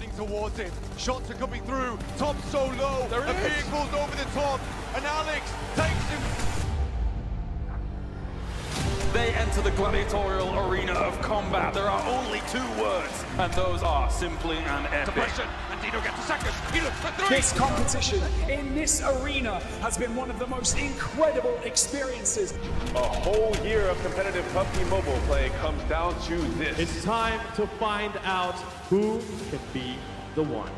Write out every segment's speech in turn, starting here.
running towards it. Shots are coming through. Top so low. There it a is. vehicle's over the top. And Alex takes him. They enter the gladiatorial arena of combat. There are only two words, and those are simply and epic. Suppression. And Dino gets a second. He looks for three. This competition in this arena has been one of the most incredible experiences. A whole year of competitive PUBG Mobile play comes down to this. It's time to find out who can be the one.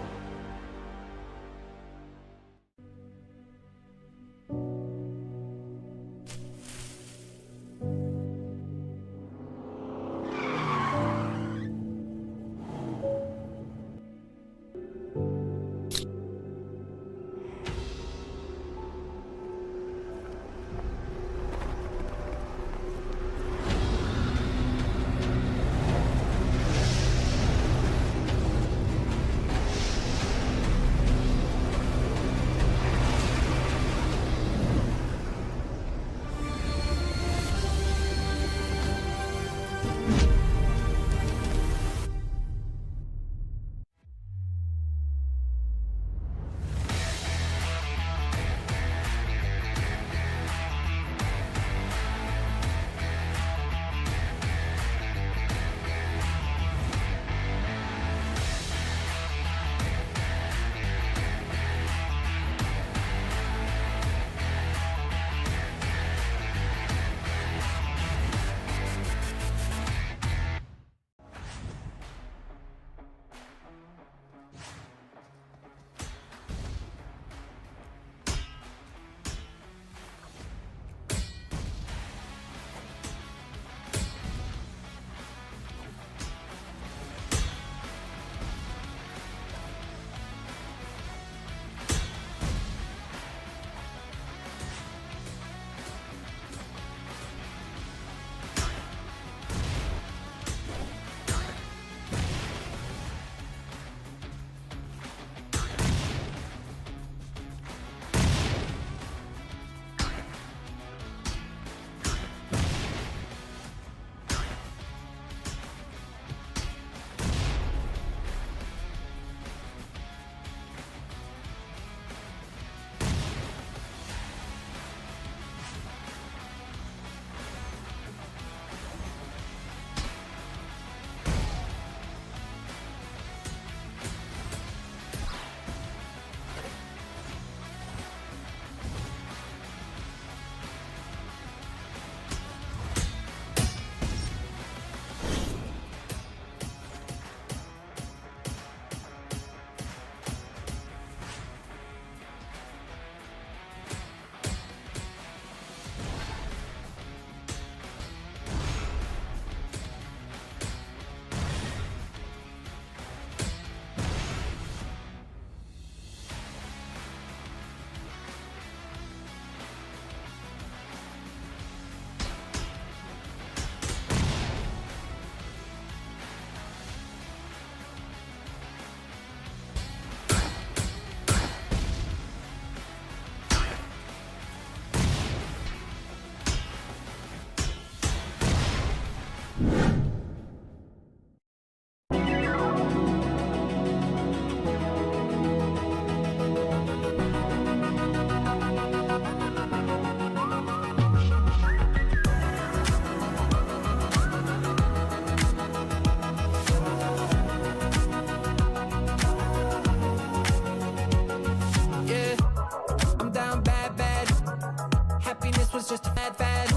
just a fad.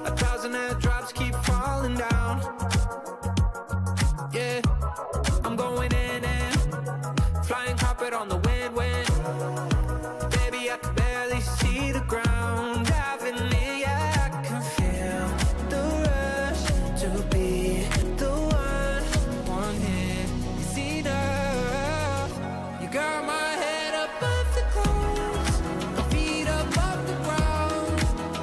1,000 airdrops keep falling down. Yeah, I'm going in and flying carpet on the wind. Baby, I can barely see the ground. Driving me, yeah, I can feel the rush to be the one hit is enough. You got my head above the clouds, my feet above the ground.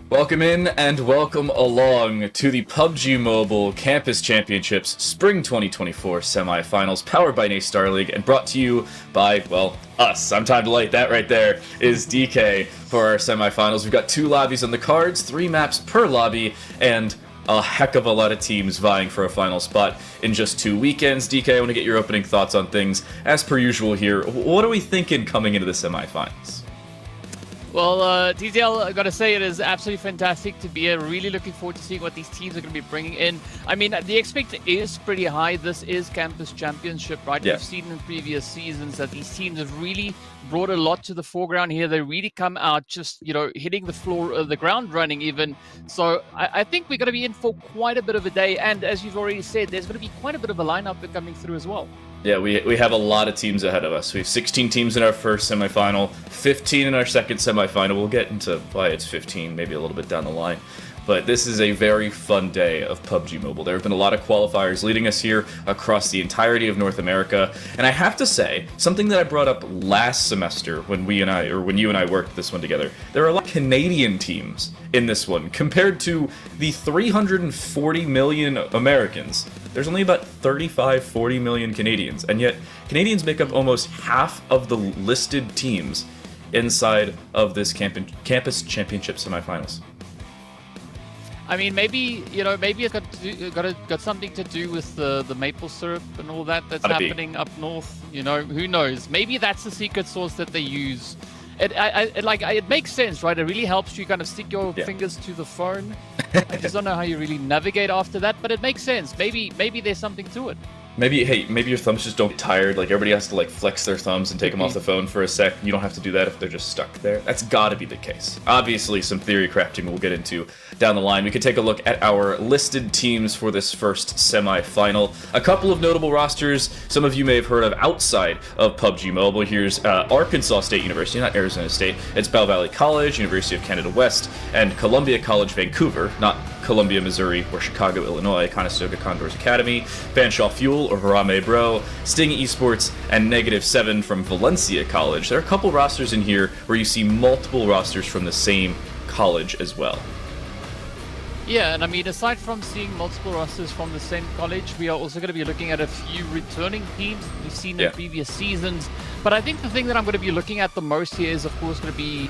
Welcome in and welcome along to the PUBG Mobile Campus Championships Spring 2024 Semifinals, powered by NA Star League and brought to you by, well, us. I'm Time to Light. That right there is DK for our semifinals. We've got 2 lobbies on the cards, 3 maps per lobby, and a heck of a lot of teams vying for a final spot in just 2 weekends. DK, I want to get your opening thoughts on things. As per usual here, what are we thinking coming into the semifinals? Well, TTL, I gotta say, it is absolutely fantastic to be here. Really looking forward to seeing what these teams are going to be bringing in. I mean, the expectation is pretty high. This is Campus Championship, right? Yeah. We've seen in previous seasons that these teams have really brought a lot to the foreground here. They really come out just, hitting the floor, the ground running even. So I think we're going to be in for quite a bit of a day. And as you've already said, there's going to be quite a bit of a lineup coming through as well. Yeah, we have a lot of teams ahead of us. We have 16 teams in our first semifinal, 15 in our second semifinal. We'll get into why it's 15, maybe a little bit down the line. But this is a very fun day of PUBG Mobile. There have been a lot of qualifiers leading us here across the entirety of North America. And I have to say, something that I brought up last semester when you and I worked this one together, there are a lot of Canadian teams in this one compared to the 340 million Americans. There's only about 40 million Canadians, and yet Canadians make up almost half of the listed teams inside of this Campus Championship semifinals. I mean, maybe it's got something to do with the maple syrup and all that's happening up north. Who knows? Maybe that's the secret sauce that they use. It makes sense, right? It really helps you kind of stick your fingers to the phone. I just don't know how you really navigate after that, but it makes sense. Maybe there's something to it. Maybe your thumbs just don't get tired. Like, everybody has to flex their thumbs and take them off the phone for a sec. You don't have to do that if they're just stuck there. That's got to be the case. Obviously, some theory crafting we'll get into down the line. We could take a look at our listed teams for this first semi-final. A couple of notable rosters some of you may have heard of outside of PUBG Mobile. Here's Arkansas State University, not Arizona State. It's Bell Valley College, University of Canada West, and Columbia College Vancouver, not Columbia, Missouri, or Chicago, Illinois, Conestoga Condors Academy, Fanshawe Fuel, or Harame Bro, Sting Esports, and -7 from Valencia College. There are a couple rosters in here where you see multiple rosters from the same college as well. Yeah, and I mean, aside from seeing multiple rosters from the same college, we are also going to be looking at a few returning teams that we've seen in previous seasons. But I think the thing that I'm going to be looking at the most here is, of course, going to be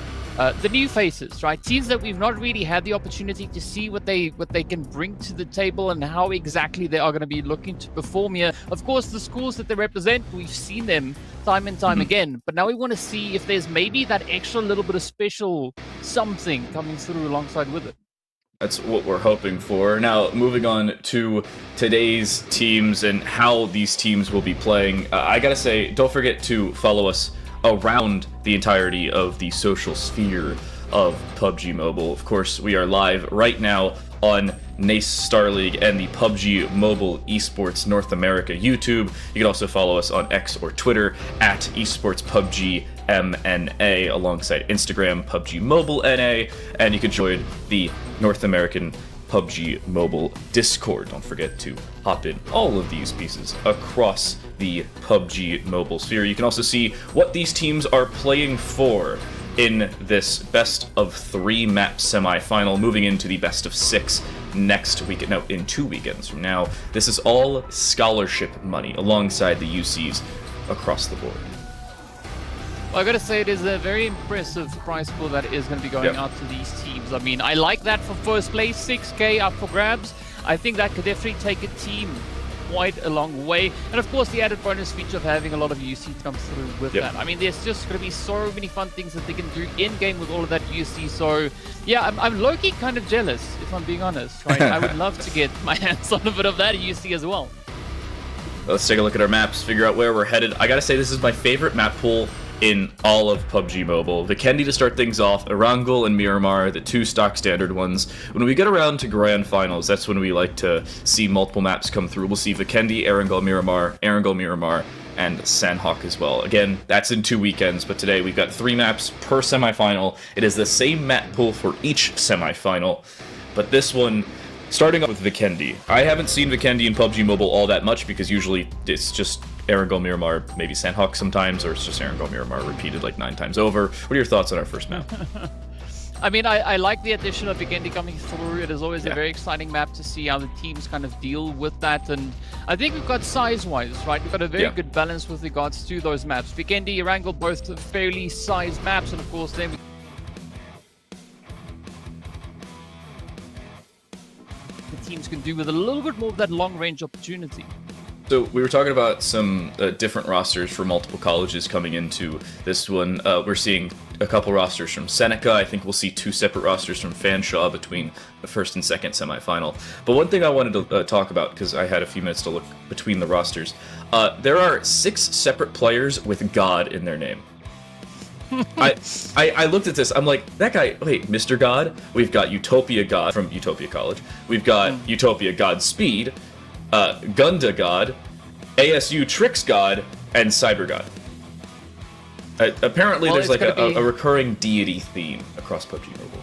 the new faces, right? Teams that we've not really had the opportunity to see what they can bring to the table and how exactly they are going to be looking to perform here. Of course, the schools that they represent, we've seen them time and time again. But now we want to see if there's maybe that extra little bit of special something coming through alongside with it. That's what we're hoping for. Now, moving on to today's teams and how these teams will be playing. I gotta say, don't forget to follow us around the entirety of the social sphere of PUBG Mobile. Of course, we are live right now on NA Star League and the PUBG Mobile Esports North America YouTube. You can also follow us on X or Twitter at Esports PUBG MNA, alongside Instagram PUBG Mobile NA, and you can join the North American PUBG Mobile Discord. Don't forget to hop in all of these pieces across the PUBG Mobile sphere. You can also see what these teams are playing for in this best of 3 map semifinal, moving into the best of 6 next weekend. No, in 2 weekends from now. This is all scholarship money alongside the UCs across the board. Well, I gotta say, it is a very impressive prize pool that is going to be going out to these teams. I mean, I like that for first place, 6K up for grabs. I think that could definitely take a team quite a long way. And of course, the added bonus feature of having a lot of UC comes through with that. I mean, there's just going to be so many fun things that they can do in-game with all of that UC. So, yeah, I'm low-key kind of jealous, if I'm being honest, right? I would love to get my hands on a bit of that UC as well. Let's take a look at our maps, figure out where we're headed. I gotta say, this is my favorite map pool in all of PUBG Mobile. Vikendi to start things off, Erangel and Miramar, the 2 stock standard ones. When we get around to Grand Finals, that's when we like to see multiple maps come through. We'll see Vikendi, Erangel, Miramar, and Sandhawk as well. Again, that's in 2 weekends, but today we've got 3 maps per semifinal. It is the same map pool for each semifinal, but this one, starting off with Vikendi. I haven't seen Vikendi in PUBG Mobile all that much because usually it's just Erangel, Miramar, maybe Sandhawk sometimes, or it's just Erangel, Miramar repeated like 9 times over. What are your thoughts on our first map? I mean, I like the addition of Vikendi coming through. It is always a very exciting map to see how the teams kind of deal with that. And I think we've got size-wise, right? We've got a very good balance with regards to those maps. Vikendi, Erangel, both fairly sized maps. And of course, then the teams can do with a little bit more of that long-range opportunity. So we were talking about some different rosters for multiple colleges coming into this one. We're seeing a couple rosters from Seneca. I think we'll see 2 separate rosters from Fanshawe between the first and second semifinal. But one thing I wanted to talk about, because I had a few minutes to look between the rosters, there are 6 separate players with God in their name. I looked at this, I'm like, that guy, wait, Mr. God? We've got Utopia God from Utopia College. We've got Utopia Godspeed, Gunda God, ASU Tricks God, and Cyber God. Apparently there's like a recurring deity theme across PUBG Mobile.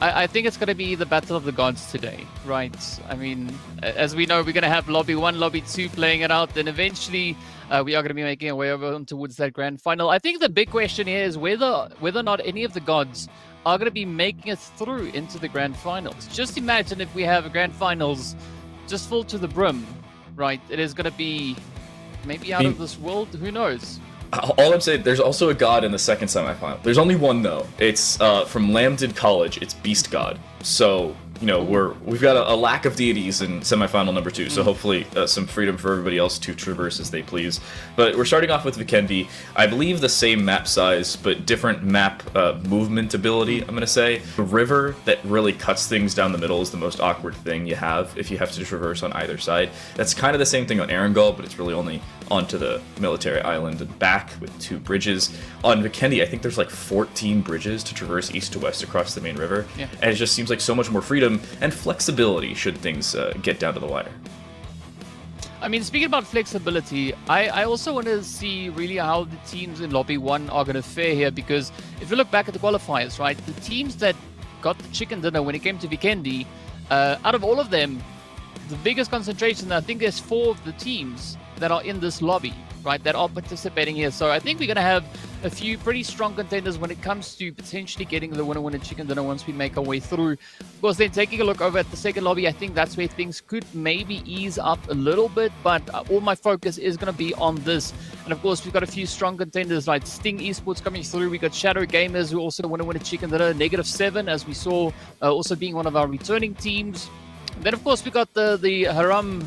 I think it's going to be the Battle of the Gods today, right? I mean, as we know, we're going to have Lobby 1, Lobby 2 playing it out, and eventually we are going to be making our way over towards that grand final. I think the big question here is whether or not any of the gods are going to be making it through into the grand finals. Just imagine if we have a grand finals just full to the brim, right? It is going to be maybe out of this world. Who knows? All I'm saying, there's also a god in the second semifinal. There's only one though. It's from Lambdid College. It's Beast God. So you know we've got a lack of deities in semifinal number 2. So hopefully some freedom for everybody else to traverse as they please. But we're starting off with Vikendi. I believe the same map size, but different map movement ability. I'm gonna say the river that really cuts things down the middle is the most awkward thing you have if you have to traverse on either side. That's kind of the same thing on Erangel, but it's really only onto the military island and back with 2 bridges. On Vikendi, I think there's like 14 bridges to traverse east to west across the main river, and it just seems like so much more freedom and flexibility should things get down to the wire. I mean, speaking about flexibility, I also want to see really how the teams in Lobby 1 are going to fare here, because if you look back at the qualifiers, right, the teams that got the chicken dinner when it came to Vikendi, out of all of them, the biggest concentration, I think there's 4 of the teams that are in this lobby, right, that are participating here. So I think we're going to have a few pretty strong contenders when it comes to potentially getting the winner chicken dinner once we make our way through. Of course, then taking a look over at the second lobby, I think that's where things could maybe ease up a little bit, but all my focus is going to be on this. And of course, we've got a few strong contenders like Sting Esports coming through. We got Shadow Gamers, who also want to win a chicken dinner, -7, as we saw, also being one of our returning teams. Then, of course, we got the Haram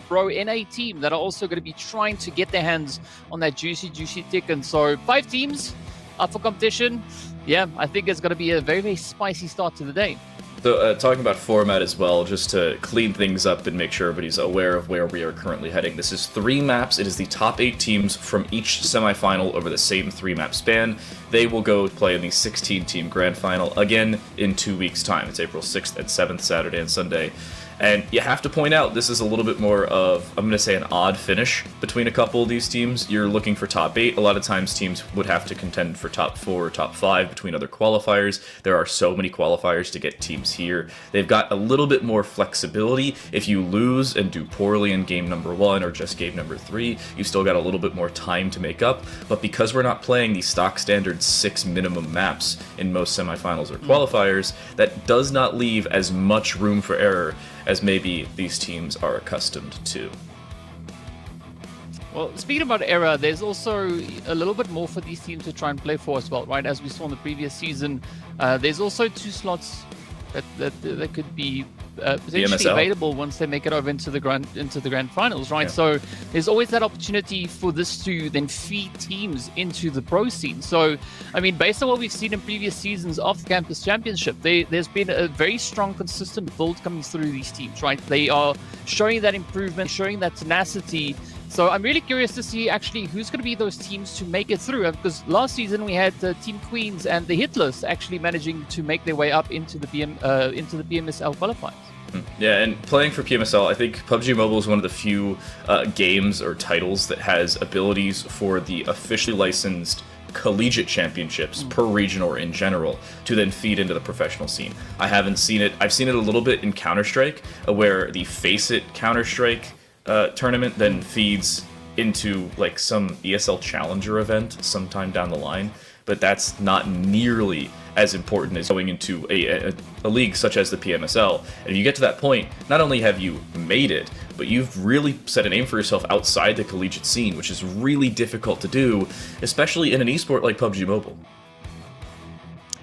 Bro NA team that are also going to be trying to get their hands on that juicy ticket. So 5 teams up for competition. Yeah, I think it's going to be a very, very spicy start to the day. So talking about format as well, just to clean things up and make sure everybody's aware of where we are currently heading. This is 3 maps. It is the top 8 teams from each semifinal over the same 3-map span. They will go play in the 16-team grand final again in 2 weeks' time. It's April 6th and 7th, Saturday and Sunday. And you have to point out, this is a little bit more of, I'm going to say, an odd finish between a couple of these teams. You're looking for top 8. A lot of times teams would have to contend for top 4 or top 5 between other qualifiers. There are so many qualifiers to get teams here. They've got a little bit more flexibility. If you lose and do poorly in game number 1 or just game number 3, you've still got a little bit more time to make up. But because we're not playing the stock standard 6 minimum maps in most semifinals or qualifiers, that does not leave as much room for error as maybe these teams are accustomed to. Well, speaking about error, there's also a little bit more for these teams to try and play for as well, right? As we saw in the previous season, there's also 2 slots that could be potentially available once they make it over into the grand finals, right? Yeah. So there's always that opportunity for this to then feed teams into the pro scene. So, I mean, based on what we've seen in previous seasons of the Campus Championship, there's been a very strong, consistent build coming through these teams, right? They are showing that improvement, showing that tenacity. So I'm really curious to see actually who's going to be those teams to make it through, because last season we had Team Queens and the Hitless actually managing to make their way up into the PMSL qualifiers. Yeah, and playing for PMSL, I think PUBG Mobile is one of the few games or titles that has abilities for the officially licensed collegiate championships per region or in general to then feed into the professional scene. I haven't seen it. I've seen it a little bit in Counter-Strike, where the Face It Counter-Strike tournament then feeds into like some ESL Challenger event sometime down the line, but that's not nearly as important as going into a league such as the PMSL. And if you get to that point, not only have you made it, but you've really set a name for yourself outside the collegiate scene, which is really difficult to do, especially in an esport like PUBG Mobile.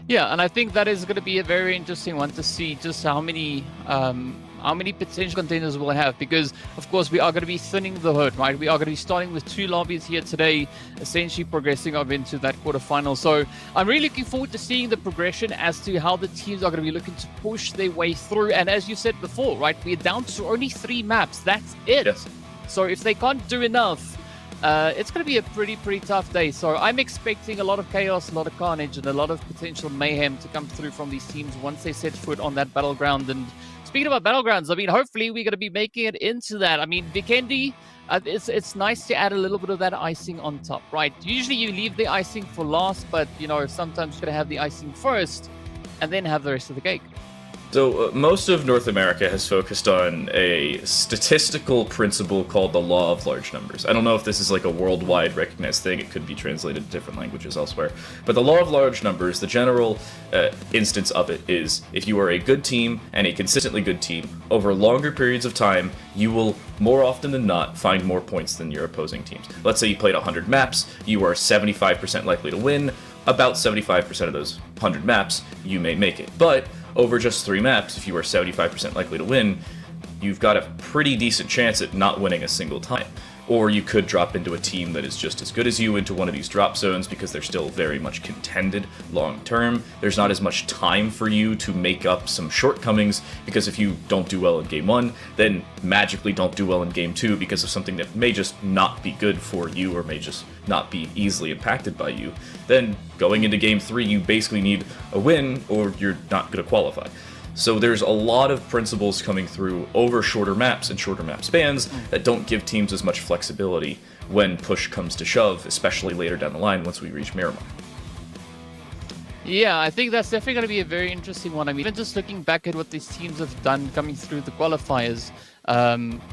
Yeah, and I think that is going to be a very interesting one to see just how many potential contenders we'll have, because of course we are going to be thinning the herd, right? We are going to be starting with 2 lobbies here today, essentially progressing over into that quarterfinal. So I'm really looking forward to seeing the progression as to how the teams are going to be looking to push their way through. And as you said before, right, we're down to only 3 maps. That's it. Yes. So if they can't do enough, it's going to be a pretty tough day. So I'm expecting a lot of chaos, a lot of carnage, and a lot of potential mayhem to come through from these teams once they set foot on that battleground. And speaking about battlegrounds, I mean, hopefully we're going to be making it into that. I mean, Vikendi, it's nice to add a little bit of that icing on top, right? Usually you leave the icing for last, but, you know, sometimes you're going to have the icing first and then have the rest of the cake. So most of North America has focused on a statistical principle called the law of large numbers. I don't know if this is like a worldwide recognized thing. It could be translated to different languages elsewhere. But the law of large numbers, the general instance of it is, if you are a good team and a consistently good team, over longer periods of time, you will more often than not find more points than your opposing teams. Let's say you played 100 maps, you are 75% likely to win. About 75% of those 100 maps, you may make it. But over just 3 maps, if you are 75% likely to win, you've got a pretty decent chance at not winning a single time. Or you could drop into a team that is just as good as you into one of these drop zones because they're still very much contended long term. There's not as much time for you to make up some shortcomings, because if you don't do well in game 1, then magically don't do well in game 2 because of something that may just not be good for you or may just not be easily impacted by you. Then going into game 3, you basically need a win or you're not going to qualify. So there's a lot of principles coming through over shorter maps and shorter map spans that don't give teams as much flexibility when push comes to shove, especially later down the line once we reach Miramar. Yeah, I think that's definitely going to be a very interesting one. I mean, even just looking back at what these teams have done coming through the qualifiers,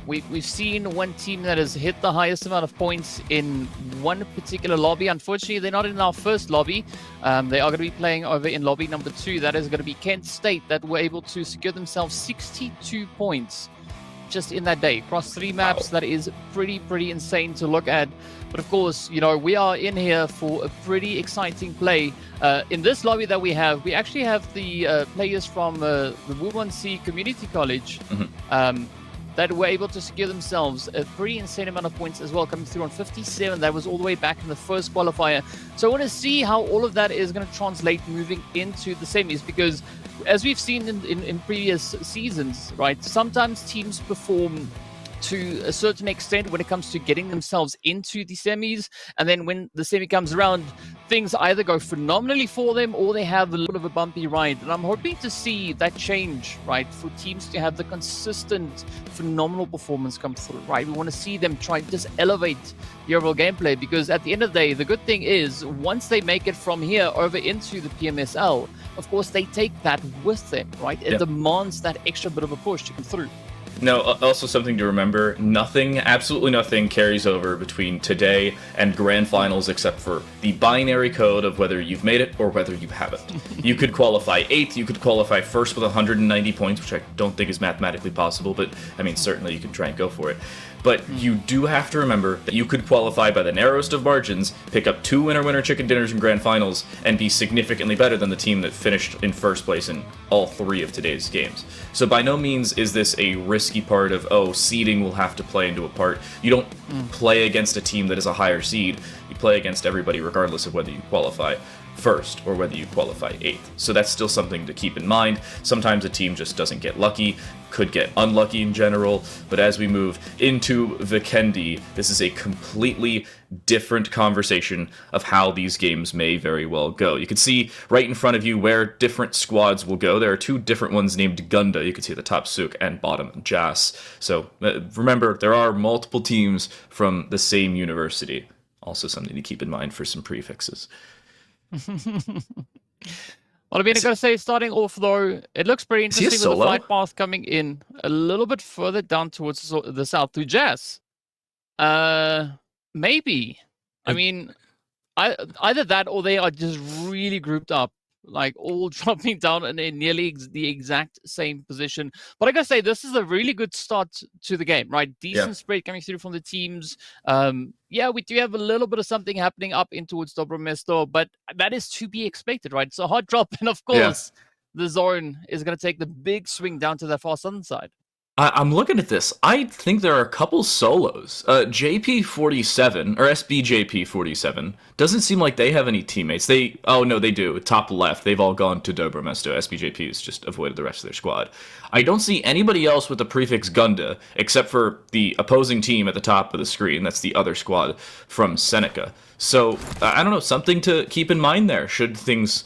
we've seen one team that has hit the highest amount of points in one particular lobby. Unfortunately, they're not in our first lobby. They are going to be playing over in lobby number 2. That is going to be Kent State, that were able to secure themselves 62 points just in that day across 3 maps. Wow. That is pretty insane to look at. But of course, you know, we are in here for a pretty exciting play. In this lobby that we actually have the players from the Wu1C Community College that were able to secure themselves a pretty insane amount of points as well, coming through on 57. That was all the way back in the first qualifier. So I want to see how all of that is going to translate moving into the semis, because as we've seen in previous seasons, right, sometimes teams perform to a certain extent when it comes to getting themselves into the semis, and then when the semi comes around, things either go phenomenally for them or they have a little of a bumpy ride. And I'm hoping to see that change, right, for teams to have the consistent phenomenal performance come through, right? We want to see them try and just elevate the overall gameplay, because at the end of the day, the good thing is once they make it from here over into the PMSL, of course they take that with them, right? It demands that extra bit of a push to come through. No, also something to remember, absolutely nothing carries over between today and grand finals except for the binary code of whether you've made it or whether you haven't. You could qualify 8th, you could qualify 1st with 190 points, which I don't think is mathematically possible, but I mean, certainly you can try and go for it. But you do have to remember that you could qualify by the narrowest of margins, pick up 2 winner-winner chicken dinners in grand finals, and be significantly better than the team that finished in first place in all 3 of today's games. So by no means is this a risky part of, seeding will have to play into a part. You don't play against a team that is a higher seed. You play against everybody regardless of whether you qualify first or whether you qualify 8th. So that's still something to keep in mind. Sometimes a team just doesn't get lucky, could get unlucky in general, but as we move into Vikendi, this is a completely different conversation of how these games may very well go. You can see right in front of you where different squads will go. There are 2 different ones named Gunda. You can see at the top Sook and bottom Jas. So remember, there are multiple teams from the same university. Also something to keep in mind for some prefixes. Well, I mean, I gotta say, starting off though, it looks pretty interesting with the flight path coming in a little bit further down towards the south to Jas. Maybe. I mean, either that or they are just really grouped up like all dropping down in nearly the exact same position. But I gotta say, this is a really good start to the game, right? Decent spread coming through from the teams. Yeah, we do have a little bit of something happening up in towards Dobro Mesto, but that is to be expected, right? It's a hard drop, and of course, the zone is going to take the big swing down to that far southern side. I'm looking at this. I think there are a couple solos. JP47, or SBJP47, doesn't seem like they have any teammates. Oh no, they do. Top left, they've all gone to Dobromesto. SBJP has just avoided the rest of their squad. I don't see anybody else with the prefix Gunda, except for the opposing team at the top of the screen. That's the other squad from Seneca. So, I don't know, something to keep in mind there, should things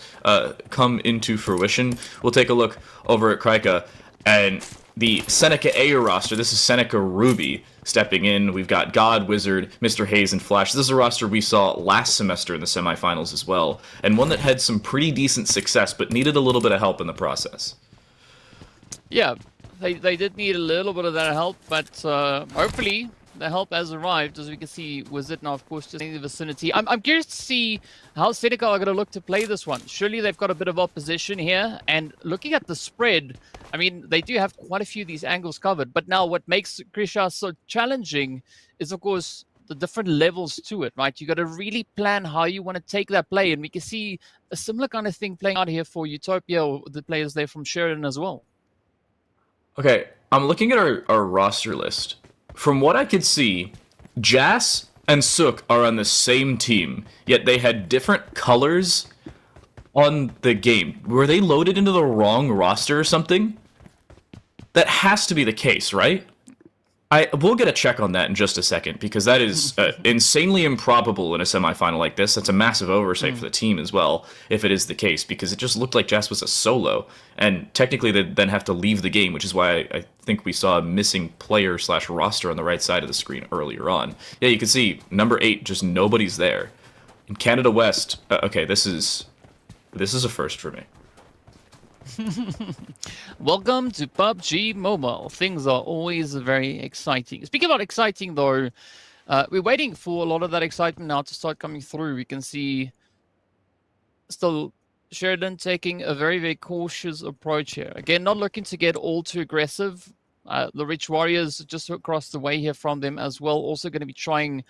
come into fruition. We'll take a look over at Krika, and the Seneca A roster. This is Seneca Ruby stepping in. We've got God, Wizard, Mr. Hayes, and Flash. This is a roster we saw last semester in the semifinals as well, and one that had some pretty decent success, but needed a little bit of help in the process. Yeah, they did need a little bit of that help, but hopefully the help has arrived. As we can see, Wizard now, of course, just in the vicinity. I'm curious to see how Seneca are going to look to play this one. Surely they've got a bit of opposition here, and looking at the spread, I mean, they do have quite a few of these angles covered, but now what makes Krisha so challenging is, of course, the different levels to it, right? You got to really plan how you want to take that play, and we can see a similar kind of thing playing out here for Utopia, or the players there from Sheridan as well. Okay, I'm looking at our roster list. From what I could see, Jas and Sook are on the same team, yet they had different colors on the game. Were they loaded into the wrong roster or something? That has to be the case, right? We'll get a check on that in just a second, because that is insanely improbable in a semifinal like this. That's a massive oversight for the team as well, if it is the case, because it just looked like Jas was a solo, and technically they'd then have to leave the game, which is why I think we saw a missing player / roster on the right side of the screen earlier on. Yeah, you can see number 8, just nobody's there. In Canada West, okay, this is a first for me. Welcome to PUBG Mobile. Things are always very exciting. Speaking about exciting, though, we're waiting for a lot of that excitement now to start coming through. We can see still Sheridan taking a very, very cautious approach here. Again, not looking to get all too aggressive. The Rich Warriors just across the way here from them as well, also going to be trying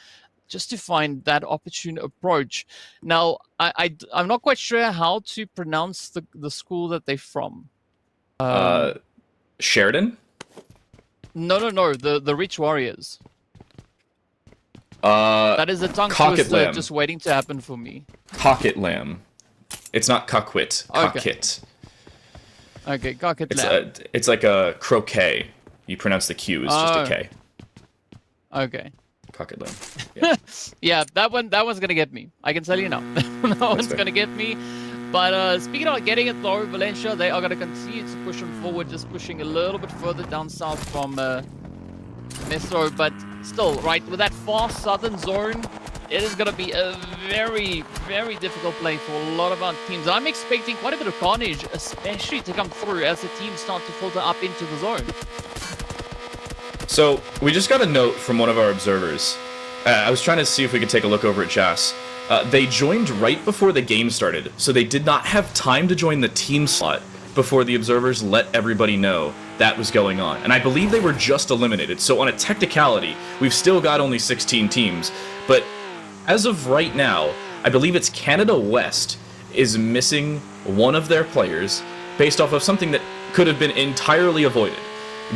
just to find that opportune approach. Now, I'm not quite sure how to pronounce the school that they're from. Sheridan? No, the Rich Warriors. That is a tongue twister just waiting to happen for me. Cocket Lamb. It's not Coquit. Cocket. Okay, Cocket Lamb. It's like a croquet. You pronounce the Q as just a K. Okay. Cocket Lamb. Yeah. Yeah, that one's gonna get me. I can tell you now. That one's gonna get me. But speaking of getting it though, Valencia, they are gonna continue to push them forward, just pushing a little bit further down south from Mesto. But still, right, with that far southern zone, it is gonna be a very, very difficult play for a lot of our teams. I'm expecting quite a bit of carnage, especially to come through as the teams start to filter up into the zone. So, we just got a note from one of our observers. I was trying to see if we could take a look over at Jas. They joined right before the game started, so they did not have time to join the team slot before the observers let everybody know that was going on. And I believe they were just eliminated, so on a technicality, we've still got only 16 teams. But as of right now, I believe it's Canada West is missing one of their players based off of something that could have been entirely avoided.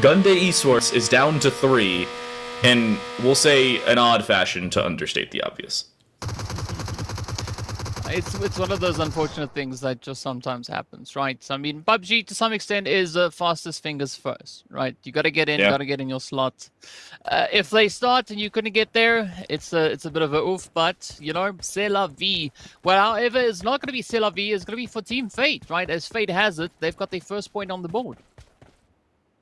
Gunde Esports is down to 3, and we'll say an odd fashion to understate the obvious. It's one of those unfortunate things that just sometimes happens, right? I mean, PUBG to some extent is fastest fingers first, right? You got to get in, got to get in your slot. If they start and you couldn't get there, it's a bit of a oof, but, you know, c'est la vie. Well, however, it's not going to be c'est la vie, it's going to be for Team Fate, right? As Fate has it, they've got their first point on the board.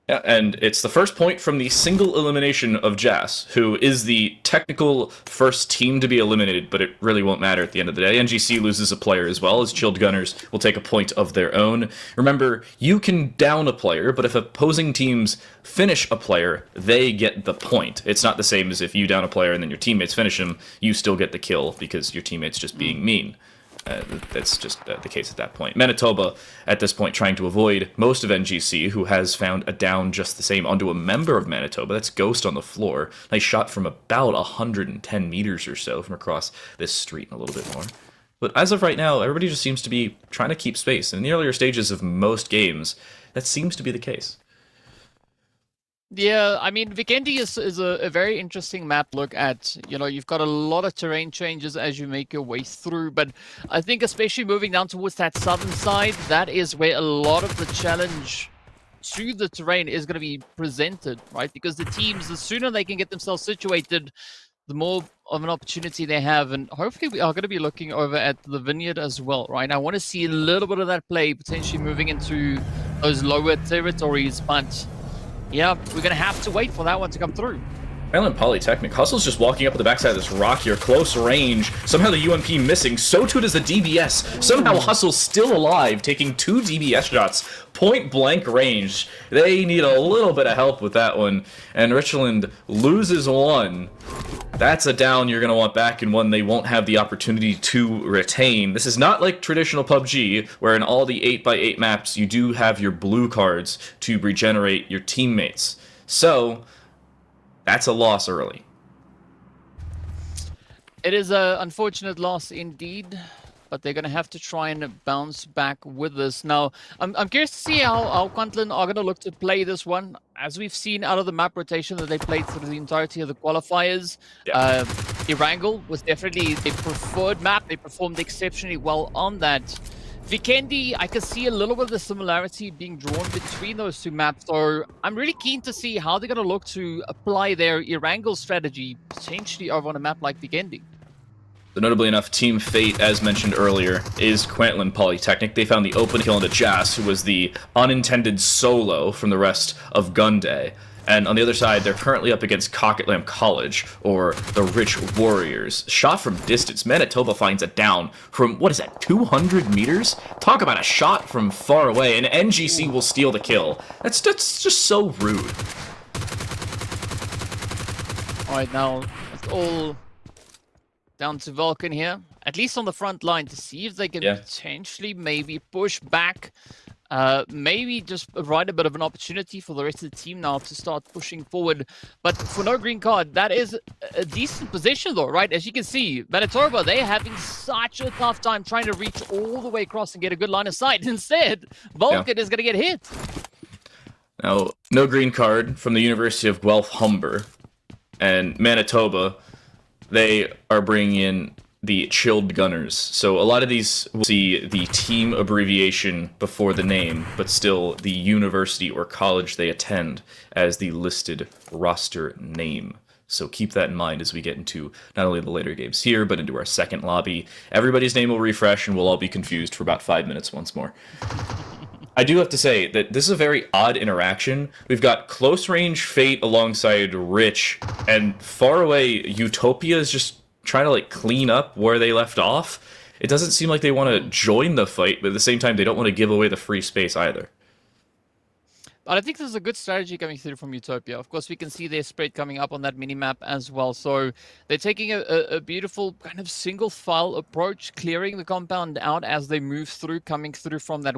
Yeah, and it's the first point from the single elimination of Jas, who is the technical first team to be eliminated, but it really won't matter at the end of the day. NGC loses a player as well, as Chilled Gunners will take a point of their own. Remember, you can down a player, but if opposing teams finish a player, they get the point. It's not the same as if you down a player and then your teammates finish him, you still get the kill because your teammate's just being mean. That's just the case at that point. Manitoba, at this point, trying to avoid most of NGC, who has found a down just the same onto a member of Manitoba. That's Ghost on the floor. Nice shot from about 110 meters or so from across this street and a little bit more. But as of right now, everybody just seems to be trying to keep space. In the earlier stages of most games, that seems to be the case. Yeah, I mean, Vikendi is a very interesting map to look at. You know, you've got a lot of terrain changes as you make your way through, but I think especially moving down towards that southern side, that is where a lot of the challenge to the terrain is going to be presented, right? Because the teams, the sooner they can get themselves situated, the more of an opportunity they have. And hopefully we are going to be looking over at the Vineyard as well, right? I want to see a little bit of that play potentially moving into those lower territories, but yeah, we're going to have to wait for that one to come through. Island Polytechnic. Hustle's just walking up the backside of this rock here, close range. Somehow the UMP missing. So too does the DBS. Somehow Hustle's still alive, taking 2 DBS shots. Point blank range. They need a little bit of help with that one. And Richland loses 1. That's a down you're going to want back, and one they won't have the opportunity to retain. This is not like traditional PUBG, where in all the 8x8 maps, you do have your blue cards to regenerate your teammates. So that's a loss early. It is an unfortunate loss indeed, but they're going to have to try and bounce back with this. Now, I'm curious to see how Quantlin are going to look to play this one. As we've seen out of the map rotation that they played through the entirety of the qualifiers, yeah. Erangel was definitely the preferred map. They performed exceptionally well on that. Vikendi, I can see a little bit of the similarity being drawn between those two maps, so I'm really keen to see how they're going to look to apply their Erangel strategy potentially over on a map like Vikendi. So notably enough, Team Fate, as mentioned earlier, is Quantlin Polytechnic. They found the open kill into Jas, who was the unintended solo from the rest of Gunday. And on the other side, they're currently up against Cocketlam College, or the Rich Warriors. Shot from distance, Manitoba finds a down from, what is that, 200 meters? Talk about a shot from far away, and NGC will steal the kill. That's just so rude. Alright, now, it's all down to Vulcan here, at least on the front line, to see if they can potentially maybe push back. Maybe just provide a bit of an opportunity for the rest of the team now to start pushing forward. But for no green card, that is a decent position though, right? As you can see, Manitoba, they're having such a tough time trying to reach all the way across and get a good line of sight. Instead, Vulcan is going to get hit. Now, no green card from the University of Guelph Humber. And Manitoba, they are bringing in the Chilled Gunners. So a lot of these will see the team abbreviation before the name, but still the university or college they attend as the listed roster name. So keep that in mind as we get into not only the later games here, but into our second lobby. Everybody's name will refresh and we'll all be confused for about 5 minutes once more. I do have to say that this is a very odd interaction. We've got close range Fate alongside Rich, and far away Utopia is just trying to like clean up where they left off. It doesn't seem like they want to join the fight, but at the same time they don't want to give away the free space either. But I think there's a good strategy coming through from Utopia. Of course, we can see their spread coming up on that mini-map as well. So they're taking a beautiful kind of single file approach, clearing the compound out as they move through, coming through from that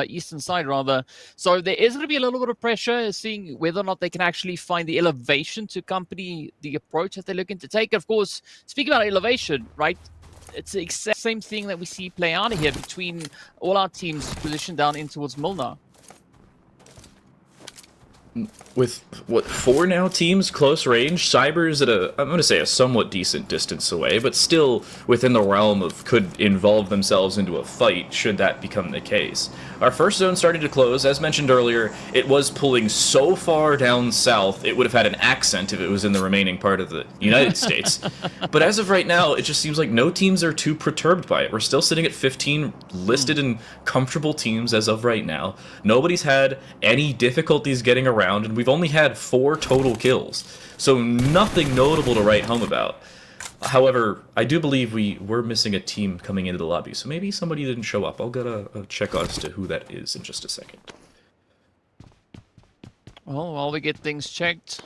eastern side rather. So there is going to be a little bit of pressure, seeing whether or not they can actually find the elevation to accompany the approach that they're looking to take. Of course, speaking about elevation, right? It's the exact same thing that we see play out here between all our teams positioned down in towards Milner. With, what, 4 now teams close range? Cyber's at I'm going to say a somewhat decent distance away, but still within the realm of could involve themselves into a fight should that become the case. Our first zone started to close. As mentioned earlier, it was pulling so far down south, it would have had an accent if it was in the remaining part of the United States. But as of right now, it just seems like no teams are too perturbed by it. We're still sitting at 15 listed and comfortable teams as of right now. Nobody's had any difficulties getting around, and we've only had 4 total kills, so nothing notable to write home about. However, I do believe we were missing a team coming into the lobby, so maybe somebody didn't show up. I'll get a check as to who that is in just a second. Well, while we get things checked,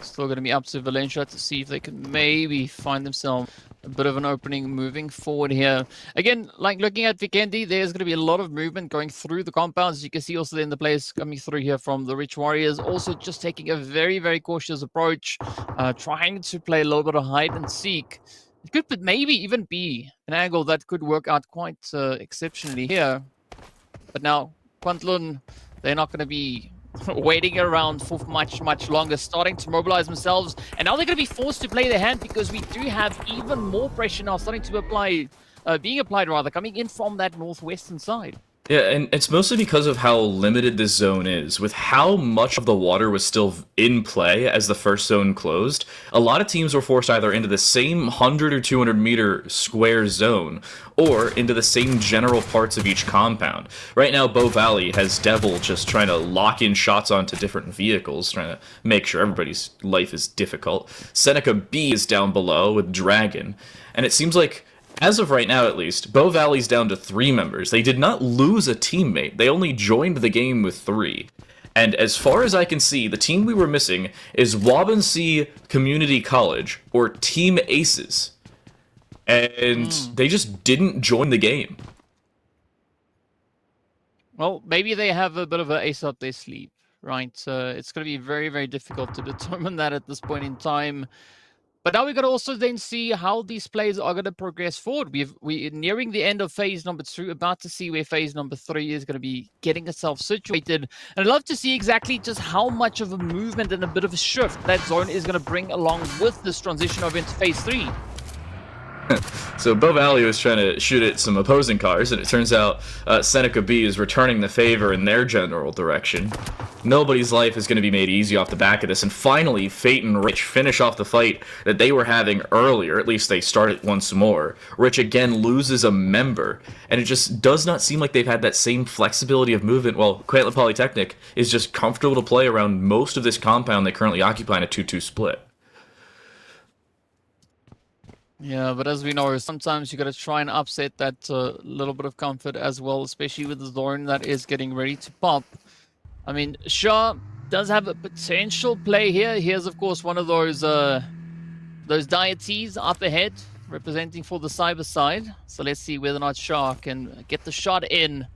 Still going to be up to Valencia to see if they can maybe find themselves a bit of an opening moving forward here. Again, like looking at Vikendi, there's going to be a lot of movement going through the compounds. You can see also then the players coming through here from the Rich Warriors, also just taking a very, very cautious approach, trying to play a little bit of hide and seek. It could maybe even be an angle that could work out quite exceptionally here. But now, Quantlun, they're not going to be waiting around for much longer, starting to mobilize themselves, and now they're going to be forced to play their hand because we do have even more pressure now starting to apply, being applied rather, coming in from that northwestern side. Yeah, and it's mostly because of how limited this zone is. With how much of the water was still in play as the first zone closed, a lot of teams were forced either into the same 100 or 200 meter square zone, or into the same general parts of each compound. Right now, Bow Valley has Devil just trying to lock in shots onto different vehicles, trying to make sure everybody's life is difficult. Seneca B is down below with Dragon, and it seems like, as of right now, at least, Bow Valley's down to 3 members. They did not lose a teammate. They only joined the game with 3. And as far as I can see, the team we were missing is Waubonsee Community College, or Team Aces. And they just didn't join the game. Well, maybe they have a bit of an ace up their sleeve, right? It's going to be very, very difficult to determine that at this point in time. But now we've got to also then see how these players are going to progress forward. We're nearing the end of phase number 2, about to see where phase number 3 is going to be getting itself situated. And I'd love to see exactly just how much of a movement and a bit of a shift that zone is going to bring along with this transition over into phase 3. So Bow Valley was trying to shoot at some opposing cars, and it turns out Seneca B is returning the favor in their general direction. Nobody's life is going to be made easy off the back of this, and finally, Fate and Rich finish off the fight that they were having earlier. At least they start it once more. Rich again loses a member, and it just does not seem like they've had that same flexibility of movement, while Quaitland Polytechnic is just comfortable to play around most of this compound they currently occupy in a 2-2 split. Yeah, but as we know, sometimes you got to try and upset that little bit of comfort as well, especially with the zone that is getting ready to pop. I mean, Shah does have a potential play here. Here's, of course, one of those deities up ahead, representing for the cyber side. So let's see whether or not Shah can get the shot in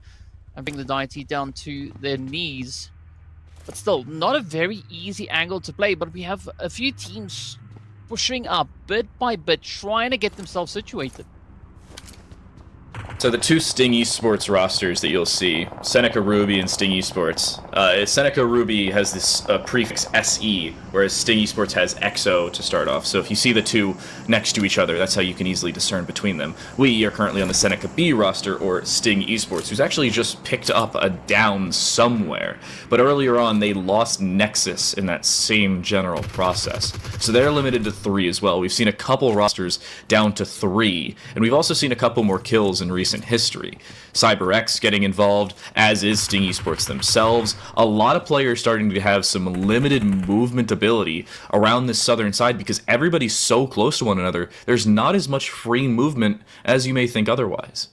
and bring the deity down to their knees. But still, not a very easy angle to play, but we have a few teams pushing up bit by bit, trying to get themselves situated. So the 2 Sting Esports rosters that you'll see, Seneca Ruby and Sting Esports. Seneca Ruby has this prefix SE, whereas Sting Esports has XO to start off. So if you see the 2 next to each other, that's how you can easily discern between them. We are currently on the Seneca B roster, or Sting Esports, who's actually just picked up a down somewhere. But earlier on, they lost Nexus in that same general process. So they're limited to 3 as well. We've seen a couple rosters down to 3, and we've also seen a couple more kills in recent history. CyberX getting involved, as is Sting Esports themselves. A lot of players starting to have some limited movement ability around this southern side because everybody's so close to one another. There's not as much free movement as you may think otherwise.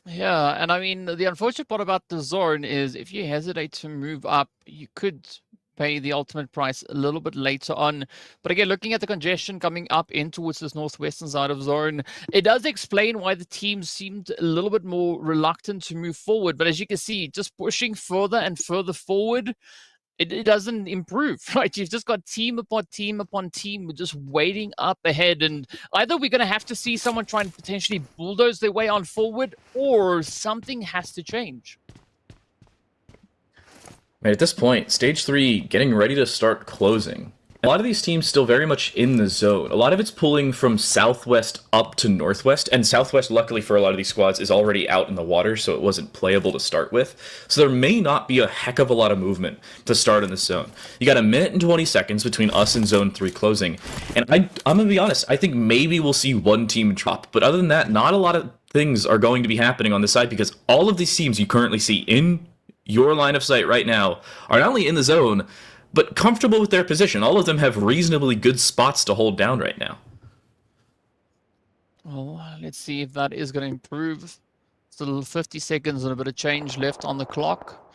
Yeah, and I mean, the unfortunate part about the zone is if you hesitate to move up, you could pay the ultimate price a little bit later on. But again, looking at the congestion coming up in towards this northwestern side of zone, it does explain why the team seemed a little bit more reluctant to move forward. But as you can see, just pushing further and further forward, it doesn't improve, right? You've just got team upon team upon team just waiting up ahead. And either we're going to have to see someone try and potentially bulldoze their way on forward, or something has to change. At this point, Stage 3 getting ready to start closing. A lot of these teams still very much in the zone. A lot of it's pulling from southwest up to northwest, and southwest, luckily for a lot of these squads, is already out in the water, so it wasn't playable to start with. So there may not be a heck of a lot of movement to start in this zone. You got 1 minute and 20 seconds between us and Zone 3 closing, and I'm going to be honest, I think maybe we'll see one team drop, but other than that, not a lot of things are going to be happening on this side because all of these teams you currently see in your line of sight right now are not only in the zone, but comfortable with their position. All of them have reasonably good spots to hold down right now. Well, let's see if that is going to improve. Still 50 seconds and a bit of change left on the clock.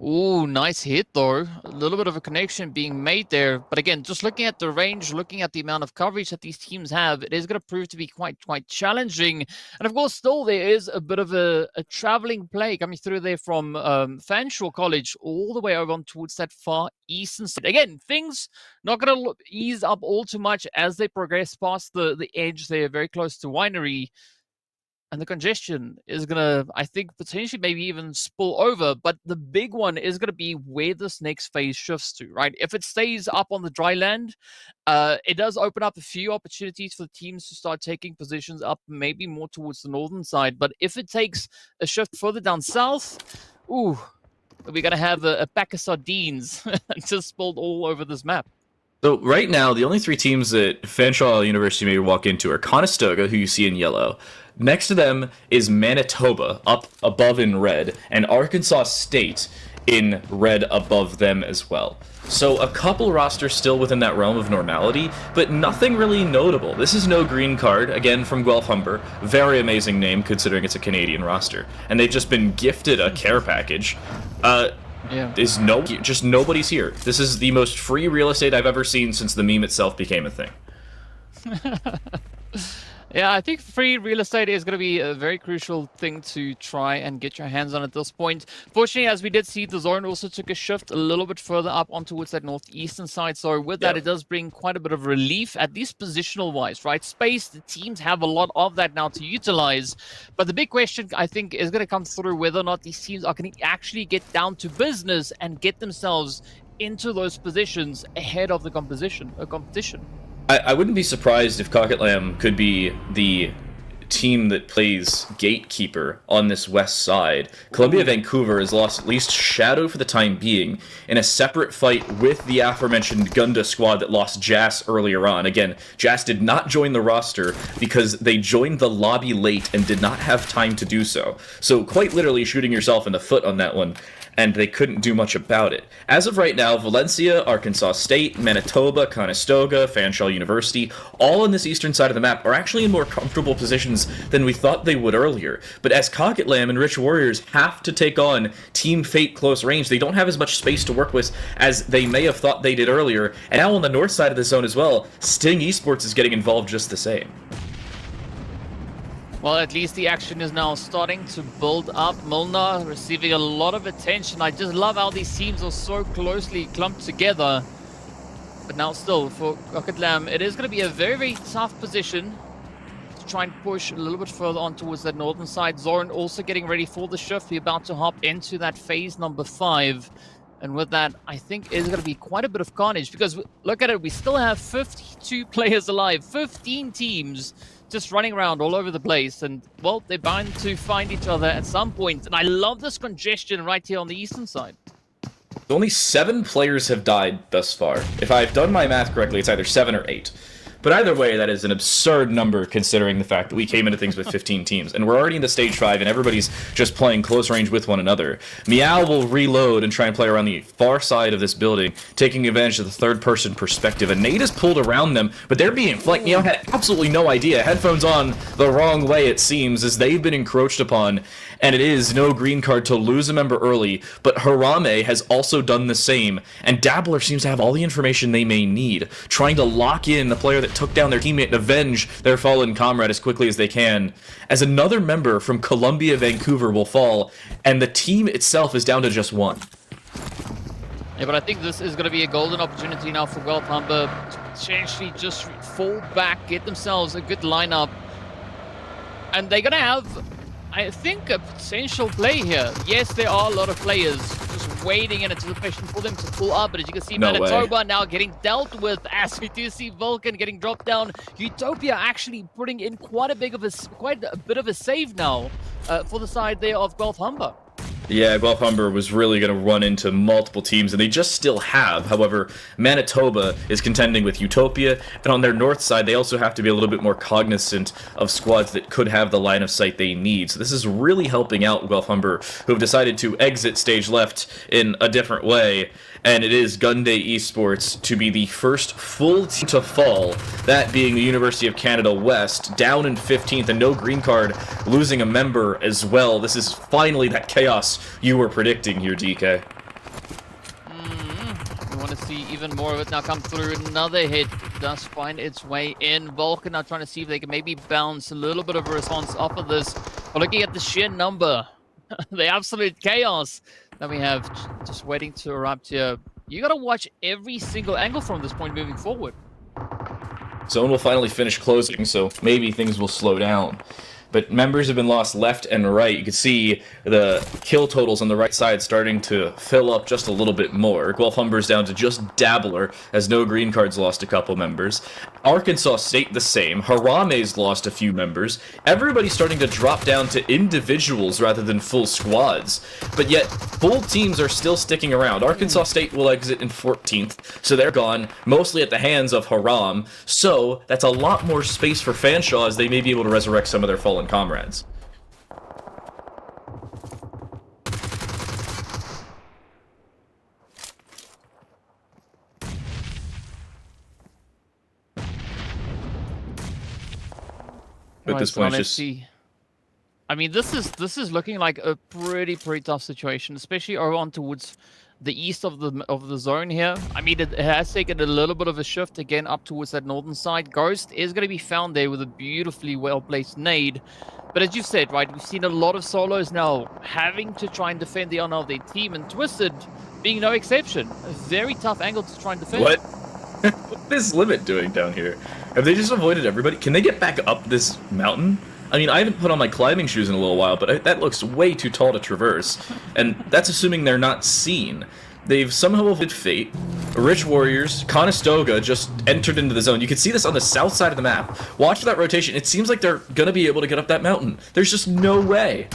Ooh, nice hit though. A little bit of a connection being made there. But again, just looking at the range, looking at the amount of coverage that these teams have, it is going to prove to be quite challenging. And of course, still there is a bit of a traveling play coming through there from Fanshawe College all the way over on towards that far eastern side. Again, things not going to ease up all too much as they progress past the edge. They're very close to Winery. And the congestion is going to, I think, potentially maybe even spill over. But the big one is going to be where this next phase shifts to, right? If it stays up on the dry land, it does open up a few opportunities for the teams to start taking positions up, maybe more towards the northern side. But if it takes a shift further down south, ooh, we're going to have a pack of sardines just spilled all over this map. So right now, the only three teams that Fanshawe University may walk into are Conestoga, who you see in yellow. Next to them is Manitoba, up above in red, and Arkansas State in red above them as well. So a couple rosters still within that realm of normality, but nothing really notable. This is no green card, again from Guelph Humber. Very amazing name considering it's a Canadian roster. And they've just been gifted a care package. Just nobody's here. This is the most free real estate I've ever seen since the meme itself became a thing. Yeah, I think free real estate is going to be a very crucial thing to try and get your hands on at this point. Fortunately, as we did see, the zone also took a shift a little bit further up on towards that northeastern side. So with that, it does bring quite a bit of relief, at least positional-wise, right? Space, the teams have a lot of that now to utilize. But the big question, I think, is going to come through whether or not these teams are going to actually get down to business and get themselves into those positions ahead of the competition. I wouldn't be surprised if Cocket Lamb could be the team that plays gatekeeper on this west side. Columbia Vancouver has lost at least Shadow for the time being in a separate fight with the aforementioned Gunda squad that lost Jas earlier on. Again, Jas did not join the roster because they joined the lobby late and did not have time to do so. So quite literally shooting yourself in the foot on that one, and they couldn't do much about it. As of right now, Valencia, Arkansas State, Manitoba, Conestoga, Fanshawe University, all on this eastern side of the map are actually in more comfortable positions than we thought they would earlier. But as Cocket Lamb and Rich Warriors have to take on Team Fate close range, they don't have as much space to work with as they may have thought they did earlier. And now on the north side of the zone as well, Sting Esports is getting involved just the same. Well, at least the action is now starting to build up. Milner receiving a lot of attention. I just love how these teams are so closely clumped together. But now still, for Cocket Lamb, it is going to be a very, very tough position to try and push a little bit further on towards that northern side. Zoran also getting ready for the shift. We're about to hop into that phase number 5. And with that, I think it's going to be quite a bit of carnage. Because look at it, we still have 52 players alive. 15 teams just running around all over the place, and well, they're bound to find each other at some point. And I love this congestion right here on the eastern side. Only 7 players have died thus far. If I've done my math correctly, it's either 7 or 8. But either way, that is an absurd number considering the fact that we came into things with 15 teams. And we're already into Stage 5, and everybody's just playing close range with one another. Meow will reload and try and play around the far side of this building, taking advantage of the third-person perspective. And Nate is pulled around them, but they're being flanked. Meow had absolutely no idea. Headphones on the wrong way, it seems, as they've been encroached upon. And it is no green card to lose a member early, but Harame has also done the same. And Dabbler seems to have all the information they may need, trying to lock in the player that took down their teammate and avenge their fallen comrade as quickly as they can, as another member from Columbia Vancouver will fall, and the team itself is down to just 1. Yeah, but I think this is going to be a golden opportunity now for Guelph Humber to potentially just fall back, get themselves a good lineup, and they're going to have, I think, a potential play here. Yes, there are a lot of players just waiting in anticipation for them to pull up, but as you can see, Manitoba now getting dealt with, as we do see Vulcan getting dropped down. Utopia actually putting in quite a bit of a save now for the side there of Guelph Humber. Yeah, Guelph Humber was really going to run into multiple teams, and they just still have. However, Manitoba is contending with Utopia, and on their north side, they also have to be a little bit more cognizant of squads that could have the line of sight they need. So this is really helping out Guelph Humber, who have decided to exit stage left in a different way, and it is Gunday Esports to be the first full team to fall, that being the University of Canada West, down in 15th, and no green card, losing a member as well. This is finally that chaos you were predicting here, DK. see even more of it now come through. Another hit does find its way in. Vulcan now trying to see if they can maybe bounce a little bit of a response off of this. But looking at the sheer number, the absolute chaos that we have just waiting to erupt here. You got to watch every single angle from this point moving forward. Zone will finally finish closing, so maybe things will slow down. But members have been lost left and right. You can see the kill totals on the right side starting to fill up just a little bit more. Guelph Humber's down to just Dabbler, as no green cards lost a couple members. Arkansas State the same. Harame's lost a few members. Everybody's starting to drop down to individuals rather than full squads. But yet, full teams are still sticking around. Arkansas State will exit in 14th, so they're gone, mostly at the hands of Haram. So, that's a lot more space for Fanshawe as they may be able to resurrect some of their fallen comrades. At this point, let's see. I mean, this is looking like a pretty tough situation, especially over on towards the east of the zone here. I mean, it has taken a little bit of a shift again up towards that northern side. Ghost is going to be found there with a beautifully well-placed nade. But as you said, right, we've seen a lot of solos now having to try and defend the honor of their team, and Twisted being no exception. A very tough angle to try and defend. What? What is Limit doing down here? Have they just avoided everybody? Can they get back up this mountain? I mean, I haven't put on my climbing shoes in a little while, but that looks way too tall to traverse. And that's assuming they're not seen. They've somehow avoided fate. Rich Warriors, Conestoga just entered into the zone. You can see this on the south side of the map. Watch that rotation. It seems like they're going to be able to get up that mountain. There's just no way.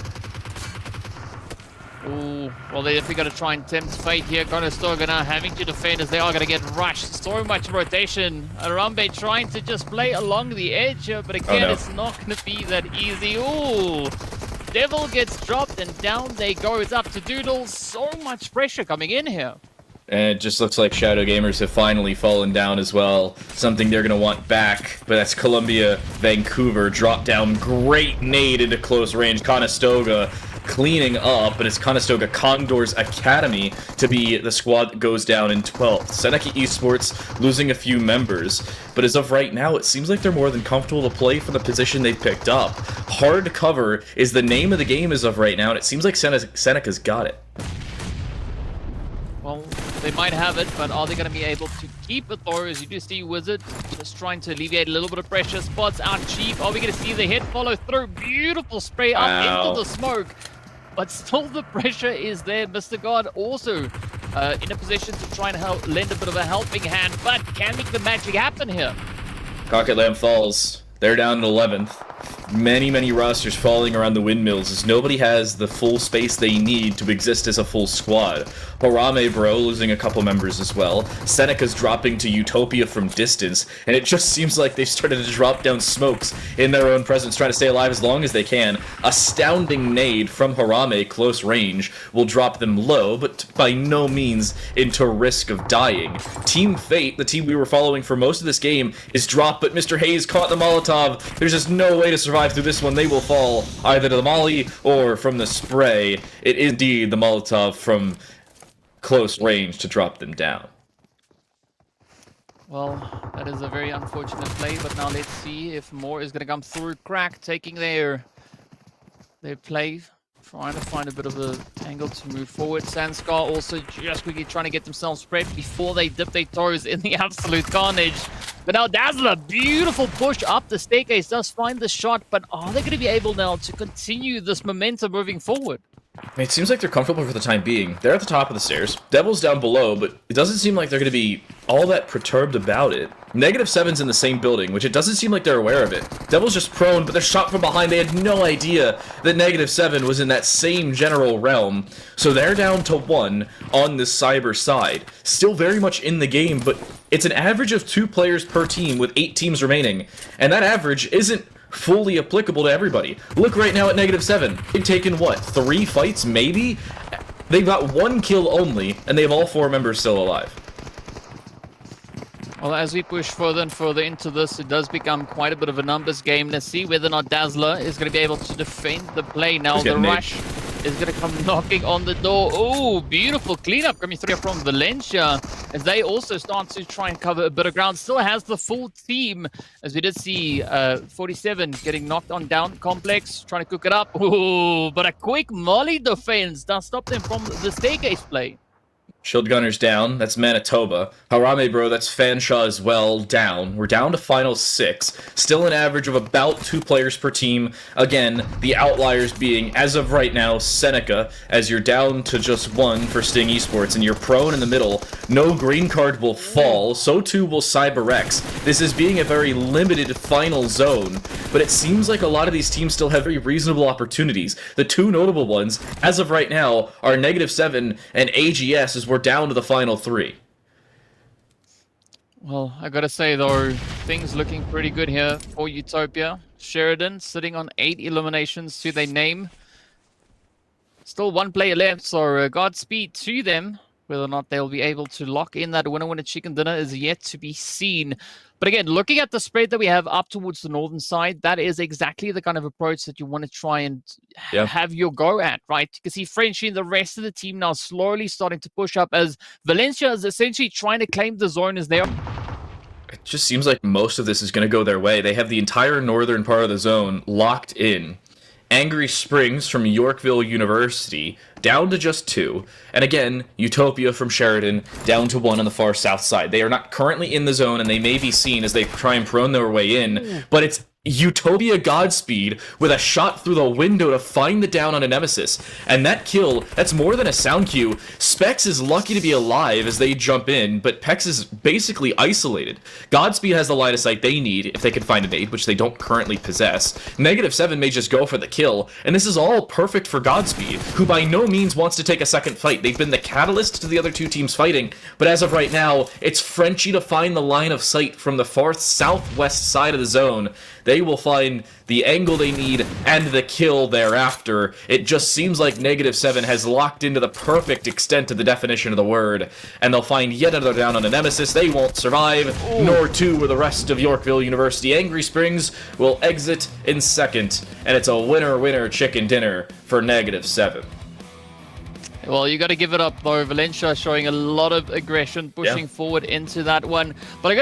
Ooh, well, they're definitely going to try and tempt fate here. Conestoga now having to defend as they are going to get rushed. So much rotation. Arambe trying to just play along the edge here, but again, it's not going to be that easy. Ooh, Devil gets dropped and down they go. It's up to Doodles. So much pressure coming in here. And it just looks like Shadow Gamers have finally fallen down as well. Something they're going to want back. But that's Columbia, Vancouver. Drop down. Great nade into close range. Conestoga cleaning up, but it's Conestoga Condors Academy to be the squad that goes down in 12th. Seneca Esports losing a few members, but as of right now, it seems like they're more than comfortable to play for the position they've picked up. Hard cover is the name of the game as of right now, and it seems like Seneca's got it. Well, they might have it, but are they going to be able to keep it though? As you do see Wizard just trying to alleviate a little bit of pressure. Spots out cheap. Are we going to see the hit follow through? Beautiful spray up into the smoke. But still the pressure is there. Mr. God also in a position to try and lend a bit of a helping hand, but can make the magic happen here. Cocket Lamb falls. They're down in 11th. Many rosters falling around the windmills as nobody has the full space they need to exist as a full squad. Harame Bro losing a couple members as well. Seneca's dropping to Utopia from distance, and it just seems like they've started to drop down smokes in their own presence, trying to stay alive as long as they can. Astounding nade from Harame close range will drop them low, but by no means into risk of dying. Team Fate, the team we were following for most of this game, is dropped, but Mr. Hayes caught the Molotov. There's just no way to survive through this one. They will fall either to the molly or from the spray. It is indeed the Molotov from close range to drop them down. Well, that is a very unfortunate play, but now let's see if more is going to come through. Crack taking their play, trying to find a bit of an angle to move forward. Sanskar also just quickly trying to get themselves prepped before they dip their toes in the absolute carnage. But now Dazzler, beautiful push up the staircase, does find the shot, but are they going to be able now to continue this momentum moving forward? It seems like they're comfortable for the time being. They're at the top of the stairs. Devil's down below, but it doesn't seem like they're going to be all that perturbed about it. -7's in the same building, which it doesn't seem like they're aware of it. Devil's just prone, but they're shot from behind. They had no idea that -7 was in that same general realm. So they're down to 1 on the cyber side. Still very much in the game, but it's an average of 2 players per team with 8 teams remaining. And that average isn't fully applicable to everybody. Look right now at -7. They've taken, what, 3 fights, maybe? They've got 1 kill only, and they have all 4 members still alive. Well, as we push further and further into this, it does become quite a bit of a numbers game. Let's see whether or not Dazzler is going to be able to defend the play now. The rush is going to come knocking on the door. Oh, beautiful cleanup coming through from Valencia as they also start to try and cover a bit of ground. Still has the full team, as we did see 47 getting knocked on down complex, trying to cook it up. Oh, but a quick molly defense does stop them from the staircase play. Shield Gunner's down. That's Manitoba. Harame, bro, that's Fanshawe as well, down. We're down to final 6. Still an average of about 2 players per team. Again, the outliers being, as of right now, Seneca, as you're down to just 1 for Sting Esports, and you're prone in the middle. No green card will fall, so too will CyberX. This is being a very limited final zone, but it seems like a lot of these teams still have very reasonable opportunities. The 2 notable ones, as of right now, are -7 and AGS, as we're down to the final 3. Well, I gotta say though, things looking pretty good here for Utopia. Sheridan sitting on 8 eliminations to their name. Still 1 player left, so Godspeed to them. Whether or not they'll be able to lock in that winner chicken dinner is yet to be seen. But again, looking at the spread that we have up towards the northern side, that is exactly the kind of approach that you want to try and have your go at, right? You can see Frenchie and the rest of the team now slowly starting to push up as Valencia is essentially trying to claim the zone as they are. It just seems like most of this is going to go their way. They have the entire northern part of the zone locked in. Angry Springs from Yorkville University down to just 2. And again, Utopia from Sheridan down to 1 on the far south side. They are not currently in the zone, and they may be seen as they try and prone their way in, but it's Utopia Godspeed with a shot through the window to find the down on a Nemesis. And that kill, that's more than a sound cue. Specs is lucky to be alive as they jump in, but Pex is basically isolated. Godspeed has the line of sight they need if they can find a nade, which they don't currently possess. -7 may just go for the kill, and this is all perfect for Godspeed, who by no means wants to take a second fight. They've been the catalyst to the other 2 teams fighting, but as of right now, it's Frenchie to find the line of sight from the far southwest side of the zone. They will find the angle they need and the kill thereafter. It just seems like -7 has locked into the perfect extent of the definition of the word, and they'll find yet another down on a Nemesis. They won't survive, nor too will the rest of Yorkville University. Angry Springs will exit in second, and it's a winner-winner chicken dinner for -7. Well, you got to give it up though. Valencia showing a lot of aggression, pushing forward into that one. But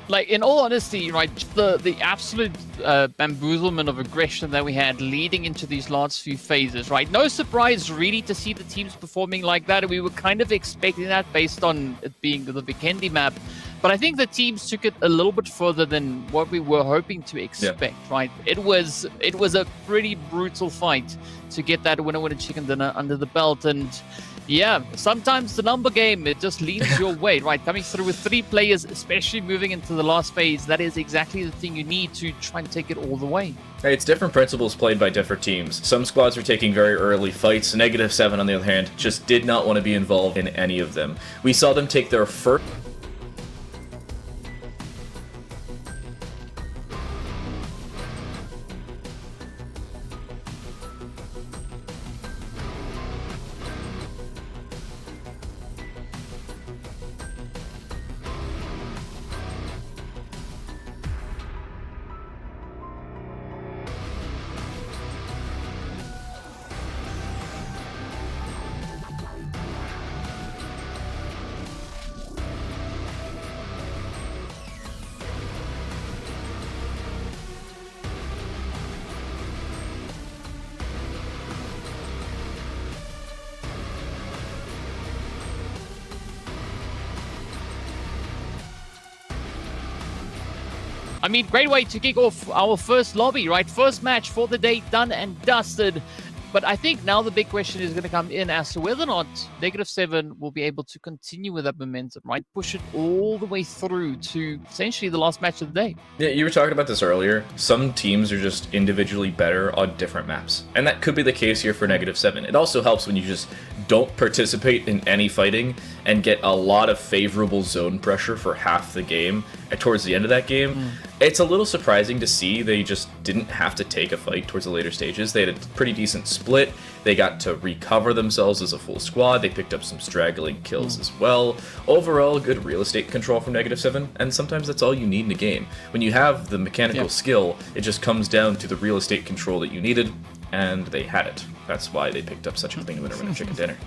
like in all honesty, right, the absolute bamboozlement of aggression that we had leading into these last few phases, right? No surprise really to see the teams performing like that. We were kind of expecting that based on it being the Vikendi map. But I think the teams took it a little bit further than what we were hoping to expect, right? It was a pretty brutal fight to get that winner chicken dinner under the belt. And yeah, sometimes the number game, it just leans your way, right? Coming through with 3 players, especially moving into the last phase, that is exactly the thing you need to try and take it all the way. Hey, it's different principles played by different teams. Some squads are taking very early fights. -7, on the other hand, just did not want to be involved in any of them. We saw them take their first... I mean, great way to kick off our first lobby, right? First match for the day done and dusted. But I think now the big question is going to come in as to whether or not -7 will be able to continue with that momentum, right? Push it all the way through to essentially the last match of the day. Yeah, you were talking about this earlier. Some teams are just individually better on different maps. And that could be the case here for -7. It also helps when you just don't participate in any fighting and get a lot of favorable zone pressure for half the game towards the end of that game. It's a little surprising to see they just didn't have to take a fight towards the later stages. They had a pretty decent split. They got to recover themselves as a full squad. They picked up some straggling kills as well. Overall, good real estate control from -7, and sometimes that's all you need in a game. When you have the mechanical skill, it just comes down to the real estate control that you needed. and they had it. That's why they picked up such a clean winner chicken dinner.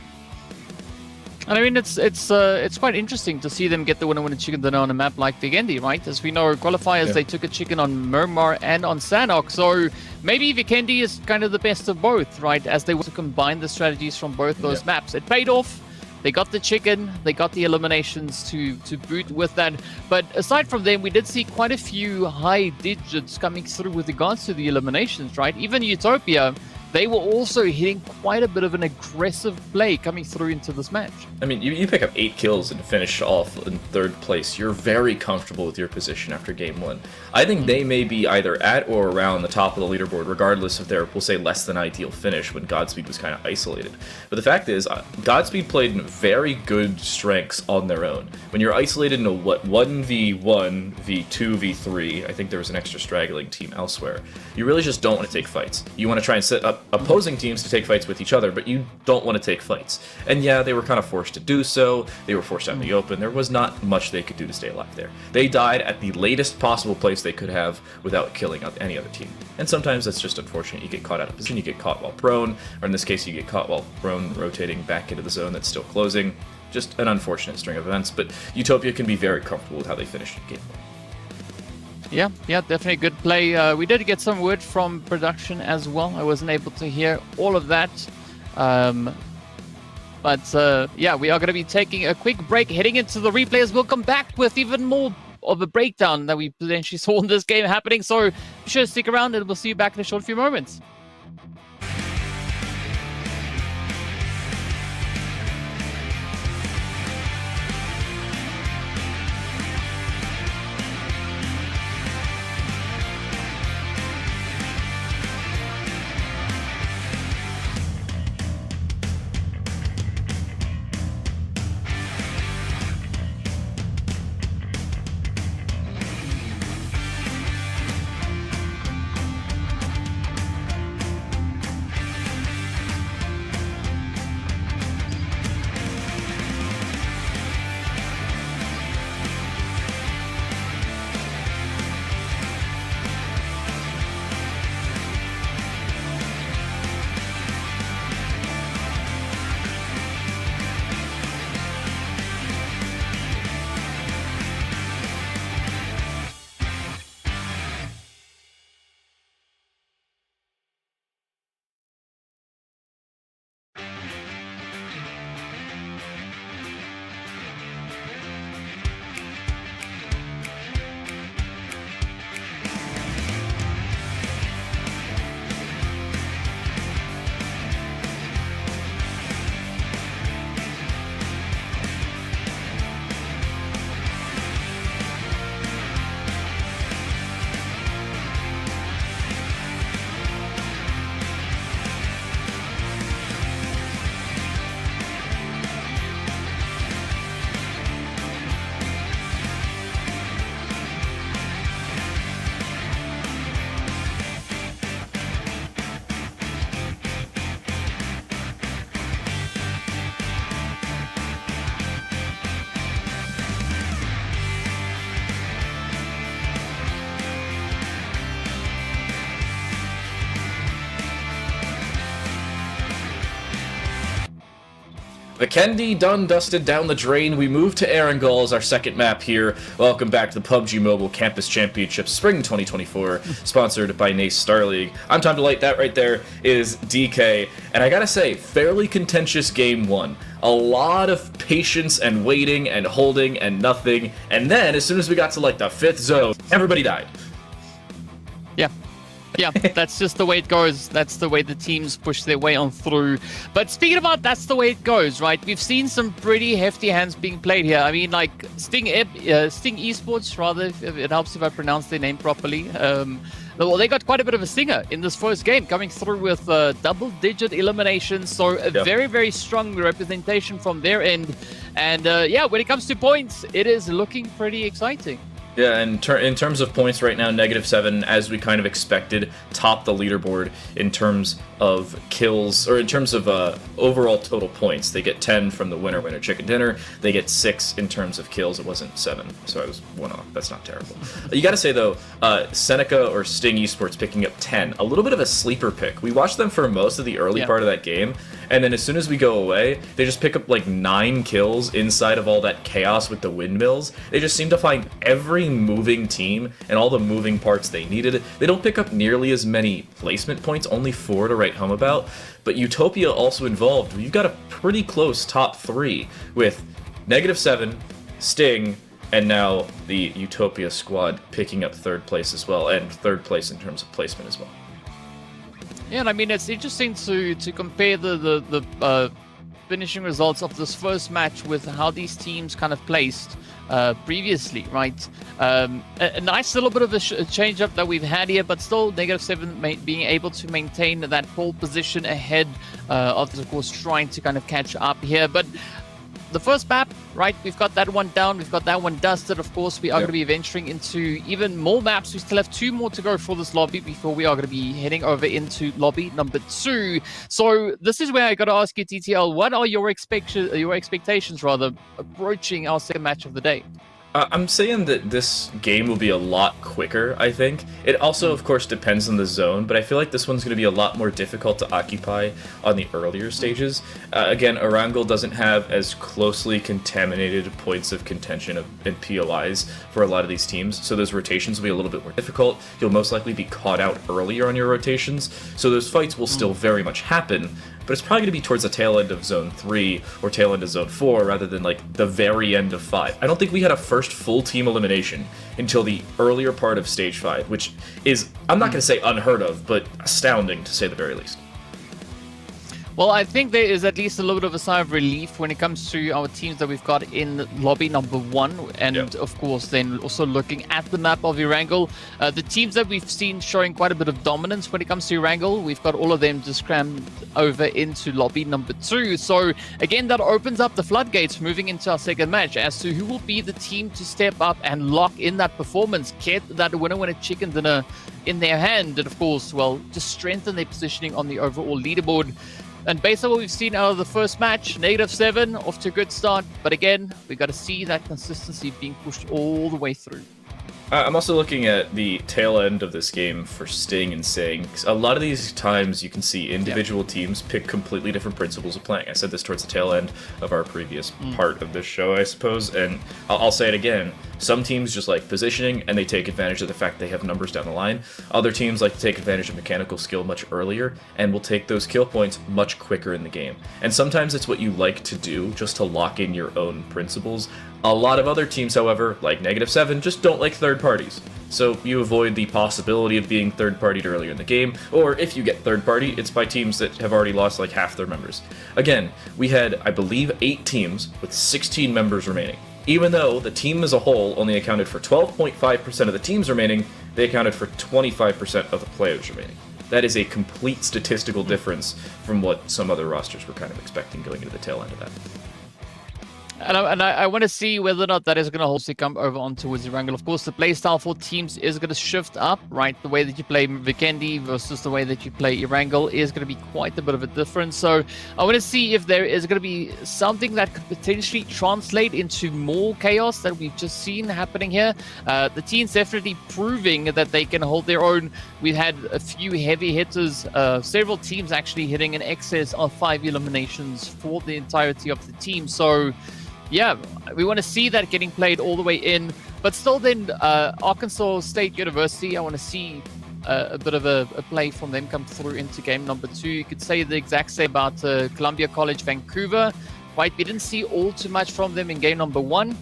And I mean, it's quite interesting to see them get the winner chicken dinner on a map like Vikendi, right? As we know, qualifiers, they took a chicken on Murmur and on Sanok, so maybe Vikendi is kind of the best of both, right? As they want to combine the strategies from both those maps. It paid off. They got the chicken, they got the eliminations to boot with that. But aside from them, we did see quite a few high digits coming through with regards to the eliminations, right? Even Utopia, they were also hitting quite a bit of an aggressive play coming through into this match. I mean, you pick up 8 kills and finish off in 3rd place. You're very comfortable with your position after game 1. I think they may be either at or around the top of the leaderboard, regardless of their, we'll say, less than ideal finish when Godspeed was kind of isolated. But the fact is, Godspeed played very good strengths on their own. When you're isolated in a 1v1, v2, v3, I think there was an extra straggling team elsewhere, you really just don't want to take fights. You want to try and set up opposing teams to take fights with each other, but you don't want to take fights. And yeah, they were kind of forced to do so. They were forced out in the open. There was not much they could do to stay alive there. They died at the latest possible place they could have without killing any other team. And sometimes that's just unfortunate. You get caught out of position, you get caught while prone, or in this case, you get caught while prone, rotating back into the zone that's still closing. Just an unfortunate string of events, but Utopia can be very comfortable with how they finished the game. Yeah, definitely good play. We did get some word from production as well. I wasn't able to hear all of that. But yeah, we are going to be taking a quick break, heading into the replays. We'll come back with even more of a breakdown that we potentially saw in this game happening. So be sure to stick around and we'll see you back in a short few moments. Vikendi done dusted down the drain. We move to Erangel as our second map here. Welcome back to the PUBG Mobile Campus Championship Spring 2024, sponsored by Nace Star League. I'm Time to Light. That right there is DK. And I gotta say, fairly contentious game 1. A lot of patience and waiting and holding and nothing. And then, as soon as we got to like the 5th zone, everybody died. Yeah, that's just the way it goes. That's the way the teams push their way on through. But speaking about that's the way it goes, right? We've seen some pretty hefty hands being played here. I mean, like Sting Esports, rather, if it helps if I pronounce their name properly. Well, they got quite a bit of a stinger in this first game, coming through with double-digit eliminations. So a very, very strong representation from their end. And yeah, when it comes to points, it is looking pretty exciting. Yeah, and in terms of points right now, -7, as we kind of expected, top the leaderboard in terms of kills, or in terms of overall total points. They get 10 from the winner chicken dinner. They get 6 in terms of kills. It wasn't 7, so I was 1 off. That's not terrible. You gotta say, though, Seneca or Sting Esports picking up 10. A little bit of a sleeper pick. We watched them for most of the early part of that game, and then as soon as we go away, they just pick up like 9 kills inside of all that chaos with the windmills. They just seem to find every moving team and all the moving parts they needed. They don't pick up nearly as many placement points, only 4 to write home about, but Utopia also involved. You've got a pretty close top 3 with -7, Sting, and now the Utopia squad picking up 3rd place as well, and 3rd place in terms of placement as well. Yeah, and I mean, it's interesting to compare the finishing results of this first match with how these teams kind of placed previously, right? A nice little bit of a change-up that we've had here, but still -7 being able to maintain that pole position ahead of course, trying to kind of catch up here. But the first map, right, we've got that one down, we've got that one dusted. Of course, we are going to be venturing into even more maps. We still have 2 more to go for this lobby before we are going to be heading over into lobby number 2. So this is where I got to ask you, TTL, what are your expectations rather approaching our second match of the day? I'm saying that this game will be a lot quicker, I think. It also, of course, depends on the zone, but I feel like this one's going to be a lot more difficult to occupy on the earlier stages. Again, Erangel doesn't have as closely contaminated points of contention and POIs for a lot of these teams, so those rotations will be a little bit more difficult. You'll most likely be caught out earlier on your rotations, so those fights will still very much happen, but it's probably going to be towards the tail end of Zone 3 or tail end of Zone 4 rather than like the very end of 5. I don't think we had a first full team elimination until the earlier part of Stage 5, which is, I'm not going to say unheard of, but astounding to say the very least. Well, I think there is at least a little bit of a sigh of relief when it comes to our teams that we've got in lobby number 1. And of course, then also looking at the map of Erangel. The teams that we've seen showing quite a bit of dominance when it comes to Erangel, we've got all of them just crammed over into lobby number 2. So again, that opens up the floodgates moving into our second match as to who will be the team to step up and lock in that performance, get that winner chicken dinner in their hand, and of course, well, just strengthen their positioning on the overall leaderboard. And based on what we've seen out of the first match, -7, off to a good start. But again, we got to see that consistency being pushed all the way through. I'm also looking at the tail end of this game for Sting and Sing. A lot of these times you can see individual teams pick completely different principles of playing. I said this towards the tail end of our previous part of this show, I suppose, and I'll say it again. Some teams just like positioning, and they take advantage of the fact they have numbers down the line. Other teams like to take advantage of mechanical skill much earlier, and will take those kill points much quicker in the game. And sometimes it's what you like to do, just to lock in your own principles. A lot of other teams, however, like -7, just don't like third parties. So you avoid the possibility of being third-partied earlier in the game, or if you get third-party, it's by teams that have already lost like half their members. Again, we had, I believe, 8 teams with 16 members remaining. Even though the team as a whole only accounted for 12.5% of the teams remaining, they accounted for 25% of the players remaining. That is a complete statistical difference from what some other rosters were kind of expecting going into the tail end of that. And I want to see whether or not that is going to also come over onto Erangel. Of course, the playstyle for teams is going to shift up, right? The way that you play Vikendi versus the way that you play Erangel is going to be quite a bit of a difference. So I want to see if there is going to be something that could potentially translate into more chaos that we've just seen happening here. The teams definitely proving that they can hold their own. We've had a few heavy hitters, several teams actually hitting in excess of 5 eliminations for the entirety of the team. So yeah, we want to see that getting played all the way in. But still then, Arkansas State University, I want to see a bit of a play from them come through into game number 2. You could say the exact same about Columbia College Vancouver. Right, we didn't see all too much from them in game number 1.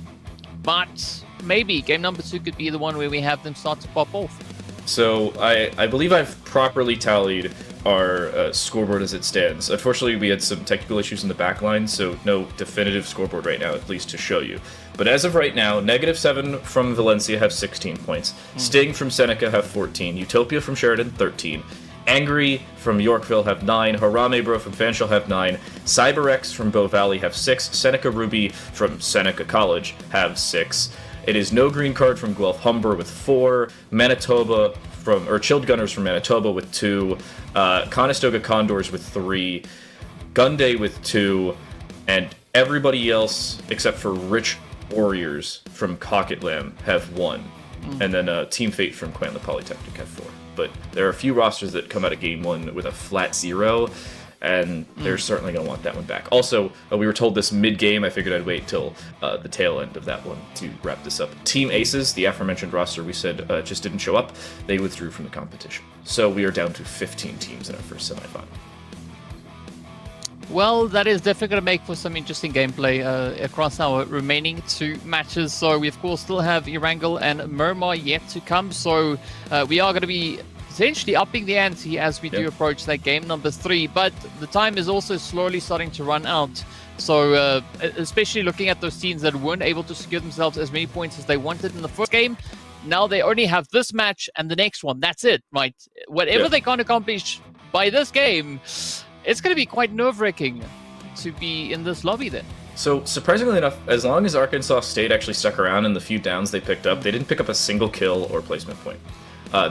But maybe game number 2 could be the one where we have them start to pop off. So I believe I've properly tallied our scoreboard as it stands. Unfortunately, we had some technical issues in the back line, so no definitive scoreboard right now, at least to show you. But as of right now, -7 from Valencia have 16 points. Sting from Seneca have 14. Utopia from Sheridan, 13. Angry from Yorkville have 9. Harame Bro from Fanshawe have 9. CyberX from Bow Valley have 6. Seneca Ruby from Seneca College have 6. It is no green card from Guelph Humber with 4, Manitoba Chilled Gunners from Manitoba with 2, Conestoga Condors with 3, Gunday with 2, and everybody else except for Rich Warriors from Coquitlam have 1. And then Team Fate from Quantla Polytechnic have 4. But there are a few rosters that come out of Game 1 with a flat 0, and they're certainly going to want that one back. Also, we were told this mid-game. I figured I'd wait till the tail end of that one to wrap this up. Team Aces, the aforementioned roster we said just didn't show up. They withdrew from the competition. So we are down to 15 teams in our first semifinal. Well, that is definitely going to make for some interesting gameplay across our remaining 2 matches. So we, of course, still have Erangel and Miramar yet to come. So we are going to be essentially upping the ante as we do approach that game number 3. But the time is also slowly starting to run out. So especially looking at those teams that weren't able to secure themselves as many points as they wanted in the first game, now they only have this match and the next one. That's it, right? Whatever they can't accomplish by this game, it's going to be quite nerve-wracking to be in this lobby then. So, surprisingly enough, as long as Arkansas State actually stuck around in the few downs they picked up, they didn't pick up a single kill or placement point.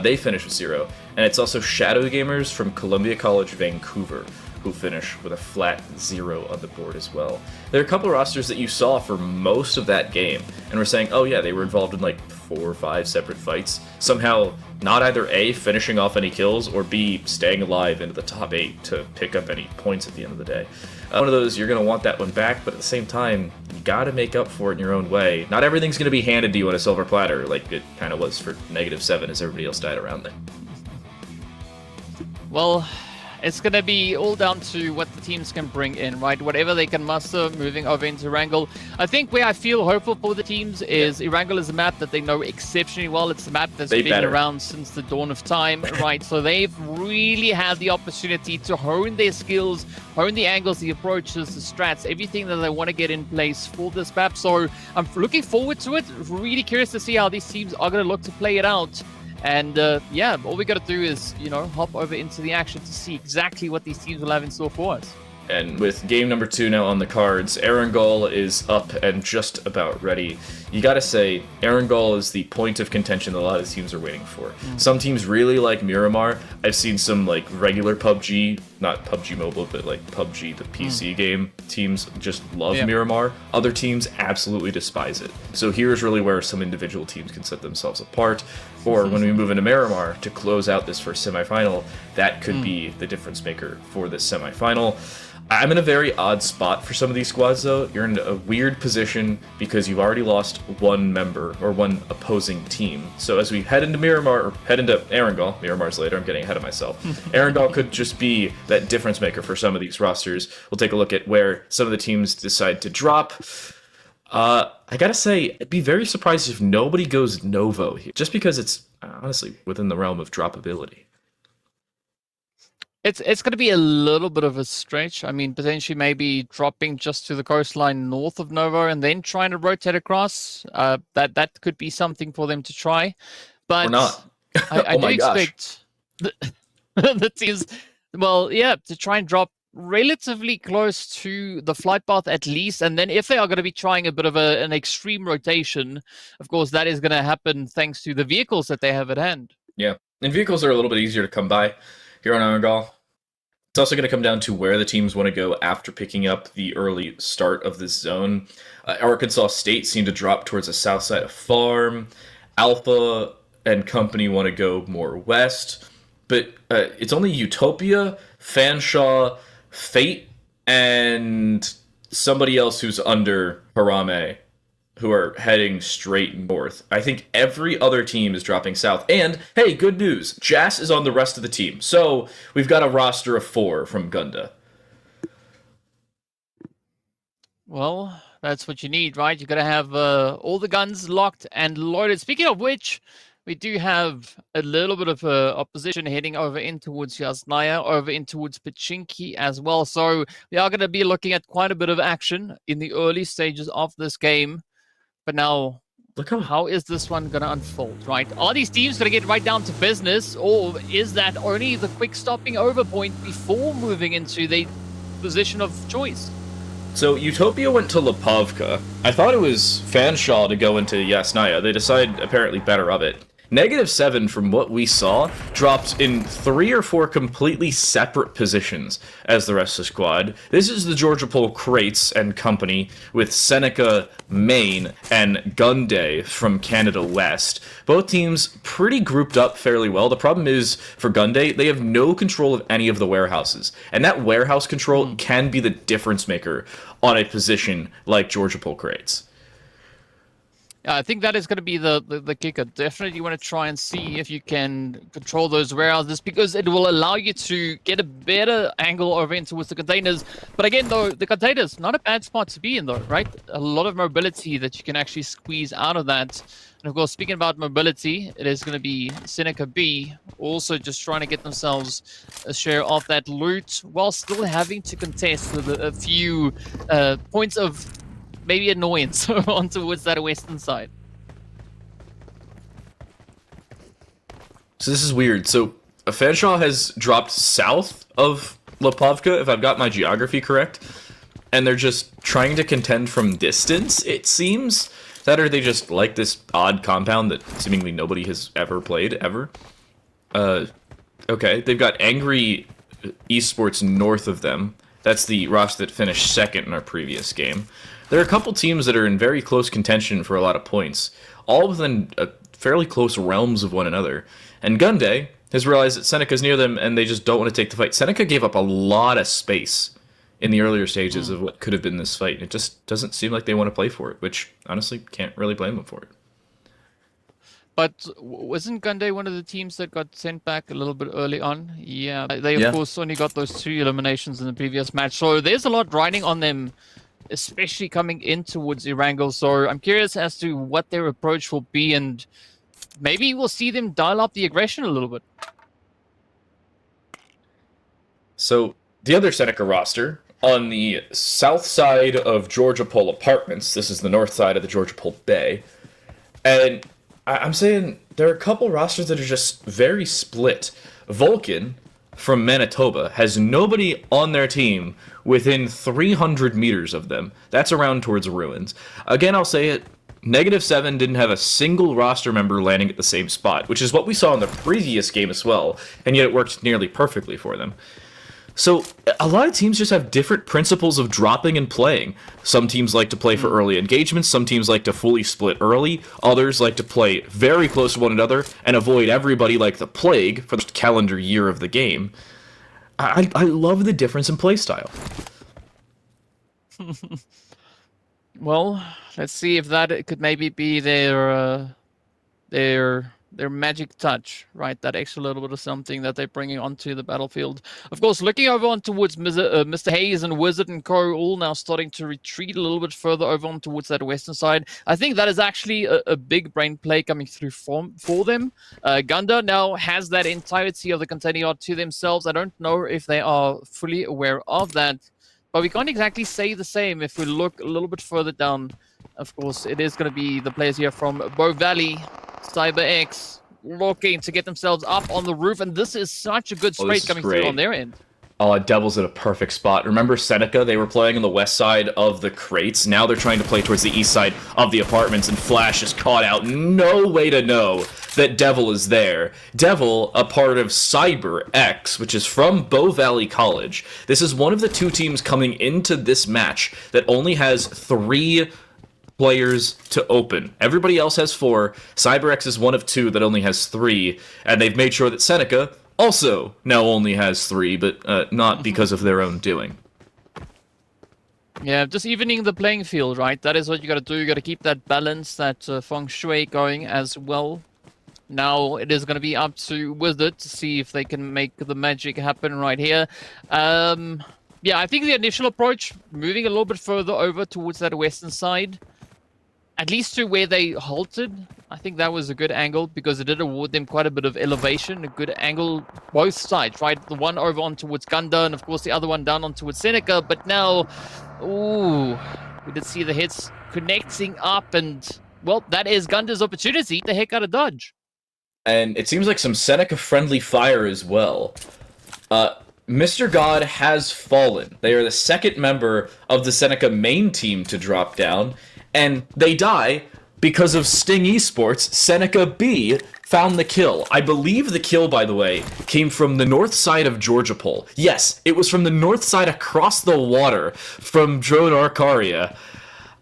They finished with 0. And it's also Shadow Gamers from Columbia College Vancouver who finish with a flat 0 on the board as well. There are a couple of rosters that you saw for most of that game, and we're saying, oh yeah, they were involved in like 4 or 5 separate fights, somehow not either A, finishing off any kills, or B, staying alive into the top 8 to pick up any points at the end of the day. One of those, you're going to want that one back, but at the same time, you got to make up for it in your own way. Not everything's going to be handed to you on a silver platter, like it kind of was for -7 as everybody else died around there. Well, it's going to be all down to what the teams can bring in, right? Whatever they can muster moving over into Erangel. I think where I feel hopeful for the teams is Erangel is a map that they know exceptionally well. It's a map that's been around since the dawn of time, right? So they've really had the opportunity to hone their skills, hone the angles, the approaches, the strats, everything that they want to get in place for this map. So I'm looking forward to it. Really curious to see how these teams are going to look to play it out. And yeah, all we got to do is, hop over into the action to see exactly what these teams will have in store for us. And with game number 2 now on the cards, Erangel is up and just about ready. You gotta say, Erangel is the point of contention that a lot of teams are waiting for. Some teams really like Miramar. I've seen some like regular PUBG, not PUBG Mobile, but like PUBG, the PC game, teams just love Miramar. Other teams absolutely despise it. So here's really where some individual teams can set themselves apart. Or when we move into Miramar to close out this first semifinal, that could be the difference maker for this semifinal. I'm in a very odd spot for some of these squads, though. You're in a weird position because you've already lost one member or one opposing team. So as we head into Miramar, or head into Erangel, Miramar's later, I'm getting ahead of myself. Erangel could just be that difference maker for some of these rosters. We'll take a look at where some of the teams decide to drop. I gotta say, I'd be very surprised if nobody goes Novo here, just because it's honestly within the realm of droppability. It's going to be a little bit of a stretch. I mean, potentially maybe dropping just to the coastline north of Novo and then trying to rotate across. That could be something for them to try. But or not. I do expect the teams, to try and drop relatively close to the flight path at least. And then if they are going to be trying a bit of an extreme rotation, of course, that is going to happen thanks to the vehicles that they have at hand. Yeah, and vehicles are a little bit easier to come by here on Erangel. It's also going to come down to where the teams want to go after picking up the early start of this zone. Arkansas State seem to drop towards the south side of Farm. Alpha and company want to go more west. But it's only Utopia, Fanshawe, Fate, and somebody else who's under Harame who are heading straight north. I think every other team is dropping south. And, hey, good news. Jas is on the rest of the team. So, we've got a roster of 4 from Gunda. Well, that's what you need, right? You got to have all the guns locked and loaded. Speaking of which, we do have a little bit of opposition heading over in towards Yasnaya, over in towards Pachinki as well. So, we are going to be looking at quite a bit of action in the early stages of this game. But now, how is this one going to unfold, right? Are these teams going to get right down to business, or is that only the quick stopping over point before moving into the position of choice? So Utopia went to Lipovka. I thought it was Fanshawe to go into Yasnaya. They decided apparently better of it. -7, from what we saw, dropped in 3 or 4 completely separate positions as the rest of the squad. This is the Georgia Pole Crates and company with Seneca, Maine, and Gunday from Canada West. Both teams pretty grouped up fairly well. The problem is, for Gunday, they have no control of any of the warehouses. And that warehouse control can be the difference maker on a position like Georgia Pole Crates. I think that is going to be the kicker. Definitely you want to try and see if you can control those warehouses, because it will allow you to get a better angle over in towards the containers. But again, though, the containers, not a bad spot to be in, though, right? A lot of mobility that you can actually squeeze out of that. And of course, speaking about mobility, it is going to be Seneca B also just trying to get themselves a share of that loot while still having to contest with a few points of maybe annoyance on towards that western side. So this is weird. So Fanshawe has dropped south of Lipovka, if I've got my geography correct, and they're just trying to contend from distance, it seems. That, or they just like this odd compound that seemingly nobody has ever played, ever. Okay, they've got Angry Esports north of them. That's the roster that finished second in our previous game. There are a couple teams that are in very close contention for a lot of points, all within fairly close realms of one another. And Gunday has realized that Seneca's near them, and they just don't want to take the fight. Seneca gave up a lot of space in the earlier stages of what could have been this fight. It just doesn't seem like they want to play for it, which, honestly, can't really blame them for it. But wasn't Gunday one of the teams that got sent back a little bit early on? Yeah, they of course only got those 2 eliminations in the previous match, so there's a lot riding on them, especially coming in towards Erangel. So I'm curious as to what their approach will be, and maybe we'll see them dial up the aggression a little bit. So the other Seneca roster, on the south side of Georgia Pole Apartments, this is the north side of the Georgia Pole Bay, and I'm saying there are a couple rosters that are just very split. Vulcan from Manitoba has nobody on their team within 300 meters of them. That's around towards Ruins. Again, I'll say it, -7 didn't have a single roster member landing at the same spot, which is what we saw in the previous game as well, and yet it worked nearly perfectly for them. So a lot of teams just have different principles of dropping and playing. Some teams like to play for early engagements, some teams like to fully split early, others like to play very close to one another and avoid everybody like the plague for the calendar year of the game. I love the difference in playstyle. Well, let's see if that could maybe be their magic touch, right? That extra little bit of something that they're bringing onto the battlefield. Of course, looking over on towards Mr. Hayes and Wizard and Co. all now starting to retreat a little bit further over on towards that western side. I think that is actually a big brain play coming through for them. Gunda now has that entirety of the container yard to themselves. I don't know if they are fully aware of that, but we can't exactly say the same if we look a little bit further down. Of course, it is going to be the players here from Bow Valley, CyberX, looking to get themselves up on the roof, and this is such a good spray coming through on their end. Oh, Devil's at a perfect spot. Remember Seneca? They were playing on the west side of the crates. Now they're trying to play towards the east side of the apartments, and Flash is caught out. No way to know that Devil is there. Devil, a part of CyberX, which is from Bow Valley College. This is one of the 2 teams coming into this match that only has 3 players to open. Everybody else has 4. CyberX is one of 2 that only has 3, and they've made sure that Seneca also now only has 3, but not because of their own doing. Yeah, just evening the playing field, right? That is what you got to do. You got to keep that balance, that feng shui going as well. Now it is going to be up to Wizard to see if they can make the magic happen right here. Yeah, I think the initial approach, moving a little bit further over towards that western side, at least to where they halted, I think that was a good angle because it did award them quite a bit of elevation, a good angle both sides, right? The one over on towards Gunda and of course the other one down on towards Seneca, but now, ooh, we did see the hits connecting up and, well, that is Gunda's opportunity. The heck out of dodge. And it seems like some Seneca-friendly fire as well. Mr. God has fallen. They are the second member of the Seneca main team to drop down, and they die because of Sting Esports. Seneca B found the kill. I believe the kill, by the way, came from the north side of Georgia Pole. Yes, it was from the north side across the water from Drone Arcaria.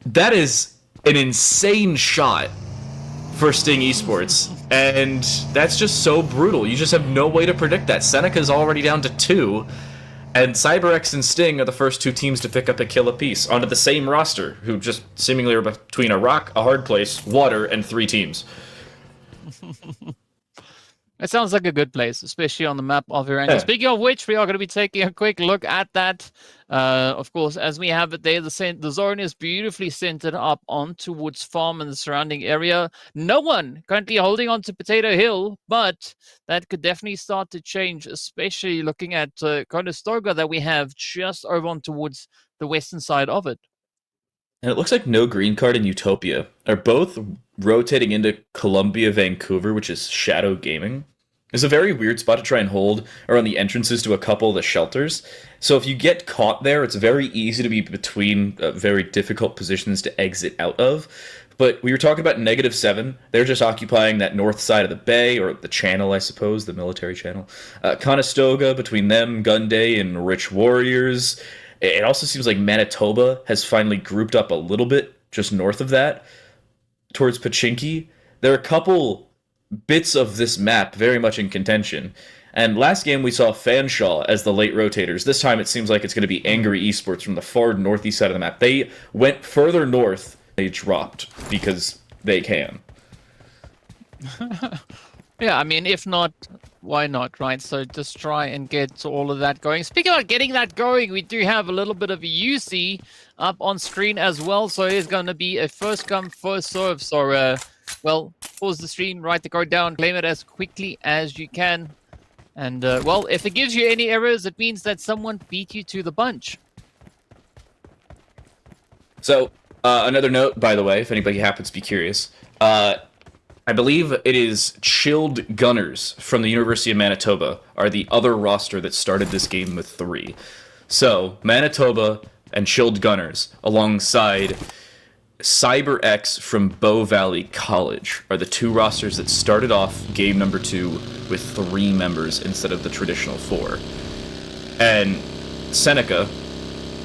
That is an insane shot for Sting Esports, and that's just so brutal. You just have no way to predict that. Seneca's already down to 2, and CyberX and Sting are the first 2 teams to pick up a kill apiece onto the same roster, who just seemingly are between a rock, a hard place, water, and 3 teams. It sounds like a good place, especially on the map of Iran. Yeah. Speaking of which, we are going to be taking a quick look at that. Of course, as we have it there, the zone is beautifully centered up on towards farm and the surrounding area. No one currently holding on to Potato Hill, but that could definitely start to change, especially looking at Conestoga that we have just over on towards the western side of it. And it looks like No Green Card and Utopia are both rotating into Columbia, Vancouver, which is Shadow Gaming. It's a very weird spot to try and hold around the entrances to a couple of the shelters. So if you get caught there, it's very easy to be between very difficult positions to exit out of. But we were talking about -7. They're just occupying that north side of the bay, or the channel, I suppose, the military channel. Conestoga, between them, Gunday, and Rich Warriors. It also seems like Manitoba has finally grouped up a little bit just north of that, towards Pachinki. There are a couple bits of this map very much in contention. And last game we saw Fanshawe as the late rotators. This time it seems like it's going to be Angry Esports from the far northeast side of the map. They went further north. They dropped because they can. Yeah, I mean, if not, why not, right? So just try and get all of that going. Speaking about getting that going, we do have a little bit of a UC up on screen as well. So it's going to be a first come, first serve. So, well, pause the stream, write the code down, claim it as quickly as you can. And, well, if it gives you any errors, it means that someone beat you to the bunch. So, another note, by the way, if anybody happens to be curious, I believe it is Chilled Gunners from the University of Manitoba are the other roster that started this game with 3. So, Manitoba and Chilled Gunners, alongside CyberX from Bow Valley College, are the 2 rosters that started off game number 2 with 3 members instead of the traditional 4. And Seneca,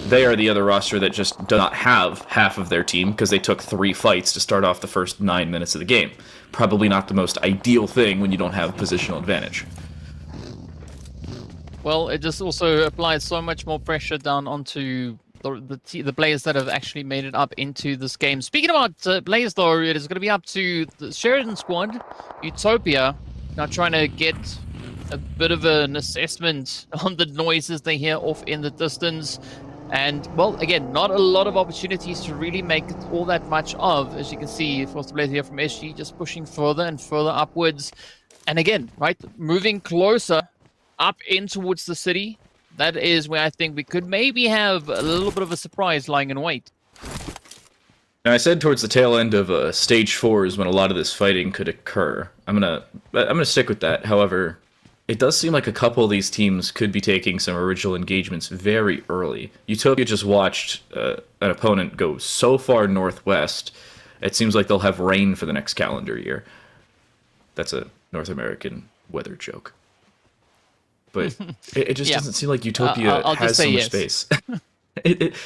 they are the other roster that just does not have half of their team because they took 3 fights to start off the first 9 minutes of the game. Probably not the most ideal thing when you don't have positional advantage. Well, it just also applies so much more pressure down onto the players that have actually made it up into this game. Speaking about players, though, it is going to be up to the Sheridan squad, Utopia, now trying to get a bit of an assessment on the noises they hear off in the distance. And, well, again, not a lot of opportunities to really make it all that much of. As you can see, first player here from SG just pushing further and further upwards. And again, right, moving closer up in towards the city. That is where I think we could maybe have a little bit of a surprise lying in wait. Now, I said towards the tail end of Stage 4 is when a lot of this fighting could occur. I'm gonna stick with that. However, it does seem like a couple of these teams could be taking some original engagements very early. Utopia just watched an opponent go so far northwest, it seems like they'll have rain for the next calendar year. That's a North American weather joke. But it just doesn't seem like Utopia has so much space.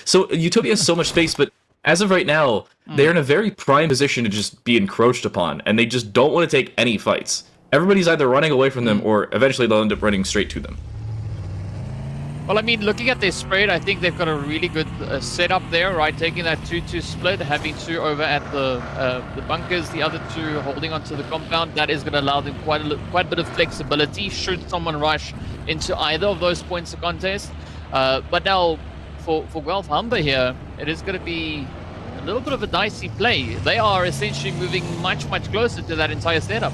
So Utopia has so much space, but as of right now, they're in a very prime position to just be encroached upon, and they just don't want to take any fights. Everybody's either running away from them, or eventually they'll end up running straight to them. Well, I mean, looking at their spread, I think they've got a really good setup there, right? Taking that 2-2 split, having 2 over at the bunkers, the other 2 holding onto the compound. That is going to allow them quite a bit of flexibility should someone rush into either of those points of contest. But now, for Guelph Humber here, it is going to be a little bit of a dicey play. They are essentially moving much, much closer to that entire setup.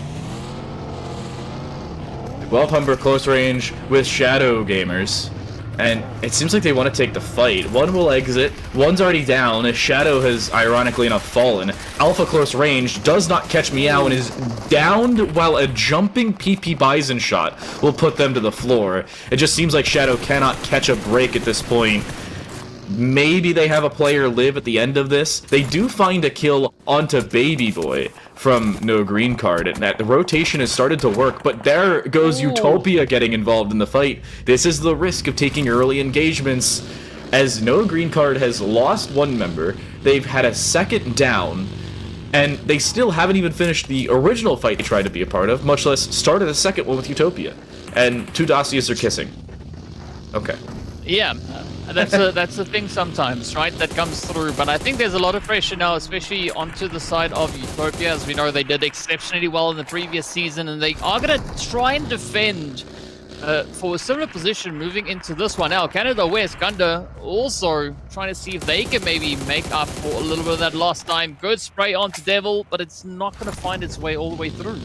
Guelph Humber close range with Shadow Gamers. And it seems like they want to take the fight. One will exit, one's already down, as Shadow has, ironically enough, fallen. Alpha close range does not catch Meow and is downed, while a jumping PP Bison shot will put them to the floor. It just seems like Shadow cannot catch a break at this point. Maybe they have a player live at the end of this. They do find a kill onto Baby Boy from No Green Card, and that the rotation has started to work, but there goes Utopia getting involved in the fight. This is the risk of taking early engagements, as No Green Card has lost one member, they've had a second down, and they still haven't even finished the original fight they tried to be a part of, much less started a second one with Utopia. And two Dacias are kissing. Okay. Yeah, that's the thing sometimes, right? That comes through. But I think there's a lot of pressure now, especially onto the side of Utopia. As we know, they did exceptionally well in the previous season, and they are going to try and defend for a similar position moving into this one. Now, Canada West, Gunda also trying to see if they can maybe make up for a little bit of that lost time. Good spray onto Devil, but it's not going to find its way all the way through.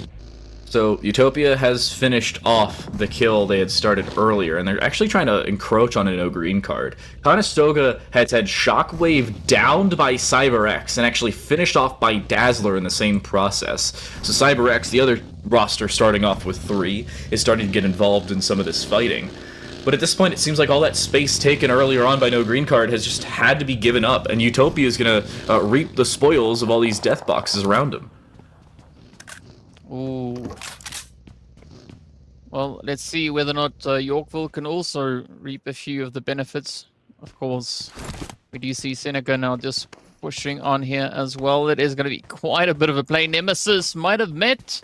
So Utopia has finished off the kill they had started earlier, and they're actually trying to encroach on a No Green Card. Conestoga has had Shockwave downed by CyberX and actually finished off by Dazzler in the same process. So CyberX, the other roster starting off with 3, is starting to get involved in some of this fighting. But at this point, it seems like all that space taken earlier on by No Green Card has just had to be given up, and Utopia is going to reap the spoils of all these death boxes around him. Ooh. Well, let's see whether or not Yorkville can also reap a few of the benefits. Of course, we do see Seneca now just pushing on here as well. It is going to be quite a bit of a play. Nemesis might have met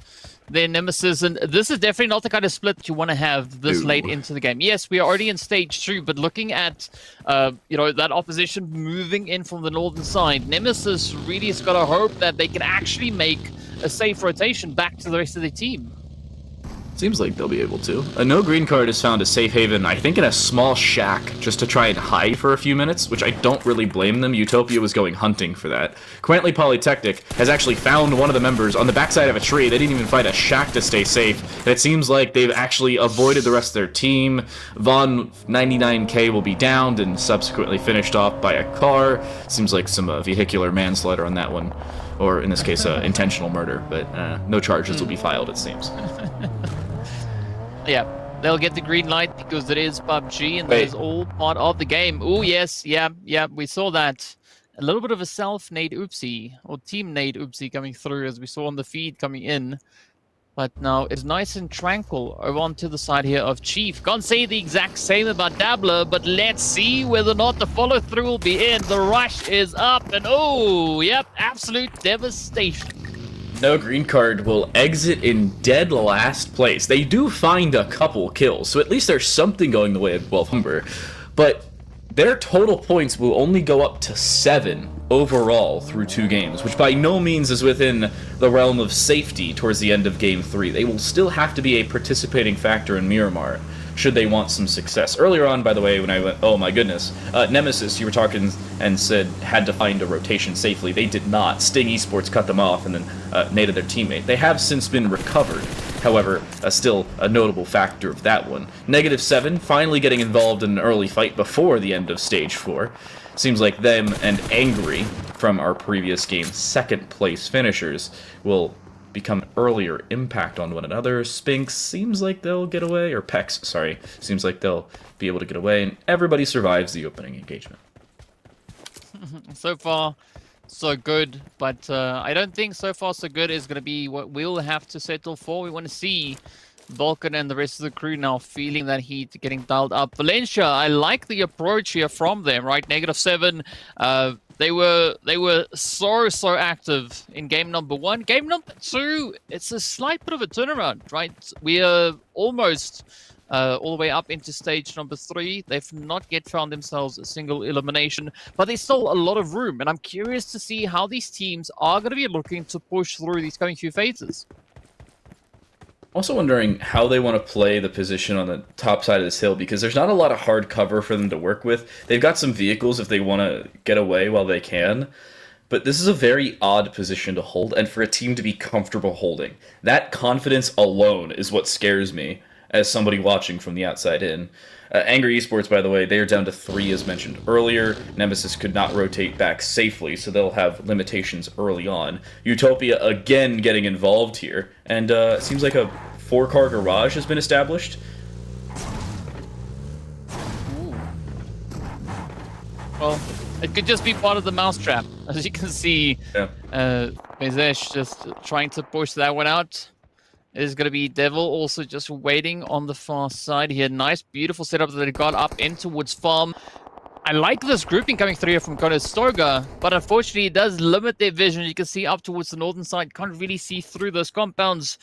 their Nemesis, and this is definitely not the kind of split that you want to have this late into the game. Yes, we are already in stage 2, but looking at that opposition moving in from the northern side, Nemesis really has got to hope that they can actually make a safe rotation back to the rest of the team. Seems like they'll be able to. A No Green Card has found a safe haven, I think in a small shack, just to try and hide for a few minutes, which I don't really blame them. Utopia was going hunting for that. Quantley Polytechnic has actually found one of the members on the backside of a tree. They didn't even find a shack to stay safe. And it seems like they've actually avoided the rest of their team. Von 99K will be downed and subsequently finished off by a car. Seems like some vehicular manslaughter on that one. Or in this case, intentional murder, but no charges will be filed, it seems. Yeah, they'll get the green light because it is PUBG and that is all part of the game. Oh, yes, yeah, we saw that. A little bit of a self-nade oopsie, or team-nade oopsie coming through as we saw on the feed coming in. But now it's nice and tranquil over onto the side here of Chief. Can't say the exact same about Dabbler, but let's see whether or not the follow-through will be in. The rush is up, and oh, yep, absolute devastation. No Green Card will exit in dead last place. They do find a couple kills, so at least there's something going the way of 12 Humber. But their total points will only go up to 7 overall through 2 games, which by no means is within the realm of safety towards the end of Game 3. They will still have to be a participating factor in Miramar, should they want some success. Earlier on, by the way, when I went, oh my goodness, Nemesis, you were talking and said had to find a rotation safely. They did not. Sting Esports cut them off and then naded their teammate. They have since been recovered. However, still a notable factor of that one. -7, finally getting involved in an early fight before the end of Stage 4. Seems like them and Angry from our previous game, second place finishers, will become an earlier impact on one another. Spinks seems like they'll get away, or Pex, sorry, seems like they'll be able to get away, and everybody survives the opening engagement. So far, so good, but I don't think so far so good is going to be what we'll have to settle for. We want to see Vulcan and the rest of the crew now feeling that heat, getting dialed up. Valencia, I like the approach here from them, right? -7. They were so active in game number 1. Game number 2, it's a slight bit of a turnaround, right? We are almost all the way up into stage number 3. They've not yet found themselves a single elimination, but there's still a lot of room, and I'm curious to see how these teams are going to be looking to push through these coming few phases. Also wondering how they want to play the position on the top side of this hill, because there's not a lot of hard cover for them to work with. They've got some vehicles if they want to get away while they can, but this is a very odd position to hold, and for a team to be comfortable holding. That confidence alone is what scares me as somebody watching from the outside in. Angry Esports, by the way, they are down to 3 as mentioned earlier. Nemesis could not rotate back safely, so they'll have limitations early on. Utopia again getting involved here, and it seems like a 4-car garage has been established. Well, it could just be part of the mousetrap. As you can see, Mezesh just trying to push that one out. There's going to be Devil also just waiting on the far side here. Nice, beautiful setup that they got up in towards farm. I like this grouping coming through here from Conestoga, but unfortunately it does limit their vision. You can see up towards the northern side, can't really see through those compounds.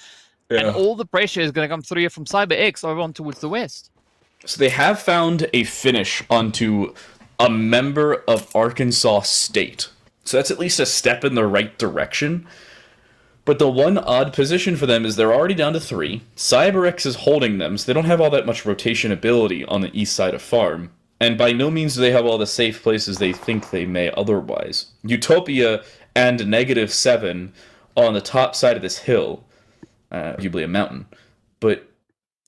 And all the pressure is going to come through here from CyberX over on towards the west. So they have found a finish onto a member of Arkansas State. So that's at least a step in the right direction. But the one odd position for them is they're already down to 3. CyberX is holding them, so they don't have all that much rotation ability on the east side of farm. And by no means do they have all the safe places they think they may otherwise. Utopia and -7 on the top side of this hill, arguably a mountain. But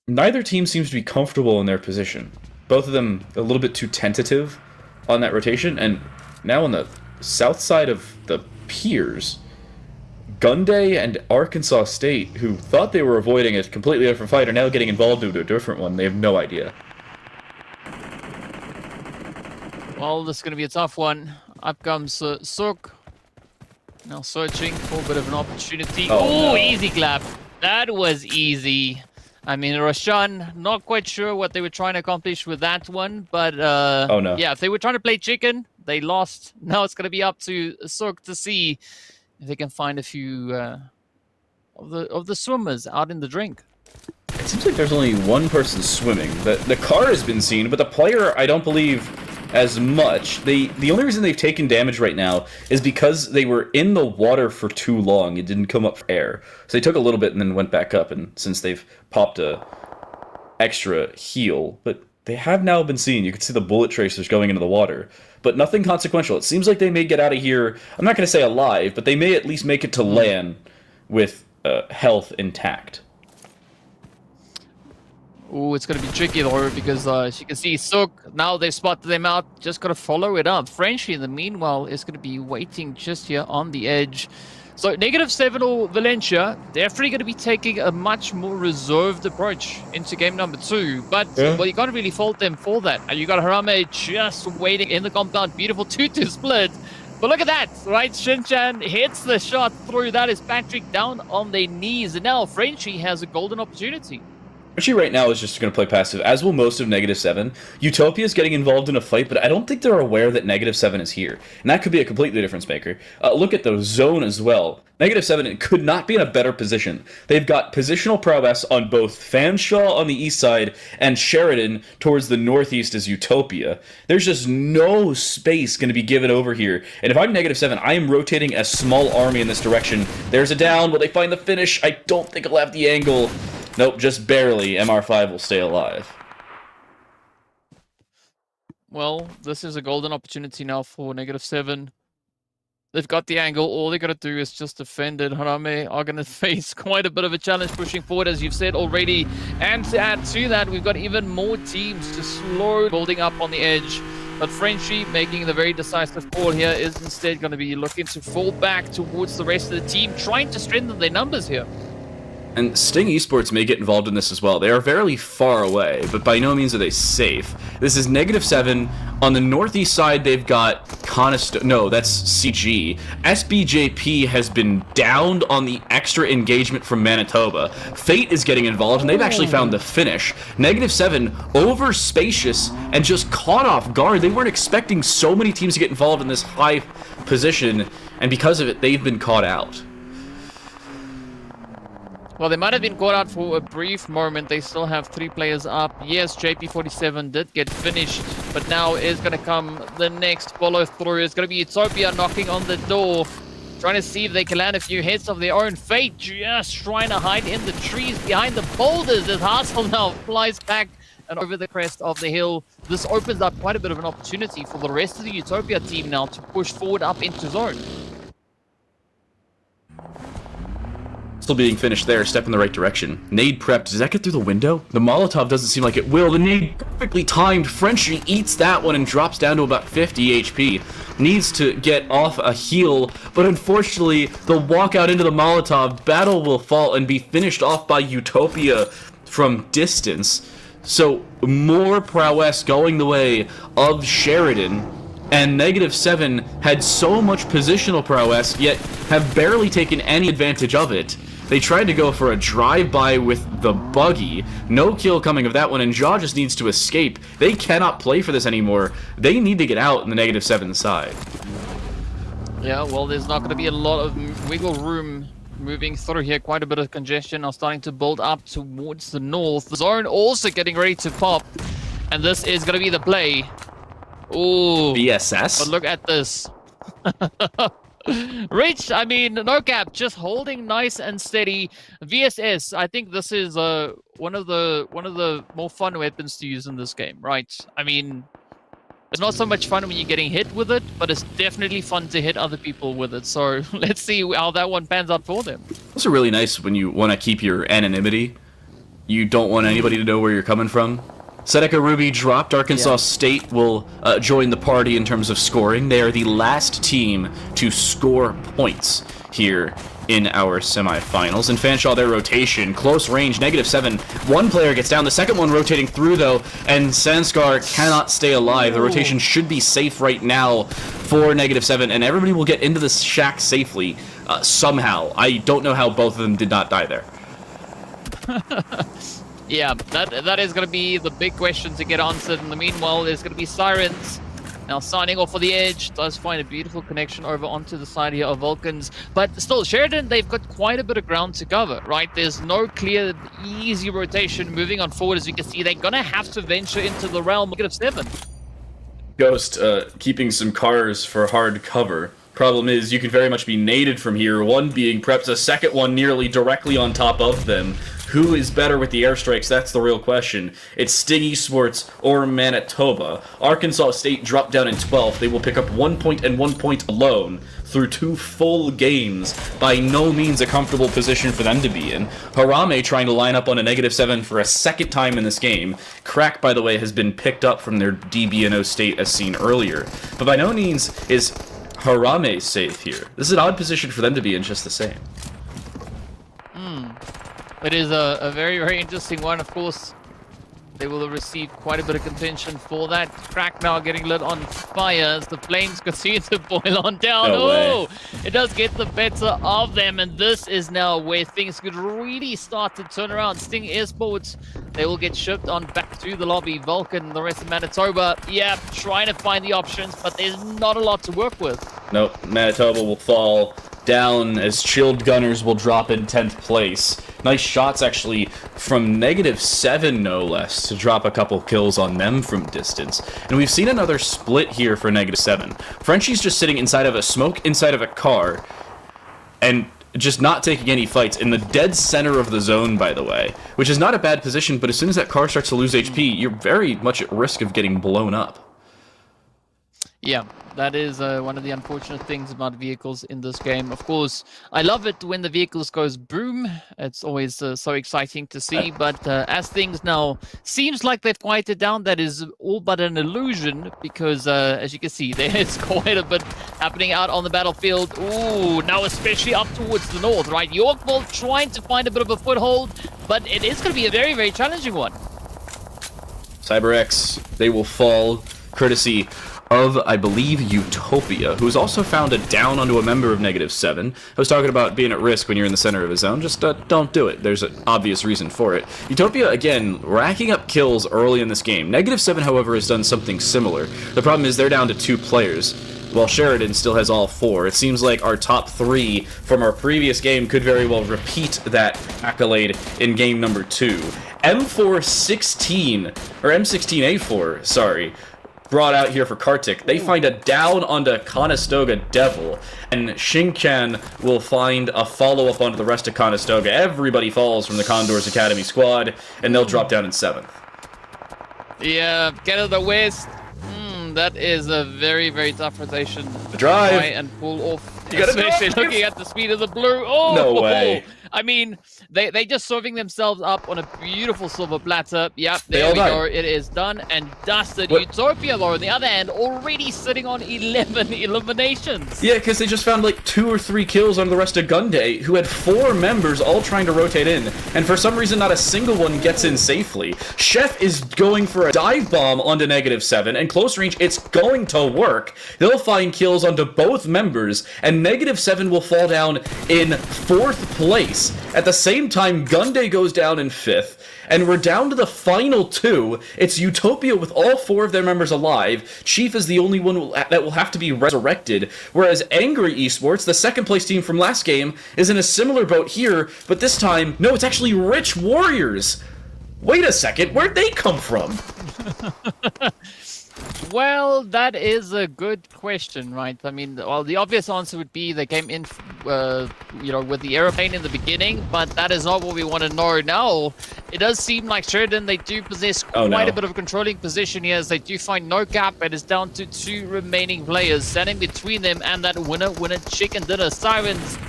neither team seems to be comfortable in their position. Both of them a little bit too tentative on that rotation. And now on the south side of the piers, Gunday and Arkansas State, who thought they were avoiding a completely different fight, are now getting involved into a different one. They have no idea. Well, this is going to be a tough one. Up comes Sook. Now searching for a bit of an opportunity. Oh, no. Easy clap. That was easy. I mean, Roshan, not quite sure what they were trying to accomplish with that one, but oh, no. Yeah, if they were trying to play chicken, they lost. Now it's going to be up to Sook to see if they can find a few of the swimmers out in the drink. It seems like there's only one person swimming. The car has been seen, but the player, I don't believe as much. The only reason they've taken damage right now is because they were in the water for too long. It didn't come up for air. So they took a little bit and then went back up, and since they've popped a extra heal, but they have now been seen. You can see the bullet tracers going into the water, but nothing consequential. It seems like they may get out of here, I'm not going to say alive, but they may at least make it to land with health intact. Oh, it's going to be tricky though, because as you can see, Sook, now they've spotted them out, just got to follow it up. Frenchie, in the meanwhile, is going to be waiting just here on the edge. So -7 or Valencia, definitely going to be taking a much more reserved approach into game number 2. But, well, you can't really fault them for that. And you got Harame just waiting in the compound. Beautiful 2-2 split. But look at that, right? Shinchan hits the shot through. That is Patrick down on their knees. And now Frenchie has a golden opportunity. Frenchie right now is just going to play passive, as will most of -7. Utopia is getting involved in a fight, but I don't think they're aware that -7 is here. And that could be a completely difference maker. Look at the zone as well. -7 could not be in a better position. They've got positional prowess on both Fanshawe on the east side and Sheridan towards the northeast as Utopia. There's just no space going to be given over here. And if I'm -7, I am rotating a small army in this direction. There's a down. Will they find the finish? I don't think I'll have the angle. Nope, just barely. MR5 will stay alive. Well, this is a golden opportunity now for -7. They've got the angle. All they got to do is just defend it. Harame are going to face quite a bit of a challenge pushing forward, as you've said already. And to add to that, we've got even more teams just slow building up on the edge. But Frenchie, making the very decisive call here, is instead going to be looking to fall back towards the rest of the team, trying to strengthen their numbers here. And Sting Esports may get involved in this as well. They are very far away, but by no means are they safe. This is -7. On the northeast side, they've got no, that's CG. SBJP has been downed on the extra engagement from Manitoba. Fate is getting involved, and they've actually found the finish. -7, over spacious, and just caught off guard. They weren't expecting so many teams to get involved in this high position, and because of it, they've been caught out. Well, they might have been caught out for a brief moment. They still have 3 players up. Yes, JP47 did get finished, but now is going to come the next follow-through. It's going to be Utopia knocking on the door, trying to see if they can land a few hits of their own. Fate just trying to hide in the trees behind the boulders as Hassel now flies back and over the crest of the hill. This opens up quite a bit of an opportunity for the rest of the Utopia team now to push forward up into zone. Still being finished there, step in the right direction. Nade prepped, does that get through the window? The Molotov doesn't seem like it will. The nade perfectly timed. Frenchie eats that one and drops down to about 50 HP. Needs to get off a heal, but unfortunately, the walkout into the Molotov, battle will fall and be finished off by Utopia from distance. So, more prowess going the way of Sheridan, and -7 had so much positional prowess, yet have barely taken any advantage of it. They tried to go for a drive-by with the buggy. No kill coming of that one, and Jaw just needs to escape. They cannot play for this anymore. They need to get out in the -7 side. Yeah, well, there's not going to be a lot of wiggle room moving through here. Quite a bit of congestion now starting to build up towards the north. The zone also getting ready to pop, and this is going to be the play. Ooh. BSS? But look at this. Rich, I mean, no cap, just holding nice and steady. VSS, I think this is one of the more fun weapons to use in this game, right? I mean, it's not so much fun when you're getting hit with it, but it's definitely fun to hit other people with it. So let's see how that one pans out for them. Also really nice when you want to keep your anonymity. You don't want anybody to know where you're coming from. Seneca Ruby dropped. Arkansas State will join the party in terms of scoring. They are the last team to score points here in our semifinals. And Fanshaw, their rotation, close range, -7. One player gets down, the second one rotating through, though, and Sanskar cannot stay alive. The rotation should be safe right now for -7, and everybody will get into this shack safely somehow. I don't know how both of them did not die there. Yeah, that is going to be the big question to get answered. In the meanwhile, there's going to be Sirens now signing off for the edge. Does find a beautiful connection over onto the side here of Vulcans. But still, Sheridan, they've got quite a bit of ground to cover, right? There's no clear, easy rotation moving on forward. As you can see, they're going to have to venture into the realm of -7. Ghost keeping some cars for hard cover. Problem is, you could very much be naded from here, one being prepped, a second one nearly directly on top of them. Who is better with the airstrikes? That's the real question. It's Sting Esports or Manitoba. Arkansas State dropped down in 12th. They will pick up 1 point and 1 point alone through 2 full games. By no means a comfortable position for them to be in. Harame trying to line up on a -7 for a second time in this game. Crack, by the way, has been picked up from their DBNO state as seen earlier. But by no means is Harame safe here. This is an odd position for them to be in just the same. It is a very, very interesting one. Of course, they will receive quite a bit of contention for that. Crack now getting lit on fire as the flames continue to boil on down. No way. It does get the better of them, and this is now where things could really start to turn around. Sting Esports, they will get shipped on back to the lobby. Vulcan, the rest of Manitoba, yeah, trying to find the options, but there's not a lot to work with. Nope, Manitoba will fall down as Chilled Gunners will drop in 10th place. Nice shots, actually, from -7, no less, to drop a couple kills on them from distance. And we've seen another split here for -7. Frenchie's just sitting inside of a smoke, inside of a car, and just not taking any fights in the dead center of the zone, by the way, which is not a bad position, but as soon as that car starts to lose HP, you're very much at risk of getting blown up. Yeah, that is one of the unfortunate things about vehicles in this game. Of course, I love it when the vehicles goes boom. It's always so exciting to see. But as things now seems like they've quieted down, that is all but an illusion because, as you can see, there is quite a bit happening out on the battlefield. Ooh, now especially up towards the north, right? Yorkville trying to find a bit of a foothold, but it is going to be a very, very challenging one. CyberX, they will fall courtesy of, I believe, Utopia, who's also found a down onto a member of -7. I was talking about being at risk when you're in the center of a zone. Just don't do it. There's an obvious reason for it. Utopia, again, racking up kills early in this game. -7, however, has done something similar. The problem is they're down to 2 players, while Sheridan still has all 4. It seems like our top 3 from our previous game could very well repeat that accolade in game number 2. M416, or M16A4, sorry, brought out here for Kartik. They find a down onto Conestoga Devil, and Shinkan will find a follow-up onto the rest of Conestoga. Everybody falls from the Condors Academy squad, and they'll drop down in 7th. Yeah, get out of the west. That is a very, very tough rotation The drive. try and pull off, You gotta especially drive. looking at the speed of the blue. Oh, No way. I mean, they just serving themselves up on a beautiful silver platter. Yep, They there all we died. go. It is done and dusted. What? Utopia, though, on the other hand, already sitting on 11 eliminations. Yeah, because they just found like 2 or 3 kills on the rest of Gunday, who had 4 members all trying to rotate in, and for some reason not a single one gets in safely. Chef is going for a dive bomb onto -7, and close range, it's going to work. They'll find kills onto both members, and -7 will fall down in 4th place. At the same time, Gunday goes down in 5th, and we're down to the final 2. It's Utopia with all 4 of their members alive. Chief is the only one that will have to be resurrected, whereas Angry Esports, the second place team from last game, is in a similar boat here, but this time, no, it's actually Rich Warriors. Wait a second, where'd they come from? Well, that is a good question, right? I mean, well, the obvious answer would be they came in, with the aeroplane in the beginning, but that is not what we want to know now. It does seem like Sheridan, they do possess quite a bit of a controlling position here, as they do find no gap, and it's down to 2 remaining players standing between them and that winner chicken dinner. Sirens,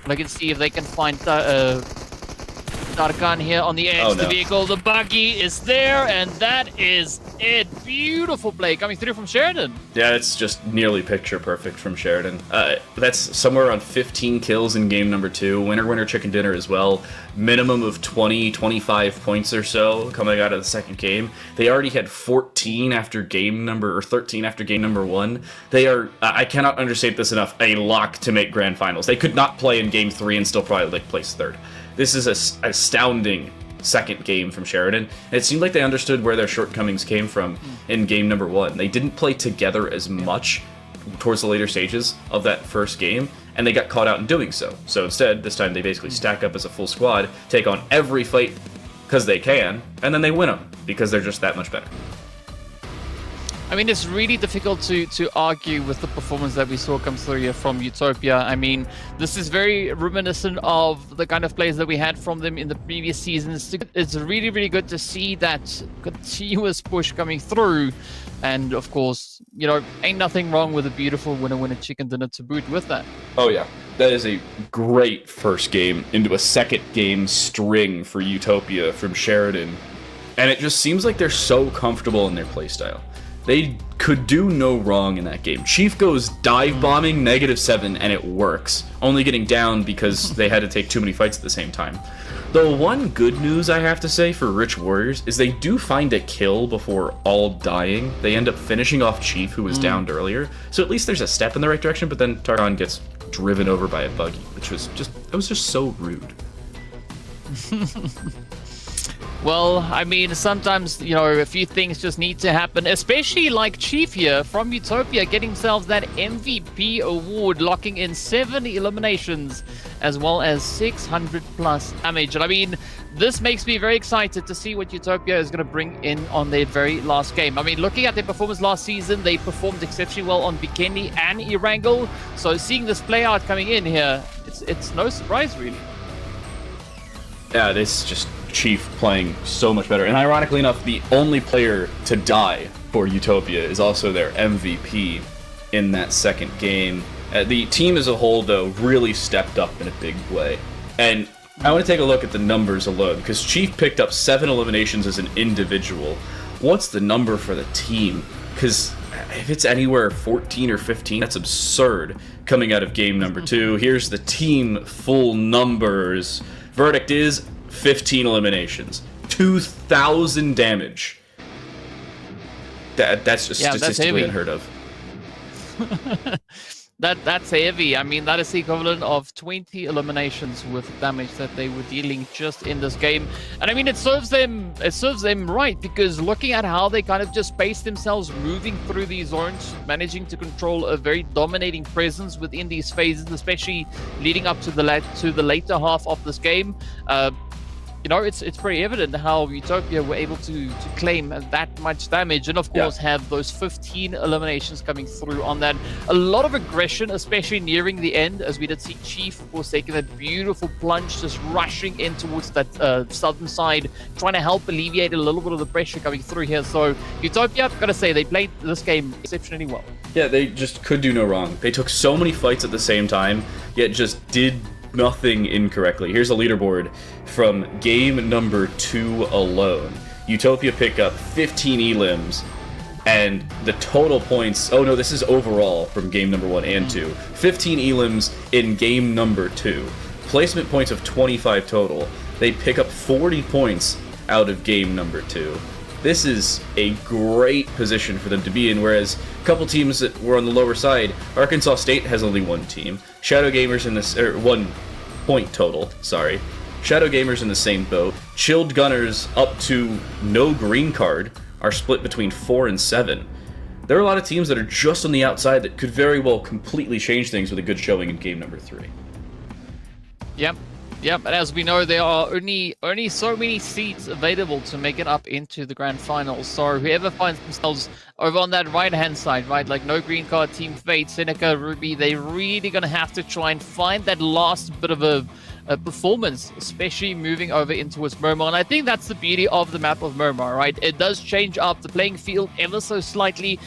I can see if they can find Tarkan here on the edge of the vehicle. The buggy is there, and that is it. Beautiful play coming through from Sheridan. Yeah, it's just nearly picture perfect from Sheridan. That's somewhere around 15 kills in game number 2. Winner chicken dinner as well. Minimum of 20, 25 points or so coming out of the second game. They already had 14 after game number, or 13 after game number 1. They are, I cannot understate this enough, a lock to make grand finals. They could not play in game 3 and still probably like place 3rd. This is an astounding second game from Sheridan. It seemed like they understood where their shortcomings came from in game number 1. They didn't play together as much towards the later stages of that first game, and they got caught out in doing so. So instead, this time they basically stack up as a full squad, take on every fight because they can, and then they win them because they're just that much better. I mean, it's really difficult to argue with the performance that we saw come through here from Utopia. I mean, this is very reminiscent of the kind of plays that we had from them in the previous seasons. It's really, really good to see that continuous push coming through. And of course, ain't nothing wrong with a beautiful winner chicken dinner to boot with that. Oh yeah, that is a great first game into a second game string for Utopia from Sheridan. And it just seems like they're so comfortable in their playstyle. They could do no wrong in that game. Chief goes dive bombing -7 and it works, only getting down because they had to take too many fights at the same time. The one good news I have to say for Rich Warriors is they do find a kill before all dying. They end up finishing off Chief, who was downed earlier, so at least there's a step in the right direction, but then Tarkan gets driven over by a buggy, which was just so rude. Well, I mean, sometimes, a few things just need to happen, especially like Chief here from Utopia getting themselves that MVP award, locking in 7 eliminations as well as 600 plus damage. And I mean, this makes me very excited to see what Utopia is going to bring in on their very last game. I mean, looking at their performance last season, they performed exceptionally well on Bikini and Erangel. So seeing this play out coming in here, it's no surprise, really. Yeah, this is just Chief playing so much better. And ironically enough, the only player to die for Utopia is also their MVP in that second game. The team as a whole, though, really stepped up in a big way. And I want to take a look at the numbers alone, because Chief picked up 7 eliminations as an individual. What's the number for the team? Because if it's anywhere 14 or 15, that's absurd coming out of game number 2. Here's the team full numbers. Verdict is 15 eliminations, 2,000 damage. That's just statistically unheard of. That's heavy. I mean, that is the equivalent of 20 eliminations with damage that they were dealing just in this game. And I mean, it serves them right, because looking at how they kind of just space themselves moving through these zones, managing to control a very dominating presence within these phases, especially leading up to the later half of this game. It's pretty evident how Utopia were able to claim that much damage, and of course have those 15 eliminations coming through on that. A lot of aggression, especially nearing the end, as we did see Chief was taking that beautiful plunge, just rushing in towards that southern side, trying to help alleviate a little bit of the pressure coming through here. So Utopia, I've got to say, they played this game exceptionally well. Yeah, they just could do no wrong. They took so many fights at the same time, yet just did nothing incorrectly. Here's a leaderboard from game number 2 alone. Utopia pick up 15 elims, and the total points... Oh no, this is overall from game number 1 and 2. 15 elims in game number 2. Placement points of 25 total. They pick up 40 points out of game number 2. This is a great position for them to be in, whereas a couple teams that were on the lower side, Arkansas State has only one team. Shadow Gamers in this, 1 point total, sorry. Shadow Gamers in the same boat. Chilled Gunners up to no green card are split between 4 and 7. There are a lot of teams that are just on the outside that could very well completely change things with a good showing in game number 3. Yep. Yep, and as we know, there are only so many seats available to make it up into the grand finals. So whoever finds themselves over on that right-hand side, right, like no green card, Team Fate, Seneca, Ruby, they're really going to have to try and find that last bit of a performance, especially moving over in towards Murmur. And I think that's the beauty of the map of Murmur, right? It does change up the playing field ever so slightly.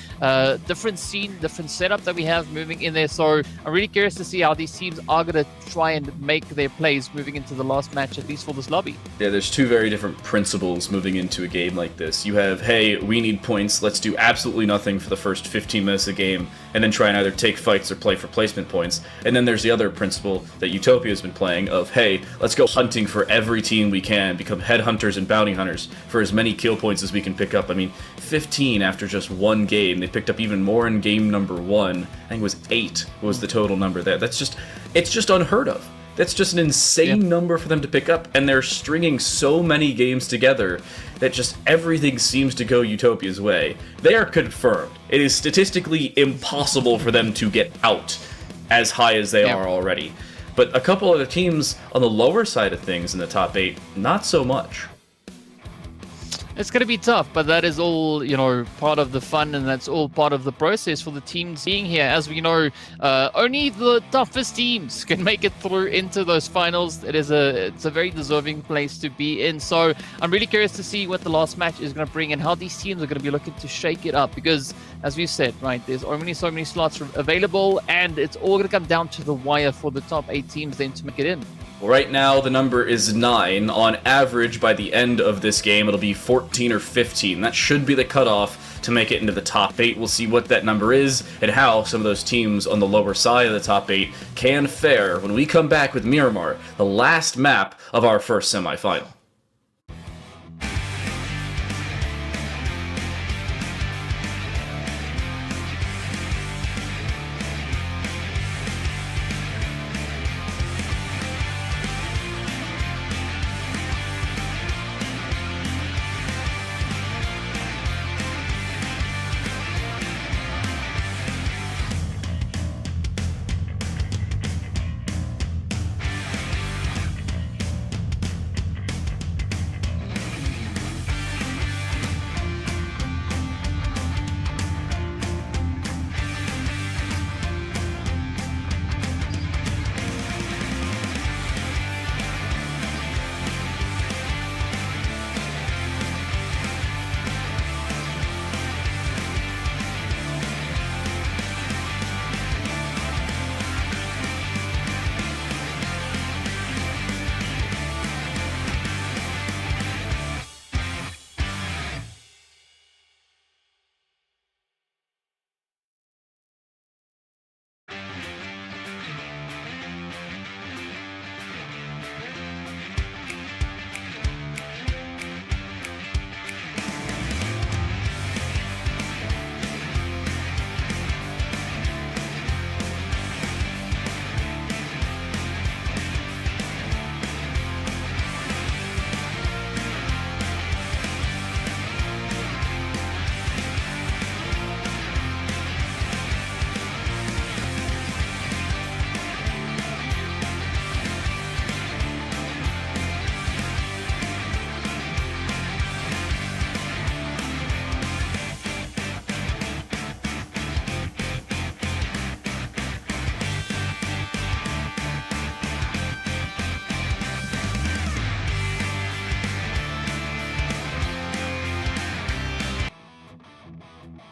Different scene, different setup that we have moving in there. So I'm really curious to see how these teams are going to try and make their plays moving into the last match, at least for this lobby. Yeah, there's two very different principles moving into a game like this. You have, hey, we need points, let's do absolutely nothing for the first 15 minutes of the game, and then try and either take fights or play for placement points. And then there's the other principle that Utopia has been playing of, hey, let's go hunting for every team we can, become headhunters and bounty hunters for as many kill points as we can pick up. I mean, 15 after just one game. They picked up even more in game number 1. I think it was 8 was the total number there. It's just unheard of. That's just an insane number for them to pick up, and they're stringing so many games together that just everything seems to go Utopia's way. They are confirmed. It is statistically impossible for them to get out as high as they are already. But a couple other teams on the lower side of things in the top 8, not so much. It's going to be tough, but that is all, part of the fun, and that's all part of the process for the teams being here. As we know, only the toughest teams can make it through into those finals. It's a very deserving place to be in. So I'm really curious to see what the last match is going to bring and how these teams are going to be looking to shake it up, because as we've said, right, there's only so many slots available, and it's all going to come down to the wire for the top 8 teams then to make it in. Right now, the number is 9. On average, by the end of this game, it'll be 14 or 15. That should be the cutoff to make it into the top 8. We'll see what that number is and how some of those teams on the lower side of the top 8 can fare when we come back with Miramar, the last map of our first semifinal.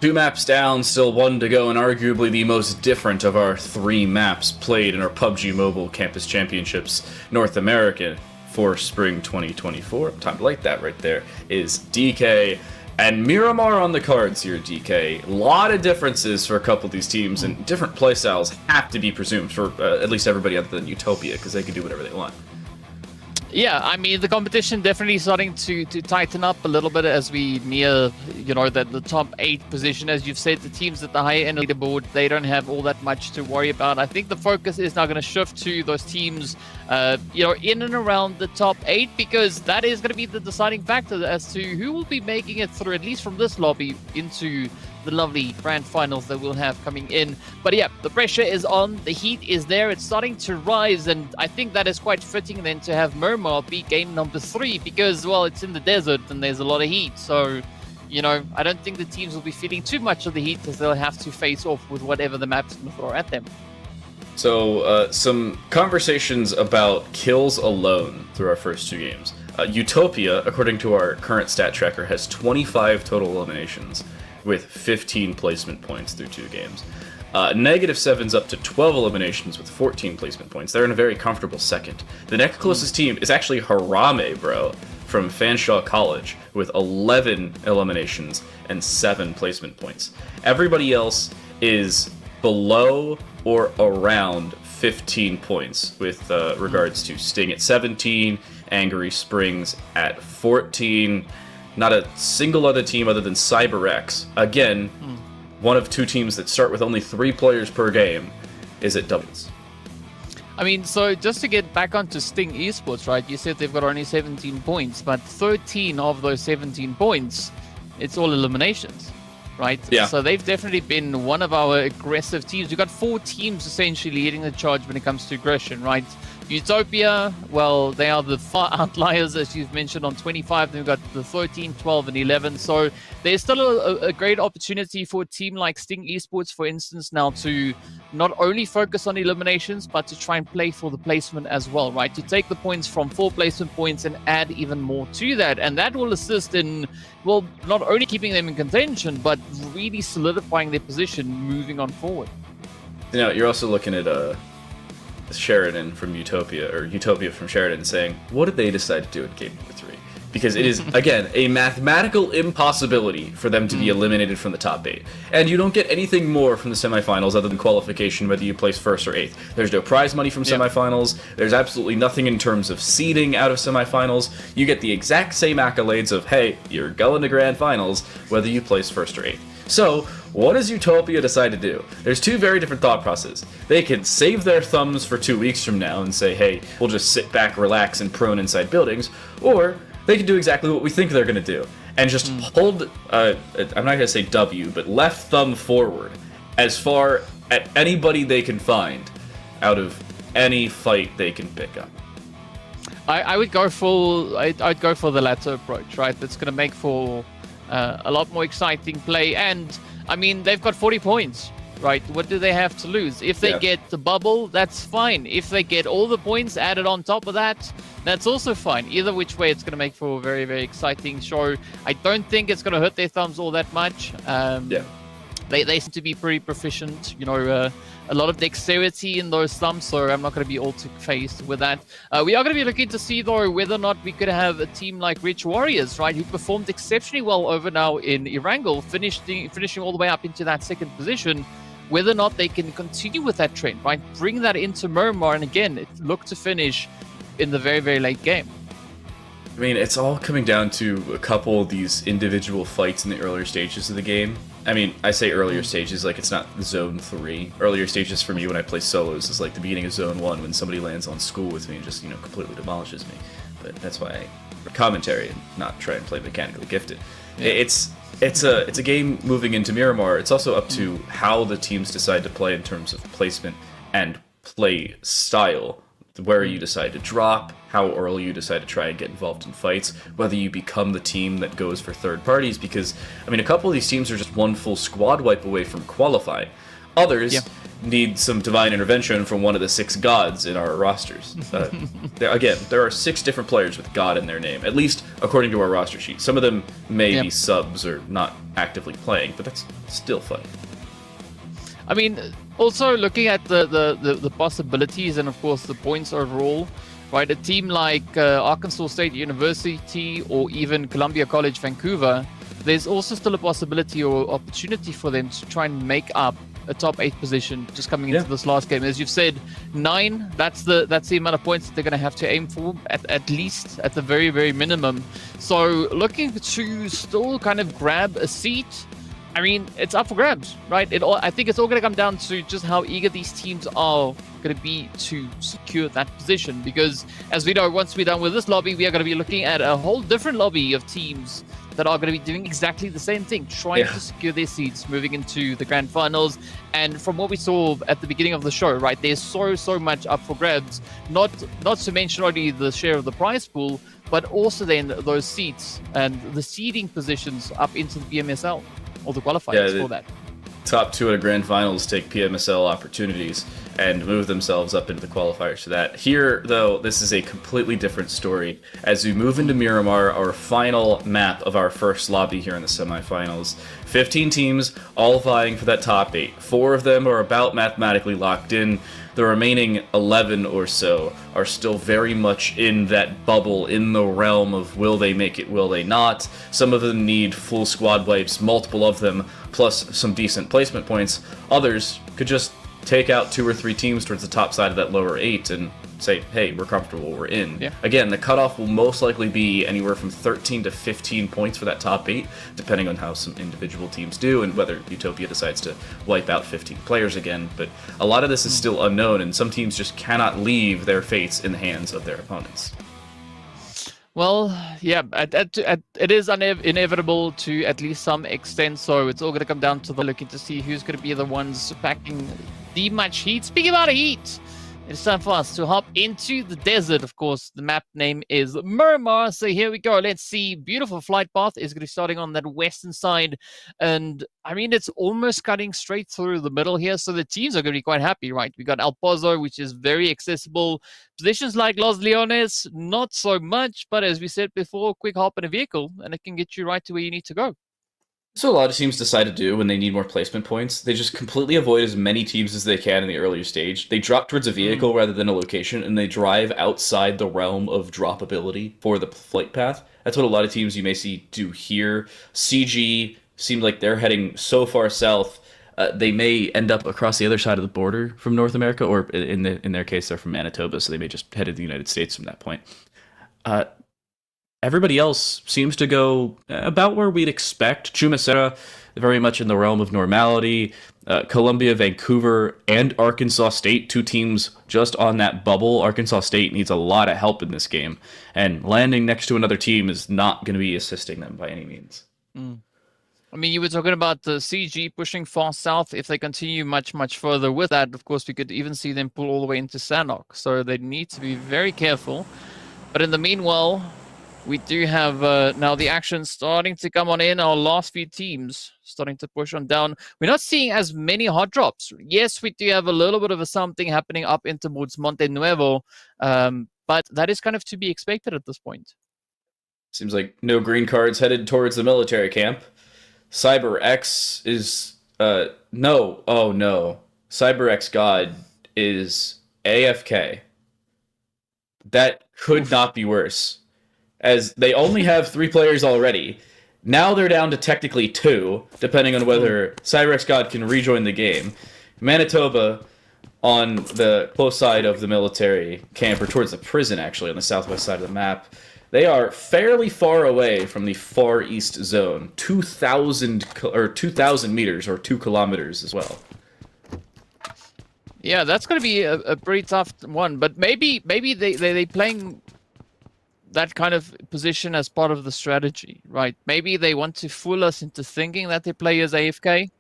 2 maps down, still 1 to go, and arguably the most different of our 3 maps played in our PUBG Mobile Campus Championships North American for Spring 2024. Time to light that right there, is DK and Miramar on the cards here, DK. A lot of differences for a couple of these teams, and different playstyles have to be presumed for at least everybody other than Utopia, because they can do whatever they want. Yeah, I mean, the competition definitely starting to tighten up a little bit as we near, the top 8 position. As you've said, the teams at the higher end of the leaderboard, they don't have all that much to worry about. I think the focus is now going to shift to those teams, in and around the top 8, because that is going to be the deciding factor as to who will be making it through, at least from this lobby, into the lovely grand finals that we'll have coming in. But yeah, the pressure is on, the heat is there, it's starting to rise, and I think that is quite fitting then to have Miramar be game number 3, because, well, it's in the desert and there's a lot of heat. So, I don't think the teams will be feeling too much of the heat, because they'll have to face off with whatever the map's going to throw at them. So, some conversations about kills alone through our first 2 games. Utopia, according to our current stat tracker, has 25 total eliminations, with 15 placement points through 2 games. -7's up to 12 eliminations with 14 placement points. They're in a very comfortable second. The next closest team is actually Harame, bro, from Fanshawe College, with 11 eliminations and 7 placement points. Everybody else is below or around 15 points with regards to Sting at 17, Angry Springs at 14, not a single other team other than CyberX. Again, one of 2 teams that start with only 3 players per game is at doubles. I mean, so just to get back onto Sting Esports, right? You said they've got only 17 points, but 13 of those 17 points, it's all eliminations, right? Yeah. So they've definitely been one of our aggressive teams. We've got 4 teams essentially leading the charge when it comes to aggression, right? Utopia, well, they are the far outliers, as you've mentioned, on 25. Then we've got the 13, 12, and 11. So there's still a great opportunity for a team like Sting Esports, for instance, now to not only focus on eliminations, but to try and play for the placement as well, right? To take the points from 4 placement points and add even more to that. And that will assist in, well, not only keeping them in contention, but really solidifying their position moving on forward. You're also looking at Sheridan from Utopia, or Utopia from Sheridan, saying, what did they decide to do in game number 3? Because it is, again, a mathematical impossibility for them to be eliminated from the top 8. And you don't get anything more from the semifinals other than qualification, whether you place 1st or 8th. There's no prize money from semifinals. There's absolutely nothing in terms of seeding out of semifinals. You get the exact same accolades of, hey, you're going to grand finals, whether you place 1st or 8th. So, what does Utopia decide to do? There's 2 very different thought processes. They can save their thumbs for 2 weeks from now and say, hey, we'll just sit back, relax, and prone inside buildings, or they can do exactly what we think they're going to do, and just hold, I'm not going to say W, but left thumb forward as far at anybody they can find out of any fight they can pick up. I would go for I'd go for the latter approach, right? That's going to make for a lot more exciting play. And I mean, they've got 40 points, right? What do they have to lose? If they get the bubble, that's fine. If they get all the points added on top of that, that's also fine. Either which way, it's going to make for a very, very exciting show. I don't think it's going to hurt their thumbs all that much. They seem to be pretty proficient, a lot of dexterity in those thumbs, so I'm not going to be all too faced with that. We are going to be looking to see, though, whether or not we could have a team like Rich Warriors, right, who performed exceptionally well over now in Erangel, finishing all the way up into that 2nd position, whether or not they can continue with that trend, right, bring that into Miramar, and again, look to finish in the very, very late game. I mean, it's all coming down to a couple of these individual fights in the earlier stages of the game. I mean, I say earlier stages like it's not Zone 3. Earlier stages for me when I play solos is like the beginning of Zone 1 when somebody lands on school with me and just, completely demolishes me. But that's why I commentary and not try and play mechanically gifted. Yeah. It's a game moving into Miramar. It's also up to how the teams decide to play in terms of placement and play style. Where you decide to drop, how early you decide to try and get involved in fights, whether you become the team that goes for third parties, because, I mean, a couple of these teams are just one full squad wipe away from qualifying. Others, need some divine intervention from one of the 6 gods in our rosters. There are 6 different players with God in their name, at least according to our roster sheet. Some of them may be subs or not actively playing, but that's still funny. I mean, also looking at the possibilities and, of course, the points overall, right? A team like Arkansas State University or even Columbia College Vancouver, there's also still a possibility or opportunity for them to try and make up a top 8 position just coming into this last game. As you've said, 9, that's the amount of points that they're going to have to aim for, at least, at the very, very minimum. So looking to still kind of grab a seat, I mean, it's up for grabs, right? I think it's all going to come down to just how eager these teams are going to be to secure that position. Because, as we know, once we're done with this lobby, we are going to be looking at a whole different lobby of teams that are going to be doing exactly the same thing, trying to secure their seats moving into the grand finals. And from what we saw at the beginning of the show, right, there's so much up for grabs. Not to mention only the share of the prize pool, but also then those seats and the seeding positions up into the PMSL. Or the qualifiers for that. Top 2 at grand finals take PMSL opportunities and move themselves up into the qualifiers for that. Here, though, this is a completely different story. As we move into Miramar, our final map of our first lobby here in the semifinals, 15 teams all vying for that top 8. 4 of them are about mathematically locked in. The remaining 11 or so are still very much in that bubble, in the realm of will they make it, will they not. Some of them need full squad wipes, multiple of them, plus some decent placement points. Others could just take out 2 or 3 teams towards the top side of that lower 8 and say, hey, we're comfortable, we're in. Yeah. Again, the cutoff will most likely be anywhere from 13 to 15 points for that top 8, depending on how some individual teams do and whether Utopia decides to wipe out 15 players again. But a lot of this is still unknown, and some teams just cannot leave their fates in the hands of their opponents. Well, yeah, it is inevitable to at least some extent, so it's all going to come down to the looking to see who's going to be the ones packing the much heat. Speaking about heat, it's time for us to hop into the desert. Of course, the map name is Miramar. So here we go. Let's see. Beautiful flight path is going to be starting on that western side. And I mean, it's almost cutting straight through the middle here. So the teams are going to be quite happy, right? We got El Pozo, which is very accessible. Positions like Los Leones, not so much. But as we said before, quick hop in a vehicle and it can get you right to where you need to go. So a lot of teams decide to do when they need more placement points. They just completely avoid as many teams as they can in the earlier stage. They drop towards a vehicle rather than a location, and they drive outside the realm of droppability for the flight path. That's what a lot of teams you may see do here. CG seemed like they're heading so far south, they may end up across the other side of the border from North America, or in their case, they're from Manitoba, so they may just head to the United States from that point. Everybody else seems to go about where we'd expect. Chumacera, very much in the realm of normality. Columbia, Vancouver, and Arkansas State, 2 teams just on that bubble. Arkansas State needs a lot of help in this game, and landing next to another team is not going to be assisting them by any means. I mean, you were talking about the CG pushing far south. If they continue much further with that, of course, we could even see them pull all the way into Sanok. So they need to be very careful. But in the meanwhile, we do have now the action starting to come on in. Our last few teams starting to push on down. We're not seeing as many hot drops. Yes, we do have a little bit of a something happening up in towards Monte Nuevo, but that is kind of to be expected at this point. Seems like no green cards headed towards the military camp. CyberX is no. Oh no. CyberX God is AFK. That could not be worse. As they only have 3 players already. Now they're down to technically 2, depending on whether CyberX God can rejoin the game. Manitoba, on the close side of the military camp, or towards the prison, actually, on the southwest side of the map, they are fairly far away from the far east zone. 2,000 meters, or 2 kilometers as well. Yeah, that's going to be a pretty tough one, but maybe they playing that kind of position as part of the strategy, right? Maybe they want to fool us into thinking that they play as AFK,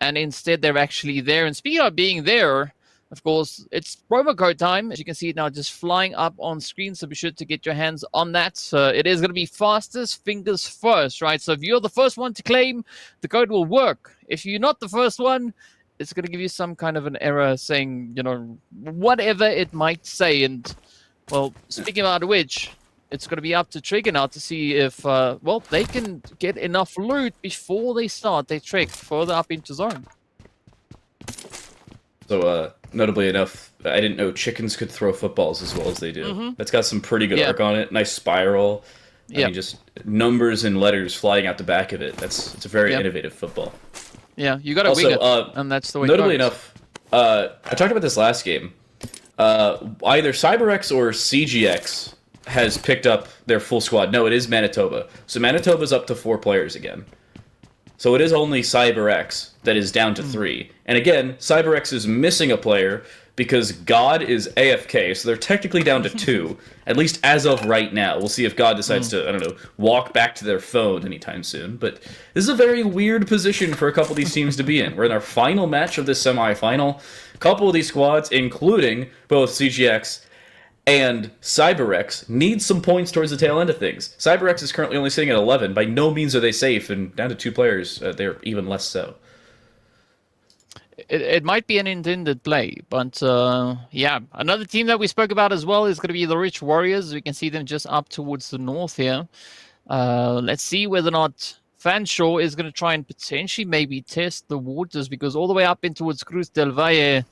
and instead they're actually there. And speaking of being there, of course, it's promo code time. As you can see it now just flying up on screen, so be sure to get your hands on that. It is going to be fastest fingers first, right? So if you're the first one to claim, the code will work. If you're not the first one, it's going to give you some kind of an error saying, whatever it might say. And, well, speaking about which, it's going to be up to Trigger now to see if, they can get enough loot before they start their trek further up into zone. So, notably enough, I didn't know chickens could throw footballs as well as they do. That's got some pretty good arc on it. Nice spiral. I mean, just numbers and letters flying out the back of it. It's a very innovative football. Yeah, you got to wing it, and that's the way. Notably enough, I talked about this last game. Either CyberX or CGX has picked up their full squad. No, it is Manitoba. So Manitoba's up to 4 players again. So it is only CyberX that is down to 3. And again, CyberX is missing a player because God is AFK, so they're technically down to 2, at least as of right now. We'll see if God decides to, I don't know, walk back to their phone anytime soon. But this is a very weird position for a couple of these teams to be in. We're in our final match of this semifinal. A couple of these squads, including both CGX and CyberX, need some points towards the tail end of things. CyberX is currently only sitting at 11. By no means are they safe, and down to 2 players, they're even less so. It might be an intended play, but yeah. Another team that we spoke about as well is going to be the Rich Warriors. We can see them just up towards the north here. Let's see whether or not Fanshawe is going to try and potentially maybe test the waters, because all the way up in towards Cruz del Valle,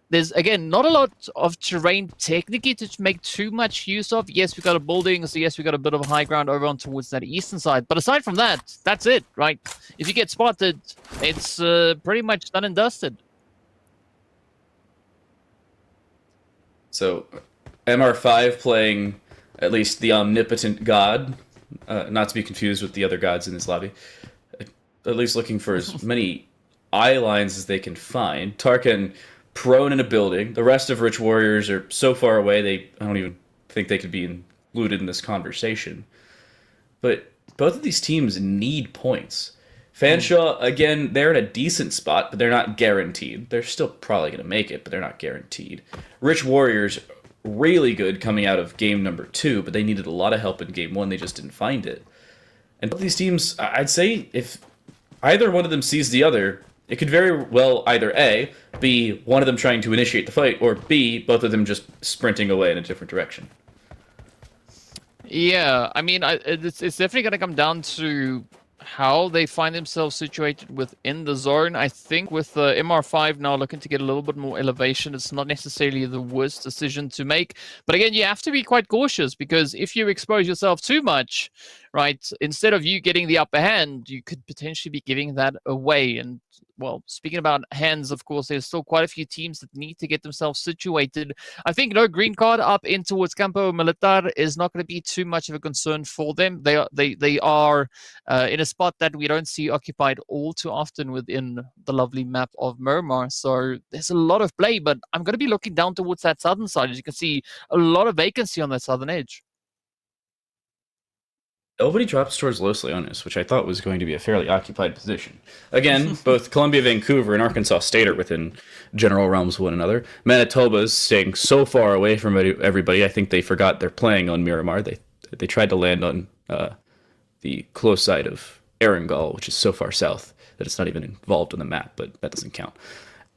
there's, again, not a lot of terrain technically to make too much use of. Yes, we've got a building, so yes, we've got a bit of high ground over on towards that eastern side. But aside from that, that's it, right? If you get spotted, it's pretty much done and dusted. So, MR5 playing at least the omnipotent god, not to be confused with the other gods in this lobby. At least looking for as many eye lines as they can find. Tarkan prone in a building. The rest of Rich Warriors are so far away, I don't even think they could be included in this conversation. But both of these teams need points. Fanshawe, again, they're in a decent spot, but they're not guaranteed. They're still probably going to make it, but they're not guaranteed. Rich Warriors, really good coming out of game number 2, but they needed a lot of help in game 1. They just didn't find it. And both these teams, I'd say, if either one of them sees the other, it could very well either A, be one of them trying to initiate the fight, or B, both of them just sprinting away in a different direction. Yeah, I mean, it's definitely going to come down to how they find themselves situated within the zone. I think with the MR5 now looking to get a little bit more elevation, it's not necessarily the worst decision to make. But again, you have to be quite cautious, because if you expose yourself too much, right, instead of you getting the upper hand, you could potentially be giving that away. And well, speaking about hands, of course, there's still quite a few teams that need to get themselves situated. I think no green card up in towards Campo Militar is not going to be too much of a concern for them. They are in a spot that we don't see occupied all too often within the lovely map of Miramar. So there's a lot of play, but I'm going to be looking down towards that southern side. As you can see, a lot of vacancy on that southern edge. Nobody drops towards Los Leones, which I thought was going to be a fairly occupied position. Again, both Columbia, Vancouver, and Arkansas State are within general realms of one another. Manitoba's staying so far away from everybody, I think they forgot they're playing on Miramar. They tried to land on the close side of Erangel, which is so far south that it's not even involved in the map, but that doesn't count.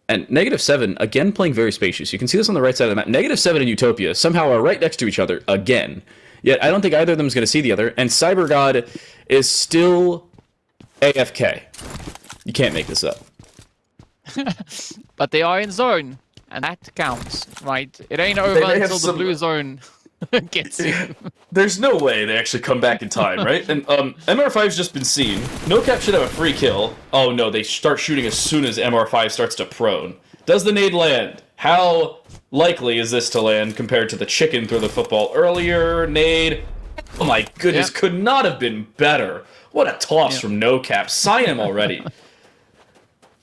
And -7, again, playing very spacious. You can see this on the right side of the map. -7 and Utopia somehow are right next to each other again. Yet I don't think either of them is going to see the other. And CyberGod is still AFK. You can't make this up. But they are in zone, and that counts, right? It ain't over until the blue zone gets you. There's no way they actually come back in time, right? And MR5's just been seen. No Cap should have a free kill. Oh no, they start shooting as soon as MR5 starts to prone. Does the nade land? How likely is this to land compared to the chicken through the football earlier? Nade. Oh my goodness, could not have been better. What a toss from No Cap. Sign him already.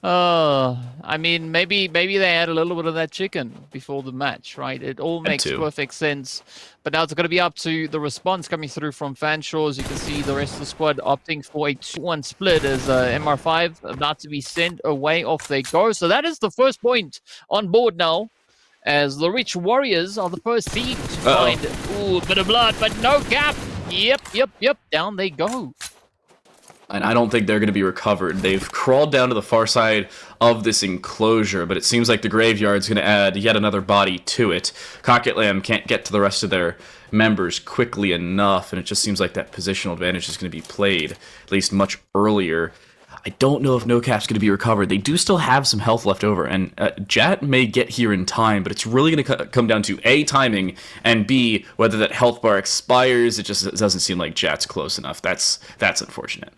I mean, maybe they had a little bit of that chicken before the match, right? It all makes perfect sense. But now it's going to be up to the response coming through from Fanshawe. As you can see, the rest of the squad opting for a 2-1 split as MR5 about to be sent away. Off they go. So that is the first point on board now, as the Rich Warriors are the first team to find a bit of blood, but No Cap. Yep. Down they go. and I don't think they're going to be recovered. They've crawled down to the far side of this enclosure, but it seems like the graveyard's going to add yet another body to it. Cocket Lamb can't get to the rest of their members quickly enough, and it just seems like that positional advantage is going to be played, at least much earlier. I don't know if NoCap's going to be recovered. They do still have some health left over, and Jat may get here in time, but it's really going to come down to A, timing, and B, whether that health bar expires. It just doesn't seem like Jat's close enough. That's unfortunate.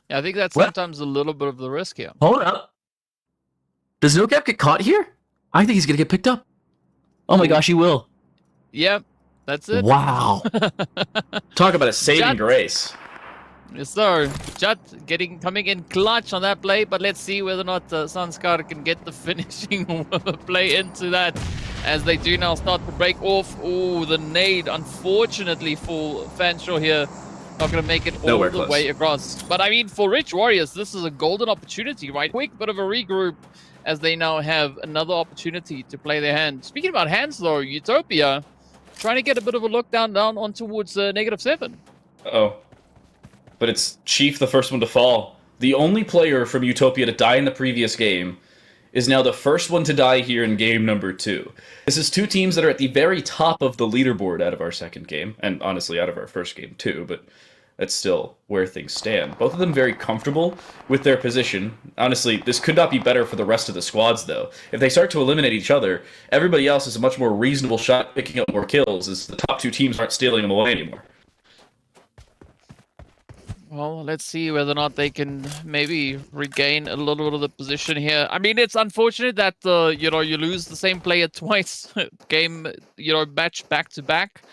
Yeah, I think that's sometimes a little bit of the risk here. Hold up. Does NoCap get caught here? I think he's going to get picked up. Oh my gosh, he will. Yep, that's it. Wow. Talk about a saving grace. Yes, sir. Jat coming in clutch on that play, but let's see whether or not Sanskar can get the finishing play into that, as they do now start to break off. Oh, the nade, unfortunately for Fanshawe here, not going to make it all the way across. But I mean, for Rich Warriors, this is a golden opportunity, right? Quick bit of a regroup as they now have another opportunity to play their hand. Speaking about hands, though, Utopia trying to get a bit of a look down on towards -7. Uh-oh. But it's Chief, the first one to fall. The only player from Utopia to die in the previous game is now the first one to die here in game number 2. This is two teams that are at the very top of the leaderboard out of our second game, and honestly out of our first game too, but that's still where things stand. Both of them very comfortable with their position. Honestly, this could not be better for the rest of the squads, though. If they start to eliminate each other, everybody else has a much more reasonable shot at picking up more kills, as the top two teams aren't stealing them away anymore. Well, let's see whether or not they can maybe regain a little bit of the position here. I mean, it's unfortunate that, you know, you lose the same player twice, game, you know, match back to back.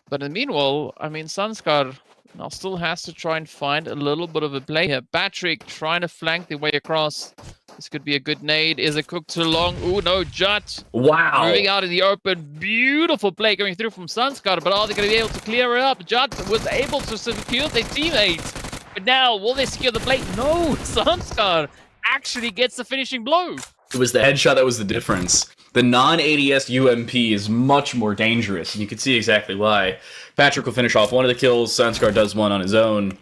But in the meanwhile, I mean, Sanskar now still has to try and find a little bit of a play here. Patrick trying to flank their way across. This could be a good nade. Is it cooked too long? Ooh, no, Jut. Wow. Moving out in the open. Beautiful play going through from Sanskar, but are they going to be able to clear it up? Jut was able to secure their teammates. But now, will they secure the plate? No, Sanskar actually gets the finishing blow. It was the headshot that was the difference. The non-ADS UMP is much more dangerous, and you can see exactly why. Patrick will finish off one of the kills. Sanskar does one on his own.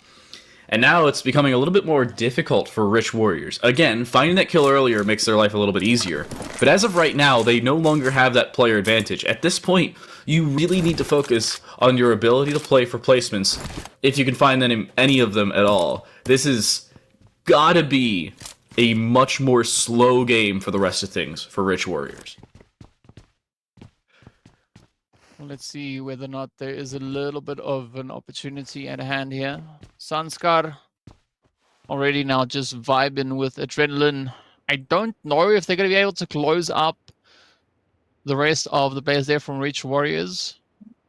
And now it's becoming a little bit more difficult for Rich Warriors. Again, finding that kill earlier makes their life a little bit easier. But as of right now, they no longer have that player advantage. At this point, you really need to focus on your ability to play for placements, if you can find any of them at all. This has gotta be a much more slow game for the rest of things for Rich Warriors. Let's see whether or not there is a little bit of an opportunity at hand here. Sanskar already now just vibing with adrenaline. I don't know if they're going to be able to close up the rest of the players there from Rich Warriors.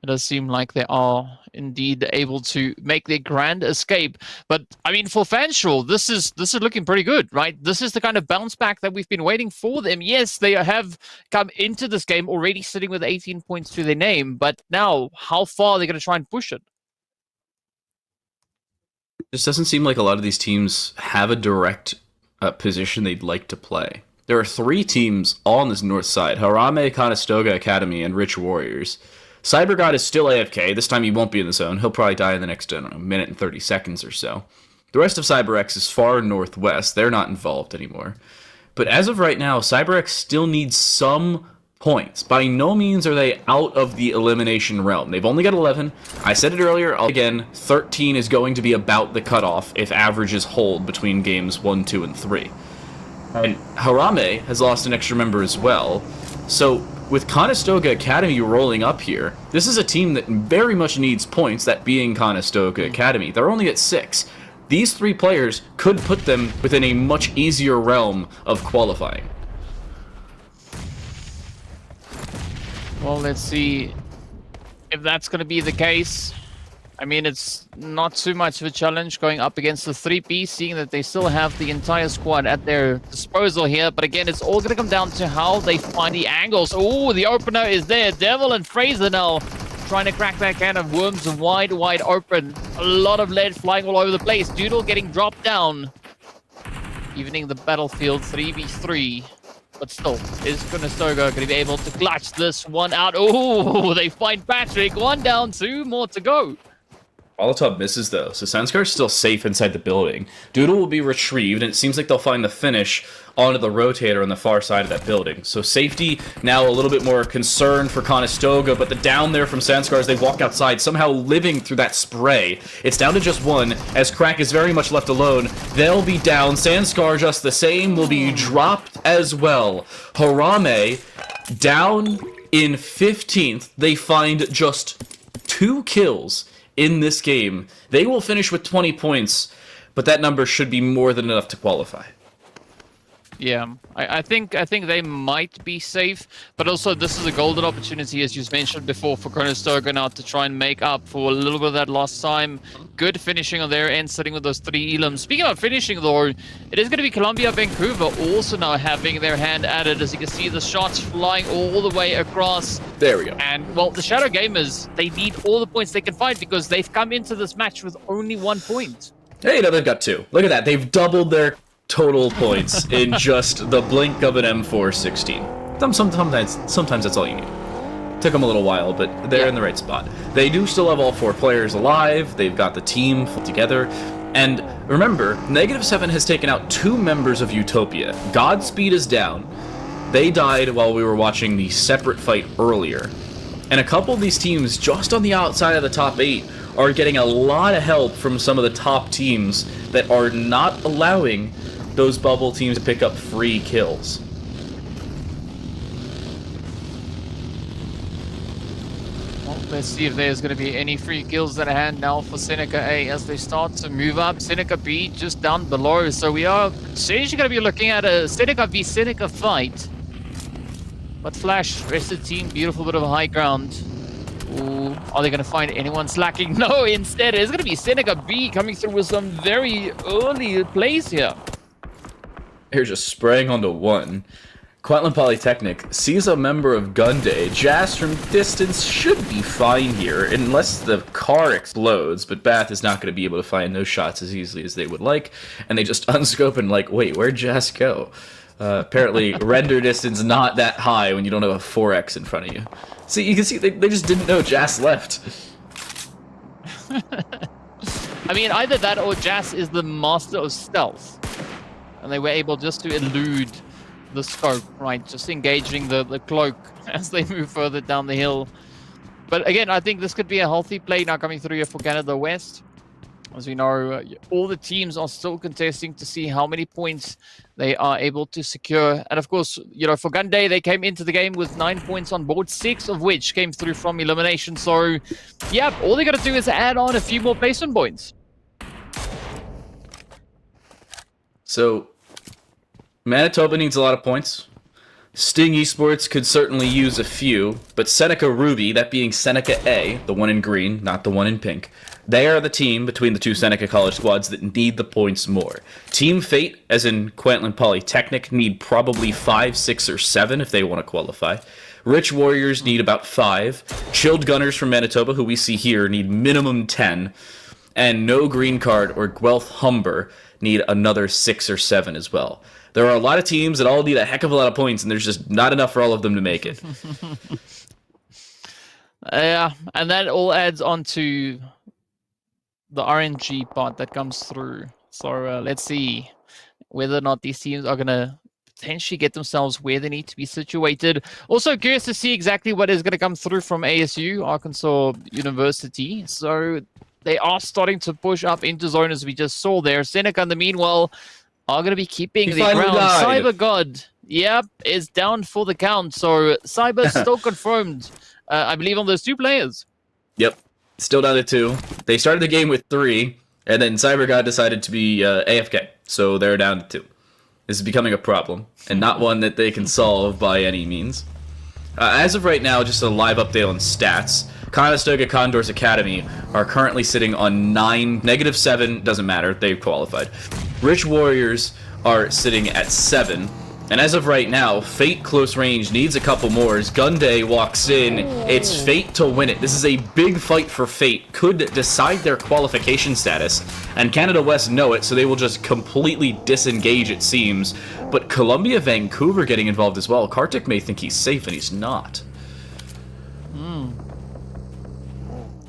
It does seem like they are indeed able to make their grand escape. But, I mean, for Fanshawe, this is looking pretty good, right? This is the kind of bounce back that we've been waiting for them. Yes, they have come into this game already sitting with 18 points to their name. But now, how far are they going to try and push it? It just doesn't seem like a lot of these teams have a direct position they'd like to play. There are three teams all on this north side: Harame, Conestoga Academy, and Rich Warriors. CyberGod is still AFK. This time he won't be in the zone. He'll probably die in the next, I don't know, minute and 30 seconds or so. The rest of CyberX is far northwest. They're not involved anymore. But as of right now, CyberX still needs some points. By no means are they out of the elimination realm. They've only got 11. I said it earlier, again, 13 is going to be about the cutoff if averages hold between games 1, 2, and 3. And Harame has lost an extra member as well. So with Conestoga Academy rolling up here, this is a team that very much needs points, that being Conestoga Academy. They're only at 6. These three players could put them within a much easier realm of qualifying. Well, let's see if that's going to be the case. I mean, it's not too much of a challenge going up against the 3P, seeing that they still have the entire squad at their disposal here. But again, it's all going to come down to how they find the angles. Oh, the opener is there. Devil and Fraser now trying to crack that can of worms wide open. A lot of lead flying all over the place. Doodle getting dropped down. Evening the battlefield 3v3. But still, is Conestoga going to be able to clutch this one out? Oh, they find Patrick. One down, two more to go. Molotov misses, though, so Sanskar's still safe inside the building. Doodle will be retrieved, and it seems like they'll find the finish onto the rotator on the far side of that building. So safety now a little bit more concerned for Conestoga, but the down there from Sanskar as they walk outside, somehow living through that spray. It's down to just one, as Crack is very much left alone. They'll be down. Sanskar, just the same, will be dropped as well. Harame, down in 15th. They find just 2 kills in this game. They will finish with 20 points, but that number should be more than enough to qualify. Yeah, I think they might be safe, but also this is a golden opportunity, as you mentioned before, for Conestoga now to try and make up for a little bit of that lost time. Good finishing on their end, sitting with those 3 elims. Speaking of finishing, though, it is going to be Columbia Vancouver also now having their hand at it. As you can see, the shots flying all the way across. There we go. And, well, the Shadow Gamers, they need all the points they can find because they've come into this match with only 1 point. Hey, no, they've got 2. Look at that. They've doubled their total points in just the blink of an M416. Sometimes that's all you need. Took them a little while, but they're in the right spot. They do still have all 4 players alive. They've got the team together. And remember, -7 has taken out 2 members of Utopia. Godspeed is down. They died while we were watching the separate fight earlier. And a couple of these teams just on the outside of the top 8 are getting a lot of help from some of the top teams that are not allowing those bubble teams to pick up free kills. Well, let's see if there's going to be any free kills at hand now for Seneca A as they start to move up. Seneca B just down below, so we are essentially going to be looking at a Seneca v Seneca fight. But Flash, rest of the team, beautiful bit of high ground. Ooh, are they going to find anyone slacking? No, instead it's going to be Seneca B coming through with some very early plays here. They're just spraying onto 1. Queensland Polytechnic sees a member of Gunday. Jazz from distance should be fine here, unless the car explodes, but Bath is not going to be able to find those shots as easily as they would like, and they just unscope and like, wait, where'd Jazz go? Apparently, render distance not that high when you don't have a 4x in front of you. See, you can see they just didn't know Jazz left. I mean, either that or Jazz is the master of stealth. And they were able just to elude the scope, right? Just engaging the cloak as they move further down the hill. But again, I think this could be a healthy play now coming through here for Canada West. As we know, all the teams are still contesting to see how many points they are able to secure. And of course, you know, for Gunday, they came into the game with 9 points on board, 6 of which came through from elimination. So, yeah, all they got to do is add on a few more placement points. So, Manitoba needs a lot of points. Sting Esports could certainly use a few, but Seneca Ruby, that being Seneca A, the one in green, not the one in pink, they are the team between the 2 Seneca College squads that need the points more. Team Fate, as in Queensland Polytechnic, need probably 5, 6, or 7 if they want to qualify. Rich Warriors need about 5. Chilled Gunners from Manitoba, who we see here, need minimum 10. And No Green Card or Guelph Humber need another 6 or 7 as well. There are a lot of teams that all need a heck of a lot of points, and there's just not enough for all of them to make it. Yeah, and that all adds on to the RNG part that comes through. So let's see whether or not these teams are going to potentially get themselves where they need to be situated. Also curious to see exactly what is going to come through from ASU, Arkansas University. So they are starting to push up into zone, as we just saw there. Seneca, in the meanwhile, are going to be keeping the ground. Cyber God, yep, is down for the count. So Cyber still confirmed, I believe, on those 2 players. Yep, still down to 2. They started the game with 3, and then Cyber God decided to be AFK. So they're down to 2. This is becoming a problem, and not one that they can solve by any means. As of right now, just a live update on stats. Conestoga Condors Academy are currently sitting on 9, -7, doesn't matter, they've qualified. Rich Warriors are sitting at 7, and as of right now, Fate Close Range needs a couple more. As Gunday walks in, it's Fate to win it. This is a big fight for Fate, could decide their qualification status, and Canada West know it, so they will just completely disengage, it seems. But Columbia Vancouver getting involved as well. Kartik may think he's safe, and he's not.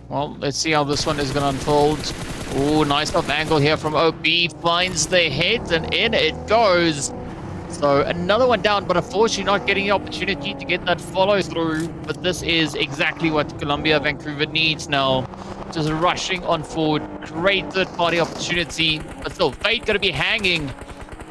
Well, let's see how this one is going to unfold. Ooh, nice up angle here from OP. Finds the hit, and in it goes. So another one down, but unfortunately not getting the opportunity to get that follow through. But this is exactly what Columbia Vancouver needs now. Just rushing on forward. Great third-party opportunity. But still, Fate going to be hanging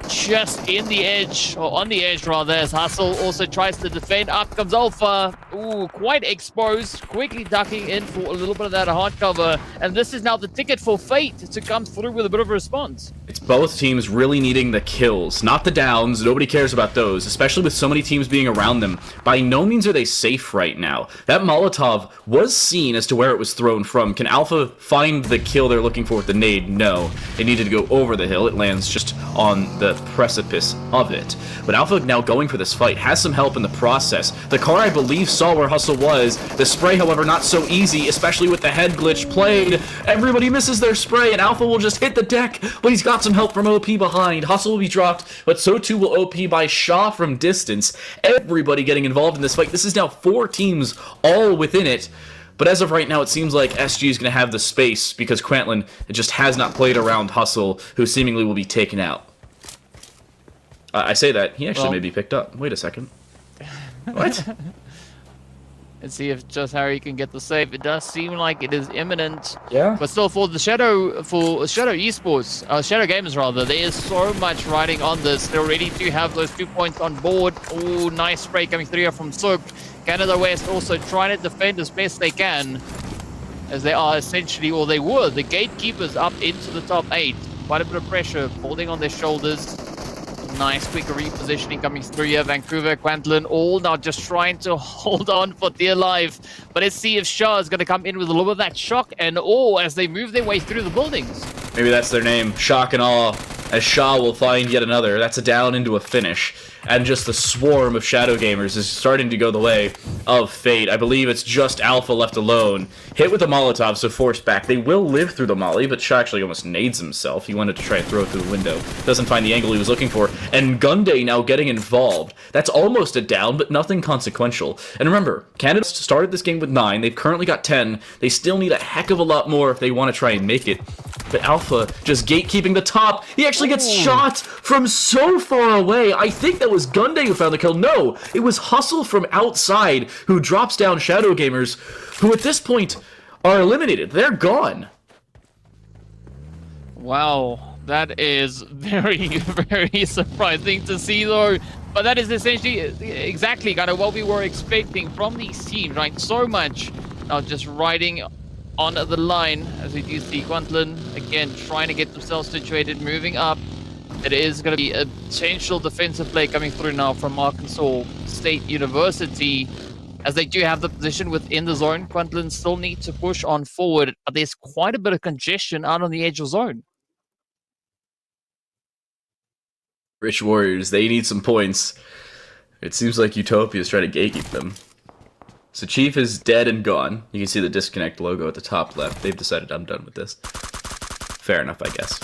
just in the edge, or on the edge rather, as Hustle also tries to defend. Up comes Alpha. Ooh, quite exposed, quickly ducking in for a little bit of that hard cover. And this is now the ticket for Fate to come through with a bit of a response. It's both teams really needing the kills, not the downs. Nobody cares about those, especially with so many teams being around them. By no means are they safe right now. That Molotov was seen as to where it was thrown from. Can Alpha find the kill they're looking for with the nade? No. It needed to go over the hill. It lands just on the precipice of it. But Alpha now going for this fight has some help in the process. The car, I believe, saw where Hustle was. The spray, however, not so easy, especially with the head glitch played. Everybody misses their spray, and Alpha will just hit the deck, but he's got some help from OP behind. Hustle will be dropped, but so too will OP by Shaw from distance. Everybody getting involved in this fight. This is now 4 teams all within it. But as of right now, it seems like SG is going to have the space because Quantlin just has not played around Hustle, who seemingly will be taken out. I say that. He actually may be picked up. Wait a second. What? Let's see if Just Harry can get the save. It does seem like it is imminent. Yeah. But still, for Shadow Esports, Shadow Gamers rather, there is so much riding on this. They're ready to have those 2 points on board. Oh, nice spray coming through here from Sook. Canada West also trying to defend as best they can, as they are essentially, or they were, the gatekeepers up into the top 8. Quite a bit of pressure holding on their shoulders. Nice quick repositioning coming through here. Vancouver, Quantlin, all now just trying to hold on for dear life. But let's see if Shah is going to come in with a little bit of that shock and awe as they move their way through the buildings. Maybe that's their name, Shock and Awe, as Shah will find yet another. That's a down into a finish. And just the swarm of Shadow Gamers is starting to go the way of Fate. I believe it's just Alpha left alone. Hit with a Molotov, so forced back. They will live through the molly, but Shah actually almost nades himself. He wanted to try and throw it through the window. Doesn't find the angle he was looking for. And Gunday now getting involved. That's almost a down, but nothing consequential. And remember, Canada started this game with 9. They've currently got 10. They still need a heck of a lot more if they want to try and make it. But Alpha just gatekeeping the top. He actually gets shot from so far away. I think that was Gunday who found the kill. No, it was Hustle from outside who drops down Shadow Gamers, who at this point are eliminated. They're gone. Wow, that is very, very surprising to see though. But that is essentially exactly kind of what we were expecting from these teams, right? So much now just riding on the line, as we do see Quantlin again trying to get themselves situated, moving up. It is going to be a potential defensive play coming through now from Arkansas State University, as they do have the position within the zone. Quantlin still need to push on forward, but there's quite a bit of congestion out on the edge of zone. Rich Warriors, they need some points. It seems like Utopia is trying to gatekeep them. So Chief is dead and gone. You can see the disconnect logo at the top left. They've decided I'm done with this. Fair enough, I guess.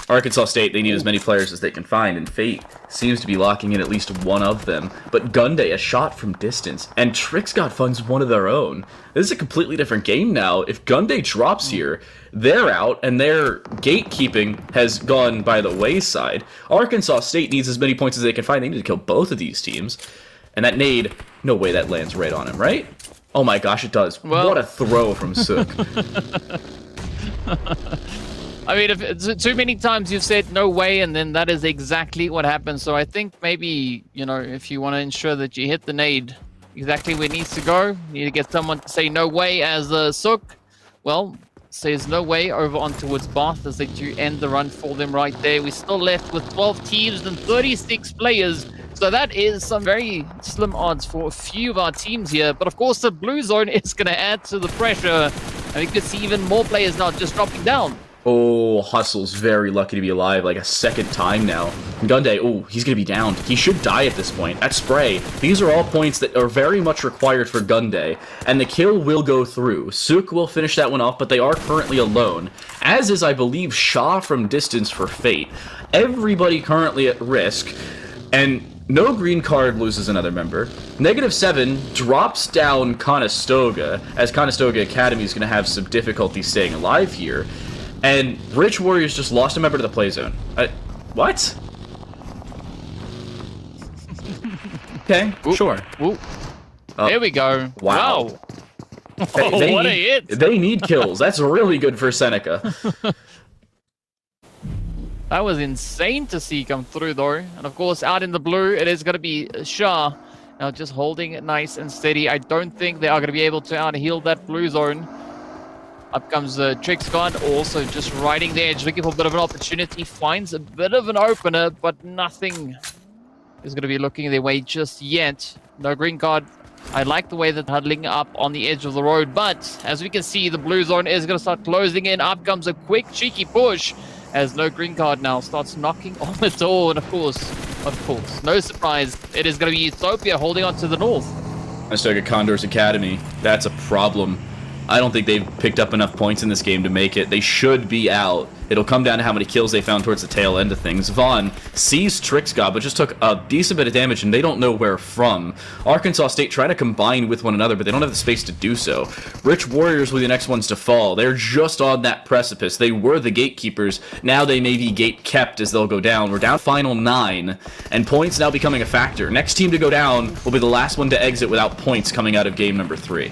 Arkansas State, they need as many players as they can find, and Fate seems to be locking in at least one of them. But Gunday, a shot from distance, and Trix got funds one of their own. This is a completely different game now. If Gunday drops here, they're out, and their gatekeeping has gone by the wayside. Arkansas State needs as many points as they can find. They need to kill both of these teams. And that nade, no way that lands right on him, right? Oh my gosh, it does. Well, what a throw from Sook. I mean, if too many times you've said no way, and then that is exactly what happens. So I think maybe, you know, if you want to ensure that you hit the nade exactly where it needs to go, you need to get someone to say no way, as Sook, well, says no way over on towards Bath, as they do end the run for them right there. We're still left with 12 teams and 36 players. So that is some very slim odds for a few of our teams here. But of course, the blue zone is going to add to the pressure. And we could see even more players now just dropping down. Oh, Hustle's very lucky to be alive, like a second time now. Gunday, oh, he's going to be downed. He should die at this point. That spray, these are all points that are very much required for Gunday. And the kill will go through. Sook will finish that one off, but they are currently alone. As is, I believe, Shaw from distance for Fate. Everybody currently at risk. And No green card loses another member. -7 drops down Conestoga, as Conestoga Academy is going to have some difficulty staying alive here. And Rich Warriors just lost a member to the play zone. What? Okay, sure. Ooh. There we go. Wow. They what a hit! They need kills. That's really good for Seneca. That was insane to see come through, though. And of course, out in the blue, it is going to be Shah. Now just holding it nice and steady. I don't think they are going to be able to out-heal that blue zone. Up comes Trixcon, also just riding the edge, looking for a bit of an opportunity. Finds a bit of an opener, but nothing is going to be looking their way just yet. No green card. I like the way that huddling up on the edge of the road, but as we can see, the blue zone is going to start closing in. Up comes a quick, cheeky push, as no green card now starts knocking on the door. And of course, no surprise, it is going to be Utopia holding on to the north. Conestoga Condors Academy, that's a problem. I don't think they've picked up enough points in this game to make it. They should be out. It'll come down to how many kills they found towards the tail end of things. Vaughn sees Trixcon, but just took a decent bit of damage, and they don't know where from. Arkansas State try to combine with one another, but they don't have the space to do so. Rich Warriors were the next ones to fall. They're just on that precipice. They were the gatekeepers. Now they may be gate kept as they'll go down. We're down final 9, and points now becoming a factor. Next team to go down will be the last one to exit without points coming out of game number 3.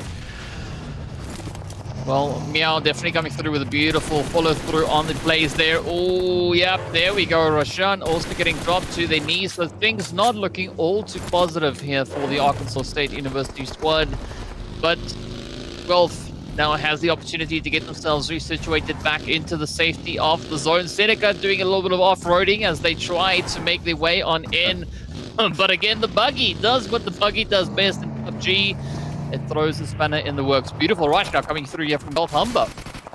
Well, Meow definitely coming through with a beautiful follow-through on the plays there. Oh, yep, there we go. Roshan also getting dropped to their knees, so things not looking all too positive here for the Arkansas State University squad. But Guelph now has the opportunity to get themselves resituated back into the safety of the zone. Seneca doing a little bit of off-roading as they try to make their way on in. But again, the buggy does what the buggy does best in PUBG. It throws the spanner in the works. Beautiful right now coming through here from Guelph Humber.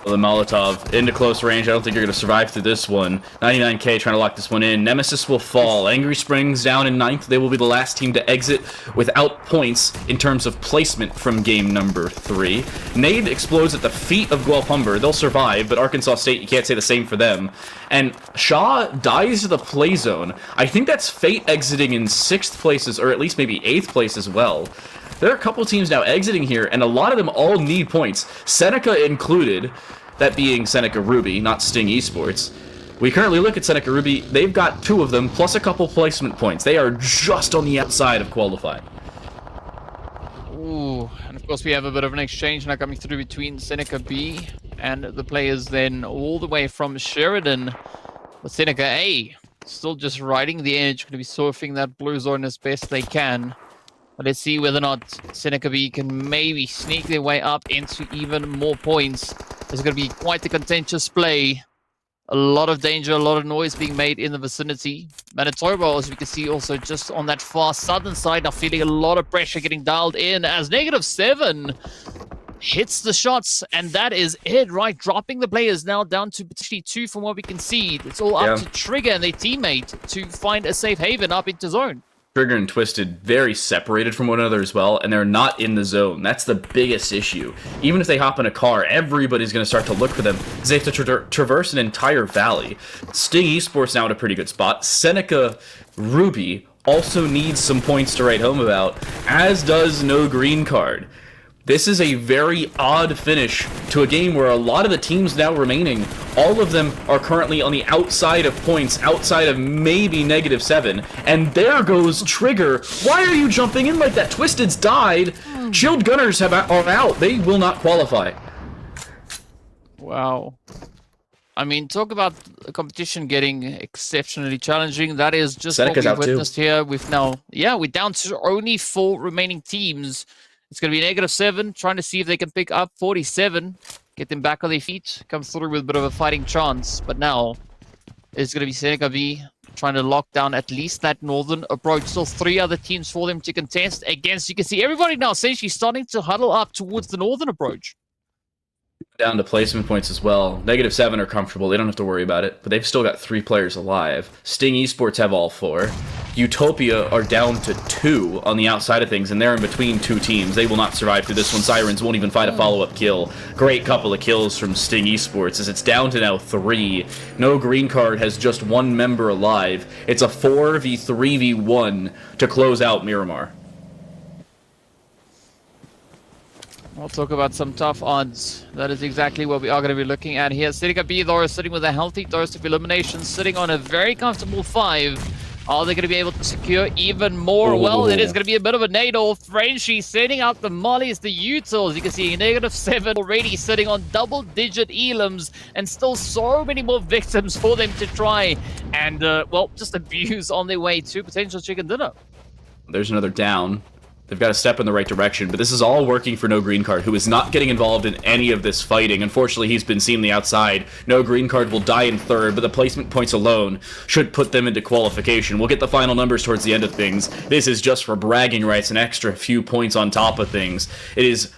Well, the Molotov into close range. I don't think you're going to survive through this one. 99K trying to lock this one in. Nemesis will fall. Angry Springs down in 9th. They will be the last team to exit without points in terms of placement from game number 3. Nade explodes at the feet of Guelph Humber. They'll survive, but Arkansas State, you can't say the same for them. And Shaw dies to the play zone. I think that's Fate exiting in 6th places, or at least maybe 8th place as well. There are a couple teams now exiting here, and a lot of them all need points. Seneca included, that being Seneca Ruby, not Sting Esports. We currently look at Seneca Ruby, they've got 2 of them, plus a couple placement points. They are just on the outside of qualifying. Ooh, and of course we have a bit of an exchange now coming through between Seneca B and the players then all the way from Sheridan. But Seneca A, still just riding the edge, going to be surfing that blue zone as best they can. But let's see whether or not Seneca B can maybe sneak their way up into even more points. It's going to be quite a contentious play. A lot of danger, a lot of noise being made in the vicinity. Manitoba, as we can see, also just on that far southern side, are feeling a lot of pressure getting dialed in as -7 hits the shots, and that is it, right? Dropping the players now down to potentially 2 from what we can see. It's all up to Trigger and their teammate to find a safe haven up into zone. Trigger and Twisted very separated from one another as well, and they're not in the zone. That's the biggest issue. Even if they hop in a car, everybody's going to start to look for them because they have to traverse an entire valley. Sting Esports now in a pretty good spot. Seneca Ruby also needs some points to write home about, as does No Green Card. This is a very odd finish to a game where a lot of the teams now remaining, all of them are currently on the outside of points, outside of maybe -7, and there goes Trigger. Why are you jumping in like that? Twisted's died. Shield Gunners are out. They will not qualify. Wow. I mean, talk about the competition getting exceptionally challenging. That is just Seneca's what we've out witnessed here. We've now, we're down to only 4 remaining teams. It's going to be -7, trying to see if they can pick up 47, get them back on their feet, come through with a bit of a fighting chance. But now it's going to be Seneca B trying to lock down at least that northern approach. Still 3 other teams for them to contest against. You can see everybody now essentially starting to huddle up towards the northern approach. Down to placement points as well. -7 are comfortable. They don't have to worry about it, but they've still got 3 players alive. Sting Esports have all 4. Utopia are down to 2 on the outside of things, and they're in between 2 teams. They will not survive through this one. Sirens won't even find a follow-up kill. Great couple of kills from Sting Esports as it's down to now 3. No green card has just 1 member alive. It's a 4v3v1 to close out Miramar. We'll talk about some tough odds. That is exactly what we are going to be looking at here. Sitting B, though, sitting with a healthy dose of eliminations, sitting on a very comfortable 5. Are they going to be able to secure even more? Well, it is going to be a bit of a nade-off. Frenchie sending out the mollies, the utils. You can see -7 already sitting on double-digit elims and still so many more victims for them to try and, well, just abuse on their way to potential chicken dinner. There's another down. They've got to step in the right direction, but this is all working for No Green Card, who is not getting involved in any of this fighting. Unfortunately, he's been seen on the outside. No Green Card will die in 3rd, but the placement points alone should put them into qualification. We'll get the final numbers towards the end of things. This is just for bragging rights, an extra few points on top of things. It is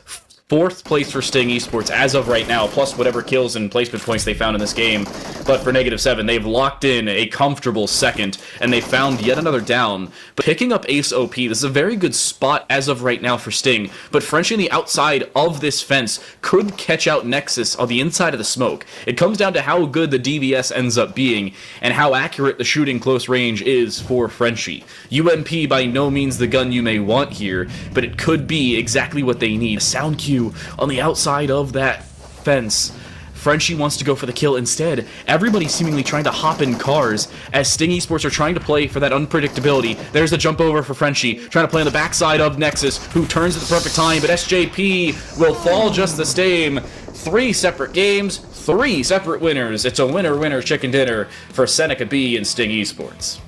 4th place for Sting Esports as of right now, plus whatever kills and placement points they found in this game. But for -7, they've locked in a comfortable 2nd, and they found yet another down. But picking up Ace OP, this is a very good spot as of right now for Sting. But Frenchie on the outside of this fence could catch out Nexus on the inside of the smoke. It comes down to how good the DBS ends up being, and how accurate the shooting close range is for Frenchie. UMP by no means the gun you may want here, but it could be exactly what they need. Sound cue on the outside of that fence. Frenchie wants to go for the kill instead. Everybody's seemingly trying to hop in cars as Sting Esports are trying to play for that unpredictability. There's the jump over for Frenchie, trying to play on the backside of Nexus, who turns at the perfect time, but SJP will fall just the same. 3 separate games, 3 separate winners. It's a winner-winner chicken dinner for Seneca B and Sting Esports.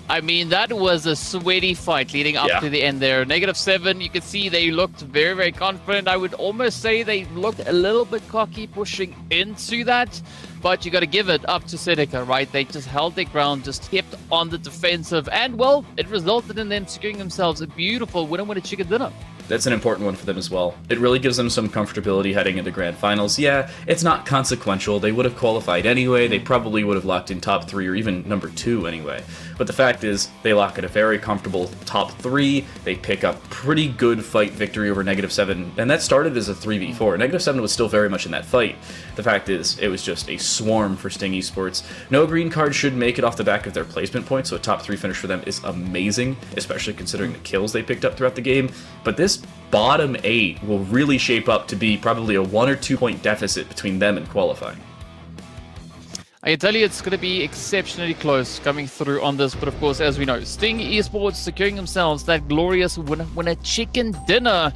I mean, that was a sweaty fight leading up to the end there. -7, you could see they looked very, very confident. I would almost say they looked a little bit cocky pushing into that. But you got to give it up to Seneca, right? They just held their ground, just kept on the defensive. And, well, it resulted in them securing themselves a beautiful winner-winner chicken dinner. That's an important one for them as well. It really gives them some comfortability heading into grand finals. Yeah, it's not consequential. They would have qualified anyway. They probably would have locked in top 3 or even number 2 anyway. But the fact is, they lock in a very comfortable top 3. They pick up pretty good fight victory over -7. And that started as a 3v4. -7 was still very much in that fight. The fact is, it was just a swarm for Sting Esports. No green card should make it off the back of their placement points, so a top 3 finish for them is amazing, especially considering the kills they picked up throughout the game. But this bottom 8 will really shape up to be probably a 1 or 2 point deficit between them and qualifying. I can tell you it's going to be exceptionally close coming through on this, but of course, as we know, Sting Esports securing themselves that glorious winner chicken dinner.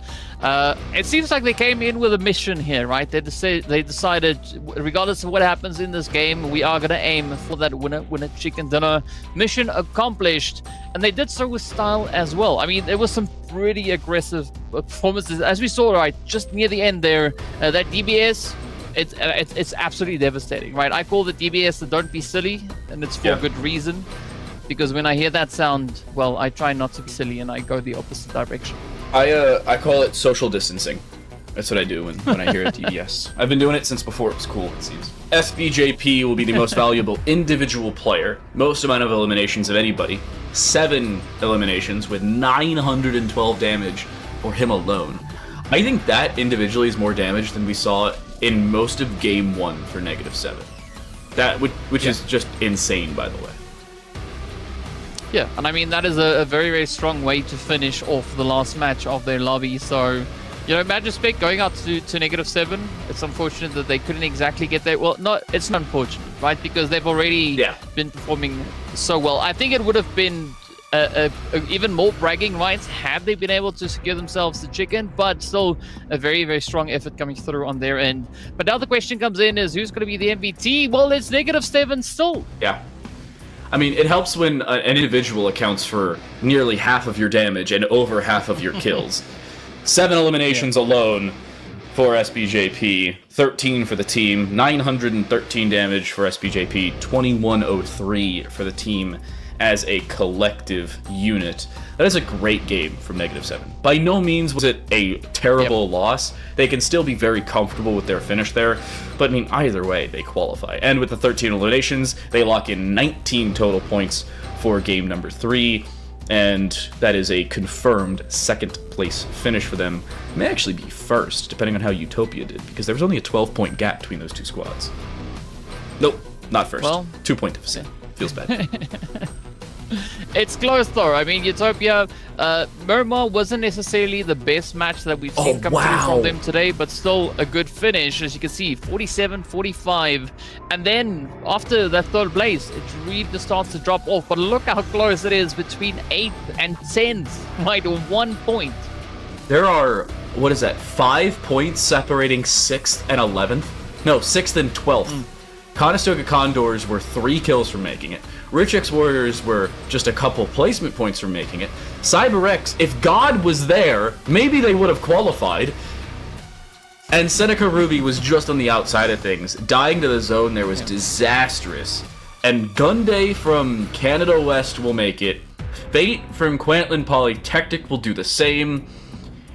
It seems like they came in with a mission here, right? They decided, regardless of what happens in this game, we are going to aim for that winner chicken dinner. Mission accomplished, and they did so with style as well. I mean, there was some pretty aggressive performances, as we saw, right, just near the end there. That DBS, it's absolutely devastating, right? I call the DBS the don't be silly, and it's for good reason. Because when I hear that sound, well, I try not to be silly and I go the opposite direction. I call it social distancing. That's what I do when I hear a DBS. I've been doing it since before it was cool, it seems. SBJP will be the most valuable individual player. Most amount of eliminations of anybody. 7 eliminations with 912 damage for him alone. I think that individually is more damage than we saw in most of Game 1 for -7. That, which is just insane, by the way. Yeah, and I mean, that is a very, very strong way to finish off the last match of their lobby. So, you know, mad respect going out to -7. It's unfortunate that they couldn't exactly get there. Well, it's not unfortunate, right? Because they've already been performing so well. I think it would have been even more bragging rights had they been able to secure themselves the chicken, but still a very, very strong effort coming through on their end. But now the question comes in is, who's going to be the MVP? Well, it's -7 still. Yeah. I mean, it helps when an individual accounts for nearly half of your damage and over half of your kills. 7 eliminations alone for SBJP, 13 for the team, 913 damage for SBJP, 2103 for the team as a collective unit. That is a great game from -7. By no means was it a terrible loss. They can still be very comfortable with their finish there, but I mean, either way, they qualify. And with the 13 eliminations, they lock in 19 total points for game number 3, and that is a confirmed second place finish for them. It may actually be first, depending on how Utopia did, because there was only a 12-point gap between those two squads. Nope, not first. Well, 2-point deficit. Feels bad. It's close though. I mean, Utopia, Murmur wasn't necessarily the best match that we've seen come through from them today, but still a good finish. As you can see, 47-45. And then after that third place, it really starts to drop off. But look how close it is between 8th and 10th, right? 1 point. There are, what is that, 5 points separating 6th and 11th? No, 6th and 12th. Conestoga Condors were 3 kills from making it. Rich X Warriors were just a couple placement points from making it. CyberX, if God was there, maybe they would have qualified. And Seneca Ruby was just on the outside of things. Dying to the zone there was disastrous. And Gunday from Canada West will make it. Fate from Kwantlen Polytechnic will do the same.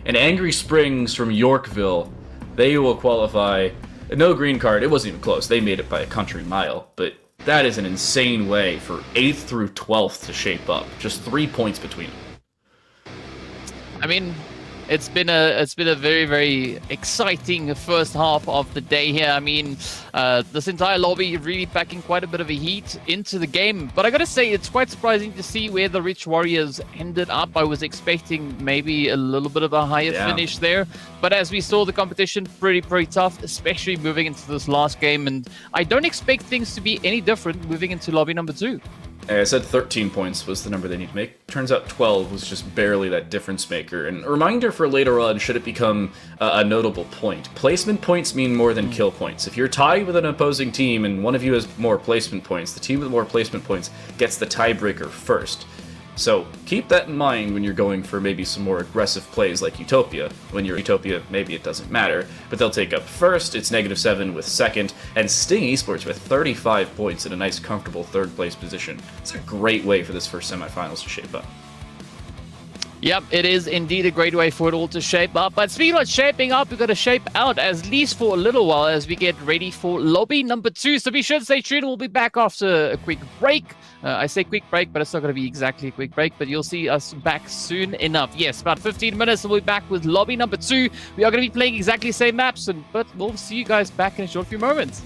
And Angry Springs from Yorkville, they will qualify. No green card, it wasn't even close. They made it by a country mile, but that is an insane way for 8th through 12th to shape up. Just 3 points between them. I mean, it's been a very, very exciting first half of the day here. I mean, this entire lobby really packing quite a bit of a heat into the game. But I gotta say, it's quite surprising to see where the Rich Warriors ended up. I was expecting maybe a little bit of a higher finish there. But as we saw, the competition pretty tough, especially moving into this last game. And I don't expect things to be any different moving into lobby number 2. I said 13 points was the number they need to make. Turns out 12 was just barely that difference maker. And a reminder for later on, should it become a notable point. Placement points mean more than kill points. If you're tied with an opposing team and one of you has more placement points, the team with more placement points gets the tiebreaker first. So keep that in mind when you're going for maybe some more aggressive plays like Utopia. When you're Utopia, maybe it doesn't matter, but they'll take up first, it's -7 with second, and Sting Esports with 35 points in a nice comfortable third place position. It's a great way for this first semifinals to shape up. Yep, it is indeed a great way for it all to shape up. But speaking of shaping up, we've got to shape out at least for a little while as we get ready for lobby number 2. So be sure to stay tuned. We'll be back after a quick break. I say quick break, but it's not going to be exactly a quick break. But you'll see us back soon enough. Yes, about 15 minutes, and we'll be back with lobby number 2. We are going to be playing exactly the same maps, but we'll see you guys back in a short few moments.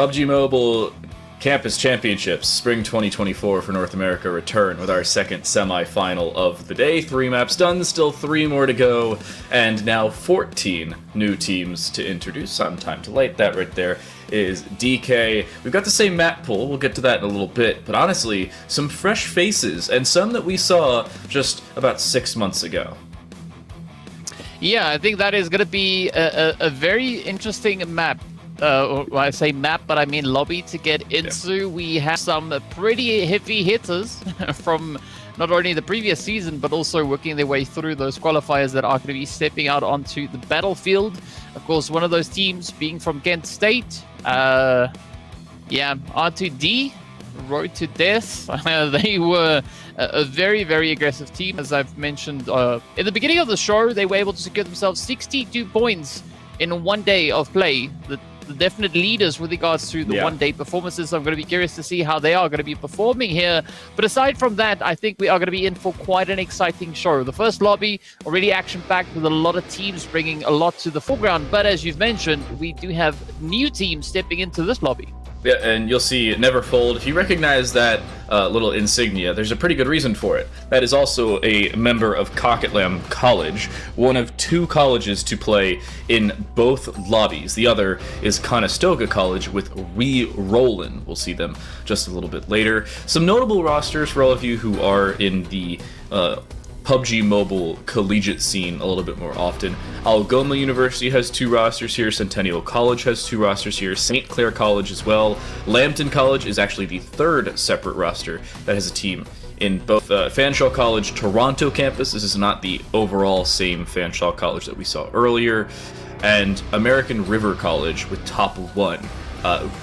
PUBG Mobile Campus Championship Spring 2024 for North America return with our second semi-final of the day. 3 maps done, still 3 more to go, and now 14 new teams to introduce. Some time to light. That right there is DK. We've got the same map pool, we'll get to that in a little bit, but honestly, some fresh faces, and some that we saw just about 6 months ago. Yeah, I think that is going to be a very interesting map. When I say map, but I mean lobby to get into. Yeah. We have some pretty heavy hitters from not only the previous season, but also working their way through those qualifiers that are going to be stepping out onto the battlefield. Of course, one of those teams being from Kent State. Yeah, R2D, Road to Death. They were a very, very aggressive team. As I've mentioned in the beginning of the show, they were able to secure themselves 62 points in 1 day of play. The definite leaders with regards to the one-day performances. I'm going to be curious to see how they are going to be performing here. But aside from that, I think we are going to be in for quite an exciting show. The first lobby already action-packed with a lot of teams bringing a lot to the foreground. But as you've mentioned, we do have new teams stepping into this lobby. Yeah, and you'll see Neverfold. If you recognize that little insignia, there's a pretty good reason for it. That is also a member of Coquitlam College, one of 2 colleges to play in both lobbies. The other is Conestoga College with Rollin. We'll see them just a little bit later. Some notable rosters for all of you who are in the PUBG Mobile collegiate scene a little bit more often. Algoma University has 2 rosters here, Centennial College has 2 rosters here, St. Clair College as well. Lambton College is actually the 3rd separate roster that has a team in both Fanshawe College Toronto campus. This is not the overall same Fanshawe College that we saw earlier. And American River College with Top 1.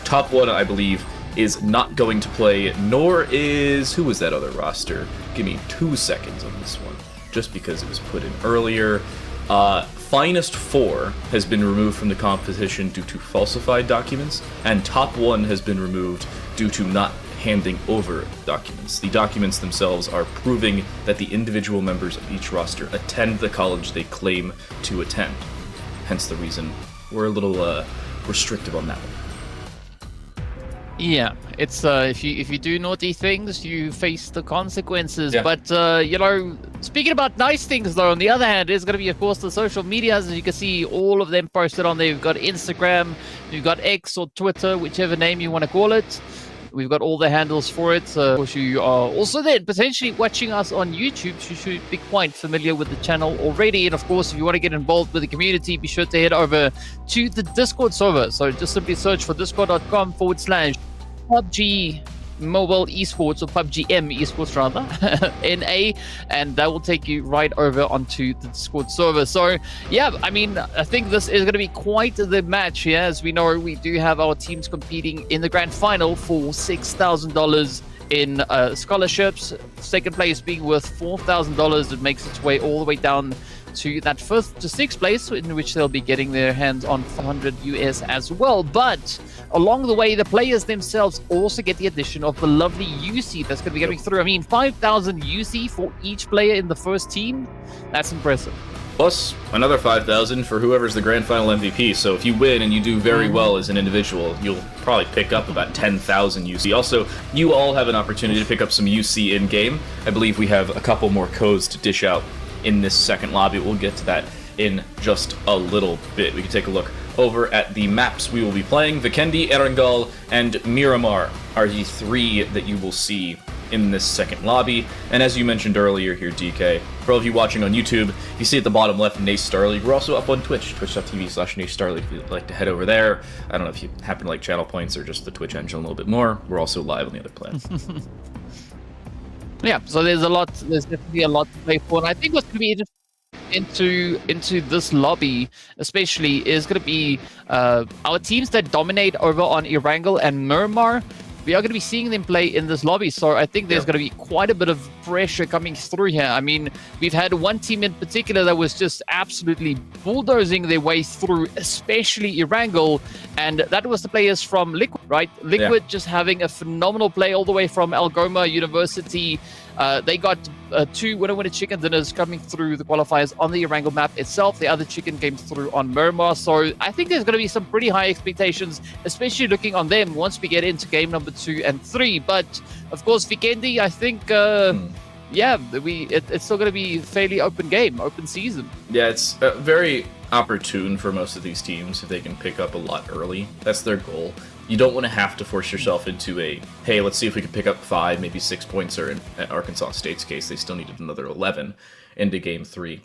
Top 1, I believe, is not going to play, nor is... Who was that other roster? Give me 2 seconds on this one, just because it was put in earlier. Finest 4 has been removed from the competition due to falsified documents, and Top 1 has been removed due to not handing over documents. The documents themselves are proving that the individual members of each roster attend the college they claim to attend. Hence the reason we're a little restrictive on that one. Yeah, it's if you do naughty things, you face the consequences. Yeah. But you know, speaking about nice things, though, on the other hand, is going to be, of course, the social medias. As you can see, all of them posted on there. We've got Instagram, we've got X or Twitter, whichever name you want to call it. We've got all the handles for it. Of course, you are also then potentially watching us on YouTube. You should be quite familiar with the channel already. And of course, if you want to get involved with the community, be sure to head over to the Discord server. So just simply search for discord.com/PUBG Mobile Esports, or PUBG M Esports rather, NA, and that will take you right over onto the Discord server. So yeah, I mean, I think this is going to be quite the match here. As we know, we do have our teams competing in the grand final for $6,000 in scholarships. Second place being worth $4,000. It makes its way all the way down to that 5th to 6th place, in which they'll be getting their hands on 400 US as well. But along the way, the players themselves also get the addition of the lovely UC that's going to be going through. I mean, 5,000 UC for each player in the first team. That's impressive. Plus another 5,000 for whoever's the grand final MVP. So if you win and you do very well as an individual, you'll probably pick up about 10,000 UC. Also, you all have an opportunity to pick up some UC in-game. I believe we have a couple more codes to dish out in this second lobby. We'll get to that in just a little bit. We can take a look over at the maps we will be playing. Vikendi, Erangel, and Miramar are the 3 that you will see in this second lobby. And as you mentioned earlier here, DK, for all of you watching on YouTube, you see at the bottom left, Nace Starleague. We're also up on Twitch, twitch.tv/Nace Starleague, if you'd like to head over there. I don't know if you happen to like channel points or just the Twitch engine a little bit more. We're also live on the other platform. Yeah, so there's definitely a lot to play for, and I think what's going to be into this lobby especially is going to be our teams that dominate over on Erangel and Miramar. We are going to be seeing them play in this lobby, so I think there's going to be quite a bit of pressure coming through here. I mean, we've had one team in particular that was just absolutely bulldozing their way through, especially Erangel, and that was the players from Liquid, right? Liquid just having a phenomenal play all the way from Algoma University. They got 2 winner-winner chicken dinners coming through the qualifiers on the Erangel map itself. The other chicken came through on Murmur. So I think there's going to be some pretty high expectations, especially looking on them once we get into game number 2 and 3. But of course, Vikendi, I think, it's still going to be fairly open game, open season. Yeah, it's very opportune for most of these teams if they can pick up a lot early. That's their goal. You don't want to have to force yourself into a, hey, let's see if we can pick up 5, maybe 6 points, or in Arkansas State's case, they still needed another 11 into game 3.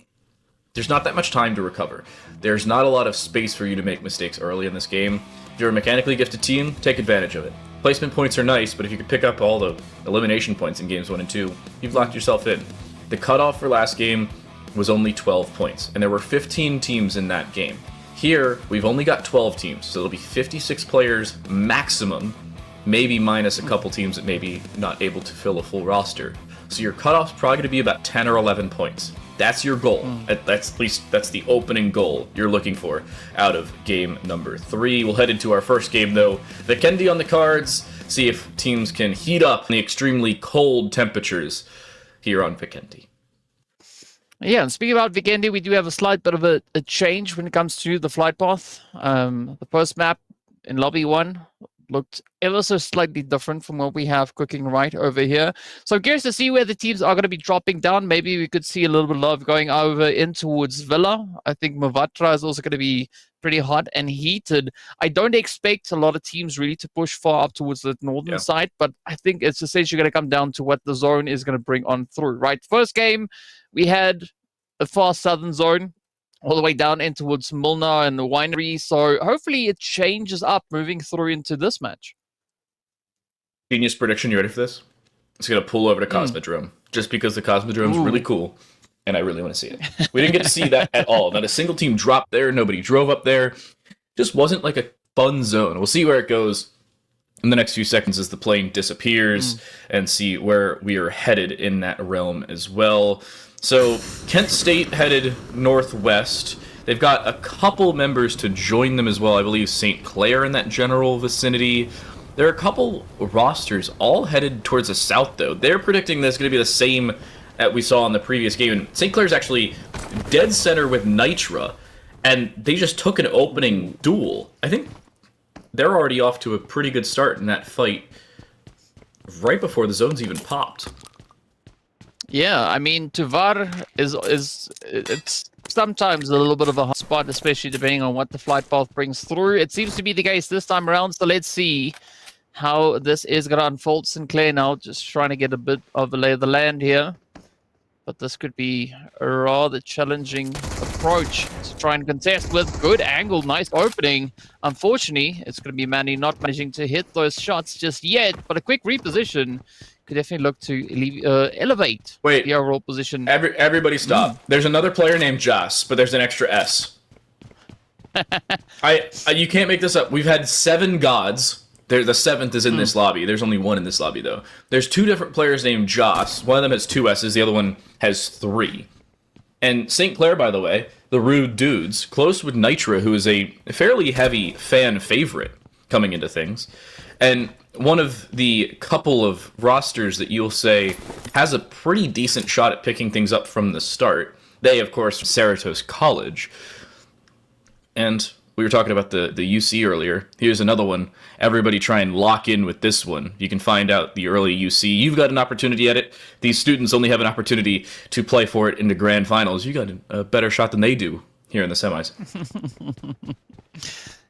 There's not that much time to recover. There's not a lot of space for you to make mistakes early in this game. If you're a mechanically gifted team, take advantage of it. Placement points are nice, but if you could pick up all the elimination points in games 1 and 2, you've locked yourself in. The cutoff for last game was only 12 points, and there were 15 teams in that game. Here, we've only got 12 teams, so it'll be 56 players maximum, maybe minus a couple teams that may be not able to fill a full roster. So your cutoff's probably going to be about 10 or 11 points. That's your goal. That's at least that's the opening goal you're looking for out of game number 3. We'll head into our first game, though. Vikendi on the cards. See if teams can heat up in the extremely cold temperatures here on Vikendi. Yeah, and speaking about Vikendi, we do have a slight bit of a change when it comes to the flight path. The first map in Lobby 1 looked ever so slightly different from what we have cooking right over here. So I'm curious to see where the teams are going to be dropping down. Maybe we could see a little bit of love going over in towards Villa. I think Mavatra is also going to be pretty hot and heated. I don't expect a lot of teams really to push far up towards the northern side, but I think it's essentially going to come down to what the zone is going to bring on through, right? First game, we had a far southern zone all the way down in towards Milner and the winery. So hopefully it changes up moving through into this match. Genius prediction. You ready for this? It's going to pull over to Cosmodrome just because the Cosmodrome is really cool and I really want to see it. We didn't get to see that at all. Not a single team dropped there. Nobody drove up there. Just wasn't like a fun zone. We'll see where it goes in the next few seconds as the plane disappears and see where we are headed in that realm as well. So Kent State headed northwest. They've got a couple members to join them as well. I believe St. Clair in that general vicinity. There are a couple rosters all headed towards the south, though. They're predicting that's going to be the same that we saw in the previous game. And St. Clair's actually dead center with Nitra, and they just took an opening duel. I think they're already off to a pretty good start in that fight right before the zones even popped. Yeah, I mean, Tuvar it's sometimes a little bit of a hot spot, especially depending on what the flight path brings through. It seems to be the case this time around, so let's see how this is going to unfold. Sinclair now just trying to get a bit of a lay of the land here. But this could be a rather challenging approach to try and contest with. Good angle, nice opening. Unfortunately, it's going to be Manny not managing to hit those shots just yet, but a quick reposition could definitely look to elevate the overall position. Everybody stop. There's another player named Joss, but there's an extra S. You can't make this up. We've had 7 gods. The 7th is in this lobby. There's only 1 in this lobby, though. There's 2 different players named Joss. One of them has 2 S's. The other one has 3. And St. Clair, by the way, the Rude Dudes, close with Nitra, who is a fairly heavy fan favorite coming into things. And one of the couple of rosters that you'll say has a pretty decent shot at picking things up from the start. They, of course, Cerritos College. And we were talking about the UC earlier. Here's another one. Everybody try and lock in with this one. You can find out the early UC. You've got an opportunity at it. These students only have an opportunity to play for it in the grand finals. You got a better shot than they do here in the semis.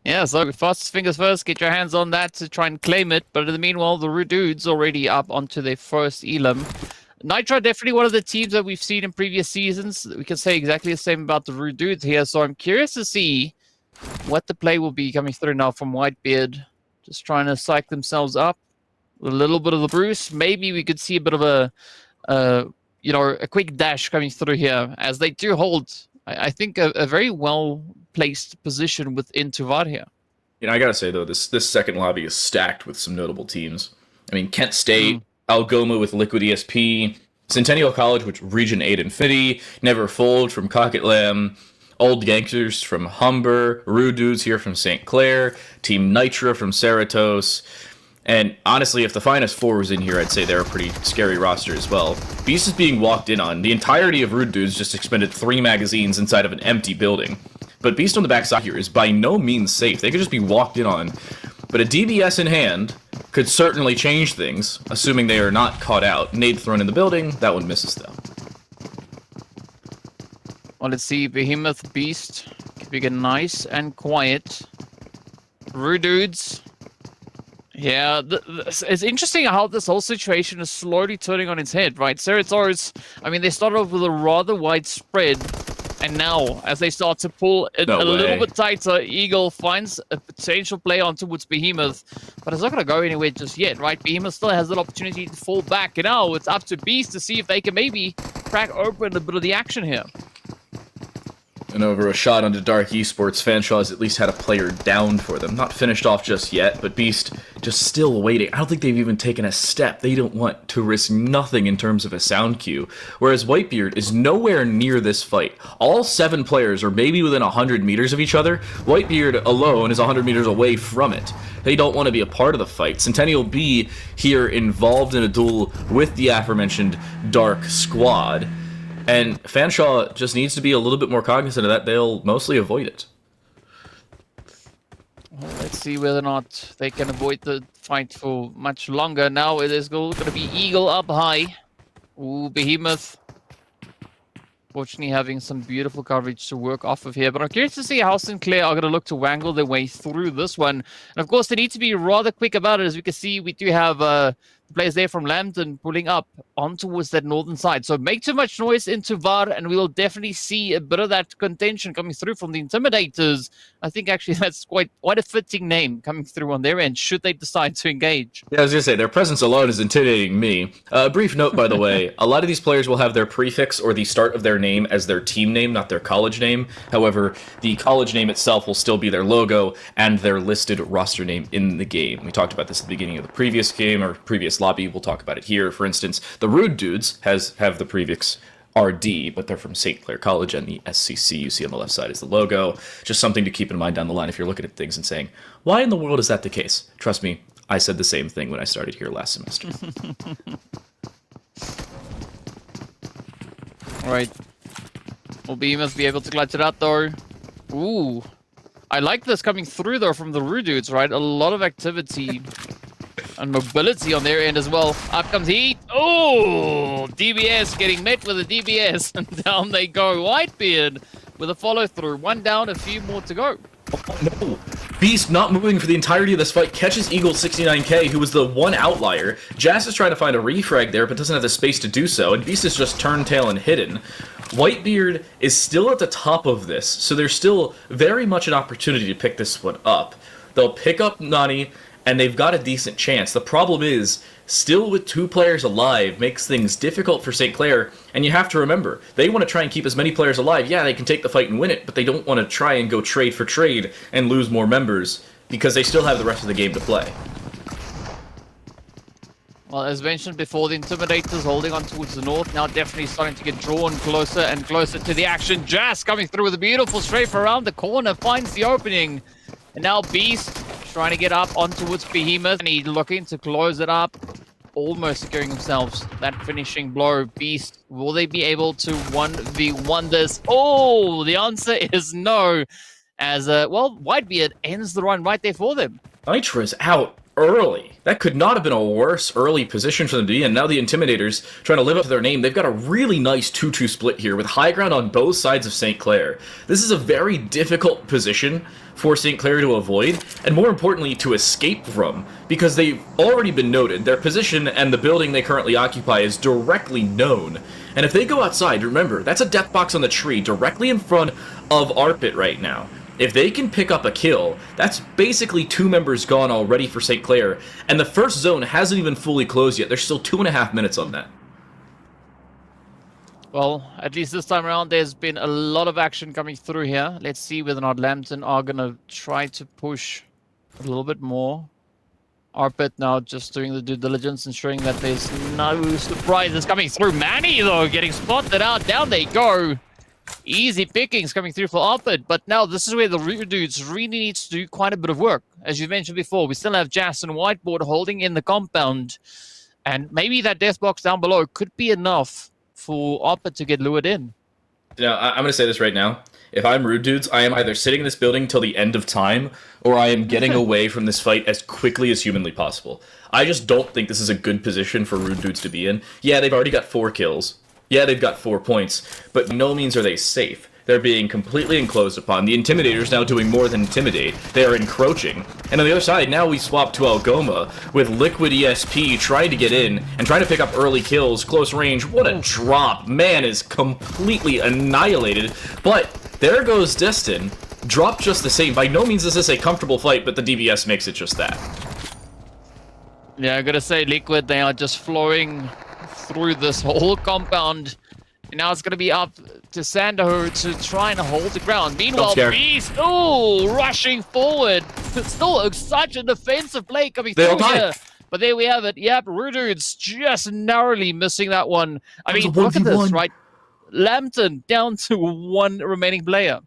Yeah, so fastest fingers first, get your hands on that to try and claim it. But in the meanwhile, the Rududes already up onto their first elim. Nitra, definitely one of the teams that we've seen in previous seasons. We can say exactly the same about the Rududes here. So I'm curious to see what the play will be coming through now from Whitebeard. Just trying to psych themselves up. A little bit of the Bruce. Maybe we could see a bit of a quick dash coming through here, as they do hold, I think, a very well-placed position within Tuvar here. You know, I gotta say, though, this second lobby is stacked with some notable teams. I mean, Kent State, Algoma with Liquid ESP, Centennial College with Region 8 Infinity, Never Fold from Cocket Lamb, Old Gangsters from Humber, Rude Dudes here from St. Clair, Team Nitra from Cerritos. And honestly, if the Finest Four was in here, I'd say they're a pretty scary roster as well. Beast is being walked in on. The entirety of Rude Dudes just expended 3 magazines inside of an empty building. But Beast on the backside here is by no means safe. They could just be walked in on. But a DBS in hand could certainly change things, assuming they are not caught out. Nade thrown in the building. That one misses, though. Well, let's see. Behemoth, Beast, keeping it nice and quiet. Rude Dudes. Yeah, it's interesting how this whole situation is slowly turning on its head, right? Cerato's, I mean, they started off with a rather wide spread, and now, as they start to pull it a little bit tighter, Eagle finds a potential play on towards Behemoth, but it's not going to go anywhere just yet, right? Behemoth still has an opportunity to fall back, and now it's up to Beast to see if they can maybe crack open a bit of the action here. And over a shot onto Dark Esports, Fanshaw has at least had a player down for them. Not finished off just yet, but Beast just still waiting. I don't think they've even taken a step. They don't want to risk nothing in terms of a sound cue. Whereas Whitebeard is nowhere near this fight. All 7 players are maybe within 100 meters of each other. Whitebeard alone is 100 meters away from it. They don't want to be a part of the fight. Centennial B here involved in a duel with the aforementioned Dark Squad. And Fanshaw just needs to be a little bit more cognizant of that. They'll mostly avoid it. Well, let's see whether or not they can avoid the fight for much longer. Now it is going to be Eagle up high. Ooh, Behemoth. Fortunately having some beautiful coverage to work off of here. But I'm curious to see how Sinclair are going to look to wangle their way through this one. And of course, they need to be rather quick about it. As we can see, we do have players there from Lambton pulling up on towards that northern side. So make too much noise into VAR, and we will definitely see a bit of that contention coming through from the Intimidators. I think actually that's quite a fitting name coming through on their end, should they decide to engage. Yeah, I was going to say, their presence alone is intimidating me. A brief note, by the way, a lot of these players will have their prefix or the start of their name as their team name, not their college name. However, the college name itself will still be their logo and their listed roster name in the game. We talked about this at the beginning of the previous game, or previous lobby. We'll talk about it here. For instance, the Rude Dudes have the prefix RD, but they're from St. Clair College, and the SCC you see on the left side is the logo. Just something to keep in mind down the line if you're looking at things and saying, why in the world is that the case? Trust me, I said the same thing when I started here last semester. Alright. Will Behemoth be able to clutch it out, though? Ooh. I like this coming through, though, from the Rude Dudes, right? A lot of activity and mobility on their end as well. Up comes Heat. Oh, DBS getting met with a DBS, and down they go. Whitebeard with a follow-through. 1 down, a few more to go. Oh, no. Beast not moving for the entirety of this fight, catches Eagle 69k, who was the one outlier. Jazz is trying to find a refrag there, but doesn't have the space to do so, and Beast is just turned tail and hidden. Whitebeard is still at the top of this, so there's still very much an opportunity to pick this one up. They'll pick up Nani, and they've got a decent chance. The problem is, still with 2 players alive makes things difficult for St. Clair, and you have to remember, they want to try and keep as many players alive. Yeah, they can take the fight and win it, but they don't want to try and go trade for trade and lose more members, because they still have the rest of the game to play. Well, as mentioned before, the Intimidators holding on towards the north, now definitely starting to get drawn closer and closer to the action. Jazz coming through with a beautiful strafe around the corner, finds the opening. And now Beast trying to get up on towards Behemoth, and he's looking to close it up, almost securing themselves that finishing blow. Beast, will they be able to 1v1 this? Oh, the answer is no, as, well, Whitebeard ends the run right there for them. Nitra's out early. That could not have been a worse early position for them to be in. Now the Intimidators trying to live up to their name. They've got a really nice 2-2 split here with high ground on both sides of St. Clair. This is a very difficult position for St. Clair to avoid, and more importantly, to escape from, because they've already been noted. Their position and the building they currently occupy is directly known. And if they go outside, remember, that's a death box on the tree directly in front of Arpit right now. If they can pick up a kill, that's basically 2 members gone already for St. Clair, and the first zone hasn't even fully closed yet. There's still 2.5 minutes on that. Well, at least this time around, there's been a lot of action coming through here. Let's see whether or not Lambton are going to try to push a little bit more. Arpit now just doing the due diligence, ensuring that there's no surprises coming through. Manny, though, getting spotted out. Down they go. Easy pickings coming through for Arpit, but now this is where the Rude Dudes really needs to do quite a bit of work. As you mentioned before, we still have Jas and Whiteboard holding in the compound, and maybe that death box down below could be enough for Arpit to get lured in. Now, I'm going to say this right now. If I'm Rude Dudes, I am either sitting in this building till the end of time, or I am getting away from this fight as quickly as humanly possible. I just don't think this is a good position for Rude Dudes to be in. Yeah, they've already got 4 kills. Yeah, they've got 4 points, but by no means are they safe. They're being completely enclosed upon. The Intimidator's now doing more than intimidate. They are encroaching. And on the other side, now we swap to Algoma with Liquid ESP trying to get in and trying to pick up early kills, close range. What a drop. Man is completely annihilated. But there goes Destin. Dropped just the same. By no means is this a comfortable fight, but the DBS makes it just that. Yeah, I gotta say, Liquid, they are just flowing through this whole compound. And now it's going to be up to Sandaho to try and hold the ground. Meanwhile, Beast, rushing forward. Still such a defensive play coming through here. But there we have it. Yep, Rudude's just narrowly missing that one. I mean, look at this, right? Lambton down to 1 remaining player.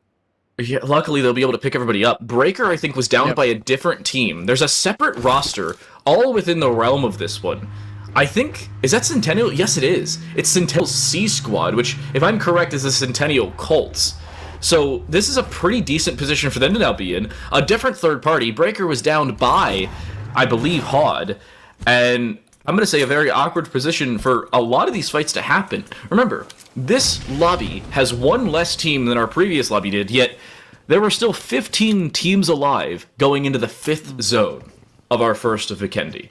Yeah, luckily they'll be able to pick everybody up. Breaker, I think, was down by a different team. There's a separate roster all within the realm of this one. I think, is that Centennial? Yes, it is. It's Centennial's C Squad, which, if I'm correct, is the Centennial Colts. So this is a pretty decent position for them to now be in. A different third party. Breaker was downed by, I believe, Hod. And I'm going to say a very awkward position for a lot of these fights to happen. Remember, this lobby has 1 less team than our previous lobby did, yet there were still 15 teams alive going into the 5th zone of our first of Vikendi.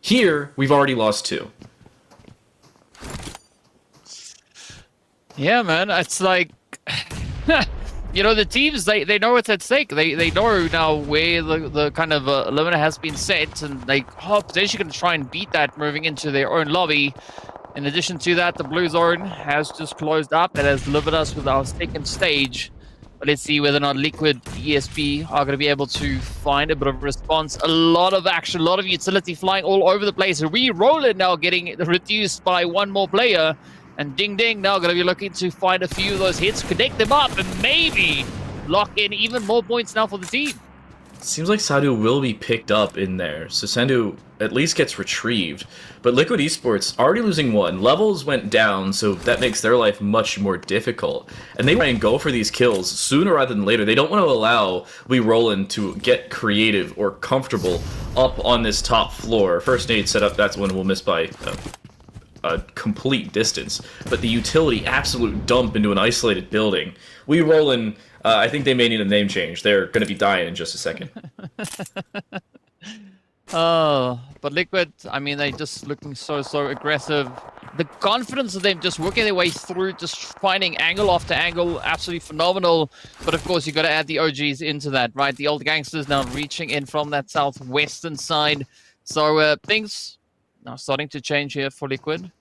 Here, we've already lost 2. Yeah, man, it's like, you know, the teams, they know what's at stake. They know now where the kind of limiter has been set, and they are potentially going to try and beat that moving into their own lobby. In addition to that, the blue zone has just closed up. It has delivered us with our 2nd stage. But let's see whether or not Liquid ESP are going to be able to find a bit of a response. A lot of action, a lot of utility flying all over the place. Re-Roller now getting reduced by 1 more player. And Ding Ding now going to be looking to find a few of those hits, connect them up, and maybe lock in even more points now for the team. Seems like Sadu will be picked up in there, so Sandu at least gets retrieved. But Liquid Esports already losing 1. Levels went down, so that makes their life much more difficult. And they try and go for these kills sooner rather than later. They don't want to allow Roland to get creative or comfortable up on this top floor. First nade set up, that's one we'll miss by a complete distance. But the utility absolute dump into an isolated building. Roland... I think they may need a name change. They're going to be dying in just a second. But Liquid, I mean, they're just looking so aggressive. The confidence of them just working their way through, just finding angle after angle, absolutely phenomenal. But of course, you got to add the OGs into that, right? The old gangsters now reaching in from that southwestern side. So things now starting to change here for Liquid.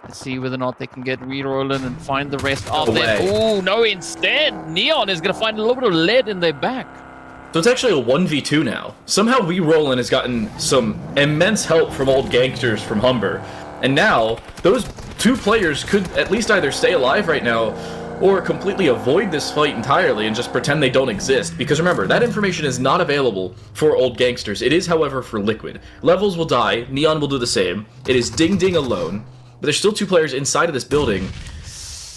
Let's see whether or not they can get re-rolling and find the rest of them. Oh, no, instead, Neon is going to find a little bit of lead in their back. So it's actually a 1v2 now. Somehow Roland has gotten some immense help from old gangsters from Humber. And now, those 2 players could at least either stay alive right now or completely avoid this fight entirely and just pretend they don't exist. Because remember, that information is not available for old gangsters. It is, however, for Liquid. Levels will die. Neon will do the same. It is Ding Ding alone. But there's still 2 players inside of this building,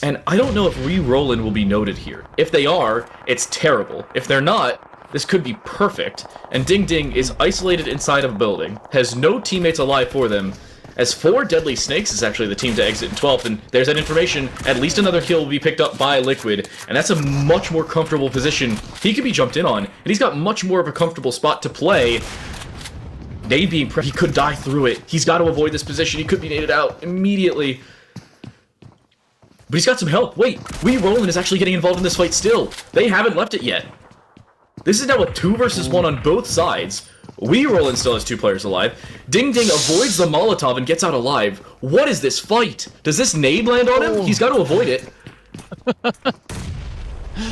and I don't know if Roland will be noted here. If they are, it's terrible. If they're not, this could be perfect. And Ding Ding is isolated inside of a building, has no teammates alive for them, as 4 Deadly Snakes is actually the team to exit in 12th, and there's that information. At least another kill will be picked up by Liquid, and that's a much more comfortable position he could be jumped in on, and he's got much more of a comfortable spot to play. Nade being he could die through it. He's got to avoid this position. He could be naded out immediately. But he's got some help. Wait, Roland is actually getting involved in this fight still. They haven't left it yet. This is now a 2 versus 1 on both sides. Roland still has 2 players alive. Ding Ding avoids the Molotov and gets out alive. What is this fight? Does this nade land on him? He's got to avoid it.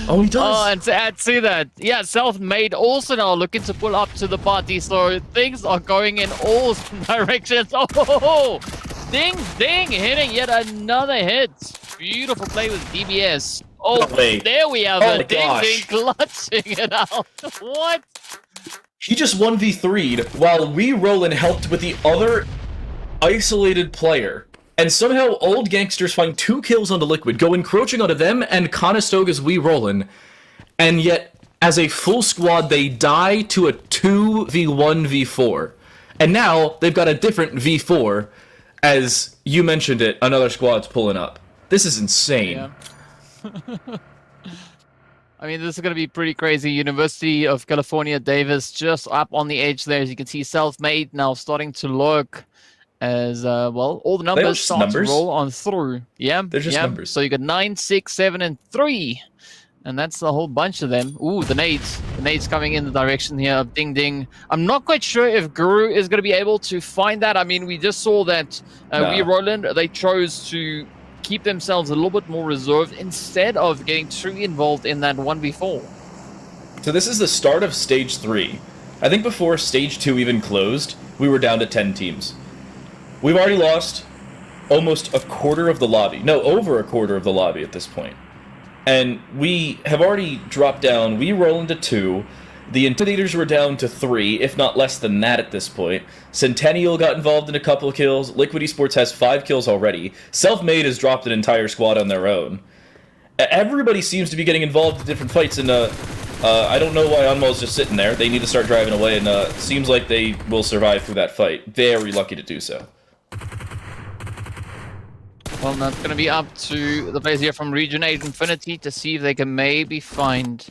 Oh, he does. Oh, and to add to that, yeah, Self-Made also now looking to pull up to the party, so things are going in all directions. Oh, Ding Ding hitting yet another hit. Beautiful play with DBS Oh, No way. there we have Oh my it. Ding gosh. Ding clutching it out. What? He just 1v3'd while we Roland helped with the other isolated player. And somehow old gangsters find 2 kills on the Liquid, go encroaching onto them and Conestoga's we Roland. And yet, as a full squad, they die to a 2v1v4. And now they've got a different v4, as you mentioned it, another squad's pulling up. This is insane. Yeah. I mean, this is going to be pretty crazy. University of California, Davis, just up on the edge there. As you can see, Self-Made now starting to lurk as, well, all the numbers start to roll on through. Yeah, They're just numbers. So you got 9, 6, 7, and 3. And that's a whole bunch of them. Ooh, the nades. The nades coming in the direction here of Ding Ding. I'm not quite sure if Guru is going to be able to find that. I mean, we just saw that we Roland, they chose to keep themselves a little bit more reserved instead of getting too involved in that 1v4. So this is the start of Stage 3. I think before Stage 2 even closed, we were down to 10 teams. We've already lost almost a quarter of the lobby. No, over a quarter of the lobby at this point. And we have already dropped down. We roll into 2. The Intimidators were down to 3, if not less than that at this point. Centennial got involved in a couple of kills. Liquid Esports has 5 kills already. Self-Made has dropped an entire squad on their own. Everybody seems to be getting involved in different fights, and I don't know why Unmo's just sitting there. They need to start driving away, and seems like they will survive through that fight. Very lucky to do so. Well, that's going to be up to the players here from Region 8 Infinity to see if they can maybe find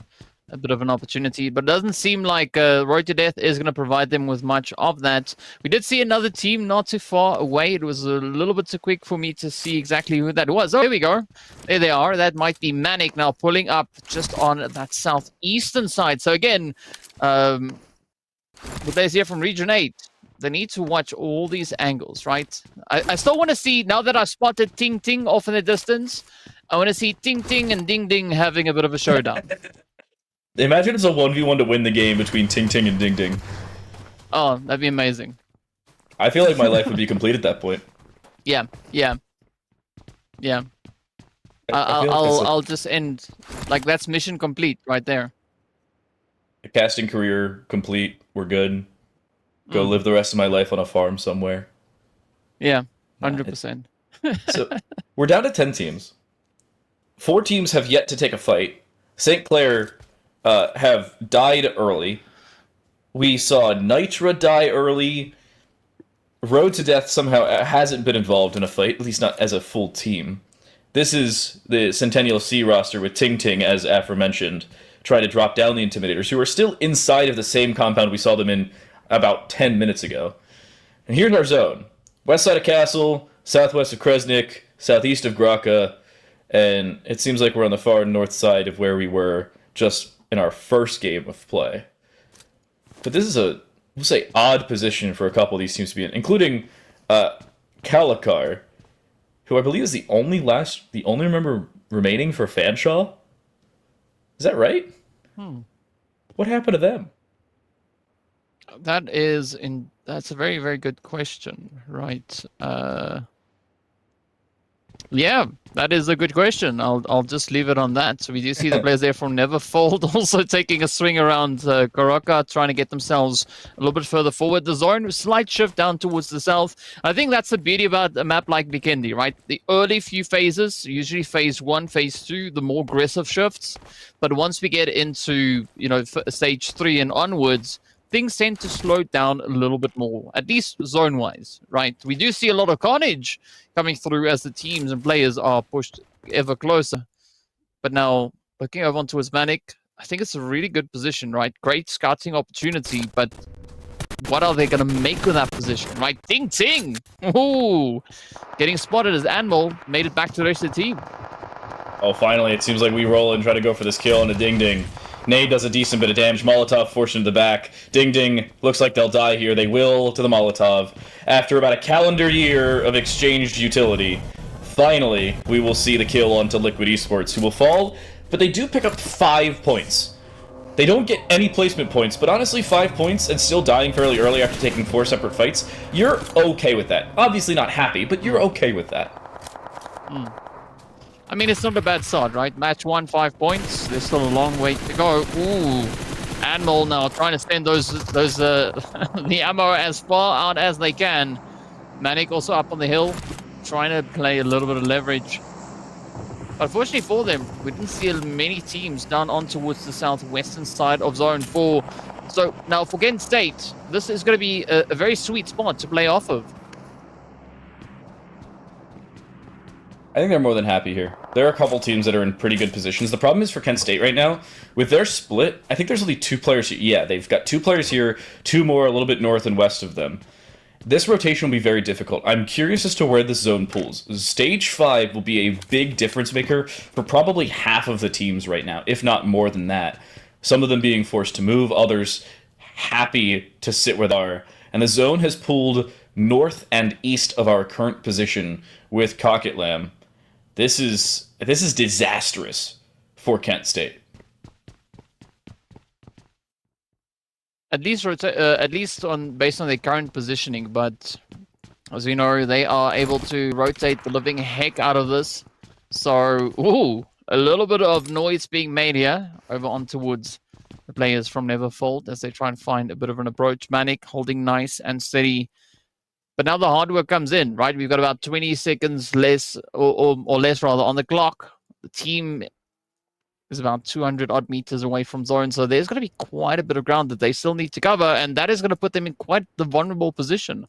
a bit of an opportunity, but it doesn't seem like Road to Death is going to provide them with much of that. We did see another team not too far away. It was a little bit too quick for me to see exactly who that was. Oh, here we go. There they are. That might be Manic now pulling up just on that southeastern side. So again, the players here from Region 8, they need to watch all these angles, right? I still want to see, now that I've spotted Ting Ting off in the distance, I want to see Ting Ting and Ding Ding having a bit of a showdown. Imagine it's a 1v1 to win the game between Ting Ting and Ding Ding. Oh, that'd be amazing. I feel like my life would be complete at that point. Yeah. I'll just end, like, that's mission complete right there. Casting career complete. We're good. Go live the rest of my life on a farm somewhere. Yeah, 100%. So we're down to 10 teams. 4 teams have yet to take a fight. St. Clair have died early. We saw Nitra die early. Road to Death somehow hasn't been involved in a fight, at least not as a full team. This is the Centennial C roster with Ting Ting, as aforementioned, trying to drop down the Intimidators, who are still inside of the same compound we saw them in about 10 minutes ago. And here's our zone. West side of Castle, southwest of Kresnik, southeast of Graka, and it seems like we're on the far north side of where we were just in our first game of play. But this is a, we'll say, odd position for a couple of these teams to be in, including Kalikar, who I believe is the only member remaining for Fanshawe. Is that right? What happened to them? That's a very, very good question, right? Yeah, that is a good question. I'll just leave it on that. So we do see the players there from Neverfold also taking a swing around Karaka, trying to get themselves a little bit further forward. The zone, slight shift down towards the south. I think that's the beauty about a map like Vikendi, right? The early few phases, usually phase 1, phase 2, the more aggressive shifts. But once we get into, stage 3 and onwards, things tend to slow down a little bit more, at least zone-wise, right? We do see a lot of carnage coming through as the teams and players are pushed ever closer. But now, looking over onto Manic, I think it's a really good position, right? Great scouting opportunity, but what are they going to make with that position, right? Ting Ting! Ooh! Getting spotted as Animal made it back to the rest of the team. Oh, finally, it seems like we roll and try to go for this kill on a Ding Ding. Nade does a decent bit of damage. Molotov forced into the back. Ding Ding looks like they'll die here. They will to the Molotov. After about a calendar year of exchanged utility, finally, we will see the kill onto Liquid Esports, who will fall, but they do pick up 5 points. They don't get any placement points, but honestly, 5 points and still dying fairly early after taking 4 separate fights, you're okay with that. Obviously not happy, but you're okay with that. I mean, it's not a bad start, right? Match 1, 5 points. There's still a long way to go. Ooh. Animal now trying to send those the ammo as far out as they can. Manic also up on the hill, trying to play a little bit of leverage. Unfortunately for them, we didn't see many teams down on towards the southwestern side of Zone 4. So now for Kent State, this is going to be a very sweet spot to play off of. I think they're more than happy here. There are a couple teams that are in pretty good positions. The problem is for Kent State right now, with their split, I think there's only 2 players here. Yeah, they've got 2 players here, 2 more a little bit north and west of them. This rotation will be very difficult. I'm curious as to where this zone pulls. Stage 5 will be a big difference maker for probably half of the teams right now, if not more than that. Some of them being forced to move, others happy to sit where they are. And the zone has pulled north and east of our current position with Cocket Lamb. This is disastrous for Kent State. At least based on their current positioning, but as we know, they are able to rotate the living heck out of this. So, ooh, a little bit of noise being made here over on towards the players from Neverfold as they try and find a bit of an approach. Manic holding nice and steady. But now the hard work comes in, right? We've got about 20 seconds less, or less rather, on the clock. The team is about 200 odd meters away from zone, so there's going to be quite a bit of ground that they still need to cover, and that is going to put them in quite the vulnerable position.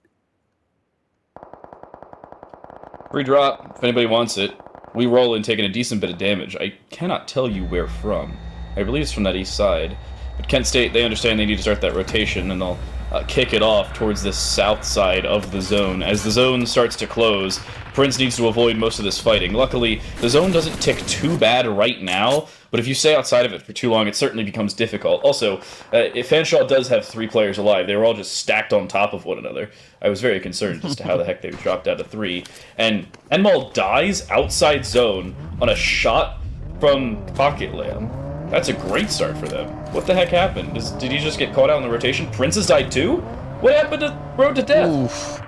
Free drop, if anybody wants it. We roll in taking a decent bit of damage. I cannot tell you where from. I believe it's from that east side. But Kent State, they understand they need to start that rotation, and they'll kick it off towards the south side of the zone. As the zone starts to close, Prince needs to avoid most of this fighting. Luckily, the zone doesn't tick too bad right now, but if you stay outside of it for too long, it certainly becomes difficult. Also, if Fanshawe does have 3 players alive, they were all just stacked on top of one another. I was very concerned as to how the heck they dropped out of 3. And Enmal dies outside zone on a shot from Pocket Lamb. That's a great start for them. What the heck happened? Did he just get caught out in the rotation? Prince has died too? What happened to Road to Death? Oof.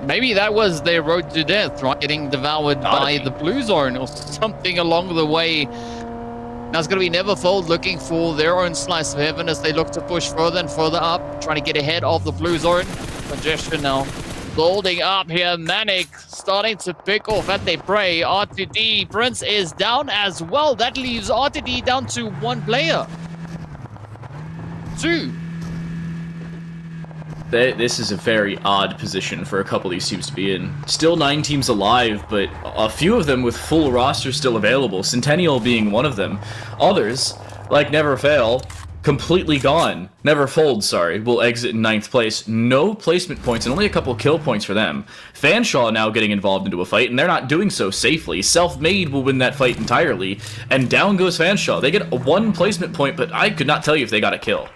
Maybe that was their road to death, right? Getting devoured by the blue zone or something along the way. Now it's going to be Neverfold looking for their own slice of heaven as they look to push further and further up, trying to get ahead of the blue zone. Congestion now building up here. Manic starting to pick off at their prey. R2D, Prince is down as well. That leaves R2D down to 1 player. 2. This is a very odd position for a couple of these teams to be in. Still 9 teams alive, but a few of them with full rosters still available, Centennial being one of them. Others, like Never Fail, completely gone. Neverfold, sorry, will exit in 9th place. No placement points and only a couple kill points for them. Fanshawe now getting involved into a fight, and they're not doing so safely. Self-Made will win that fight entirely, and down goes Fanshawe. They get 1 placement point, but I could not tell you if they got a kill.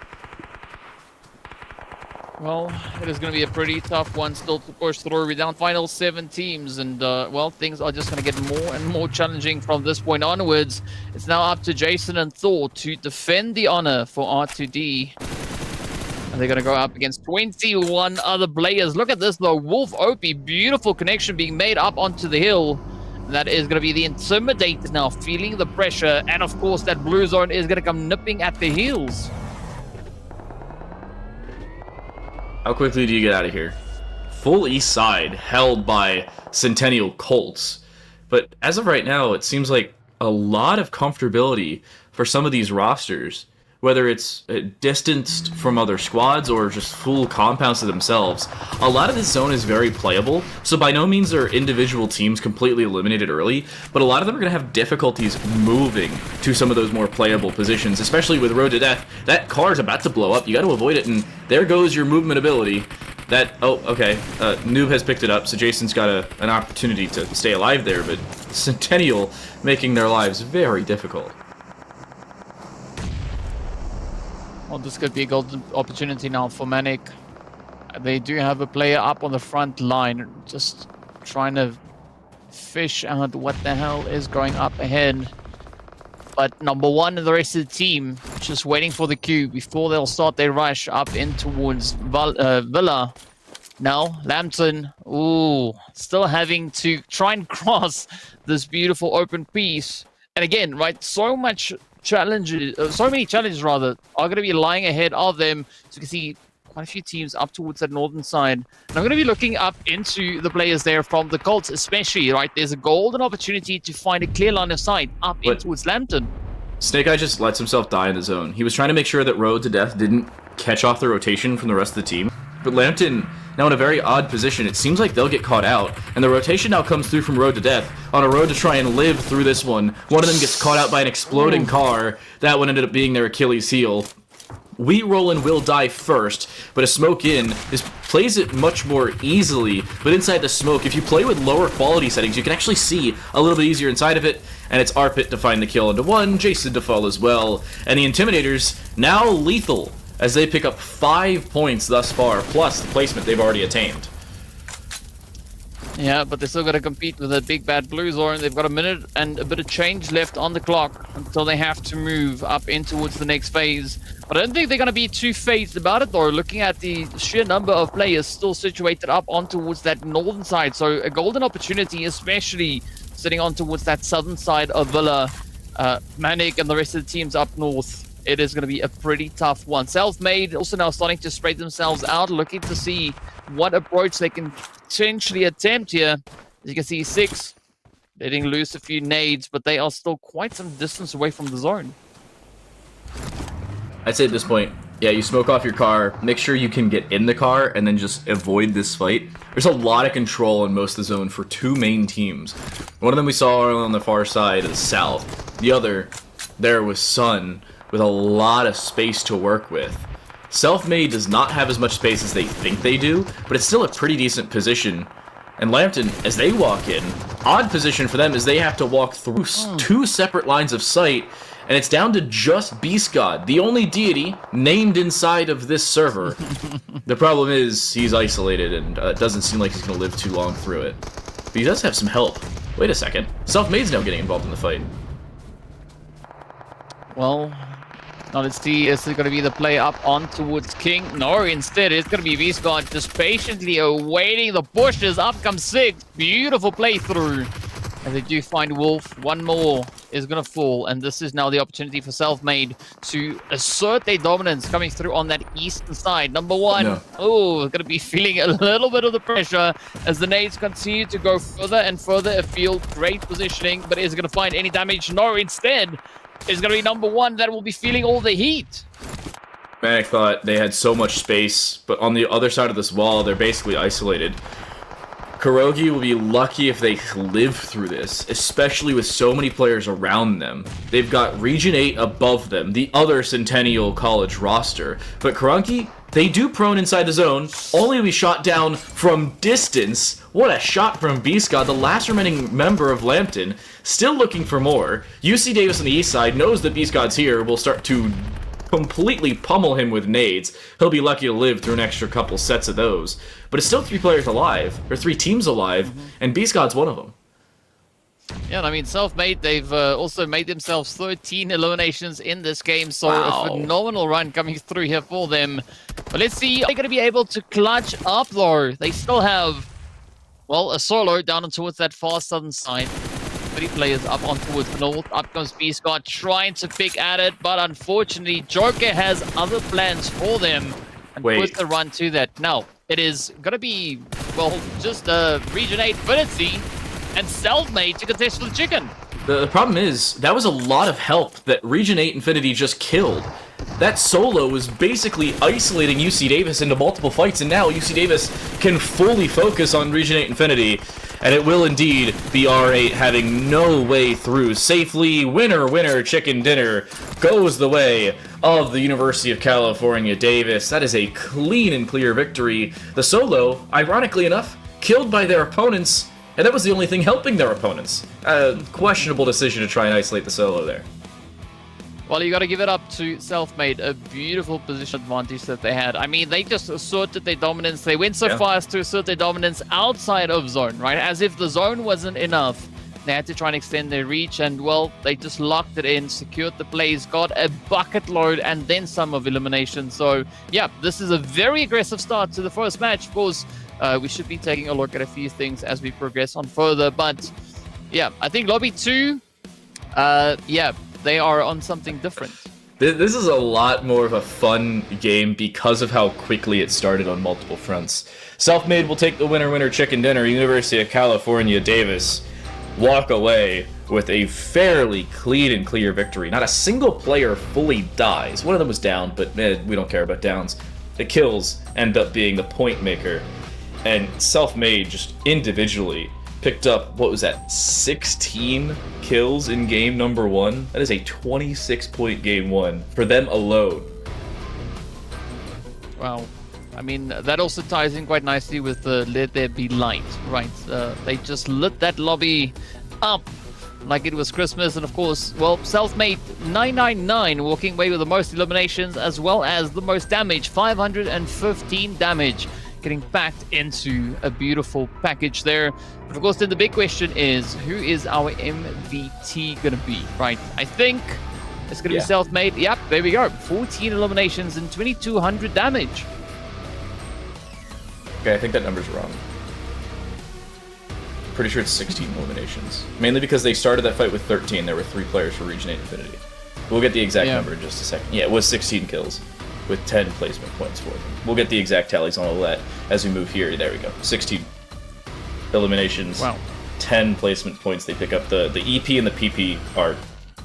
Well, it is going to be a pretty tough one still to push through. We're down final 7 teams, and well, things are just going to get more and more challenging from this point onwards. It's now up to Jason and Thor to defend the honor for R2D. And they're going to go up against 21 other players. Look at this, though. Wolf Opie, beautiful connection being made up onto the hill. And that is going to be the Intimidator now, feeling the pressure. And, of course, that blue zone is going to come nipping at the heels. How quickly do you get out of here? Full east side held by Centennial Colts. But as of right now, it seems like a lot of comfortability for some of these rosters, whether it's distanced from other squads or just full compounds to themselves. A lot of this zone is very playable, so by no means are individual teams completely eliminated early, but a lot of them are going to have difficulties moving to some of those more playable positions, especially with Road to Death. That car is about to blow up, you got to avoid it, and there goes your movement ability. Noob has picked it up, so Jason's got an opportunity to stay alive there, but Centennial making their lives very difficult. Well, this could be a golden opportunity now for Manic. They do have a player up on the front line, just trying to fish out what the hell is going up ahead. But number 1 and the rest of the team just waiting for the cue before they'll start their rush up in towards Villa. Now, Lambton, ooh, still having to try and cross this beautiful open piece. And again, right, so many challenges rather, are going to be lying ahead of them. So you can see quite a few teams up towards that northern side. And I'm going to be looking up into the players there from the Colts especially, right? There's a golden opportunity to find a clear line of sight up in towards Lambton. Snake Eye just lets himself die in the zone. He was trying to make sure that Road to Death didn't catch off the rotation from the rest of the team. But Lambton, now in a very odd position, it seems like they'll get caught out. And the rotation now comes through from Road to Death on a road to try and live through this one. One of them gets caught out by an exploding car. That one ended up being their Achilles heel. We Rollin will die first, but a smoke in plays it much more easily. But inside the smoke, if you play with lower quality settings, you can actually see a little bit easier inside of it. And it's Arpit to find the kill into one, Jason to fall as well. And the Intimidators now lethal as they pick up 5 points thus far, plus the placement they've already attained. Yeah, but they're still got to compete with a big bad blue zone. They've got a minute and a bit of change left on the clock until they have to move up in towards the next phase. But I don't think they're going to be too phased about it, though, looking at the sheer number of players still situated up on towards that northern side. So a golden opportunity, especially sitting on towards that southern side of Villa, Manic and the rest of the teams up north. It is going to be a pretty tough one. Self-Made also now starting to spread themselves out, looking to see what approach they can potentially attempt here. As you can see, 6 letting loose a few nades, but they are still quite some distance away from the zone. I'd say at this point, yeah, you smoke off your car, make sure you can get in the car, and then just avoid this fight. There's a lot of control in most of the zone for 2 main teams. One of them we saw on the far side is South. The other, there was Sun, with a lot of space to work with. Self-Made does not have as much space as they think they do, but it's still a pretty decent position. And Lambton, as they walk in, odd position for them is they have to walk through 2 separate lines of sight, and it's down to just Beast God, the only deity named inside of this server. The problem is he's isolated, and it doesn't seem like he's going to live too long through it. But he does have some help. Wait a second. Self-Made's now getting involved in the fight. Well, now let's see, is it going to be the play up on towards King? No, instead it's going to be V-Scott just patiently awaiting the bushes. Up comes 6. Beautiful playthrough. And they do find Wolf. One more is going to fall. And this is now the opportunity for Self-Made to assert their dominance coming through on that eastern side. Number 1. No. Oh, going to be feeling a little bit of the pressure as the nades continue to go further and further afield. Great positioning, but is it going to find any damage? No, instead it's going to be number 1 that will be feeling all the heat. Manic thought they had so much space, but on the other side of this wall, they're basically isolated. Kurogi will be lucky if they live through this, especially with so many players around them. They've got Region 8 above them, the other Centennial College roster. But Kurogi, they do prone inside the zone, only to be shot down from distance. What a shot from Beast God, the last remaining member of Lambton, still looking for more. UC Davis on the east side knows that Beast God's here, will start to completely pummel him with nades. He'll be lucky to live through an extra couple sets of those. But it's still 3 players alive, or 3 teams alive, and Beast God's one of them. Yeah, and I mean, Self-Made, they've also made themselves 13 eliminations in this game, so a phenomenal run coming through here for them. But let's see, are they going to be able to clutch up, though? They still have, well, a solo down towards that far southern side. 3 players up on towards the north. Up comes B-Scott trying to pick at it, but unfortunately, Joker has other plans for them. And puts the run to that. Now, it is going to be, well, just Region 8 Infinity and Self-Made to contest for the chicken. The problem is, that was a lot of help that Region 8 Infinity just killed. That solo was basically isolating UC Davis into multiple fights, and now UC Davis can fully focus on Region 8 Infinity, and it will indeed be R8 having no way through safely. Winner, winner, chicken dinner goes the way of the University of California, Davis. That is a clean and clear victory. The solo, ironically enough, killed by their opponents, and that was the only thing helping their opponents. Questionable decision to try and isolate the solo there. Well, you got to give it up to Self-Made, a beautiful position advantage that they had. I mean, they just asserted their dominance. They went so far as to assert their dominance outside of zone, right? As if the zone wasn't enough. They had to try and extend their reach, and, well, they just locked it in, secured the plays, got a bucket load, and then some of elimination. So, yeah, this is a very aggressive start to the first match. Of course, we should be taking a look at a few things as we progress on further. But yeah, I think Lobby 2, yeah, they are on something different. This is a lot more of a fun game because of how quickly it started on multiple fronts. Self-Made will take the winner chicken dinner. University of California, Davis walk away with a fairly clean and clear victory. Not a single player fully dies. One of them was down, but we don't care about downs. The kills end up being the point maker. And Self-Made just individually picked up, what was that, 16 kills in game number 1? That is a 26-point game 1 for them alone. Wow. I mean, that also ties in quite nicely with the Let There Be Light, right? They just lit that lobby up like it was Christmas. And of course, well, Self-Made 999 walking away with the most eliminations as well as the most damage, 515 damage. Getting packed into a beautiful package there. But of course, then the big question is, who is our MVT going to be, right? I think it's going to be Self-Made. Yep, there we go. 14 eliminations and 2,200 damage. Okay, I think that number's wrong. Pretty sure it's 16 eliminations. Mainly because they started that fight with 13. There were 3 players for Region 8 Infinity. We'll get the exact number in just a second. Yeah, it was 16 kills with 10 placement points for them. We'll get the exact tallies on all that as we move here. There we go. 16 eliminations. Wow. 10 placement points. They pick up the EP and the PP are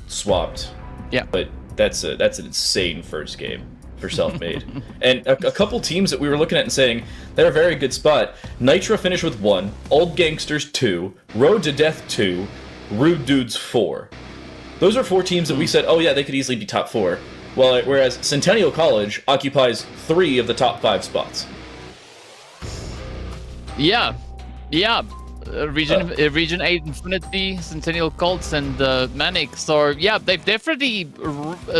swapped. Yeah. But that's an insane first game for Self-Made. And a couple teams that we were looking at and saying they're a very good spot. Nitro finished with 1, Old Gangsters 2, Road to Death 2, Rude Dudes 4. Those are 4 teams that we said, oh yeah, they could easily be top 4. Well, whereas Centennial College occupies 3 of the top 5 spots. Yeah. Region 8 Infinity, Centennial Colts, and Manic. So yeah, they've definitely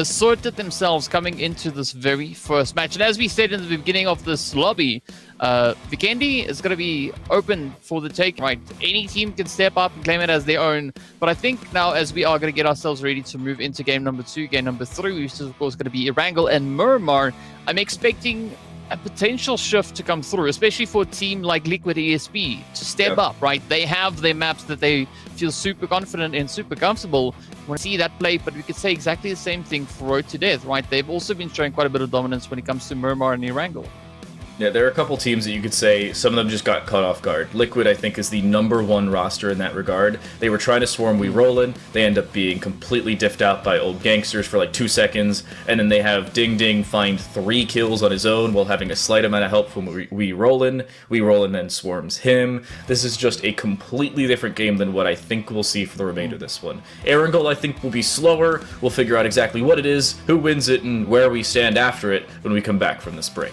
sorted themselves coming into this very first match. And as we said in the beginning of this lobby, Vikendi is going to be open for the take, right? Any team can step up and claim it as their own. But I think now, as we are going to get ourselves ready to move into game number 2, game number 3, which is of course going to be Erangel and Murmur, I'm expecting a potential shift to come through, especially for a team like Liquid ESP to step up, right? They have their maps that they feel super confident and super comfortable. Want to see that play, but we could say exactly the same thing for Road to Death, right? They've also been showing quite a bit of dominance when it comes to Murmur and Erangel. Yeah, there are a couple teams that you could say some of them just got caught off guard. Liquid, I think, is the #1 roster in that regard. They were trying to swarm We Rollin'. They end up being completely diffed out by Old Gangsters for like 2 seconds, and then they have Ding Ding find 3 kills on his own while having a slight amount of help from We Rollin'. We Rollin' then swarms him. This is just a completely different game than what I think we'll see for the remainder of this one. Erangel, I think, will be slower. We'll figure out exactly what it is, who wins it, and where we stand after it when we come back from this break.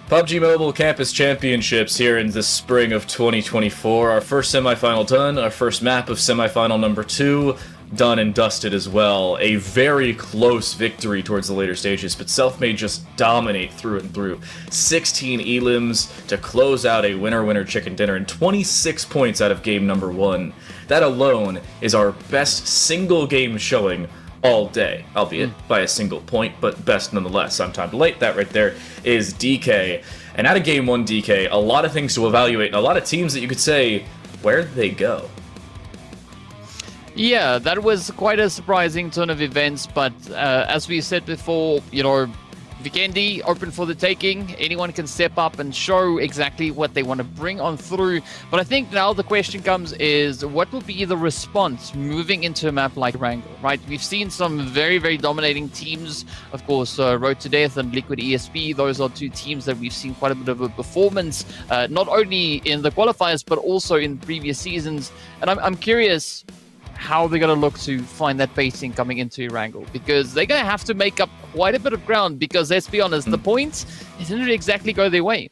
PUBG Mobile Campus Championships here in the spring of 2024. Our first semifinal done, our first map of semifinal number 2 done and dusted as well. A very close victory towards the later stages, but Selfmade just dominate through and through. 16 elims to close out a winner-winner chicken dinner and 26 points out of game number 1. That alone is our best single game showing all day, albeit by a single point, but best nonetheless. I'm Time to Late. That right there is DK. And out of game 1 DK, a lot of things to evaluate, and a lot of teams that you could say, where did they go? Yeah, that was quite a surprising turn of events, but as we said before, you know, Vikendi open for the taking. Anyone can step up and show exactly what they want to bring on through. But I think now the question comes is, what will be the response moving into a map like Wrangle, right? We've seen some very, very dominating teams. Of course, Road to Death and Liquid ESP, those are two teams that we've seen quite a bit of a performance, not only in the qualifiers, but also in previous seasons. And I'm curious how they're going to look to find that pacing coming into Wrangle, because they're going to have to make up quite a bit of ground, because let's be honest, the points didn't exactly go their way.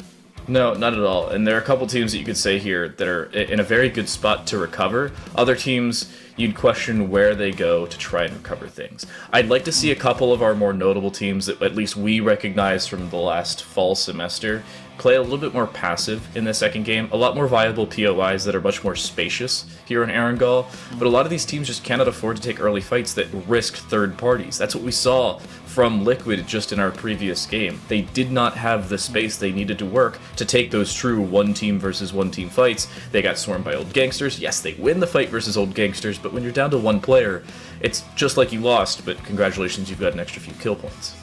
No, not at all. And there are a couple teams that you could say here that are in a very good spot to recover. Other teams, you'd question where they go to try and recover things. I'd like to see a couple of our more notable teams that at least we recognize from the last fall semester play a little bit more passive in the second game. A lot more viable POIs that are much more spacious here in Erangel. But a lot of these teams just cannot afford to take early fights that risk third parties. That's what we saw from Liquid just in our previous game. They did not have the space they needed to work to take those true one team versus one team fights. They got swarmed by old gangsters. Yes, they win the fight versus old gangsters, but when you're down to one player, it's just like you lost, but congratulations, you've got an extra few kill points.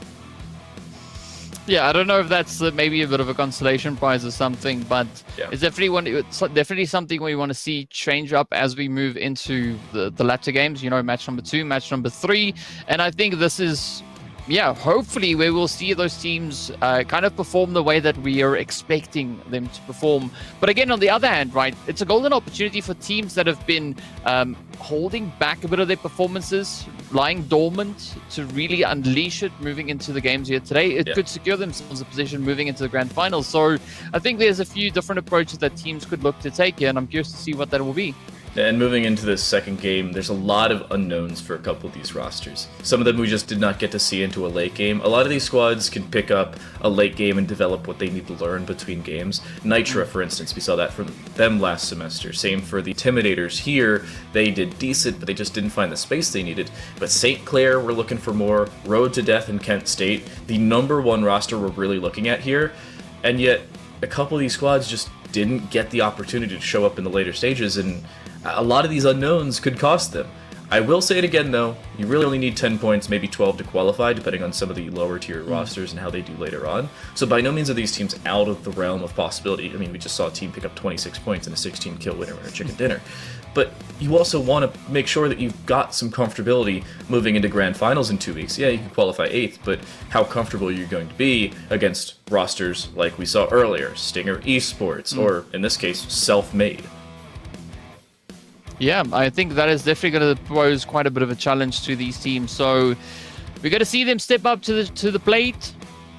Yeah, I don't know if that's maybe a bit of a consolation prize or something, but it's definitely something we want to see change up as we move into the latter games, you know, match number 2, match number 3. And I think this is, yeah, hopefully we will see those teams kind of perform the way that we are expecting them to perform. But again, on the other hand, right, it's a golden opportunity for teams that have been holding back a bit of their performances, lying dormant, to really unleash it moving into the games here today. It could secure themselves a position moving into the grand finals. So I think there's a few different approaches that teams could look to take here, and I'm curious to see what that will be. And moving into this second game, there's a lot of unknowns for a couple of these rosters. Some of them we just did not get to see into a late game. A lot of these squads can pick up a late game and develop what they need to learn between games. Nitra, for instance, we saw that from them last semester. Same for the Intimidators here. They did decent, but they just didn't find the space they needed. But St. Clair, we're looking for more. Road to Death and Kent State, the number 1 roster we're really looking at here. And yet, a couple of these squads just didn't get the opportunity to show up in the later stages, and a lot of these unknowns could cost them. I will say it again, though, you really only need 10 points, maybe 12 to qualify, depending on some of the lower tier rosters and how they do later on. So by no means are these teams out of the realm of possibility. I mean, we just saw a team pick up 26 points in a 16 kill winner or a chicken dinner. But you also want to make sure that you've got some comfortability moving into grand finals in 2 weeks. Yeah, you can qualify 8th, but how comfortable are you going to be against rosters like we saw earlier, Stinger Esports, or in this case, Selfmade? Yeah, I think that is definitely going to pose quite a bit of a challenge to these teams. So we're going to see them step up to the plate.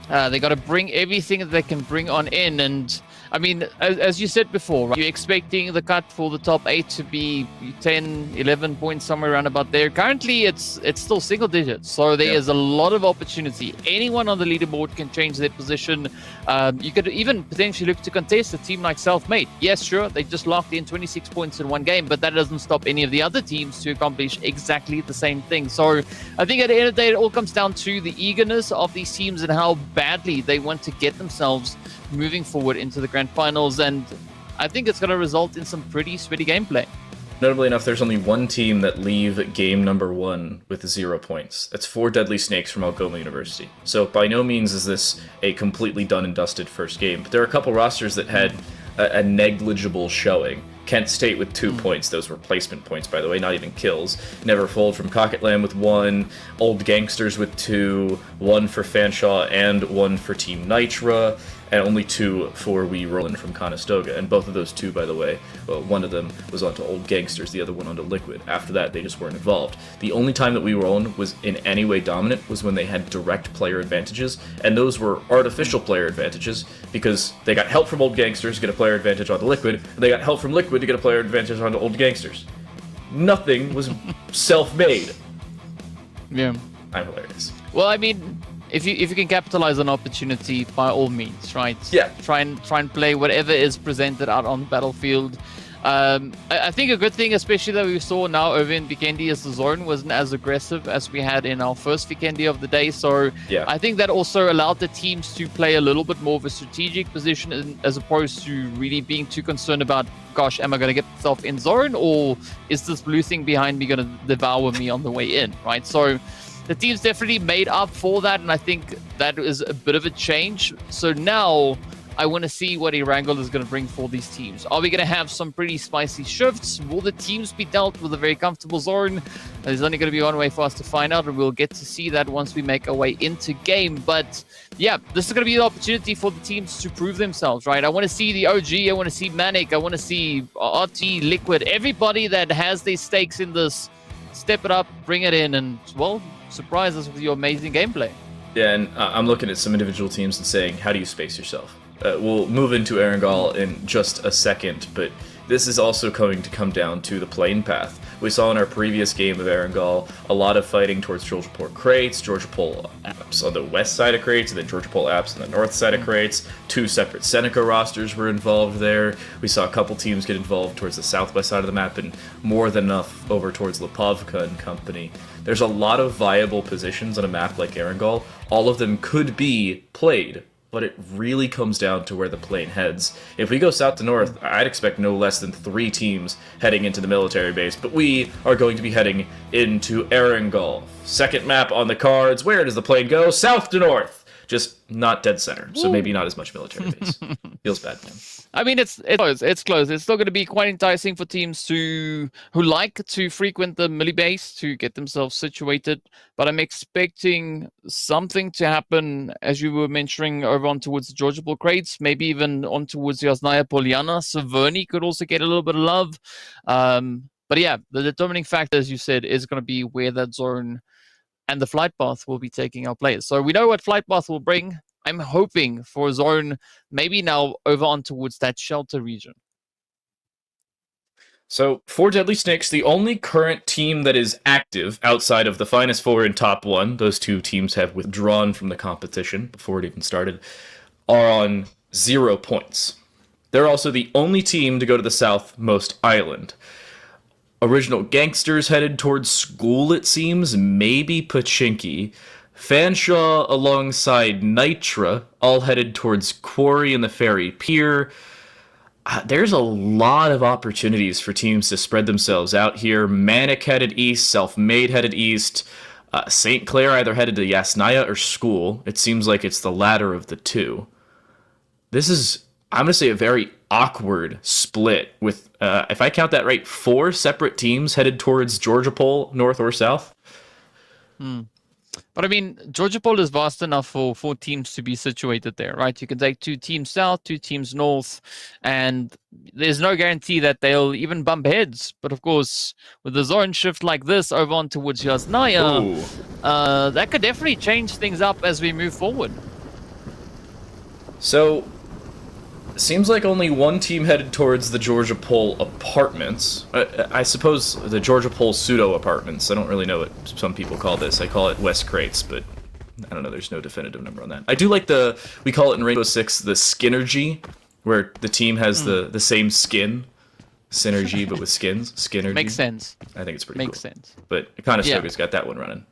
They got to bring everything that they can bring on in. And I mean, as you said before, right, you're expecting the cut for the top 8 to be 10, 11 points, somewhere around about there. Currently, it's still single digits. So there is a lot of opportunity. Anyone on the leaderboard can change their position. You could even potentially look to contest a team like Selfmade. Yes, sure, they just locked in 26 points in one game, but that doesn't stop any of the other teams to accomplish exactly the same thing. So I think at the end of the day, it all comes down to the eagerness of these teams and how badly they want to get themselves moving forward into the grand finals, and I think it's going to result in some pretty sweaty gameplay. Notably enough, there's only one team that leave game number 1 with 0 points. That's 4 Deadly Snakes from Algoma University. So by no means is this a completely done and dusted first game, but there are a couple rosters that had a negligible showing. Kent State with 2 points. Those were placement points, by the way, not even kills. Neverfold from Cocketland with 1. Old Gangsters with 2. 1 for Fanshawe and 1 for Team Nitra. and only 2 for Wee Roland from Conestoga. And both of those 2, by the way, one of them was onto Old Gangsters, the other one onto Liquid. After that, they just weren't involved. The only time that Wee Roland was in any way dominant was when they had direct player advantages, and those were artificial player advantages because they got help from Old Gangsters to get a player advantage onto Liquid, and they got help from Liquid to get a player advantage onto Old Gangsters. Nothing was self-made. Yeah. I'm hilarious. Well, I mean, if you can capitalize on opportunity, by all means, right? Yeah. Try and play whatever is presented out on the battlefield. I think a good thing, especially that we saw now over in Vikendi, is the zone wasn't as aggressive as we had in our first Vikendi of the day. So yeah. I think that also allowed the teams to play a little bit more of a strategic position as opposed to really being too concerned about, gosh, am I going to get myself in zone, or is this blue thing behind me going to devour me on the way in, right? So the team's definitely made up for that, and I think that is a bit of a change. So now I want to see what Erangel is going to bring for these teams. Are we going to have some pretty spicy shifts? Will the teams be dealt with a very comfortable zone? There's only going to be one way for us to find out, and we'll get to see that once we make our way into game. But yeah, this is going to be an opportunity for the teams to prove themselves, right? I want to see the OG, I want to see Manic, I want to see RT, Liquid, everybody that has their stakes in this, step it up, bring it in, and, well, surprise us with your amazing gameplay. Yeah, and I'm looking at some individual teams and saying, how do you space yourself? We'll move into Erangel in just a second, but this is also going to come down to the plane path. We saw in our previous game of Erangel a lot of fighting towards Georgia Port Crates, Georgia Pole apps on the west side of Crates, and then Georgia Pole apps on the north side of Crates. 2 separate Seneca rosters were involved there. We saw a couple teams get involved towards the southwest side of the map, and more than enough over towards Lipovka and company. There's a lot of viable positions on a map like Erangel. All of them could be played, but it really comes down to where the plane heads. If we go south to north, I'd expect no less than 3 teams heading into the military base, but we are going to be heading into Erangel. Second map on the cards. Where does the plane go? South to north. Just not dead center, so maybe not as much military base. Feels bad, man. I mean, it's close. It's close. It's still going to be quite enticing for teams who like to frequent the milli base to get themselves situated. But I'm expecting something to happen, as you were mentioning, over on towards the Georgia Ball Crates, maybe even on towards Yasnaya Poliana. Saverni could also get a little bit of love. But yeah, the determining factor, as you said, is going to be where that zone and the flight path will be taking our players. So we know what flight path will bring. I'm hoping for a zone maybe now over on towards that shelter region. So, for Deadly Snakes, the only current team that is active outside of the Finest 4 and Top 1, those 2 teams have withdrawn from the competition before it even started, are on 0 points. They're also the only team to go to the southmost island. Original Gangsters headed towards school, it seems, maybe Pachinki. Fanshawe alongside Nitra, all headed towards Quarry and the Ferry Pier. There's a lot of opportunities for teams to spread themselves out here. Manic headed east, Self-Made headed east. St. Clair either headed to Yasnaya or school. It seems like it's the latter of the 2. This is, I'm going to say, a very awkward split with, if I count that right, 4 separate teams headed towards Georgia Pole, north or south. But I mean, Georgia Pole is vast enough for 4 teams to be situated there, right? You can take 2 teams south, 2 teams north, and there's no guarantee that they'll even bump heads. But of course, with the zone shift like this over on towards Yasnaya, that could definitely change things up as we move forward. So, seems like only one team headed towards the Georgia Pole apartments. I suppose the Georgia Pole pseudo apartments. I don't really know what some people call this. I call it West Crates, but I don't know. There's no definitive number on that. I do like we call it in Rainbow Six the Skinergy, where the team has the same skin. Synergy, but with skins. Skinergy. Makes sense. I think it's pretty Makes cool. sense. But Conestoga's got that one running.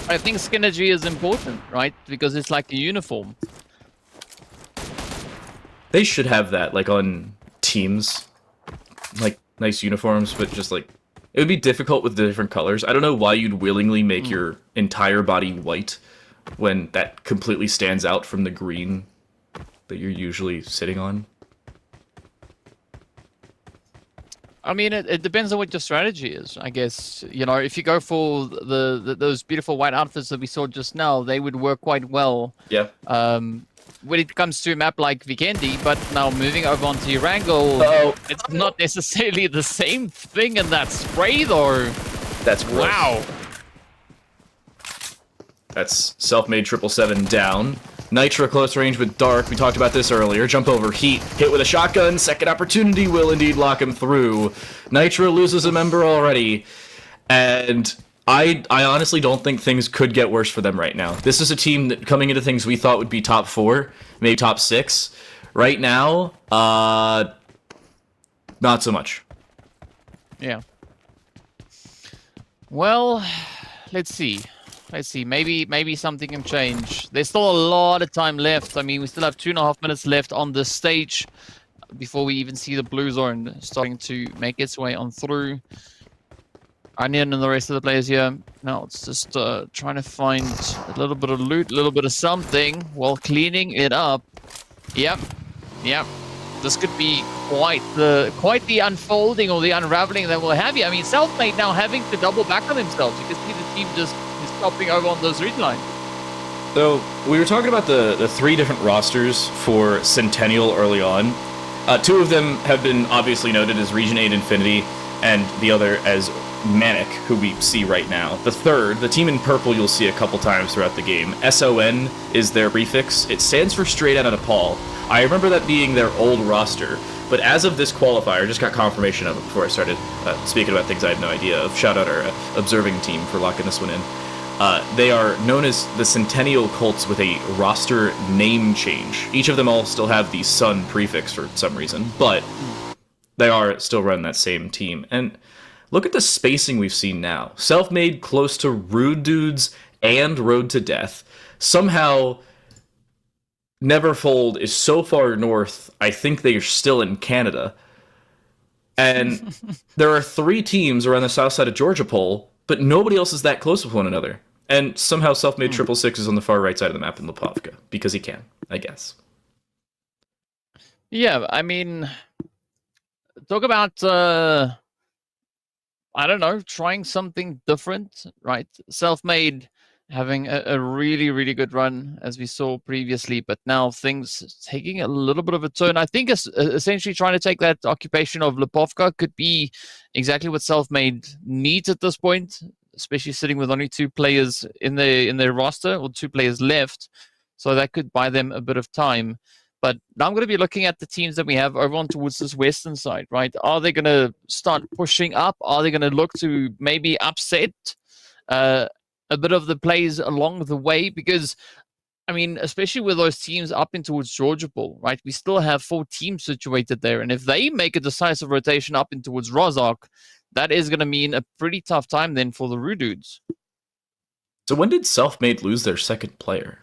I think Skinergy is important, right? Because it's like a uniform. They should have that, like, on teams. Like, nice uniforms, but just, like... It would be difficult with the different colors. I don't know why you'd willingly make your entire body white when that completely stands out from the green that you're usually sitting on. I mean, it depends on what your strategy is, I guess. You know, if you go for those beautiful white outfits that we saw just now, they would work quite well. Yeah. When it comes to a map like Vikendi, but now moving over onto Erangel, it's not necessarily the same thing in that spray, though. That's gross. Wow. That's self-made 777 down. Nitra close range with Dark. We talked about this earlier. Jump over Heat. Hit with a shotgun. Second opportunity will indeed lock him through. Nitra loses a member already. And I honestly don't think things could get worse for them right now. This is a team that coming into things we thought would be top 4, maybe top 6. Right now, not so much. Yeah. Well, let's see. Maybe something can change. There's still a lot of time left. I mean, we still have 2.5 minutes left on this stage before we even see the blue zone starting to make its way on through. Onion and the rest of the players here. Now it's just trying to find a little bit of loot, a little bit of something while cleaning it up. Yep. This could be quite the unfolding or the unraveling that we'll have here. I mean, Selfmade now having to double back on themselves. You can see the team just is stopping over on those red lines. So we were talking about the 3 different rosters for Centennial early on. 2 of them have been obviously noted as Region 8 Infinity, and the other as Manic, who we see right now. The third, the team in purple, you'll see a couple times throughout the game. SON is their prefix. It stands for Straight Outta Nepal. I remember that being their old roster, but as of this qualifier, I just got confirmation of it before I started speaking about things I had no idea of. Shout out our observing team for locking this one in. They are known as the Centennial Colts with a roster name change. Each of them all still have the Sun prefix for some reason, but they are still running that same team. And look at the spacing we've seen now. Self-made close to Rude Dudes and Road to Death. Somehow, Neverfold is so far north, I think they are still in Canada. And there are 3 teams around the south side of Georgia Pole, but nobody else is that close with one another. And somehow Self-made 666 is on the far right side of the map in Lipovka, because he can, I guess. Yeah, I mean, talk about, I don't know, trying something different, right? Self-made having a really, really good run, as we saw previously, but now things taking a little bit of a turn. I think essentially trying to take that occupation of Lipovka could be exactly what Self-made needs at this point, especially sitting with only 2 players in their roster, or 2 players left, so that could buy them a bit of time. But now I'm going to be looking at the teams that we have over on towards this western side, right? Are they going to start pushing up? Are they going to look to maybe upset a bit of the plays along the way? Because, I mean, especially with those teams up in towards Georgia Ball, right? We still have 4 teams situated there. And if they make a decisive rotation up in towards Rozark, that is going to mean a pretty tough time then for the Rude Dudes. So when did Self-made lose their second player?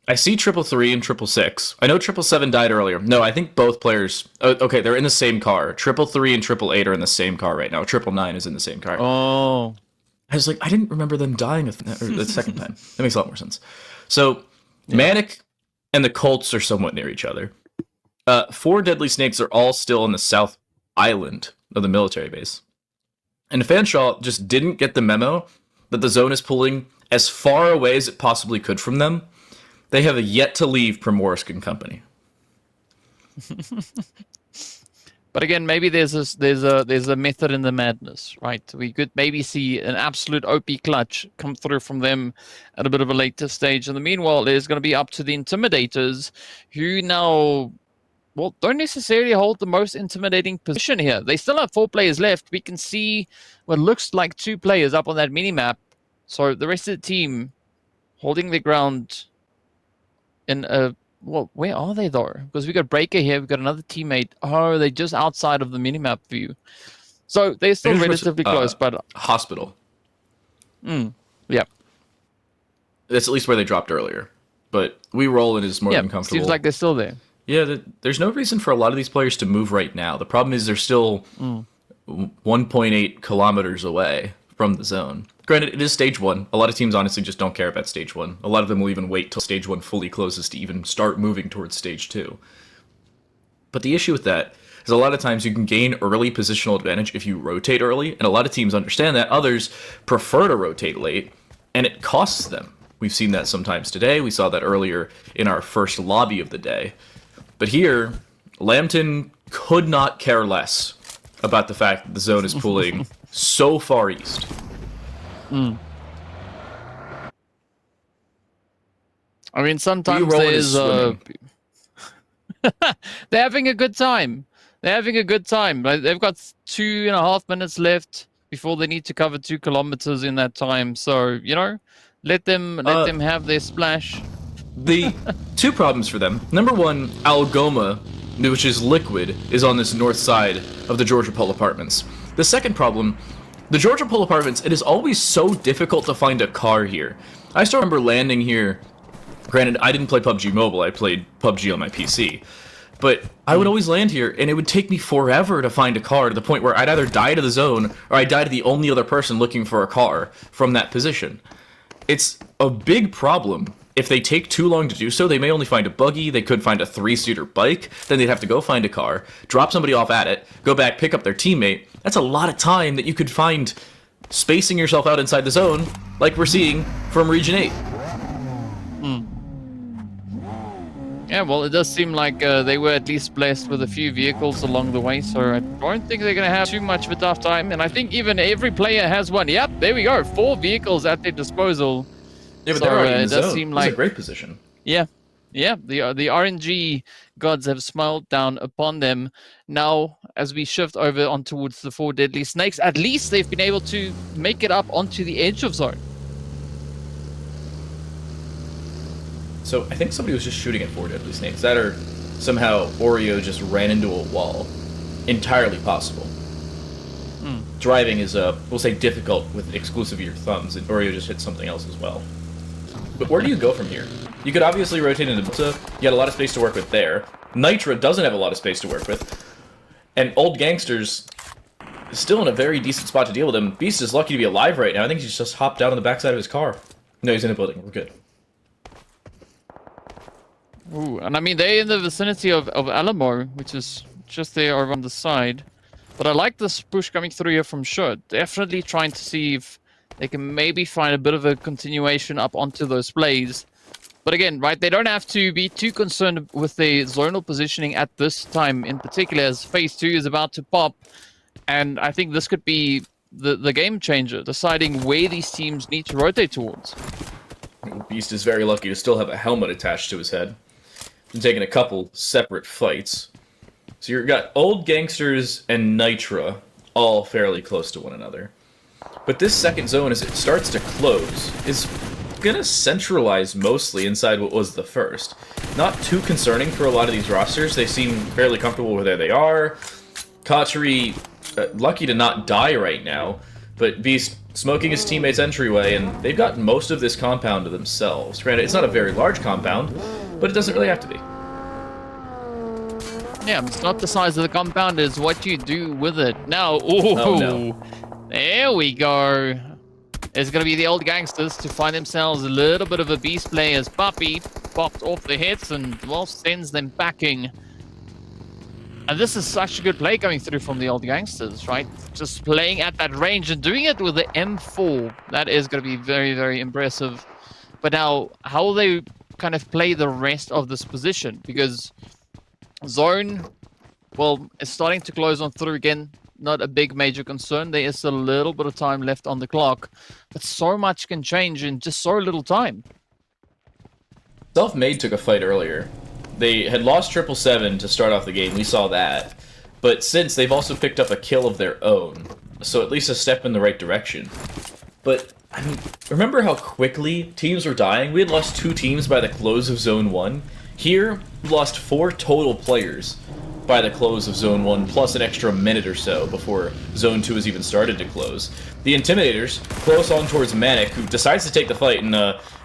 I see 333 and 666. I know 777 died earlier. No, I think both players... okay, they're in the same car. 333 and 888 are in the same car right now. 999 is in the same car. Oh. I was like, I didn't remember them dying the second time. That makes a lot more sense. So, yeah. Manic and the Colts are somewhat near each other. 4 Deadly Snakes are all still on the south island of the military base. And Fanshawe just didn't get the memo that the zone is pulling as far away as it possibly could from them. They have yet to leave Primorsk and company. But again, maybe there's a method in the madness, right? We could maybe see an absolute OP clutch come through from them at a bit of a later stage. In the meanwhile, it's going to be up to the Intimidators, who now, well, don't necessarily hold the most intimidating position here. They still have 4 players left. We can see what looks like 2 players up on that mini-map. So the rest of the team holding their ground in a... Well, where are they, though? Because we got Breaker here. We've got another teammate. Oh, they're just outside of the minimap view. So they're still relatively close, but... Hospital. Yeah. That's at least where they dropped earlier. But we roll and is more than comfortable. Seems like they're still there. Yeah, there's no reason for a lot of these players to move right now. The problem is they're still 1.8 kilometers away from the zone. Granted, it is stage 1. A lot of teams honestly just don't care about stage 1. A lot of them will even wait till stage 1 fully closes to even start moving towards stage 2. But the issue with that is a lot of times you can gain early positional advantage if you rotate early, and a lot of teams understand that. Others prefer to rotate late, and it costs them. We've seen that sometimes today. We saw that earlier in our first lobby of the day. But here, Lambton could not care less about the fact that the zone is pulling so far east. I mean, sometimes there's they're having a good time. They're having a good time. Like, they've got 2.5 minutes left before they need to cover 2 kilometers in that time. So, you know, let them have their splash. The 2 problems for them. Number 1, Algoma, which is liquid, is on this north side of the Georgia Pole Apartments. The second problem, the Georgia Pole Apartments, it is always so difficult to find a car here. I still remember landing here. Granted, I didn't play PUBG Mobile, I played PUBG on my PC. But I would always land here, and it would take me forever to find a car, to the point where I'd either die to the zone, or I'd die to the only other person looking for a car from that position. It's a big problem. If they take too long to do so, they may only find a buggy, they could find a 3-seater bike, then they'd have to go find a car, drop somebody off at it, go back, pick up their teammate. That's a lot of time that you could find spacing yourself out inside the zone, like we're seeing from Region 8. Yeah, well, it does seem like they were at least blessed with a few vehicles along the way, so I don't think they're going to have too much of a tough time. And I think even every player has one. Yep, there we go. 4 vehicles at their disposal. Yeah, but so, they're already in the it does zone. seem That's like a great position. Yeah, the RNG gods have smiled down upon them. Now, as we shift over on towards the 4 deadly snakes, at least they've been able to make it up onto the edge of zone. So I think somebody was just shooting at 4 deadly snakes. That or somehow Oreo just ran into a wall. Entirely possible. Driving is, we'll say, difficult with exclusive of your thumbs, and Oreo just hit something else as well. But where do you go from here? You could obviously rotate into Delta. You got a lot of space to work with there. Nitra doesn't have a lot of space to work with. And Old Gangster's still in a very decent spot to deal with him. Beast is lucky to be alive right now. I think he's just hopped out on the backside of his car. No, he's in a building. We're good. Ooh, and I mean, they're in the vicinity of Alamo, which is just there over on the side. But I like this push coming through here from Should. Definitely trying to see if they can maybe find a bit of a continuation up onto those plays. But again, right, they don't have to be too concerned with their zonal positioning at this time in particular, as Phase 2 is about to pop. And I think this could be the game changer, deciding where these teams need to rotate towards. Beast is very lucky to still have a helmet attached to his head. Been taking a couple separate fights. So you've got Old Gangsters and Nitra all fairly close to one another. But this second zone, as it starts to close, is gonna centralize mostly inside what was the first. Not too concerning for a lot of these rosters. They seem fairly comfortable with where they are. Kachari, lucky to not die right now, but Beast smoking his teammate's entryway, and they've got most of this compound to themselves. Granted, it's not a very large compound, but it doesn't really have to be. Yeah, it's not the size of the compound, it's what you do with it. Now, ooh, oh, no. There we go. It's going to be the Old Gangsters to find themselves a little bit of a beast play as Puppy popped off the hits and, well, sends them packing. And this is such a good play coming through from the Old Gangsters, right? Just playing at that range and doing it with the M4. That is going to be very, very impressive. But now, how will they kind of play the rest of this position? Because zone, well, it's starting to close on through again. Not a big major concern. There is a little bit of time left on the clock, but so much can change in just so little time. Self-Made took a fight earlier. They had lost 777 to start off the game, we saw that. But since, they've also picked up a kill of their own, so at least a step in the right direction. But, I mean, remember how quickly teams were dying? We had lost 2 teams by the close of Zone 1. Here, we lost 4 total players by the close of Zone 1, plus an extra minute or so before Zone 2 has even started to close. The Intimidators, close on towards Manic, who decides to take the fight, and,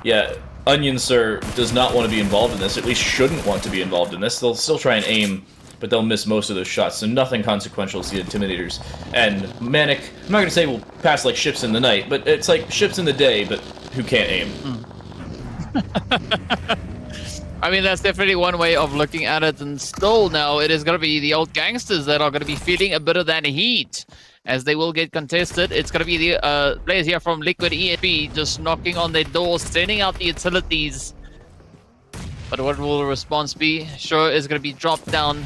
yeah, Onion Sir does not want to be involved in this, at least shouldn't want to be involved in this. They'll still try and aim, but they'll miss most of those shots, so nothing consequential to the Intimidators. And Manic, I'm not going to say will pass like ships in the night, but it's like ships in the day, but who can't aim. I mean, that's definitely one way of looking at it. And still now, it is going to be the old gangsters that are going to be feeling a bit of that heat as they will get contested. It's going to be the players here from Liquid ESP just knocking on their doors, sending out the utilities. But what will the response be? Sure is going to be dropped down.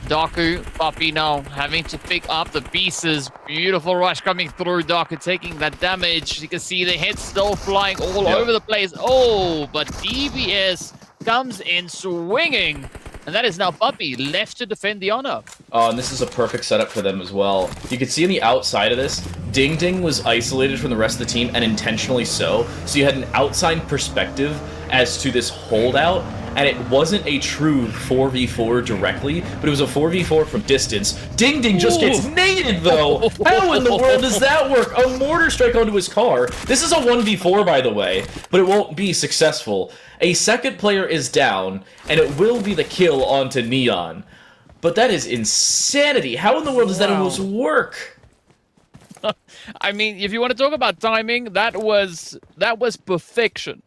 Daku, Puppy now having to pick up the pieces. Beautiful rush coming through. Daku taking that damage. You can see the head still flying all over the place. Oh, but DBS comes in swinging. And that is now Puppy left to defend the honor. Oh, and this is a perfect setup for them as well. You can see on the outside of this, Ding Ding was isolated from the rest of the team, and intentionally so. So you had an outside perspective as to this holdout, and it wasn't a true 4v4 directly, but it was a 4v4 from distance. Ding Ding just gets naded, though! How in the world does that work? A mortar strike onto his car. This is a 1v4, by the way, but it won't be successful. A second player is down, and it will be the kill onto Neon. But that is insanity. How in the world does that almost work? I mean, if you want to talk about timing, that was perfection.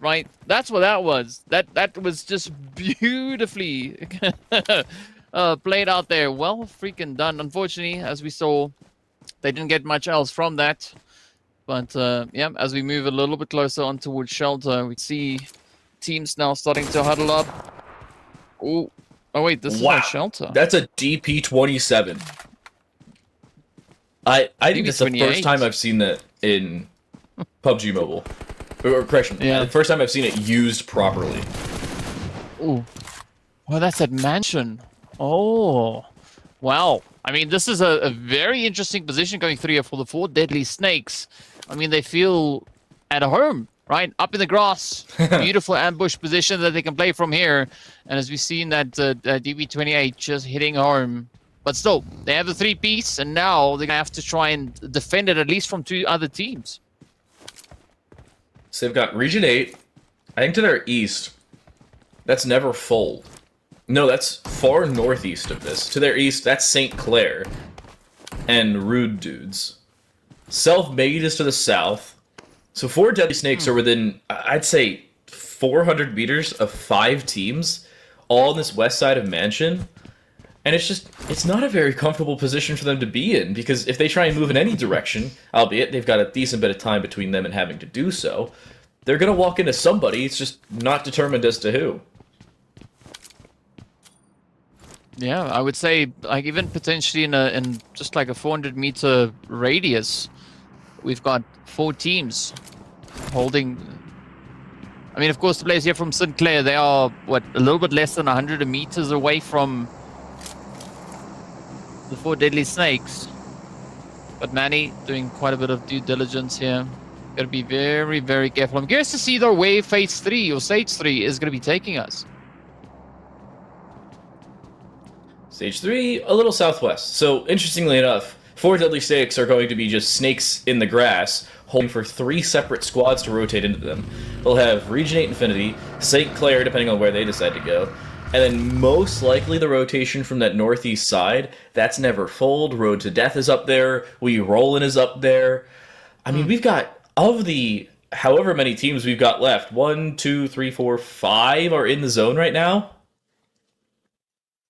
Right? That's what that was. That was just beautifully played out there. Well freaking done. Unfortunately, as we saw, they didn't get much else from that. But yeah, as we move a little bit closer on towards shelter, we see teams now starting to huddle up. Oh wait, this is not shelter. That's a DP27. I think it's the first time I've seen that in PUBG Mobile. Or correction, the first time I've seen it used properly. Oh, well, that's at Mansion. Oh, wow. I mean, this is a very interesting position going through here for the 4 Deadly Snakes. I mean, they feel at home, right? Up in the grass. Beautiful ambush position that they can play from here. And as we've seen that DB28 just hitting home. But still, they have the 3-piece, and now they're going to have to try and defend it at least from 2 other teams. So they've got Region 8, I think to their east. That's Never Fold. No, that's far northeast of this. To their east, that's St. Clair and Rude Dudes. Self-Made is to the south. So 4 Deadly Snakes are within, I'd say, 400 meters of 5 teams, all on this west side of Mansion. And it's not a very comfortable position for them to be in, because if they try and move in any direction, albeit they've got a decent bit of time between them and having to do so, they're going to walk into somebody. It's just not determined as to who. Yeah, I would say, like, even potentially in just like a 400-meter radius, we've got 4 teams holding. I mean, of course, the players here from St. Clair, they are, what, a little bit less than 100 meters away from the 4 Deadly Snakes. But Manny doing quite a bit of due diligence here. Got to be very, very careful. I'm curious to see, though, where Phase 3 or Stage 3 is going to be taking us. Stage 3, a little southwest. So, interestingly enough, 4 Deadly Snakes are going to be just snakes in the grass, holding for 3 separate squads to rotate into them. They'll have Region 8 Infinity, St. Clair, depending on where they decide to go, and then most likely the rotation from that northeast side. That's Never Fold, Road to Death is up there, We Rollin' is up there. I mean, we've got, of the however many teams we've got left, 1, 2, 3, 4, 5 are in the zone right now.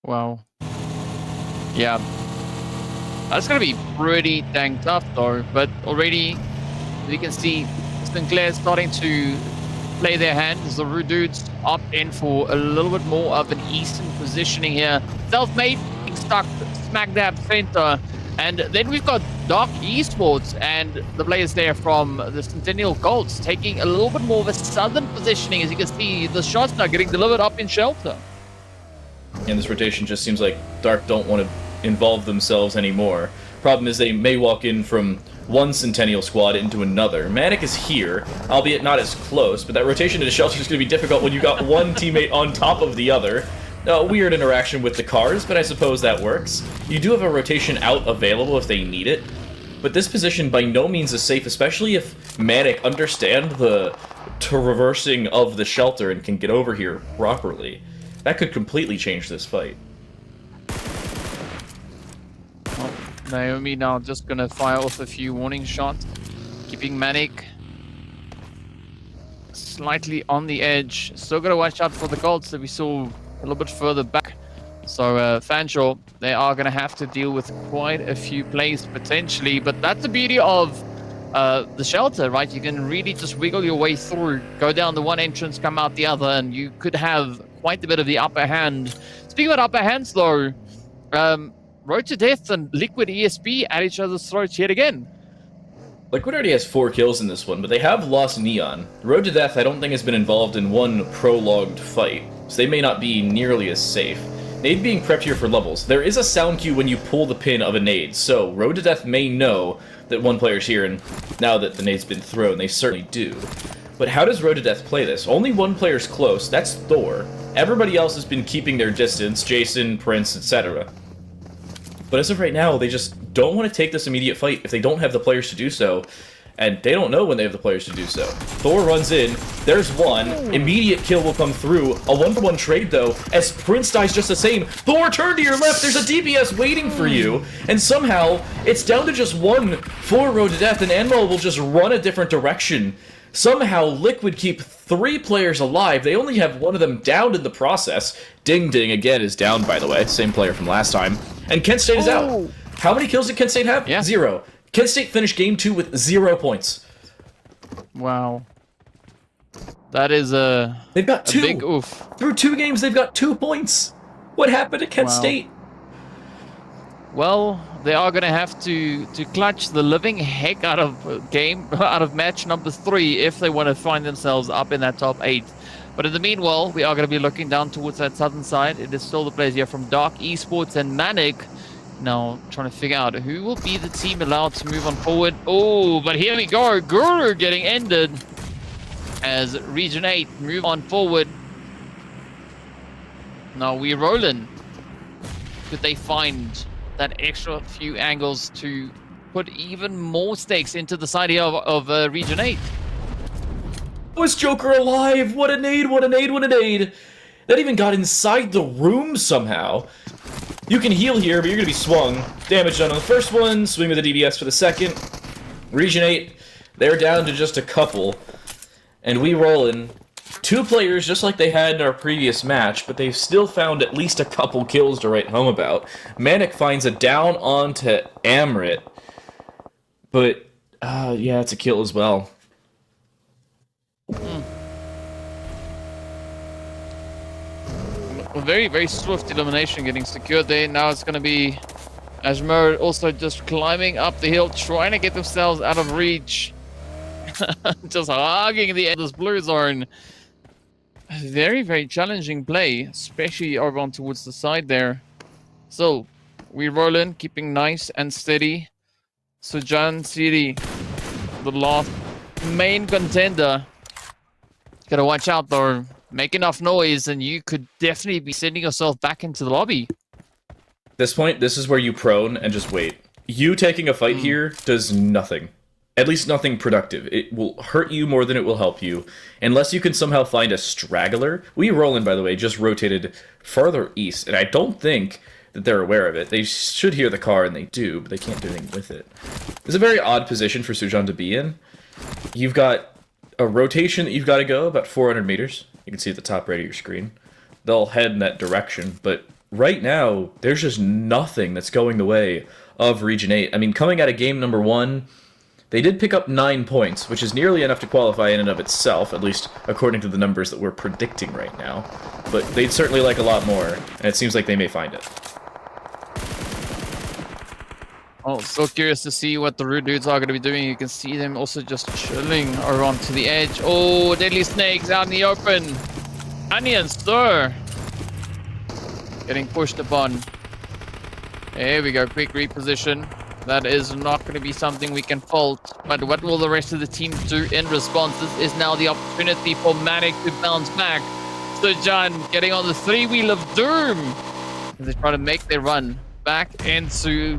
Wow. Yeah. That's going to be pretty dang tough, though. But already, you can see Sinclair starting to play their hands. The Rude Dudes opt in for a little bit more of an eastern positioning here. Self-Made being stuck smack dab center. And then we've got Dark Esports and the players there from the Centennial Colts taking a little bit more of a southern positioning. As you can see, the shots are getting delivered up in shelter. And this rotation just seems like Dark don't want to involve themselves anymore. Problem is they may walk in from one Centennial squad into another. Manic is here, albeit not as close, but that rotation into shelter is going to be difficult when you've got one teammate on top of the other. Weird interaction with the cars, but I suppose that works. You do have a rotation out available if they need it, but this position by no means is safe, especially if Manic understand the traversing of the shelter and can get over here properly. That could completely change this fight. Oh, Naomi now just gonna fire off a few warning shots, keeping Manic slightly on the edge. Still got to watch out for the golds that we saw a little bit further back. So Fanshawe, they are going to have to deal with quite a few plays potentially, but that's the beauty of the shelter, right? You can really just wiggle your way through, go down the one entrance, come out the other, and you could have quite a bit of the upper hand. Speaking about upper hands though, Road to Death and Liquid ESP at each other's throats yet again. Liquid already has 4 kills in this one, but they have lost Neon. Road to Death I don't think has been involved in one prolonged fight, so they may not be nearly as safe. Nade being prepped here for levels. There is a sound cue when you pull the pin of a nade, so Road to Death may know that one player's here, and now that the nade's been thrown, they certainly do. But how does Road to Death play this? Only one player's close, that's Thor. Everybody else has been keeping their distance, Jason, Prince, etc. But as of right now, they just don't want to take this immediate fight if they don't have the players to do so. And they don't know when they have the players to do so. Thor runs in, there's one, immediate kill will come through, a 1-for-1 trade though, as Prince dies just the same. Thor, turn to your left, there's a DPS waiting for you, and somehow, it's down to just one for Road to Death, and Anmol will just run a different direction. Somehow, Liquid keep 3 players alive, they only have one of them down in the process. Ding Ding, again, is down, by the way, same player from last time. And Kent State is out. How many kills did Kent State have? Yeah. 0. Kent State finished Game 2 with 0 points. Wow. That is They've got 2. big oof. Through 2 games, they've got 2 points. What happened to Kent State? Well, they are going to have to clutch the living heck out of match number 3 if they want to find themselves up in that top 8. But in the meanwhile, we are going to be looking down towards that southern side. It is still the players here from Dark Esports and Manic. Now, trying to figure out who will be the team allowed to move on forward. Oh, but here we go. Guru getting ended as Region 8 move on forward. Now, we're rolling. Could they find that extra few angles to put even more stakes into the side here of Region 8? Was Joker alive? What a nade, what a nade, what a nade. That even got inside the room somehow. You can heal here, but you're going to be swung. Damage done on the first one, swing with the DBS for the second. Region 8, they're down to just a couple. And we roll in 2 players just like they had in our previous match, but they've still found at least a couple kills to write home about. Manic finds a down onto Amrit. But, yeah, it's a kill as well. A very, very swift elimination getting secured there. Now it's going to be Ajmer also just climbing up the hill, trying to get themselves out of reach. Just hogging the end of this blue zone. Very, very challenging play, especially over on towards the side there. So, we roll in, keeping nice and steady. Sujan City, the last main contender. Gotta watch out though. Make enough noise and you could definitely be sending yourself back into the lobby. At this point, this is where you prone and just wait. You taking a fight here does nothing. At least nothing productive. It will hurt you more than it will help you. Unless you can somehow find a straggler. We Roland, by the way, just rotated farther east, and I don't think that they're aware of it. They should hear the car, and they do, but they can't do anything with it. It's a very odd position for Sujan to be in. You've got a rotation that you've got to go, about 400 meters. You can see at the top right of your screen. They'll head in that direction, but right now, there's just nothing that's going the way of Region 8. I mean, coming out of game number 1, they did pick up 9 points, which is nearly enough to qualify in and of itself, at least according to the numbers that we're predicting right now. But they'd certainly like a lot more, and it seems like they may find it. Oh, so curious to see what the Rude Dudes are going to be doing. You can see them also just chilling around to the edge. Oh, Deadly Snakes out in the open. Onion Stir. Getting pushed upon. There we go, quick reposition. That is not going to be something we can fault. But what will the rest of the team do in response? This is now the opportunity for Manic to bounce back. So John getting on the 3-wheel of doom. They try to make their run back into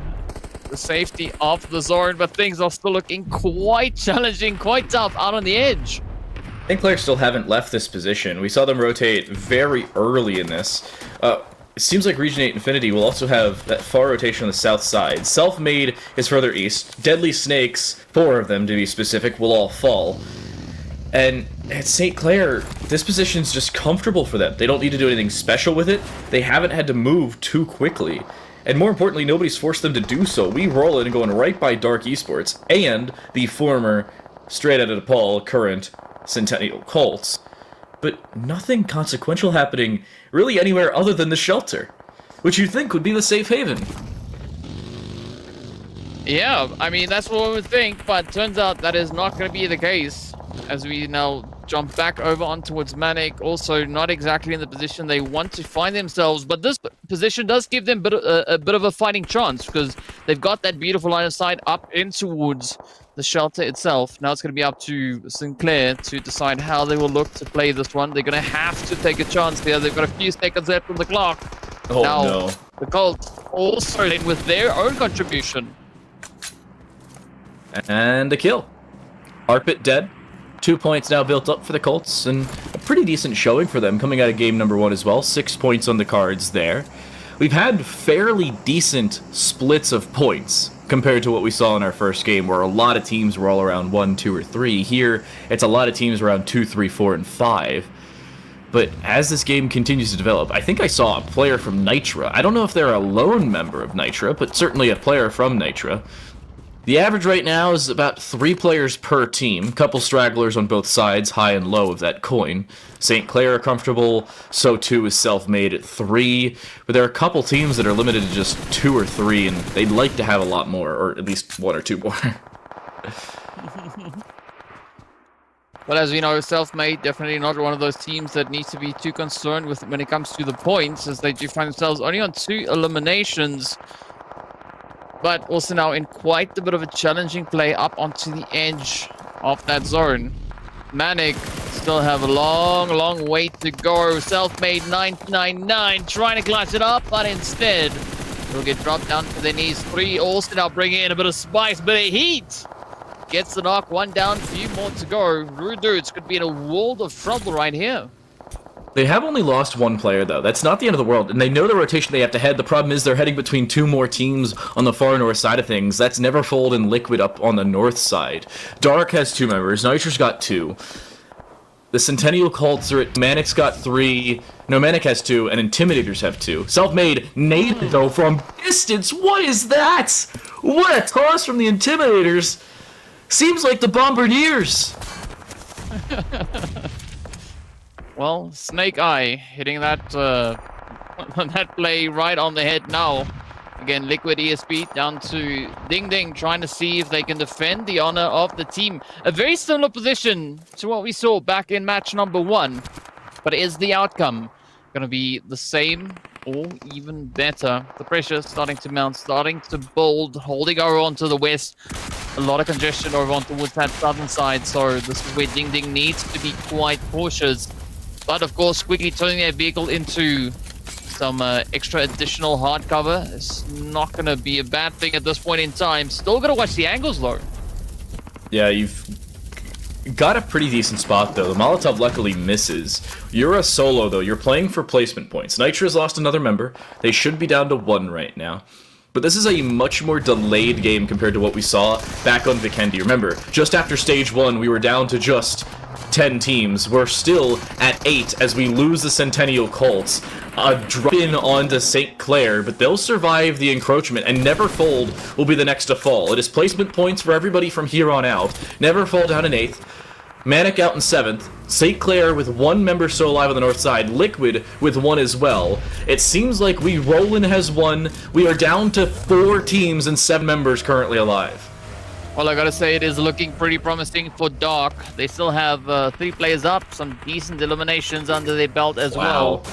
the safety of the zone, but things are still looking quite challenging, quite tough out on the edge. I think players still haven't left this position. We saw them rotate very early in this. It seems like Region 8 Infinity will also have that far rotation on the south side. Self-Made is further east. Deadly Snakes, 4 of them to be specific, will all fall. And at St. Clair, this position's just comfortable for them. They don't need to do anything special with it. They haven't had to move too quickly. And more importantly, nobody's forced them to do so. We roll in going right by Dark Esports and the former Straight Outta DePaul current Centennial Colts. But nothing consequential happening really anywhere other than the shelter, which you'd think would be the safe haven. Yeah, I mean, that's what we would think, but turns out that is not going to be the case. As we now jump back over on towards Manic, also not exactly in the position they want to find themselves, but this position does give them a bit of a fighting chance, because they've got that beautiful line of sight up in towards the shelter itself. Now it's going to be up to Sinclair to decide how they will look to play this one. They're going to have to take a chance there. They've got a few seconds left on the clock. Oh, now, no. The Colts also in with their own contribution. And a kill. Arpit dead. 2 points now built up for the Colts, and a pretty decent showing for them coming out of game number 1 as well. 6 points on the cards there. We've had fairly decent splits of points compared to what we saw in our first game, where a lot of teams were all around 1, 2, or 3. Here, it's a lot of teams around 2, 3, 4, and 5. But as this game continues to develop, I think I saw a player from Nitra. I don't know if they're a lone member of Nitra, but certainly a player from Nitra. The average right now is about 3 players per team, couple stragglers on both sides, high and low of that coin. St. Clair are comfortable, so too is Self-Made at 3, but there are a couple teams that are limited to just 2 or 3, and they'd like to have a lot more, or at least 1 or 2 more. Well, as we know, Self-Made definitely not one of those teams that needs to be too concerned with when it comes to the points, as they do find themselves only on 2 eliminations. But also now in quite a bit of a challenging play up onto the edge of that zone. Manic still have a long way to go. Self-Made 999 trying to clutch it up, but instead they'll get dropped down to their knees. 3 also now bringing in a bit of spice, bit of heat. Gets the knock, 1 down, few more to go. Rude Dudes could be in a world of trouble right here. They have only lost 1 player, though. That's not the end of the world, and they know the rotation they have to head. The problem is they're heading between 2 more teams on the far north side of things. That's Neverfold and Liquid up on the north side. Dark has 2 members. Nitro's got 2. The Centennial Colts are at... Manic's got 3. No, Manic has 2, and Intimidators have 2. Self-Made naded, though, from distance. What is that? What a toss from the Intimidators. Seems like the Bombardiers. Well, Snake Eye hitting that that play right on the head now. Again, Liquid ESP down to Ding Ding, trying to see if they can defend the honor of the team. A very similar position to what we saw back in match number 1. But is the outcome going to be the same or even better? The pressure starting to mount, starting to build, holding over onto the west. A lot of congestion over on towards that southern side, so this is where Ding Ding needs to be quite cautious. But of course, quickly turning their vehicle into some extra additional hard cover is not going to be a bad thing at this point in time. Still got to watch the angles though. Yeah, you've got a pretty decent spot though. The Molotov luckily misses. You're a solo though. You're playing for placement points. Nitra's lost another member. They should be down to 1 right now. But this is a much more delayed game compared to what we saw back on Vikendi. Remember, just after stage 1, we were down to just 10 teams. We're still at 8 as we lose the Centennial Colts. A drop in onto St. Clair, but they'll survive the encroachment, and Neverfold will be the next to fall. It is placement points for everybody from here on out. Neverfold down in 8th. Manic out in 7th, St. Clair with 1 member still alive on the north side, Liquid with 1 as well. It seems like Rollin has 1. We are down to 4 teams and 7 members currently alive. Well, I gotta say, it is looking pretty promising for Dark. They still have 3 players up, some decent eliminations under their belt as well.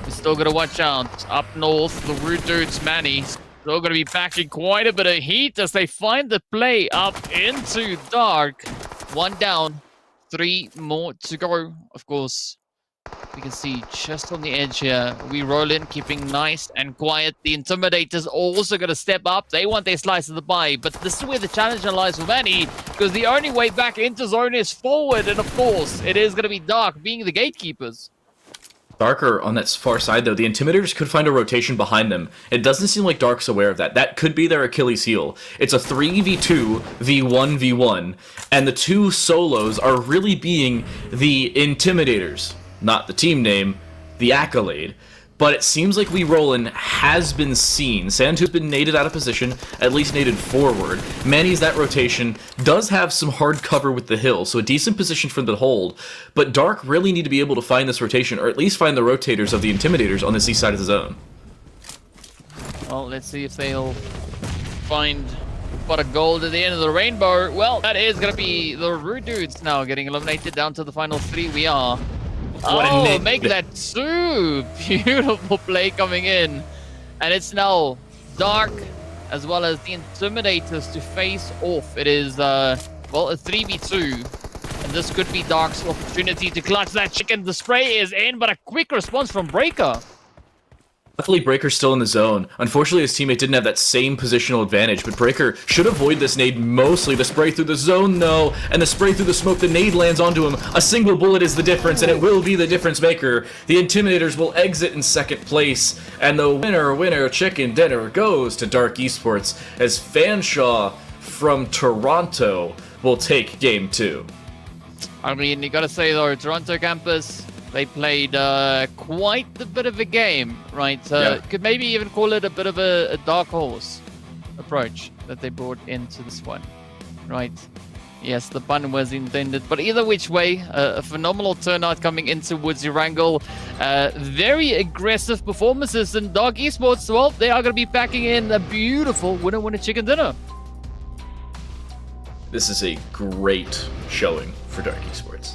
We still gotta watch out. Up north, the Rude Dudes, Manny, still gonna be packing quite a bit of heat as they find the play up into Dark. 1 down. 3 more to go. Of course, we can see just on the edge here, we roll in, keeping nice and quiet. The Intimidators also going to step up. They want their slice of the pie, but this is where the challenge lies for Manny, because the only way back into zone is forward, and of course, it is going to be Dark being the gatekeepers. Darker on that far side, though, the Intimidators could find a rotation behind them. It doesn't seem like Dark's aware of that. That could be their Achilles heel. It's a 3v2, v1v1, and the two solos are really being the Intimidators. Not the team name, the accolade. But it seems like Lee Roland has been seen. Santu's been naded out of position, at least naded forward. Manny's that rotation, does have some hard cover with the hill, so a decent position for the hold. But Dark really need to be able to find this rotation, or at least find the rotators of the Intimidators on this east side of the zone. Well, let's see if they'll find what a gold at the end of the rainbow. Well, that is going to be the Rude Dudes now getting eliminated down to the final 3. We are... make that two! Beautiful play coming in. And it's now Dark as well as the Intimidators to face off. It is, well, a 3v2. And this could be Dark's opportunity to clutch that chicken. The spray is in, but a quick response from Breaker. Luckily, Breaker's still in the zone. Unfortunately, his teammate didn't have that same positional advantage, but Breaker should avoid this nade mostly. The spray through the zone, though, and the spray through the smoke, the nade lands onto him. A single bullet is the difference, and it will be the difference maker. The Intimidators will exit in second place, and the winner chicken dinner goes to Dark Esports, as Fanshawe from Toronto will take Game 2. I mean, you gotta say, though, Toronto Campus... They played quite a bit of a game, right? Could maybe even call it a bit of a dark horse approach that they brought into this one, right? Yes, the pun was intended, but either which way, a phenomenal turnout coming into Woodsy Wrangle. Very aggressive performances, and Dark Esports, well, they are going to be packing in a beautiful winner chicken dinner. This is a great showing for Dark Esports.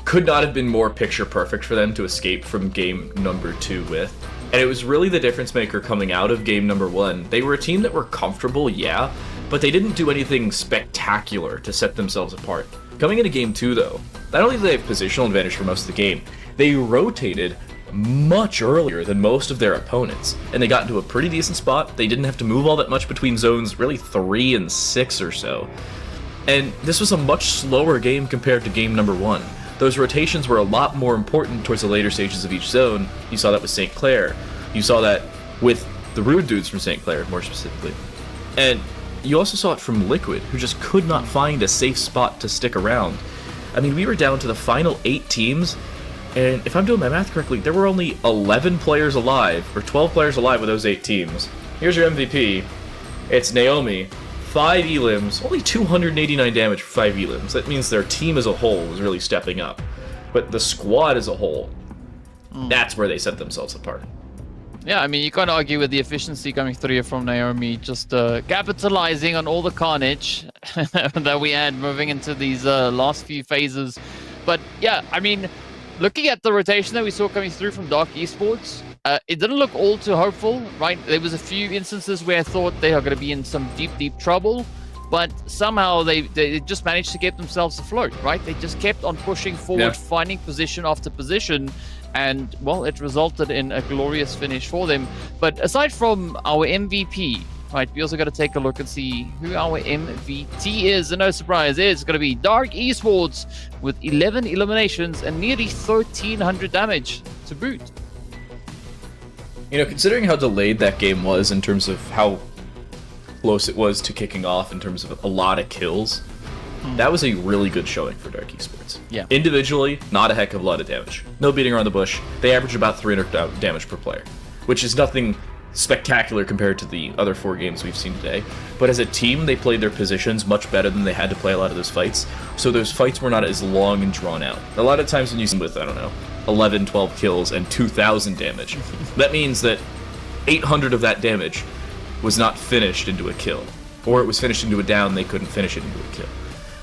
Could not have been more picture perfect for them to escape from game number 2 with. And it was really the difference maker coming out of game number 1. They were a team that were comfortable, yeah, but they didn't do anything spectacular to set themselves apart. Coming into game 2, though, not only did they have positional advantage for most of the game, they rotated much earlier than most of their opponents, and they got into a pretty decent spot. They didn't have to move all that much between zones, really 3 and 6 or so. And this was a much slower game compared to game number 1. Those rotations were a lot more important towards the later stages of each zone. You saw that with St. Clair. You saw that with the Rude Dudes from St. Clair, more specifically. And you also saw it from Liquid, who just could not find a safe spot to stick around. I mean, we were down to the final 8 teams, and if I'm doing my math correctly, there were only 11 players alive, or 12 players alive with those 8 teams. Here's your MVP. It's Naomi. 5 elims, only 289 damage for 5 elims. That means their team as a whole was really stepping up. But the squad as a whole, that's where they set themselves apart. Yeah, I mean, you can't argue with the efficiency coming through from Naomi, just capitalizing on all the carnage that we had moving into these last few phases. But yeah, I mean, looking at the rotation that we saw coming through from Dark Esports, it didn't look all too hopeful, right? There was a few instances where I thought they are going to be in some deep trouble, but somehow they just managed to get themselves afloat, right? They just kept on pushing forward, finding position after position, and, well, it resulted in a glorious finish for them. But aside from our MVP, right, we also got to take a look and see who our MVP is. And no surprise, it's going to be Dark Esports with 11 eliminations and nearly 1,300 damage to boot. You know, considering how delayed that game was in terms of how close it was to kicking off in terms of a lot of kills, that was a really good showing for Dark Esports. Yeah. Individually, not a heck of a lot of damage. No beating around the bush. They averaged about 300 damage per player, which is nothing spectacular compared to the other 4 games we've seen today. But as a team, they played their positions much better than they had to play a lot of those fights. So those fights were not as long and drawn out. A lot of times when you see them with, I don't know, 11, 12 kills and 2,000 damage, that means that 800 of that damage was not finished into a kill. Or it was finished into a down, they couldn't finish it into a kill.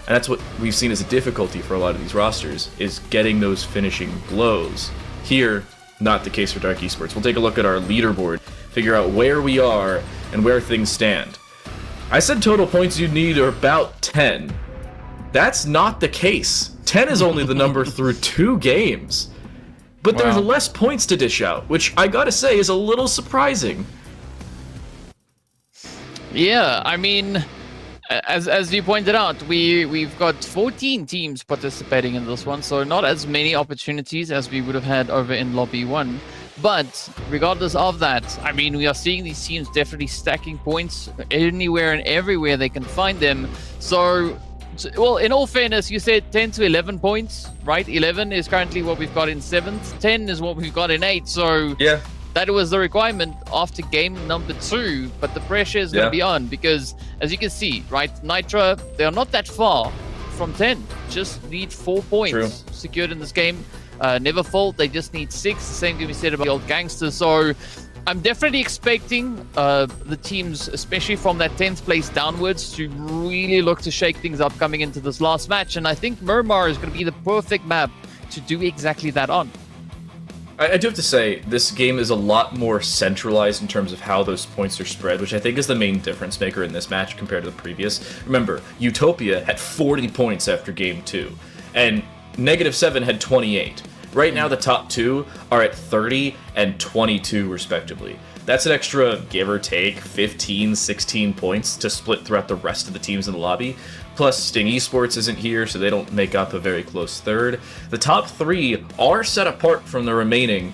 And that's what we've seen as a difficulty for a lot of these rosters, is getting those finishing blows. Here, not the case for Dark Esports. We'll take a look at our leaderboard, figure out where we are and where things stand. I said total points you'd need are about 10. That's not the case. 10 is only the number through 2 games. But there's less points to dish out, which I gotta say is a little surprising. Yeah, I mean, As you pointed out, we've got 14 teams participating in this one, so not as many opportunities as we would have had over in Lobby 1. But regardless of that, I mean, we are seeing these teams definitely stacking points anywhere and everywhere they can find them. So, well, in all fairness, you said 10 to 11 points, right? 11 is currently what we've got in 7th, 10 is what we've got in 8th. So Yeah. that was the requirement after game number 2, but the pressure is going to be on because, as you can see, right, Nitra, they are not that far from 10. Just need 4 points secured in this game. Never fold, they just need 6. The same can be said about the old gangsters. So I'm definitely expecting the teams, especially from that 10th place downwards, to really look to shake things up coming into this last match. And I think Murmur is going to be the perfect map to do exactly that on. I do have to say, this game is a lot more centralized in terms of how those points are spread, which I think is the main difference maker in this match compared to the previous. Remember, Utopia had 40 points after game 2, and -7 had 28. Right now, the top 2 are at 30 and 22, respectively. That's an extra, give or take, 15, 16 points to split throughout the rest of the teams in the lobby. Plus, Sting Esports isn't here, so they don't make up a very close third. The top 3 are set apart from the remaining,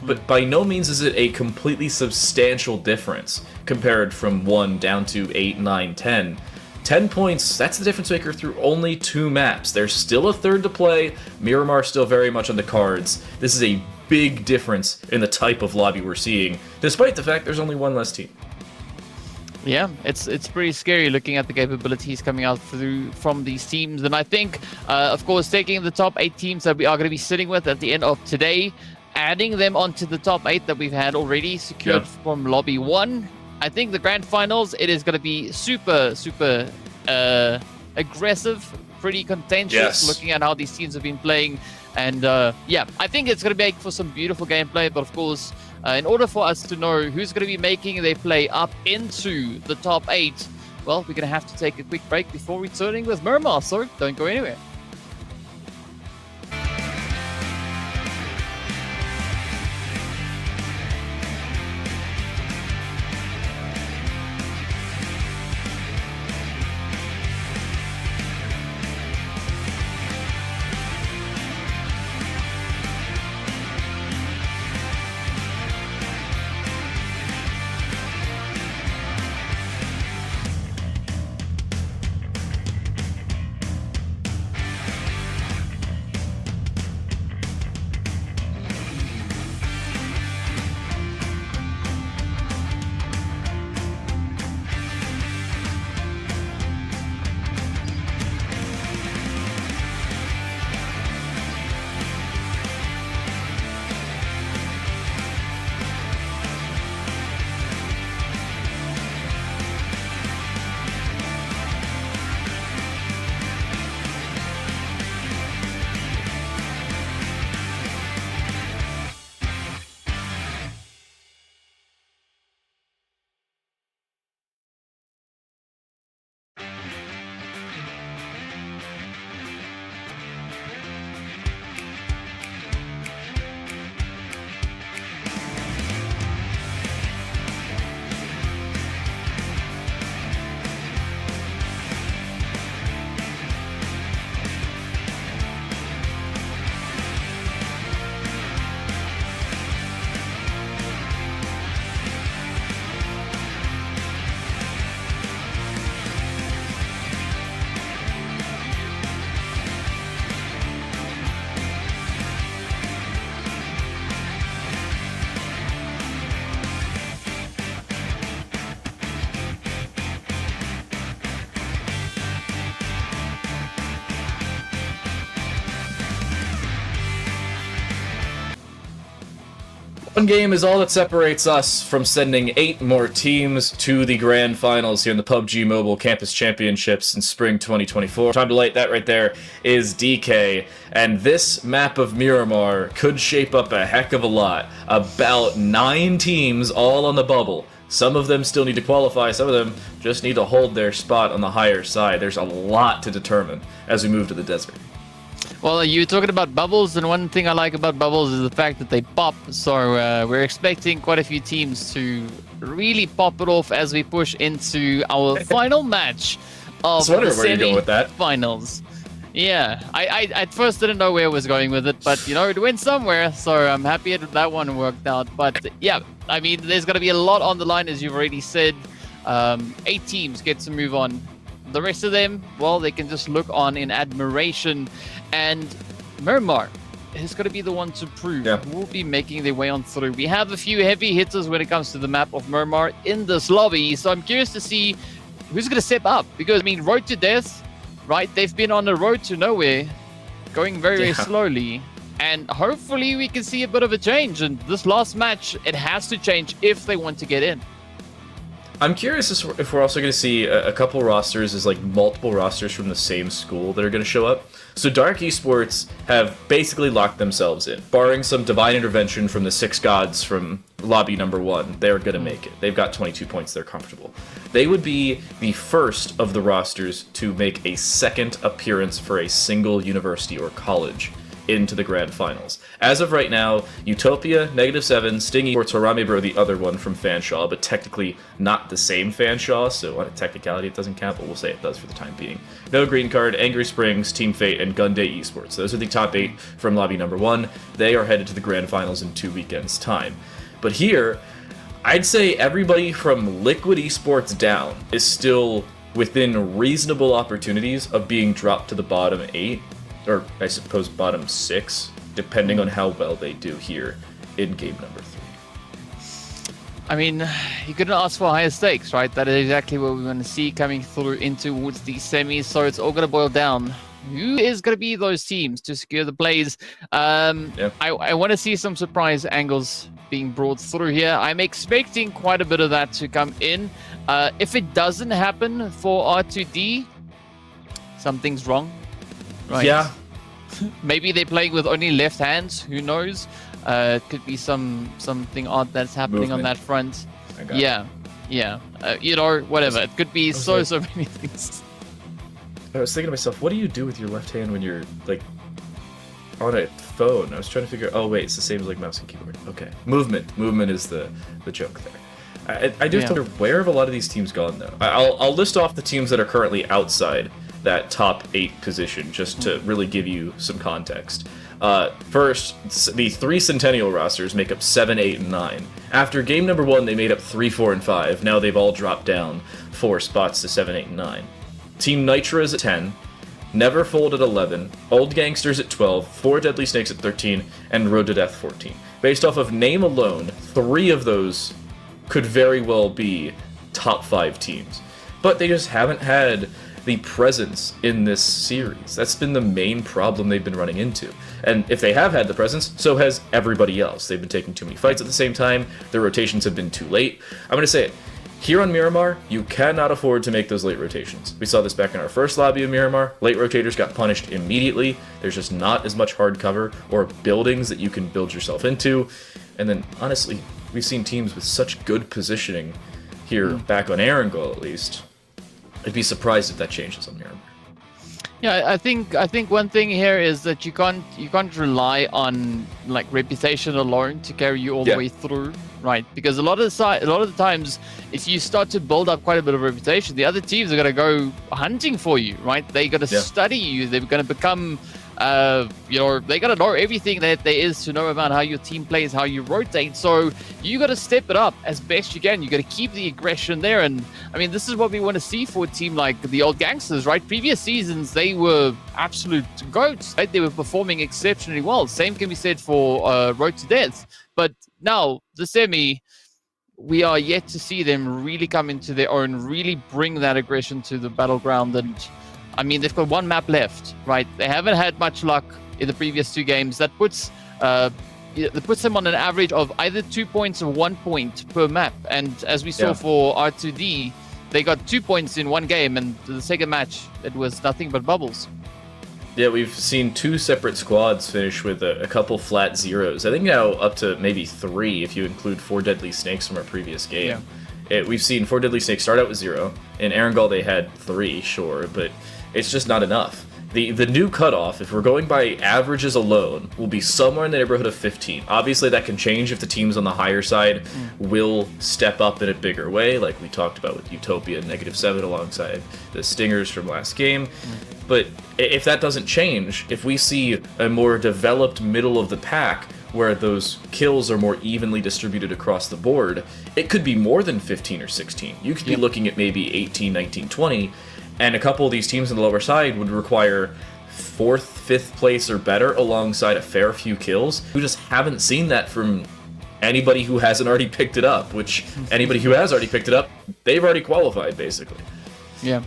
but by no means is it a completely substantial difference compared from 1 down to 8, 9, 10. 10 points, that's the difference maker through only 2 maps. There's still a third to play. Miramar still very much on the cards. This is a big difference in the type of lobby we're seeing, despite the fact there's only 1 less team. Yeah, it's pretty scary looking at the capabilities coming out from these teams. And I think, of course, taking the top 8 teams that we are going to be sitting with at the end of today, adding them onto the top 8 that we've had already secured from Lobby 1, I think the grand finals, it is going to be super, super aggressive, pretty contentious, looking at how these teams have been playing. And yeah, I think it's going to make for some beautiful gameplay. But of course, in order for us to know who's going to be making their play up into the top 8, well, we're going to have to take a quick break before returning with Murmur. So don't go anywhere. One game is all that separates us from sending 8 more teams to the grand finals here in the PUBG Mobile Campus Championships in spring 2024. Time to light that right there is DK, and this map of Miramar could shape up a heck of a lot. About 9 teams all on the bubble. Some of them still need to qualify, some of them just need to hold their spot on the higher side. There's a lot to determine as we move to the desert. Well, you were talking about bubbles, and one thing I like about bubbles is the fact that they pop. So we're expecting quite a few teams to really pop it off as we push into our final match of So I the wonder where you're going with that. semi-finals. Yeah, I at first didn't know where I was going with it, but you know, it went somewhere, so I'm happy that one worked out. But yeah, I mean, there's going to be a lot on the line, as you've already said. 8 teams get to move on. The rest of them, well, they can just look on in admiration. And Miramar is going to be the one to prove who will be making their way on through. We have a few heavy hitters when it comes to the map of Miramar in this lobby, so I'm curious to see who's going to step up. Because, I mean, Road to Death, right? They've been on the road to nowhere, going very, very slowly. And hopefully we can see a bit of a change. And this last match, it has to change if they want to get in. I'm curious if we're also going to see a couple rosters as like multiple rosters from the same school that are going to show up. So Dark Esports have basically locked themselves in. Barring some divine intervention from the 6 gods from lobby number 1, they're going to make it. They've got 22 points, they're comfortable. They would be the first of the rosters to make a second appearance for a single university or college into the grand finals. As of right now, Utopia, -7, Sting Esports, Harame Bro, the other one from Fanshawe, but technically not the same Fanshawe, so on a technicality it doesn't count, but we'll say it does for the time being. No Green Card, Angry Springs, Team Fate, and Gun Day Esports. Those are the top 8 from lobby number 1. They are headed to the grand finals in 2 weekends' time. But here, I'd say everybody from Liquid Esports down is still within reasonable opportunities of being dropped to the bottom 8, or I suppose bottom 6, depending on how well they do here in game number 3. I mean, you couldn't ask for higher stakes, right? That is exactly what we're going to see coming through in towards the semis, so it's all going to boil down. Who is going to be those teams to secure the plays? I want to see some surprise angles being brought through here. I'm expecting quite a bit of that to come in. If it doesn't happen for R2D, something's wrong. Right. Yeah. Maybe they're playing with only left hands. Who knows? It could be something odd that's happening on that front. Yeah. You know, whatever. It could be so many things. I was thinking to myself, what do you do with your left hand when you're like on a phone? I was trying to figure. Oh wait, it's the same as like mouse and keyboard. Okay. Movement is the joke there. I do wonder, where have a lot of these teams gone though? I'll list off the teams that are currently outside that top 8 position, just to really give you some context. First, the 3 Centennial rosters make up 7, 8, and 9. After game number 1, they made up 3, 4, and 5. Now they've all dropped down 4 spots to 7, 8, and 9. Team Nitra is at 10, Neverfold at 11, Old Gangsters at 12, 4 Deadly Snakes at 13, and Road to Death 14. Based off of name alone, 3 of those could very well be top 5 teams. But they just haven't had the presence in this series. That's been the main problem they've been running into. And if they have had the presence, so has everybody else. They've been taking too many fights at the same time, their rotations have been too late. I'm going to say it, here on Miramar, you cannot afford to make those late rotations. We saw this back in our first lobby of Miramar. Late rotators got punished immediately. There's just not as much hard cover or buildings that you can build yourself into. And then, honestly, we've seen teams with such good positioning here back on Erangel, at least. I'd be surprised if that changes on Miramar. Yeah, I think one thing here is that you can't rely on like reputation alone to carry you all the way through, right? Because a lot of the times, if you start to build up quite a bit of reputation, the other teams are gonna go hunting for you, right? They're gonna study you. They're gonna become they gotta know everything that there is to know about how your team plays, how you rotate. So you gotta step it up as best you can. You gotta keep the aggression there. And I mean, this is what we want to see for a team like the Old Gangsters, right? Previous seasons, they were absolute goats, right? They were performing exceptionally well. Same can be said for Road to Death. But now, the semi, we are yet to see them really come into their own, really bring that aggression to the battleground. And I mean, they've got 1 map left, right? They haven't had much luck in the previous 2 games. That puts them on an average of either 2 points or 1 point per map. And as we saw for R2D, they got 2 points in 1 game, and the second match, it was nothing but bubbles. Yeah, we've seen 2 separate squads finish with a couple flat zeros. I think now up to maybe 3 if you include 4 Deadly Snakes from our previous game. We've seen 4 Deadly Snakes start out with 0. In Erangel, they had 3, sure, but it's just not enough. The new cutoff, if we're going by averages alone, will be somewhere in the neighborhood of 15. Obviously, that can change if the teams on the higher side will step up in a bigger way, like we talked about with Utopia -7 alongside the Stingers from last game. But if that doesn't change, if we see a more developed middle of the pack, where those kills are more evenly distributed across the board, it could be more than 15 or 16. You could be looking at maybe 18, 19, 20, and a couple of these teams on the lower side would require 4th, 5th place or better alongside a fair few kills. We just haven't seen that from anybody who hasn't already picked it up, which anybody who has already picked it up, they've already qualified, basically. Yeah.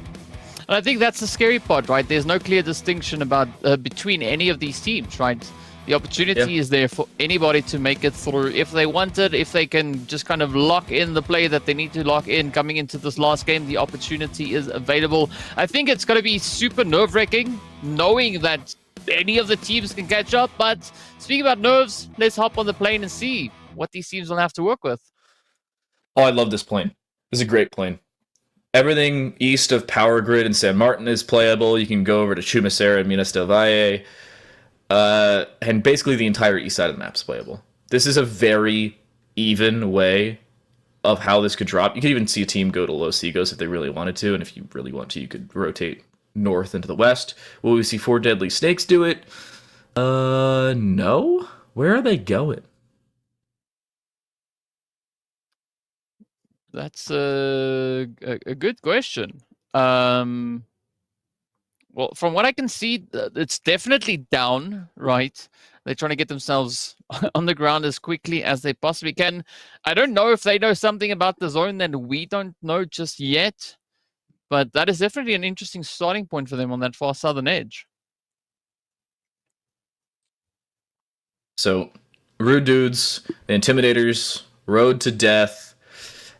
And I think that's the scary part, right? There's no clear distinction about between any of these teams, right? The opportunity is there for anybody to make it through if they want it, if they can just kind of lock in the play that they need to lock in coming into this last game. The opportunity is available. I think it's going to be super nerve-wracking knowing that any of the teams can catch up. But speaking about nerves, let's hop on the plane and see what these teams will have to work with. Oh, I love this plane. This is a great plane. Everything east of Power Grid and San Martin is playable. You can go over to Chumacera and Minas del Valle. And basically the entire east side of the map is playable. This is a very even way of how this could drop. You could even see a team go to Los Cigos if they really wanted to, and if you really want to, you could rotate north into the west. Will we see 4 Deadly Snakes do it? No? Where are they going? That's a good question. Well, from what I can see, it's definitely down, right? They're trying to get themselves on the ground as quickly as they possibly can. I don't know if they know something about the zone that we don't know just yet, but that is definitely an interesting starting point for them on that far southern edge. So, Rude Dudes, the Intimidators, Road to Death,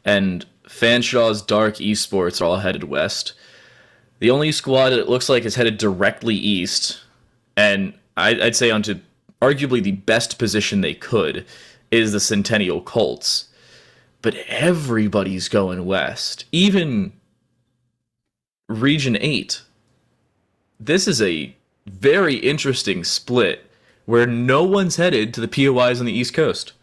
and Fanshaw's Dark Esports are all headed west. The only squad it looks like is headed directly east, and I'd say onto arguably the best position they could, is the Centennial Colts. But everybody's going west. Even Region 8. This is a very interesting split where no one's headed to the POIs on the East Coast.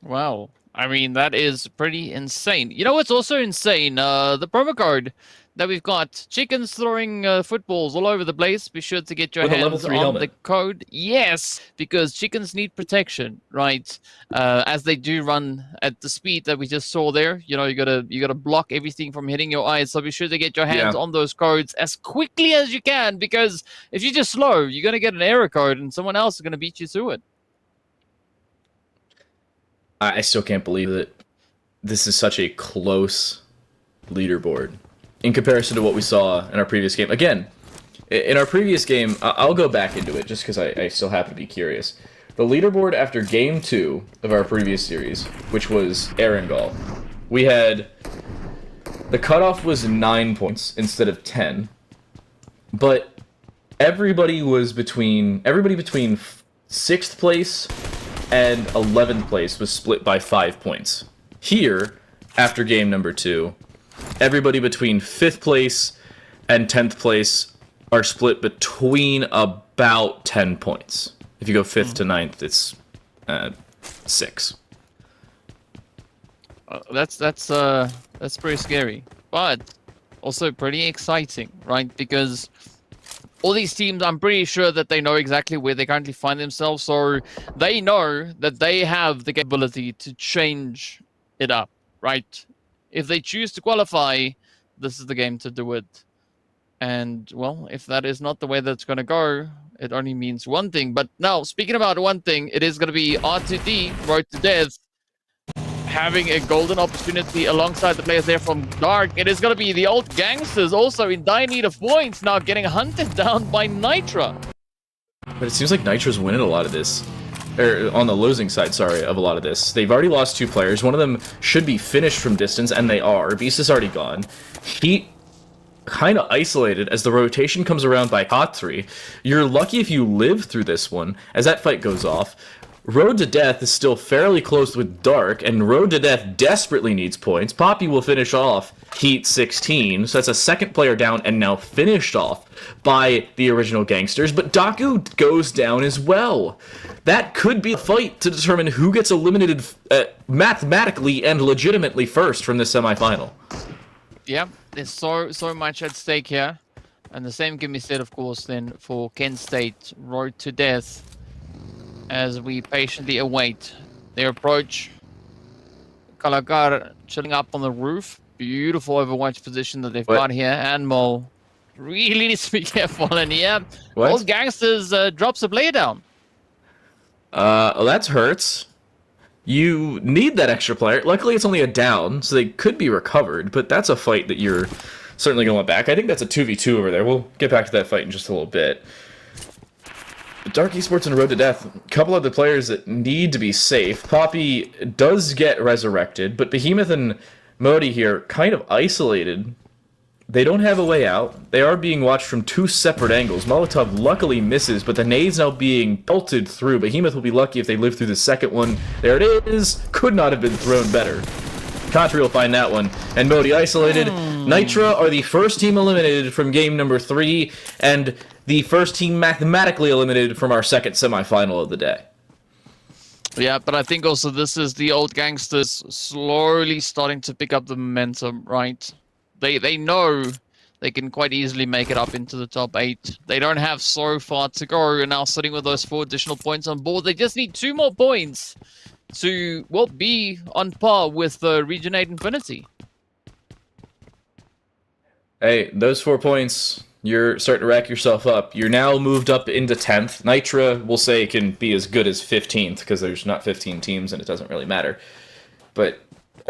Wow. I mean, that is pretty insane. You know what's also insane? The promo code that we've got. Chickens throwing footballs all over the place. Be sure to get your hands on the code. Yes, because chickens need protection, right? As they do run at the speed that we just saw there. You know, you gotta block everything from hitting your eyes. So be sure to get your hands on those codes as quickly as you can, because if you're just slow, you're gonna get an error code and someone else is gonna beat you to it. I still can't believe that this is such a close leaderboard in comparison to what we saw in our previous game. Again, in our previous game, I'll go back into it just because I still happen to be curious. The leaderboard after Game 2 of our previous series, which was Erangel, we had... The cutoff was 9 points instead of 10, but everybody between 6th place and 11th place was split by 5 points. Here, after game number 2, everybody between 5th place and 10th place are split between about 10 points. If you go 5th to 9th, it's 6. That's pretty scary, but also pretty exciting, right? Because all these teams, I'm pretty sure that they know exactly where they currently find themselves, so they know that they have the capability to change it up, right? If they choose to qualify, this is the game to do it. And, well, if that is not the way that's going to go, it only means one thing. But now, speaking about one thing, it is going to be R2D, Road to Death, having a golden opportunity alongside the players there from Dark. It is going to be the old gangsters also in dire need of points, now getting hunted down by Nitra. But it seems like Nitra's winning a lot of this. Or on the losing side, sorry, of a lot of this. They've already lost 2 players. One of them should be finished from distance, and they are. Beast is already gone. Heat kind of isolated as the rotation comes around by Hot 3. You're lucky if you live through this one, as that fight goes off. Road to Death is still fairly close with Dark, and Road to Death desperately needs points. Poppy will finish off Heat 16, so that's a second player down and now finished off by the original Gangsters, but Daku goes down as well. That could be a fight to determine who gets eliminated mathematically and legitimately first from this semifinal. Yeah, there's so much at stake here. And the same can be said, of course, then for Kent State, Road to Death, as we patiently await their approach. Kalakar chilling up on the roof. Beautiful Overwatch position that they've got here. Anmol really needs to be careful. And yeah, those Gangsters drops a player down. Well, that hurts. You need that extra player. Luckily, it's only a down, so they could be recovered, but that's a fight that you're certainly going back. I think that's a 2v2 over there. We'll get back to that fight in just a little bit. But Dark Esports and Road to Death, a couple of the players that need to be safe. Poppy does get resurrected, but Behemoth and Modi here kind of isolated. They don't have a way out. They are being watched from two separate angles. Molotov luckily misses, but the nade's now being pelted through. Behemoth will be lucky if they live through the second one. There it is. Could not have been thrown better. Contri will find that one. And Modi isolated. Nitra are the first team eliminated from game number 3, and the first team mathematically eliminated from our second semifinal of the day. Yeah, but I think also this is the old Gangsters slowly starting to pick up the momentum, right? They know they can quite easily make it up into the top 8. They don't have so far to go, and now sitting with those 4 additional points on board. They just need 2 more points to, well, be on par with the Region 8 Infinity. Hey, those 4 points, you're starting to rack yourself up. You're now moved up into 10th. Nitra, we'll say, can be as good as 15th, because there's not 15 teams, and it doesn't really matter. But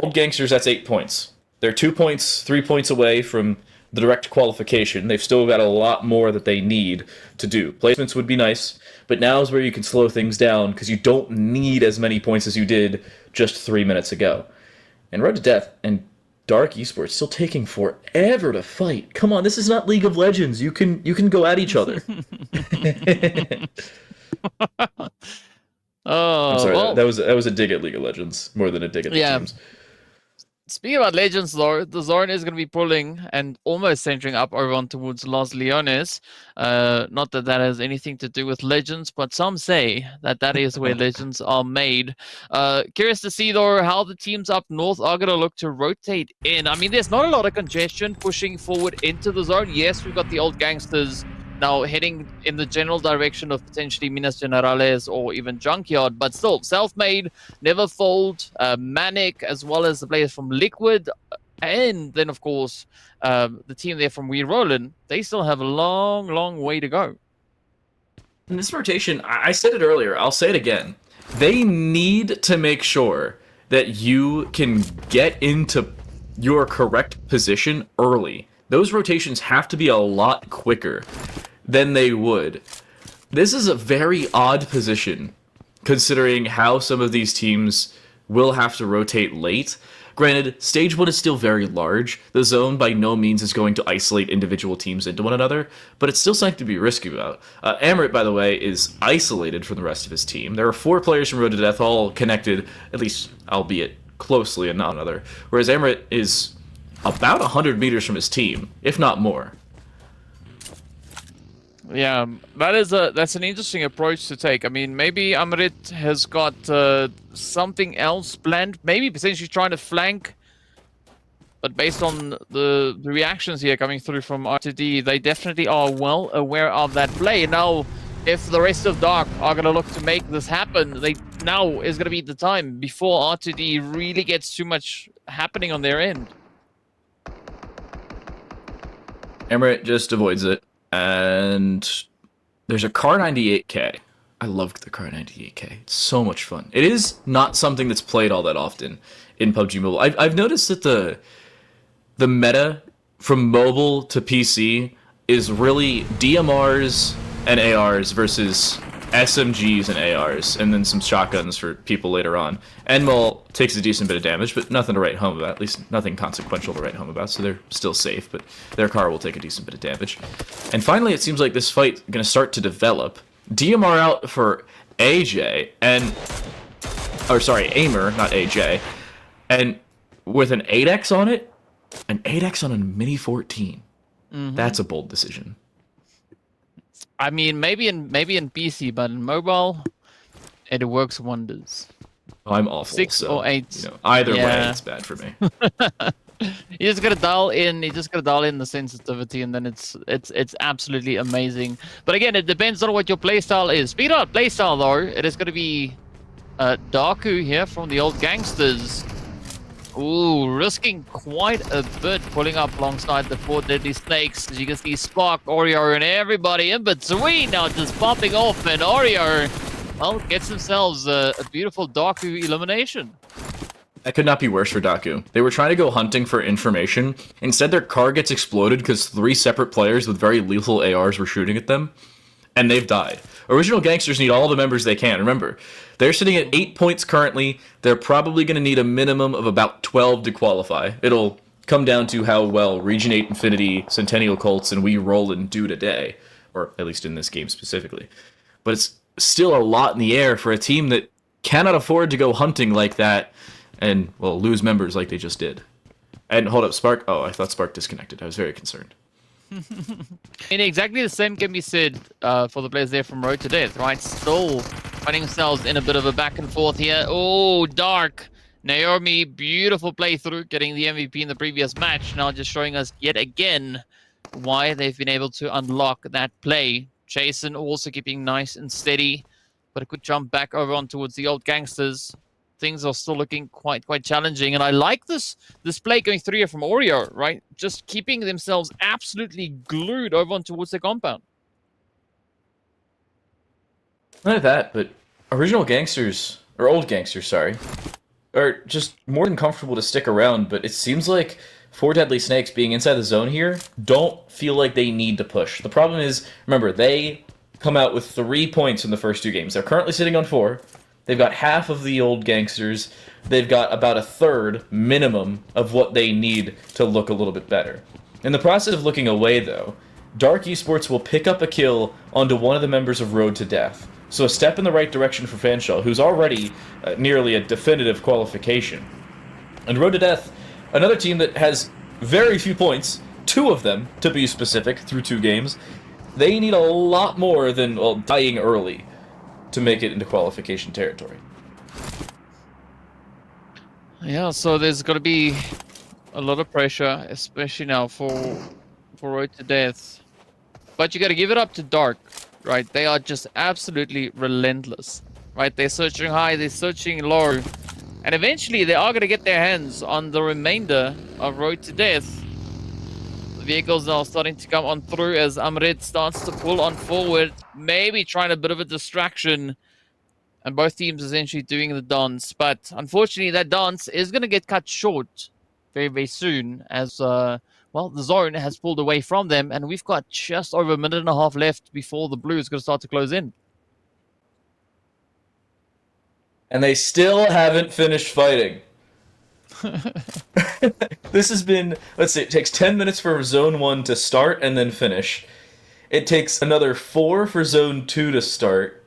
old Gangsters, that's 8 points. They're 2 points, 3 points away from the direct qualification. They've still got a lot more that they need to do. Placements would be nice, but now is where you can slow things down, because you don't need as many points as you did just 3 minutes ago. And Road to Death and Dark Esports still taking forever to fight. Come on, this is not League of Legends. You can go at each other. Oh, I'm sorry, well, that was a dig at League of Legends more than a dig at the teams. Speaking about Legends, though, the zone is going to be pulling and almost centering up over on towards Los Leones. Not that that has anything to do with Legends, but some say that that is where Legends are made. Curious to see, though, how the teams up north are going to look to rotate in. I mean, there's not a lot of congestion pushing forward into the zone. Yes, we've got the old Gangsters now heading in the general direction of potentially Minas Generales or even Junkyard, but still, Self-Made, Neverfold, Manic, as well as the players from Liquid, and then, of course, the team there from We Rollin', they still have a long, long way to go. In this rotation, I said it earlier, I'll say it again. They need to make sure that you can get into your correct position early. Those rotations have to be a lot quicker than they would. This is a very odd position, considering how some of these teams will have to rotate late. Granted, Stage 1 is still very large. The zone by no means is going to isolate individual teams into one another, but it's still something to be risky about. Amaret, by the way, is isolated from the rest of his team. There are 4 players from Road to Death, all connected, at least albeit closely and not another, whereas Amaret is about 100 meters from his team, if not more. Yeah, that's an interesting approach to take. I mean, maybe Amrit has got something else planned, maybe potentially trying to flank, but based on the reactions here coming through from R2D, they definitely are well aware of that play. Now, if the rest of Dark are going to look to make this happen, now is going to be the time before R2D really gets too much happening on their end. Amaret just avoids it. And there's a Car 98K. I loved the Car 98K. It's so much fun. It is not something that's played all that often in PUBG Mobile. I've noticed that the meta from mobile to PC is really DMRs and ARs versus SMGs and ARs, and then some shotguns for people later on. Enmol takes a decent bit of damage, but nothing to write home about, at least nothing consequential to write home about, so they're still safe, but their car will take a decent bit of damage. And finally, it seems like this fight is going to start to develop. DMR out for AJ, and... Or sorry, Aimer, not AJ. And with an 8x on it, an 8x on a Mini 14. That's a bold decision. I mean, maybe in PC, but in mobile, it works wonders. Oh, I'm awful. 6 so, or 8. You know, either way, it's bad for me. You just gotta dial in. You just gotta dial in the sensitivity, and then it's absolutely amazing. But again, it depends on what your playstyle is. Speaking of playstyle, though, it is gonna be Daku here from the old gangsters. Ooh, risking quite a bit, pulling up alongside the 4 Deadly Snakes. As you can see, Spark, Oreo, and everybody in between now just popping off, and Oreo, well, gets themselves a beautiful Daku elimination. That could not be worse for Daku. They were trying to go hunting for information. Instead, their car gets exploded because 3 separate players with very lethal ARs were shooting at them, and they've died. Original Gangsters need all the members they can. Remember, they're sitting at 8 points currently. They're probably going to need a minimum of about 12 to qualify. It'll come down to how well Region 8 Infinity, Centennial Colts, and we Roland do today, or at least in this game specifically. But it's still a lot in the air for a team that cannot afford to go hunting like that and, well, lose members like they just did. And hold up, Spark. Oh, I thought Spark disconnected. I was very concerned. And exactly the same can be said for the players there from Road to Death, right? Still finding themselves in a bit of a back and forth here. Oh, Dark. Naomi, beautiful playthrough, getting the MVP in the previous match. Now just showing us yet again why they've been able to unlock that play. Jason also keeping nice and steady, but a good jump back over on towards the old gangsters. Things are still looking quite challenging, and I like this play going through here from Oreo, right? Just keeping themselves absolutely glued over on towards the compound. Not only that, but original gangsters, or old gangsters, sorry, are just more than comfortable to stick around, but it seems like 4 Deadly Snakes being inside the zone here don't feel like they need to push. The problem is, remember, they come out with 3 points in the first 2 games. They're currently sitting on 4. They've got half of the old gangsters. They've got about a third minimum of what they need to look a little bit better. In the process of looking away, though, Dark Esports will pick up a kill onto one of the members of Road to Death. So a step in the right direction for Fanshaw, who's already nearly a definitive qualification. And Road to Death, another team that has very few points, 2 of them, to be specific, through 2 games. They need a lot more than, well, dying early to make it into qualification territory. Yeah, so there's got to be a lot of pressure, especially now for Road to Death. But you got to give it up to Dark, right? They are just absolutely relentless, right? They're searching high, they're searching low, and eventually they are going to get their hands on the remainder of Road to Death. The vehicles are starting to come on through as Amrit starts to pull on forward, maybe trying a bit of a distraction, and both teams essentially doing the dance. But unfortunately, that dance is going to get cut short very soon as, well, the zone has pulled away from them, and we've got just over a minute and a half left before the blue is going to start to close in. And they still haven't finished fighting. This has been, let's see, it takes 10 minutes for Zone 1 to start and then finish. It takes another 4 for Zone 2 to start.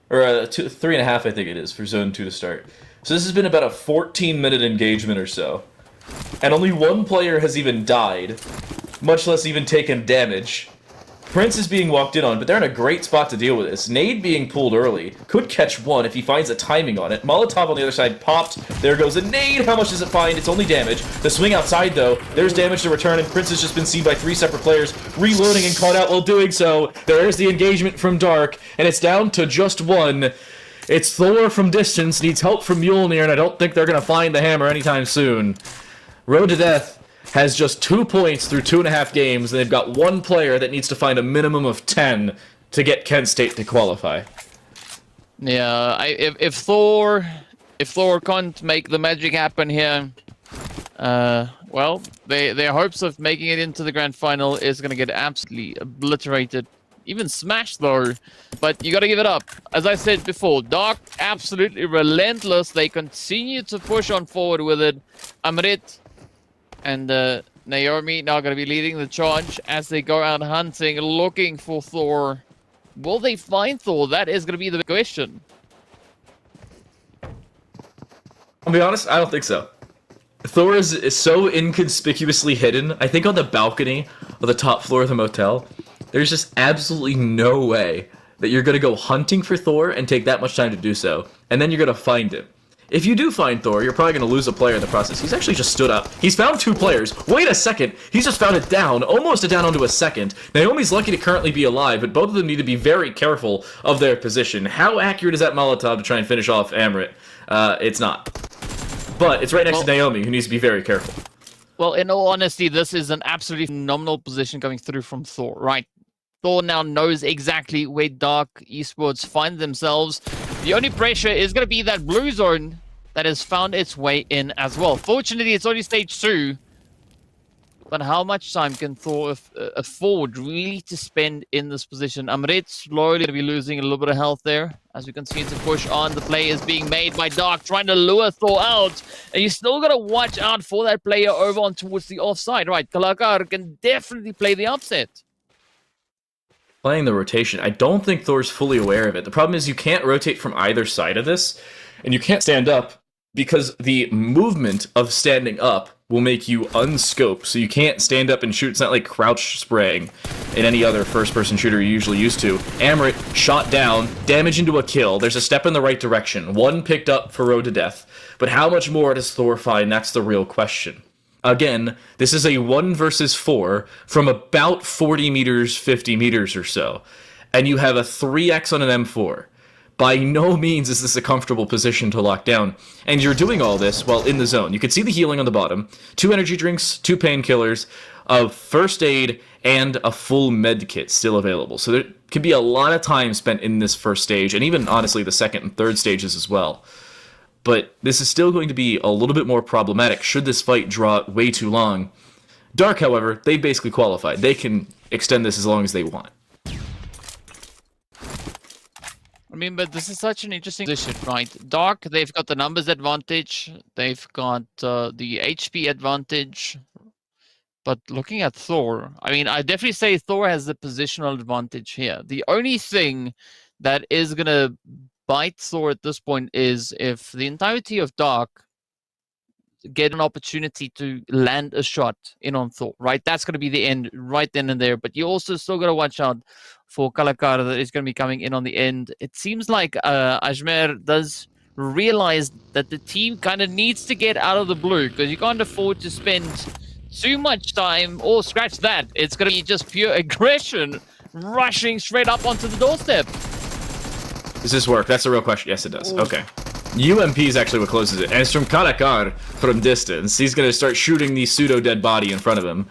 Or 3.5, I think it is, for Zone 2 to start. So this has been about a 14-minute engagement or so. And only 1 player has even died, much less even taken damage. Prince is being walked in on, but they're in a great spot to deal with this. Nade being pulled early. Could catch 1 if he finds a timing on it. Molotov on the other side popped. There goes a nade. How much does it find? It's only damage. The swing outside, though. There's damage to return, and Prince has just been seen by 3 separate players, reloading and caught out while doing so. There's the engagement from Dark, and it's down to just 1. It's Thor from distance, needs help from Mjolnir, and I don't think they're going to find the hammer anytime soon. Road to Death has just 2 points through 2.5 games, and they've got 1 player that needs to find a minimum of 10 to get Kent State to qualify. Yeah, if Thor can't make the magic happen here, well, their hopes of making it into the grand final is going to get absolutely obliterated. Even smashed, though. But you got to give it up. As I said before, Dark, absolutely relentless. They continue to push on forward with it. Amrit and Naomi now going to be leading the charge as they go out hunting, looking for Thor. Will they find Thor? That is going to be the question. I'll be honest, I don't think so. Thor is so inconspicuously hidden. I think on the balcony of the top floor of the motel, there's just absolutely no way that you're going to go hunting for Thor and take that much time to do so, and then you're going to find him. If you do find Thor, you're probably going to lose a player in the process. He's actually just stood up. He's found 2 players. Wait a second. He's just found it down, almost a down onto a second. Naomi's lucky to currently be alive, but both of them need to be very careful of their position. How accurate is that Molotov to try and finish off Amrit? It's not. But it's right next to Naomi, who needs to be very careful. Well, in all honesty, this is an absolutely phenomenal position coming through from Thor, right? Thor now knows exactly where Dark Esports find themselves. The only pressure is going to be that blue zone that has found its way in as well. Fortunately, it's only stage 2. But how much time can Thor afford really to spend in this position? Amrit slowly going to be losing a little bit of health there. As we continue to push on, the play is being made by Dark, trying to lure Thor out. And you still got to watch out for that player over on towards the offside. Right, Kalakar can definitely play the upset. Playing the rotation, I don't think Thor's fully aware of it. The problem is you can't rotate from either side of this, and you can't stand up because the movement of standing up will make you unscope, so you can't stand up and shoot. It's not like crouch spraying in any other first-person shooter you're usually used to. Amrit shot down, damage into a kill. There's a step in the right direction. 1 picked up for Road to Death. But how much more does Thor find? That's the real question. Again, this is a 1 versus 4 from about 40 meters, 50 meters or so. And you have a 3x on an M4. By no means is this a comfortable position to lock down. And you're doing all this while in the zone. You can see the healing on the bottom. 2 energy drinks, 2 painkillers, a first aid, and a full med kit still available. So there could be a lot of time spent in this first stage, and even, honestly, the second and third stages as well. But this is still going to be a little bit more problematic should this fight draw way too long. Dark, however, they basically qualified. They can extend this as long as they want. I mean, but this is such an interesting position, right? Dark, they've got the numbers advantage. They've got the HP advantage. But looking at Thor, I mean, I definitely say Thor has the positional advantage here. The only thing that is going to bite Thor at this point is if the entirety of Dark get an opportunity to land a shot in on Thor, right? That's going to be the end right then and there. But you also still got to watch out for Kalakar that is going to be coming in on the end. It seems like Ajmer does realize that the team kind of needs to get out of the blue because you can't afford to spend too much time, or scratch that. It's going to be just pure aggression rushing straight up onto the doorstep. Does this work? That's the real question. Yes, it does. Okay. UMP is actually what closes it, and it's from Kalakar from distance. He's going to start shooting the pseudo-dead body in front of him.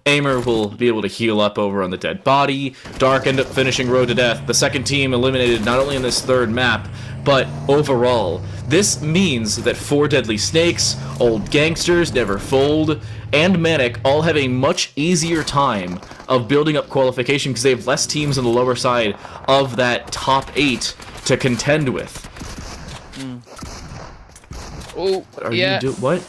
Aimer will be able to heal up over on the dead body. Dark end up finishing Road to Death. The second team eliminated not only in this third map, but overall. This means that 4 Deadly Snakes, Old Gangsters, Never Fold, and Manic all have a much easier time of building up qualification because they have less teams on the lower side of that top 8 to contend with. Oh, Are yeah. you what?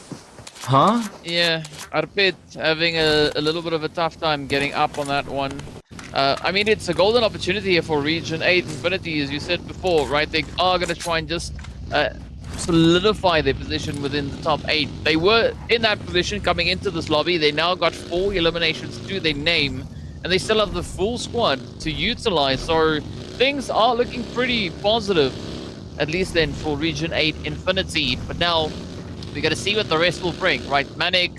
Huh? Yeah, Arpit having a little bit of a tough time getting up on that one. I mean, it's a golden opportunity here for Region 8 Infinity, as you said before, right? They are going to try and just solidify their position within the top 8. They were in that position coming into this lobby. They now got 4 eliminations to their name, and they still have the full squad to utilize. So things are looking pretty positive, at least then for Region 8 Infinity. But now we got to see what the rest will bring, right? Manic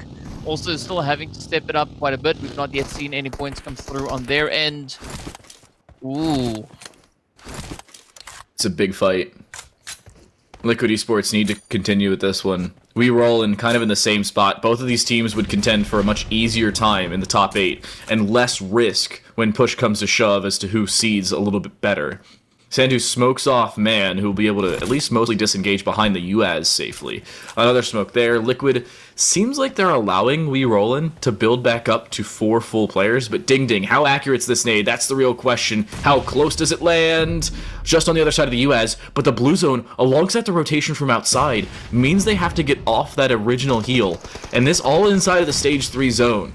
also still having to step it up quite a bit. We've not yet seen any points come through on their end. Ooh. It's a big fight. Liquid Esports need to continue with this one. We roll in kind of in the same spot. Both of these teams would contend for a much easier time in the top 8 and less risk when push comes to shove as to who seeds a little bit better. Sandu smokes off Man, who will be able to at least mostly disengage behind the UAZ safely. Another smoke there. Liquid seems like they're allowing We Rollin' to build back up to 4 full players, but ding ding, how accurate's this nade? That's the real question. How close does it land? Just on the other side of the UAZ, but the blue zone, alongside the rotation from outside, means they have to get off that original heal, and this all inside of the stage 3 zone.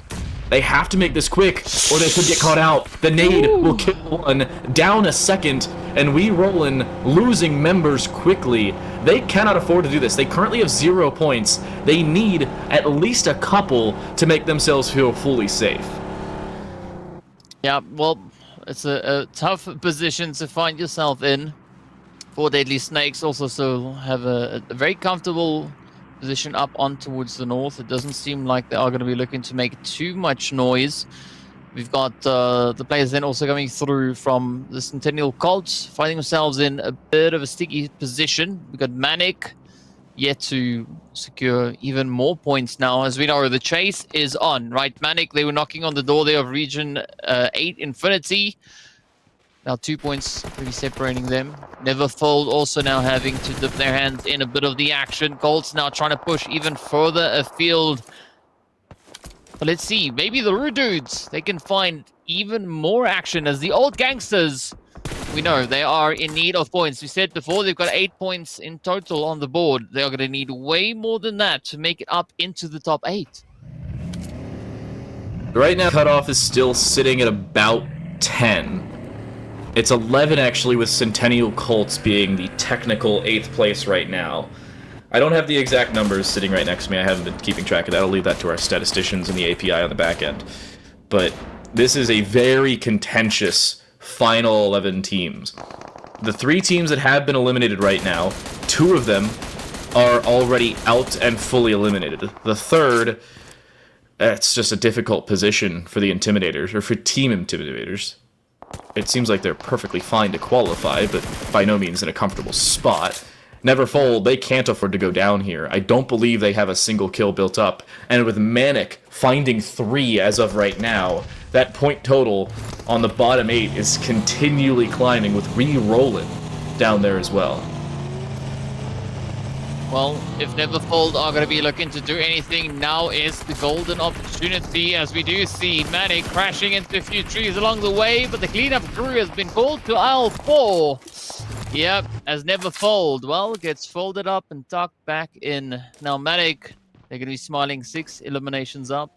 They have to make this quick, or they could get caught out. The nade will kill one, down a second, and We Rollin' losing members quickly. They cannot afford to do this. They currently have 0 points. They need at least a couple to make themselves feel fully safe. Yeah, well, it's a tough position to find yourself in. For Deadly Snakes also still have a very comfortable position up on towards the north. It doesn't seem like they are going to be looking to make too much noise. We've got the players then also coming through from the Centennial Colts, finding themselves in a bit of a sticky position. We've got Manic yet to secure even more points now. As we know, the chase is on, right? Manic, they were knocking on the door there of Region 8 Infinity. Now 2 points really separating them. Neverfold also now having to dip their hands in a bit of the action. Colts now trying to push even further afield. But let's see, maybe the Rue Dudes, they can find even more action as the old gangsters. We know they are in need of points. We said before they've got 8 points in total on the board. They are going to need way more than that to make it up into the top 8. Right now, cutoff is still sitting at about 10. It's 11 actually, with Centennial Colts being the technical 8th place right now. I don't have the exact numbers sitting right next to me. I haven't been keeping track of that. I'll leave that to our statisticians and the API on the back end. But this is a very contentious final 11 teams. The 3 teams that have been eliminated right now, 2 of them are already out and fully eliminated. The third, it's just a difficult position for the Intimidators, or for Team Intimidators. It seems like they're perfectly fine to qualify, but by no means in a comfortable spot. Neverfold, they can't afford to go down here. I don't believe they have a single kill built up. And with Manic finding 3 as of right now, that point total on the bottom 8 is continually climbing, with re-rolling down there as well. Well, if Neverfold are going to be looking to do anything, now is the golden opportunity, as we do see Manic crashing into a few trees along the way, but the cleanup crew has been called to aisle 4. Yep, as Neverfold, well, gets folded up and tucked back in. Now Manic, they're going to be smiling 6 eliminations up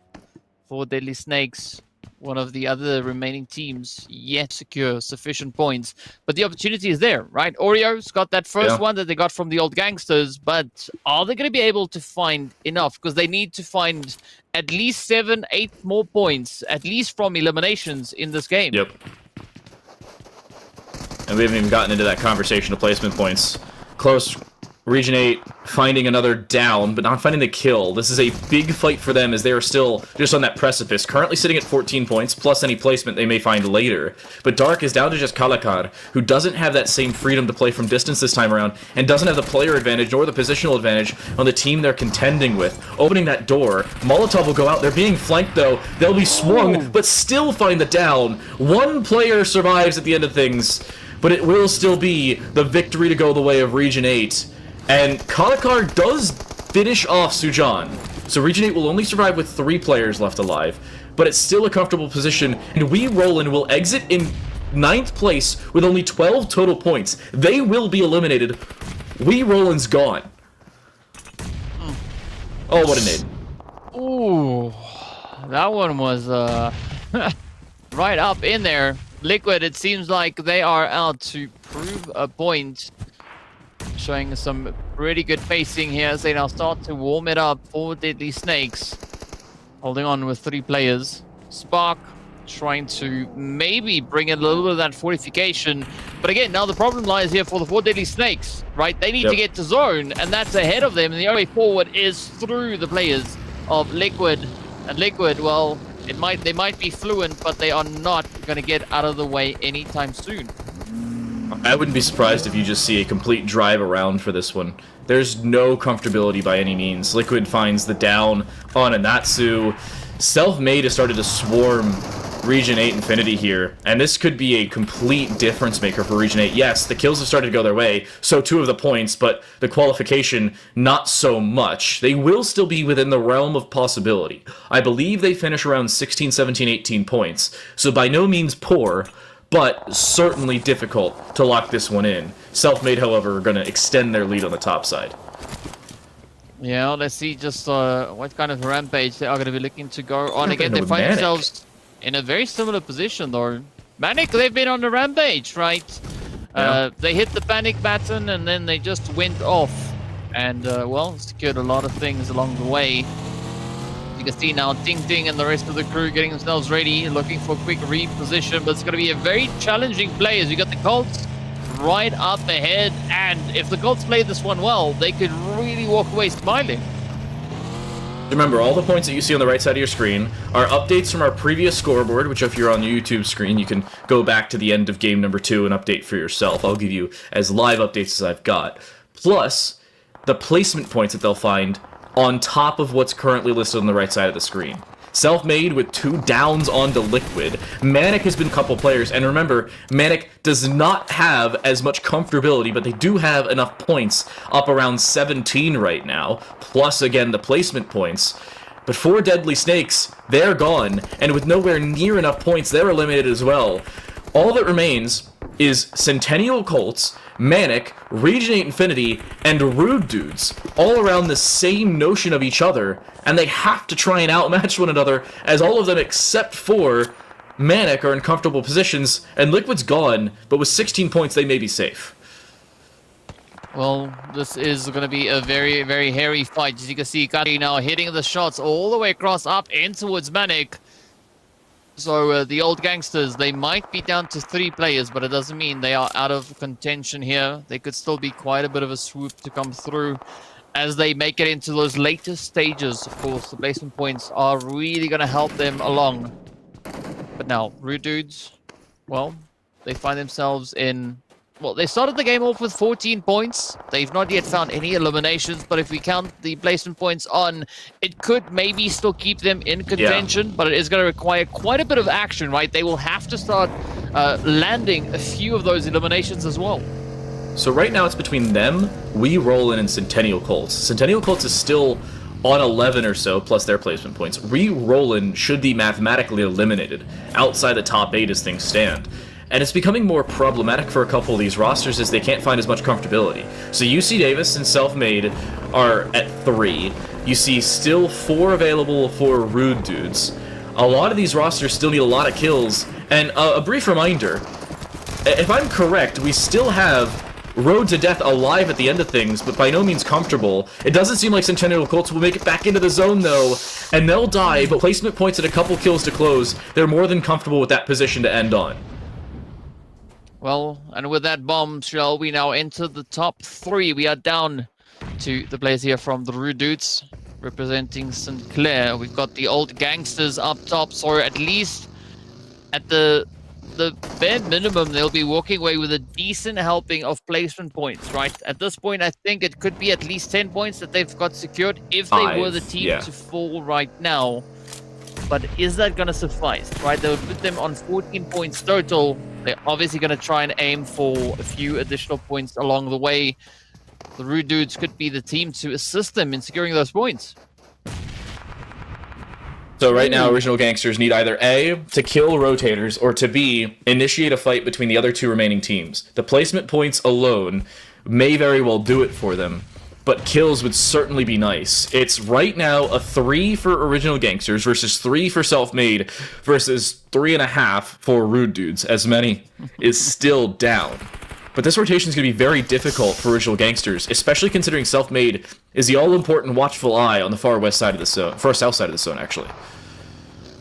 for Deadly Snakes. One of the other remaining teams yet secure sufficient points. But the opportunity is there, right? Oreo's got that first one that they got from the old gangsters, but are they going to be able to find enough? Because they need to find at least 7, 8 more points, at least from eliminations in this game. Yep. And we haven't even gotten into that conversation of placement points. Close. Region 8 finding another down, but not finding the kill. This is a big fight for them, as they are still just on that precipice. Currently sitting at 14 points, plus any placement they may find later. But Dark is down to just Kalakar, who doesn't have that same freedom to play from distance this time around, and doesn't have the player advantage nor the positional advantage on the team they're contending with. Opening that door, Molotov will go out. They're being flanked, though. They'll be swung, but still find the down. 1 player survives at the end of things, but it will still be the victory to go the way of Region 8. And Kalakar does finish off Sujan. So Region 8 will only survive with 3 players left alive, but it's still a comfortable position, and We Rollin will exit in 9th place with only 12 total points. They will be eliminated. We Rollin's gone. Oh, what a nade. Ooh, that one was right up in there. Liquid, it seems like they are out to prove a point. Showing some pretty good pacing here as they now start to warm it up for Deadly Snakes. Holding on with 3 players. Spark trying to maybe bring in a little bit of that fortification. But again, now the problem lies here for the 4 Deadly Snakes, right? They need to get to zone, and that's ahead of them. And the only way forward is through the players of Liquid. And Liquid, well, they might be fluent, but they are not going to get out of the way anytime soon. I wouldn't be surprised if you just see a complete drive around for this one. There's no comfortability by any means. Liquid finds the down on Anatsu. Self-Made has started to swarm Region 8 Infinity here, and this could be a complete difference maker for Region 8. Yes, the kills have started to go their way, so 2 of the points, but the qualification, not so much. They will still be within the realm of possibility. I believe they finish around 16, 17, 18 points, so by no means poor, but certainly difficult to lock this one in. Self-Made, however, are going to extend their lead on the top side. Yeah, let's see just what kind of rampage they are going to be looking to go on. Again, they find themselves in a very similar position, though. Manic, they've been on the rampage, right? They hit the panic button and then they just went off. And, well, secured a lot of things along the way. You can see now Ting Ting and the rest of the crew getting themselves ready, looking for a quick reposition. But it's going to be a very challenging play as you got the Colts right up ahead. And if the Colts play this one well, they could really walk away smiling. Remember, all the points that you see on the right side of your screen are updates from our previous scoreboard, which if you're on the YouTube screen, you can go back to the end of game number 2 and update for yourself. I'll give you as live updates as I've got. Plus, the placement points that they'll find on top of what's currently listed on the right side of the screen. Self-made with 2 downs onto Liquid. Manic has been a couple players, and remember, Manic does not have as much comfortability, but they do have enough points, up around 17 right now, plus, again, the placement points. But 4 Deadly Snakes, they're gone, and with nowhere near enough points, they're eliminated as well. All that remains is Centennial Colts, Manic, Region 8 Infinity, and Rude Dudes, all around the same notion of each other, and they have to try and outmatch one another, as all of them except for Manic are in comfortable positions, and Liquid's gone, but with 16 points they may be safe. Well, this is going to be a very, very hairy fight. As you can see, Kari now hitting the shots all the way across up in towards Manic. So the old gangsters, they might be down to 3 players, but it doesn't mean they are out of contention here. They could still be quite a bit of a swoop to come through as they make it into those later stages. Of course, the placement points are really going to help them along. But now, Rude Dudes, well, they find themselves in... Well, they started the game off with 14 points. They've not yet found any eliminations, but if we count the placement points on, it could maybe still keep them in contention, but it is going to require quite a bit of action, right? They will have to start landing a few of those eliminations as well. So right now it's between them, We Rollin, and Centennial Colts. Centennial Colts is still on 11 or so, plus their placement points. We Rollin should be mathematically eliminated outside the top 8 as things stand. And it's becoming more problematic for a couple of these rosters as they can't find as much comfortability. So UC Davis and Self-Made are at 3. You see still 4 available for Rude Dudes. A lot of these rosters still need a lot of kills. And a brief reminder, if I'm correct, we still have Road to Death alive at the end of things, but by no means comfortable. It doesn't seem like Centennial Colts will make it back into the zone, though, and they'll die, but placement points and a couple kills to close, they're more than comfortable with that position to end on. Well, and with that bombshell, we now enter the top 3. We are down to the players here from the Rude Dudes, representing St. Clair. We've got the old gangsters up top, so at least at the bare minimum, they'll be walking away with a decent helping of placement points, right? At this point, I think it could be at least 10 points that they've got secured if they were the team to fall right now. But is that going to suffice, right? They would put them on 14 points total. They're obviously going to try and aim for a few additional points along the way. The Rude Dudes could be the team to assist them in securing those points. So right now, Original Gangsters need either A, to kill Rotators, or to B, initiate a fight between the other 2 remaining teams. The placement points alone may very well do it for them, but kills would certainly be nice. It's right now a 3 for Original Gangsters versus 3 for Self-Made versus 3.5 for Rude Dudes, as many is still down. But this rotation is going to be very difficult for Original Gangsters, especially considering Self-Made is the all-important watchful eye on the far west side of the zone, far south side of the zone, actually.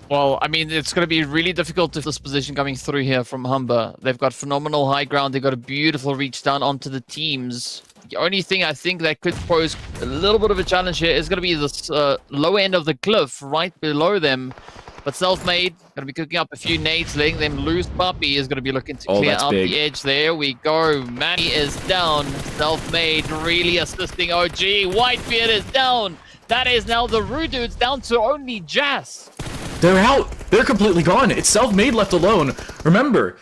Well, I mean, it's going to be really difficult to this position coming through here from Humber. They've got phenomenal high ground. They've got a beautiful reach down onto the teams. The only thing I think that could pose a little bit of a challenge here is going to be this low end of the cliff right below them. But Self-Made going to be cooking up a few nades, letting them loose. Puppy is going to be looking to clear out the edge. There we go. Manny is down. Self-Made really assisting OG. Whitebeard is down. That is now the Rude Dudes down to only Jazz. They're out. They're completely gone. It's Self-Made left alone. Remember,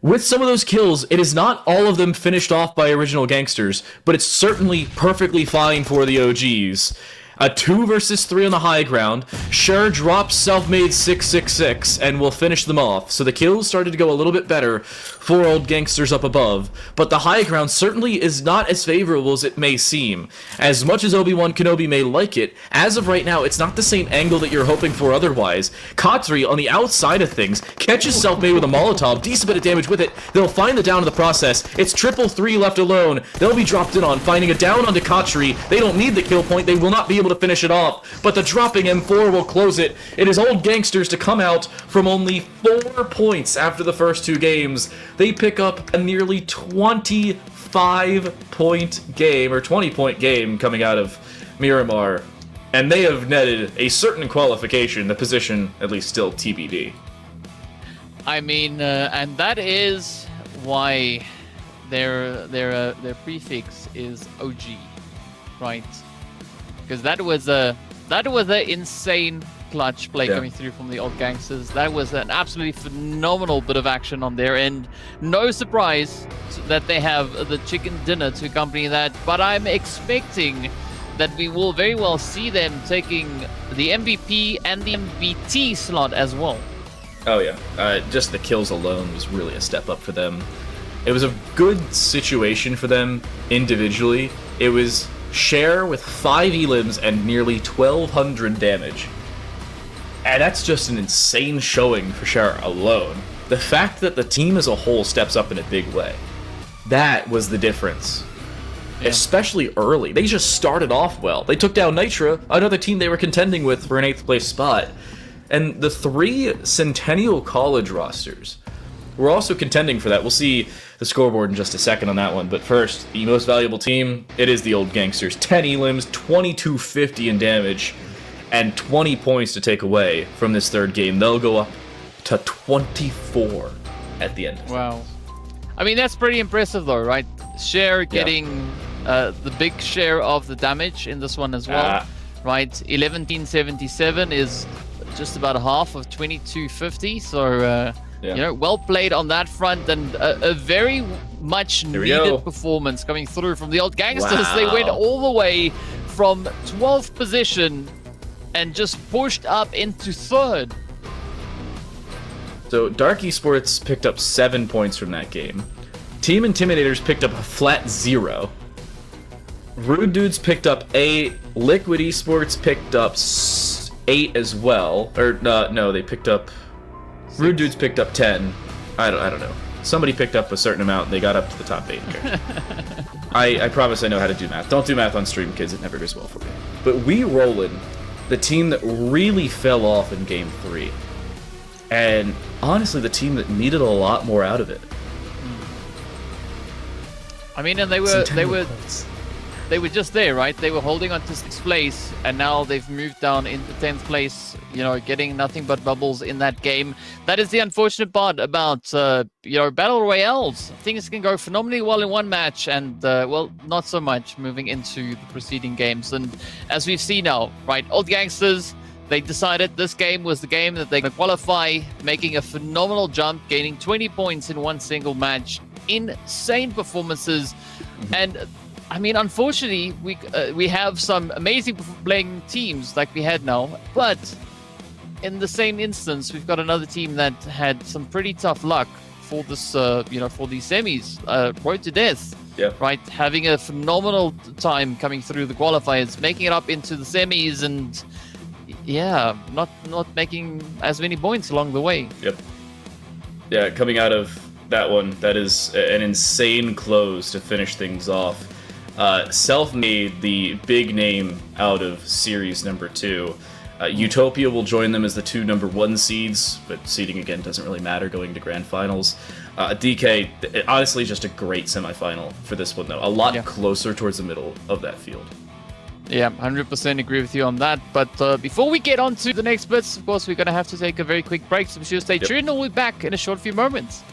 with some of those kills, it is not all of them finished off by Original Gangsters, but it's certainly perfectly fine for the OGs. A 2 versus 3 on the high ground. Sure drops self-made 666 and will finish them off. So the kills started to go a little bit better for Old Gangsters up above. But the high ground certainly is not as favorable as it may seem. As much as Obi-Wan Kenobi may like it, as of right now, it's not the same angle that you're hoping for otherwise. Katri, on the outside of things, catches self-made with a Molotov. Decent bit of damage with it. They'll find the down in the process. It's 333 left alone. They'll be dropped in on, finding a down onto Katri. They don't need the kill point. They will not be able to finish it off, but the dropping M4 will close it. It is Old Gangsters to come out from only 4 points after the first 2 games. They pick up a nearly 25-point game, or 20-point game coming out of Miramar, and they have netted a certain qualification, the position at least still TBD. I mean, and that is why their prefix is OG, right? Because that was a insane clutch play coming through from the Old Gangsters. That was an absolutely phenomenal bit of action on their end. No surprise that they have the chicken dinner to accompany that, but I'm expecting that we will very well see them taking the MVP and the MVT slot as well. Oh yeah, just the kills alone was really a step up for them. It was a good situation for them individually. It was Cher with 5 elims and nearly 1,200 damage. And that's just an insane showing for Cher alone. The fact that the team as a whole steps up in a big way, that was the difference. Yeah. Especially early. They just started off well. They took down Nitra, another team they were contending with for an 8th place spot. And the 3 Centennial College rosters were also contending for that. We'll see the scoreboard in just a second on that one. But first, the most valuable team, it is the Old Gangsters. 10 elims, 2250 in damage, and 20 points to take away from this 3rd game. They'll go up to 24 at the end. Wow. I mean, that's pretty impressive though, right? Cher getting the big share of the damage in this one as well, right? 1177 is just about half of 2250, so you know, well played on that front, and a very much needed performance coming through from the Old Gangsters. Wow. They went all the way from 12th position and just pushed up into 3rd. So Dark Esports picked up 7 points from that game. Team Intimidators picked up a flat 0. Rude Dudes picked up 8. Liquid Esports picked up 8 as well. Or no, they picked up 6. Rude Dudes picked up 10. I don't know. Somebody picked up a certain amount and they got up to the top 8. I promise I know how to do math. Don't do math on stream, kids. It never goes well for me. But we rollin', the team that really fell off in game 3. And honestly, the team that needed a lot more out of it. I mean, and they were just there, right? They were holding on to 6th place, and now they've moved down into 10th place, you know, getting nothing but bubbles in that game. That is the unfortunate part about, you know, Battle Royales. Things can go phenomenally well in one match, and, well, not so much moving into the preceding games. And as we've seen now, right, Old Gangsters, they decided this game was the game that they could qualify, making a phenomenal jump, gaining 20 points in one single match. Insane performances. And I mean, unfortunately, we have some amazing playing teams like we had now, but in the same instance, we've got another team that had some pretty tough luck for this, you know, for these semis, road to death. Yeah. Right, having a phenomenal time coming through the qualifiers, making it up into the semis, and yeah, not making as many points along the way. Yep. Yeah, coming out of that one, that is an insane close to finish things off. Self-made the big name out of series number 2. Utopia will join them as the 2 number 1 seeds, but seeding again doesn't really matter going to grand finals. DK, honestly, just a great semifinal for this one though. A lot closer towards the middle of that field. Yeah, 100% agree with you on that. But before we get on to the next bits, of course, we're going to have to take a very quick break. So be sure to stay tuned, and we'll be back in a short few moments.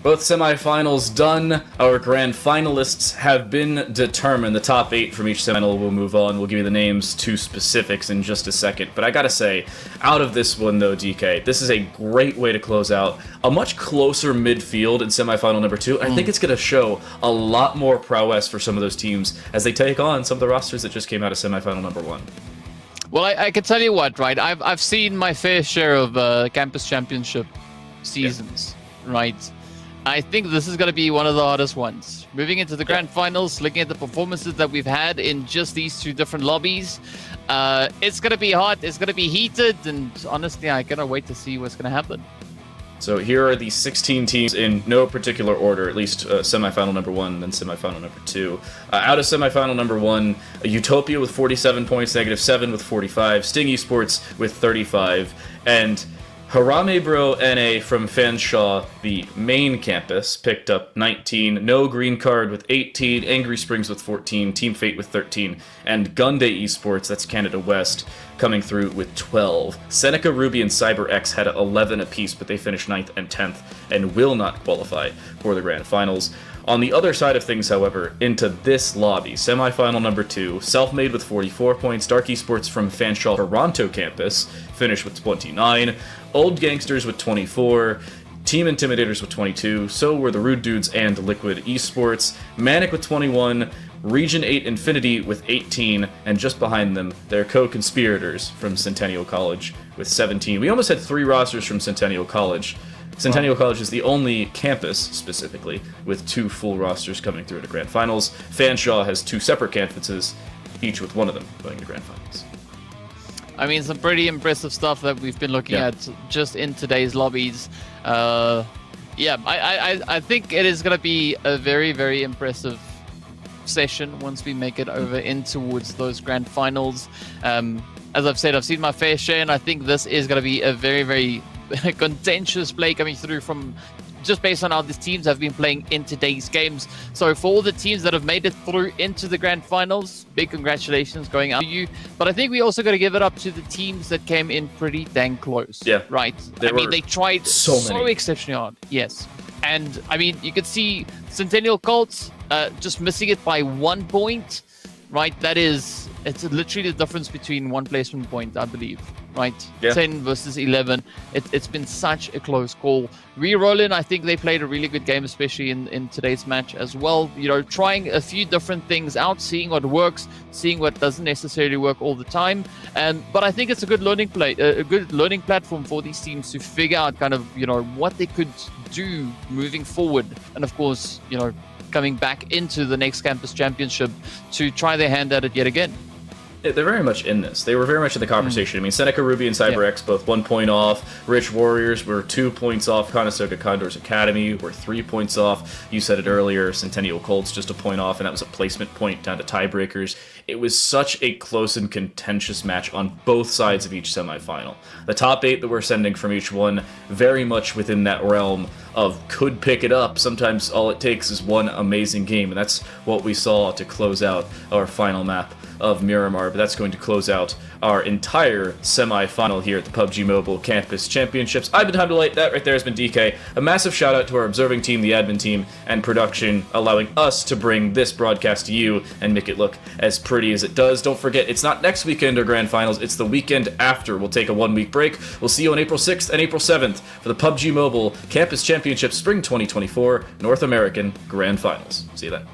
Both semifinals done. Our grand finalists have been determined. The top 8 from each semifinal will move on. We'll give you the names to specifics in just a second. But I gotta say, out of this one though, DK, this is a great way to close out a much closer midfield in semifinal number 2. I think it's gonna show a lot more prowess for some of those teams as they take on some of the rosters that just came out of semifinal number 1. Well, I can tell you what, right? I've seen my fair share of Campus Championship seasons, right? I think this is going to be one of the hardest ones. Moving into the grand finals, looking at the performances that we've had in just these 2 different lobbies, it's going to be hot, it's going to be heated, and honestly, I cannot wait to see what's going to happen. So here are the 16 teams in no particular order, at least semifinal number 1, then semifinal number 2. Out of semifinal number 1, Utopia with 47 points, -7 with 45, Sting Esports with 35, and Harame Bro NA from Fanshawe, the main campus, picked up 19, No Green Card with 18, Angry Springs with 14, Team Fate with 13, and Gunday Esports, that's Canada West, coming through with 12. Seneca, Ruby, and CyberX had 11 apiece, but they finished 9th and 10th and will not qualify for the grand finals. On the other side of things, however, into this lobby, semifinal number 2, Selfmade with 44 points, Dark Esports from Fanshawe Toronto campus finished with 29, Old Gangsters with 24, Team Intimidators with 22, so were the Rude Dudes and Liquid Esports, Manic with 21, Region 8 Infinity with 18, and just behind them, their co-conspirators from Centennial College with 17. We almost had 3 rosters from Centennial College. Centennial College is the only campus, specifically, with 2 full rosters coming through to Grand Finals. Fanshawe has 2 separate campuses, each with one of them going to Grand Finals. I mean, some pretty impressive stuff that we've been looking at just in today's lobbies. I think it is going to be a very, very impressive session once we make it over in towards those Grand Finals. As I've said, I've seen my fair share, and I think this is going to be a very, very contentious play coming through from just based on how these teams have been playing in today's games. So for all the teams that have made it through into the grand finals, big congratulations going out to you. But I think we also got to give it up to the teams that came in pretty dang close. Yeah. Right. They tried so exceptionally hard. Yes. And I mean, you could see Centennial Colts just missing it by 1 point. Right. It's literally the difference between 1 placement point, I believe. Right, 10 versus 11. It's been such a close call. Re-Rollin, I think they played a really good game, especially in today's match as well. You know, trying a few different things out, seeing what works, seeing what doesn't necessarily work all the time. But I think it's a good learning platform for these teams to figure out kind of, you know, what they could do moving forward. And of course, you know, coming back into the next Campus Championship to try their hand at it yet again. They're very much in this. They were very much in the conversation. I mean, Seneca, Ruby, and CyberX both 1 point off. Rich Warriors were 2 points off. Conestoga Condors Academy were 3 points off. You said it earlier, Centennial Colts just a point off, and that was a placement point down to tiebreakers. It was such a close and contentious match on both sides of each semifinal. The top 8 that we're sending from each one, very much within that realm of could pick it up. Sometimes all it takes is one amazing game, and that's what we saw to close out our final map of Miramar, but that's going to close out our entire semi-final here at the PUBG Mobile Campus Championships. I've been Time to Light. That right there has been DK. A massive shout out to our observing team, the admin team, and production, allowing us to bring this broadcast to you and make it look as pretty as it does. Don't forget, it's not next weekend or Grand Finals, it's the weekend after. We'll take a 1-week break. We'll see you on April 6th and April 7th for the PUBG Mobile Campus Championship Spring 2024 North American Grand Finals. See you then.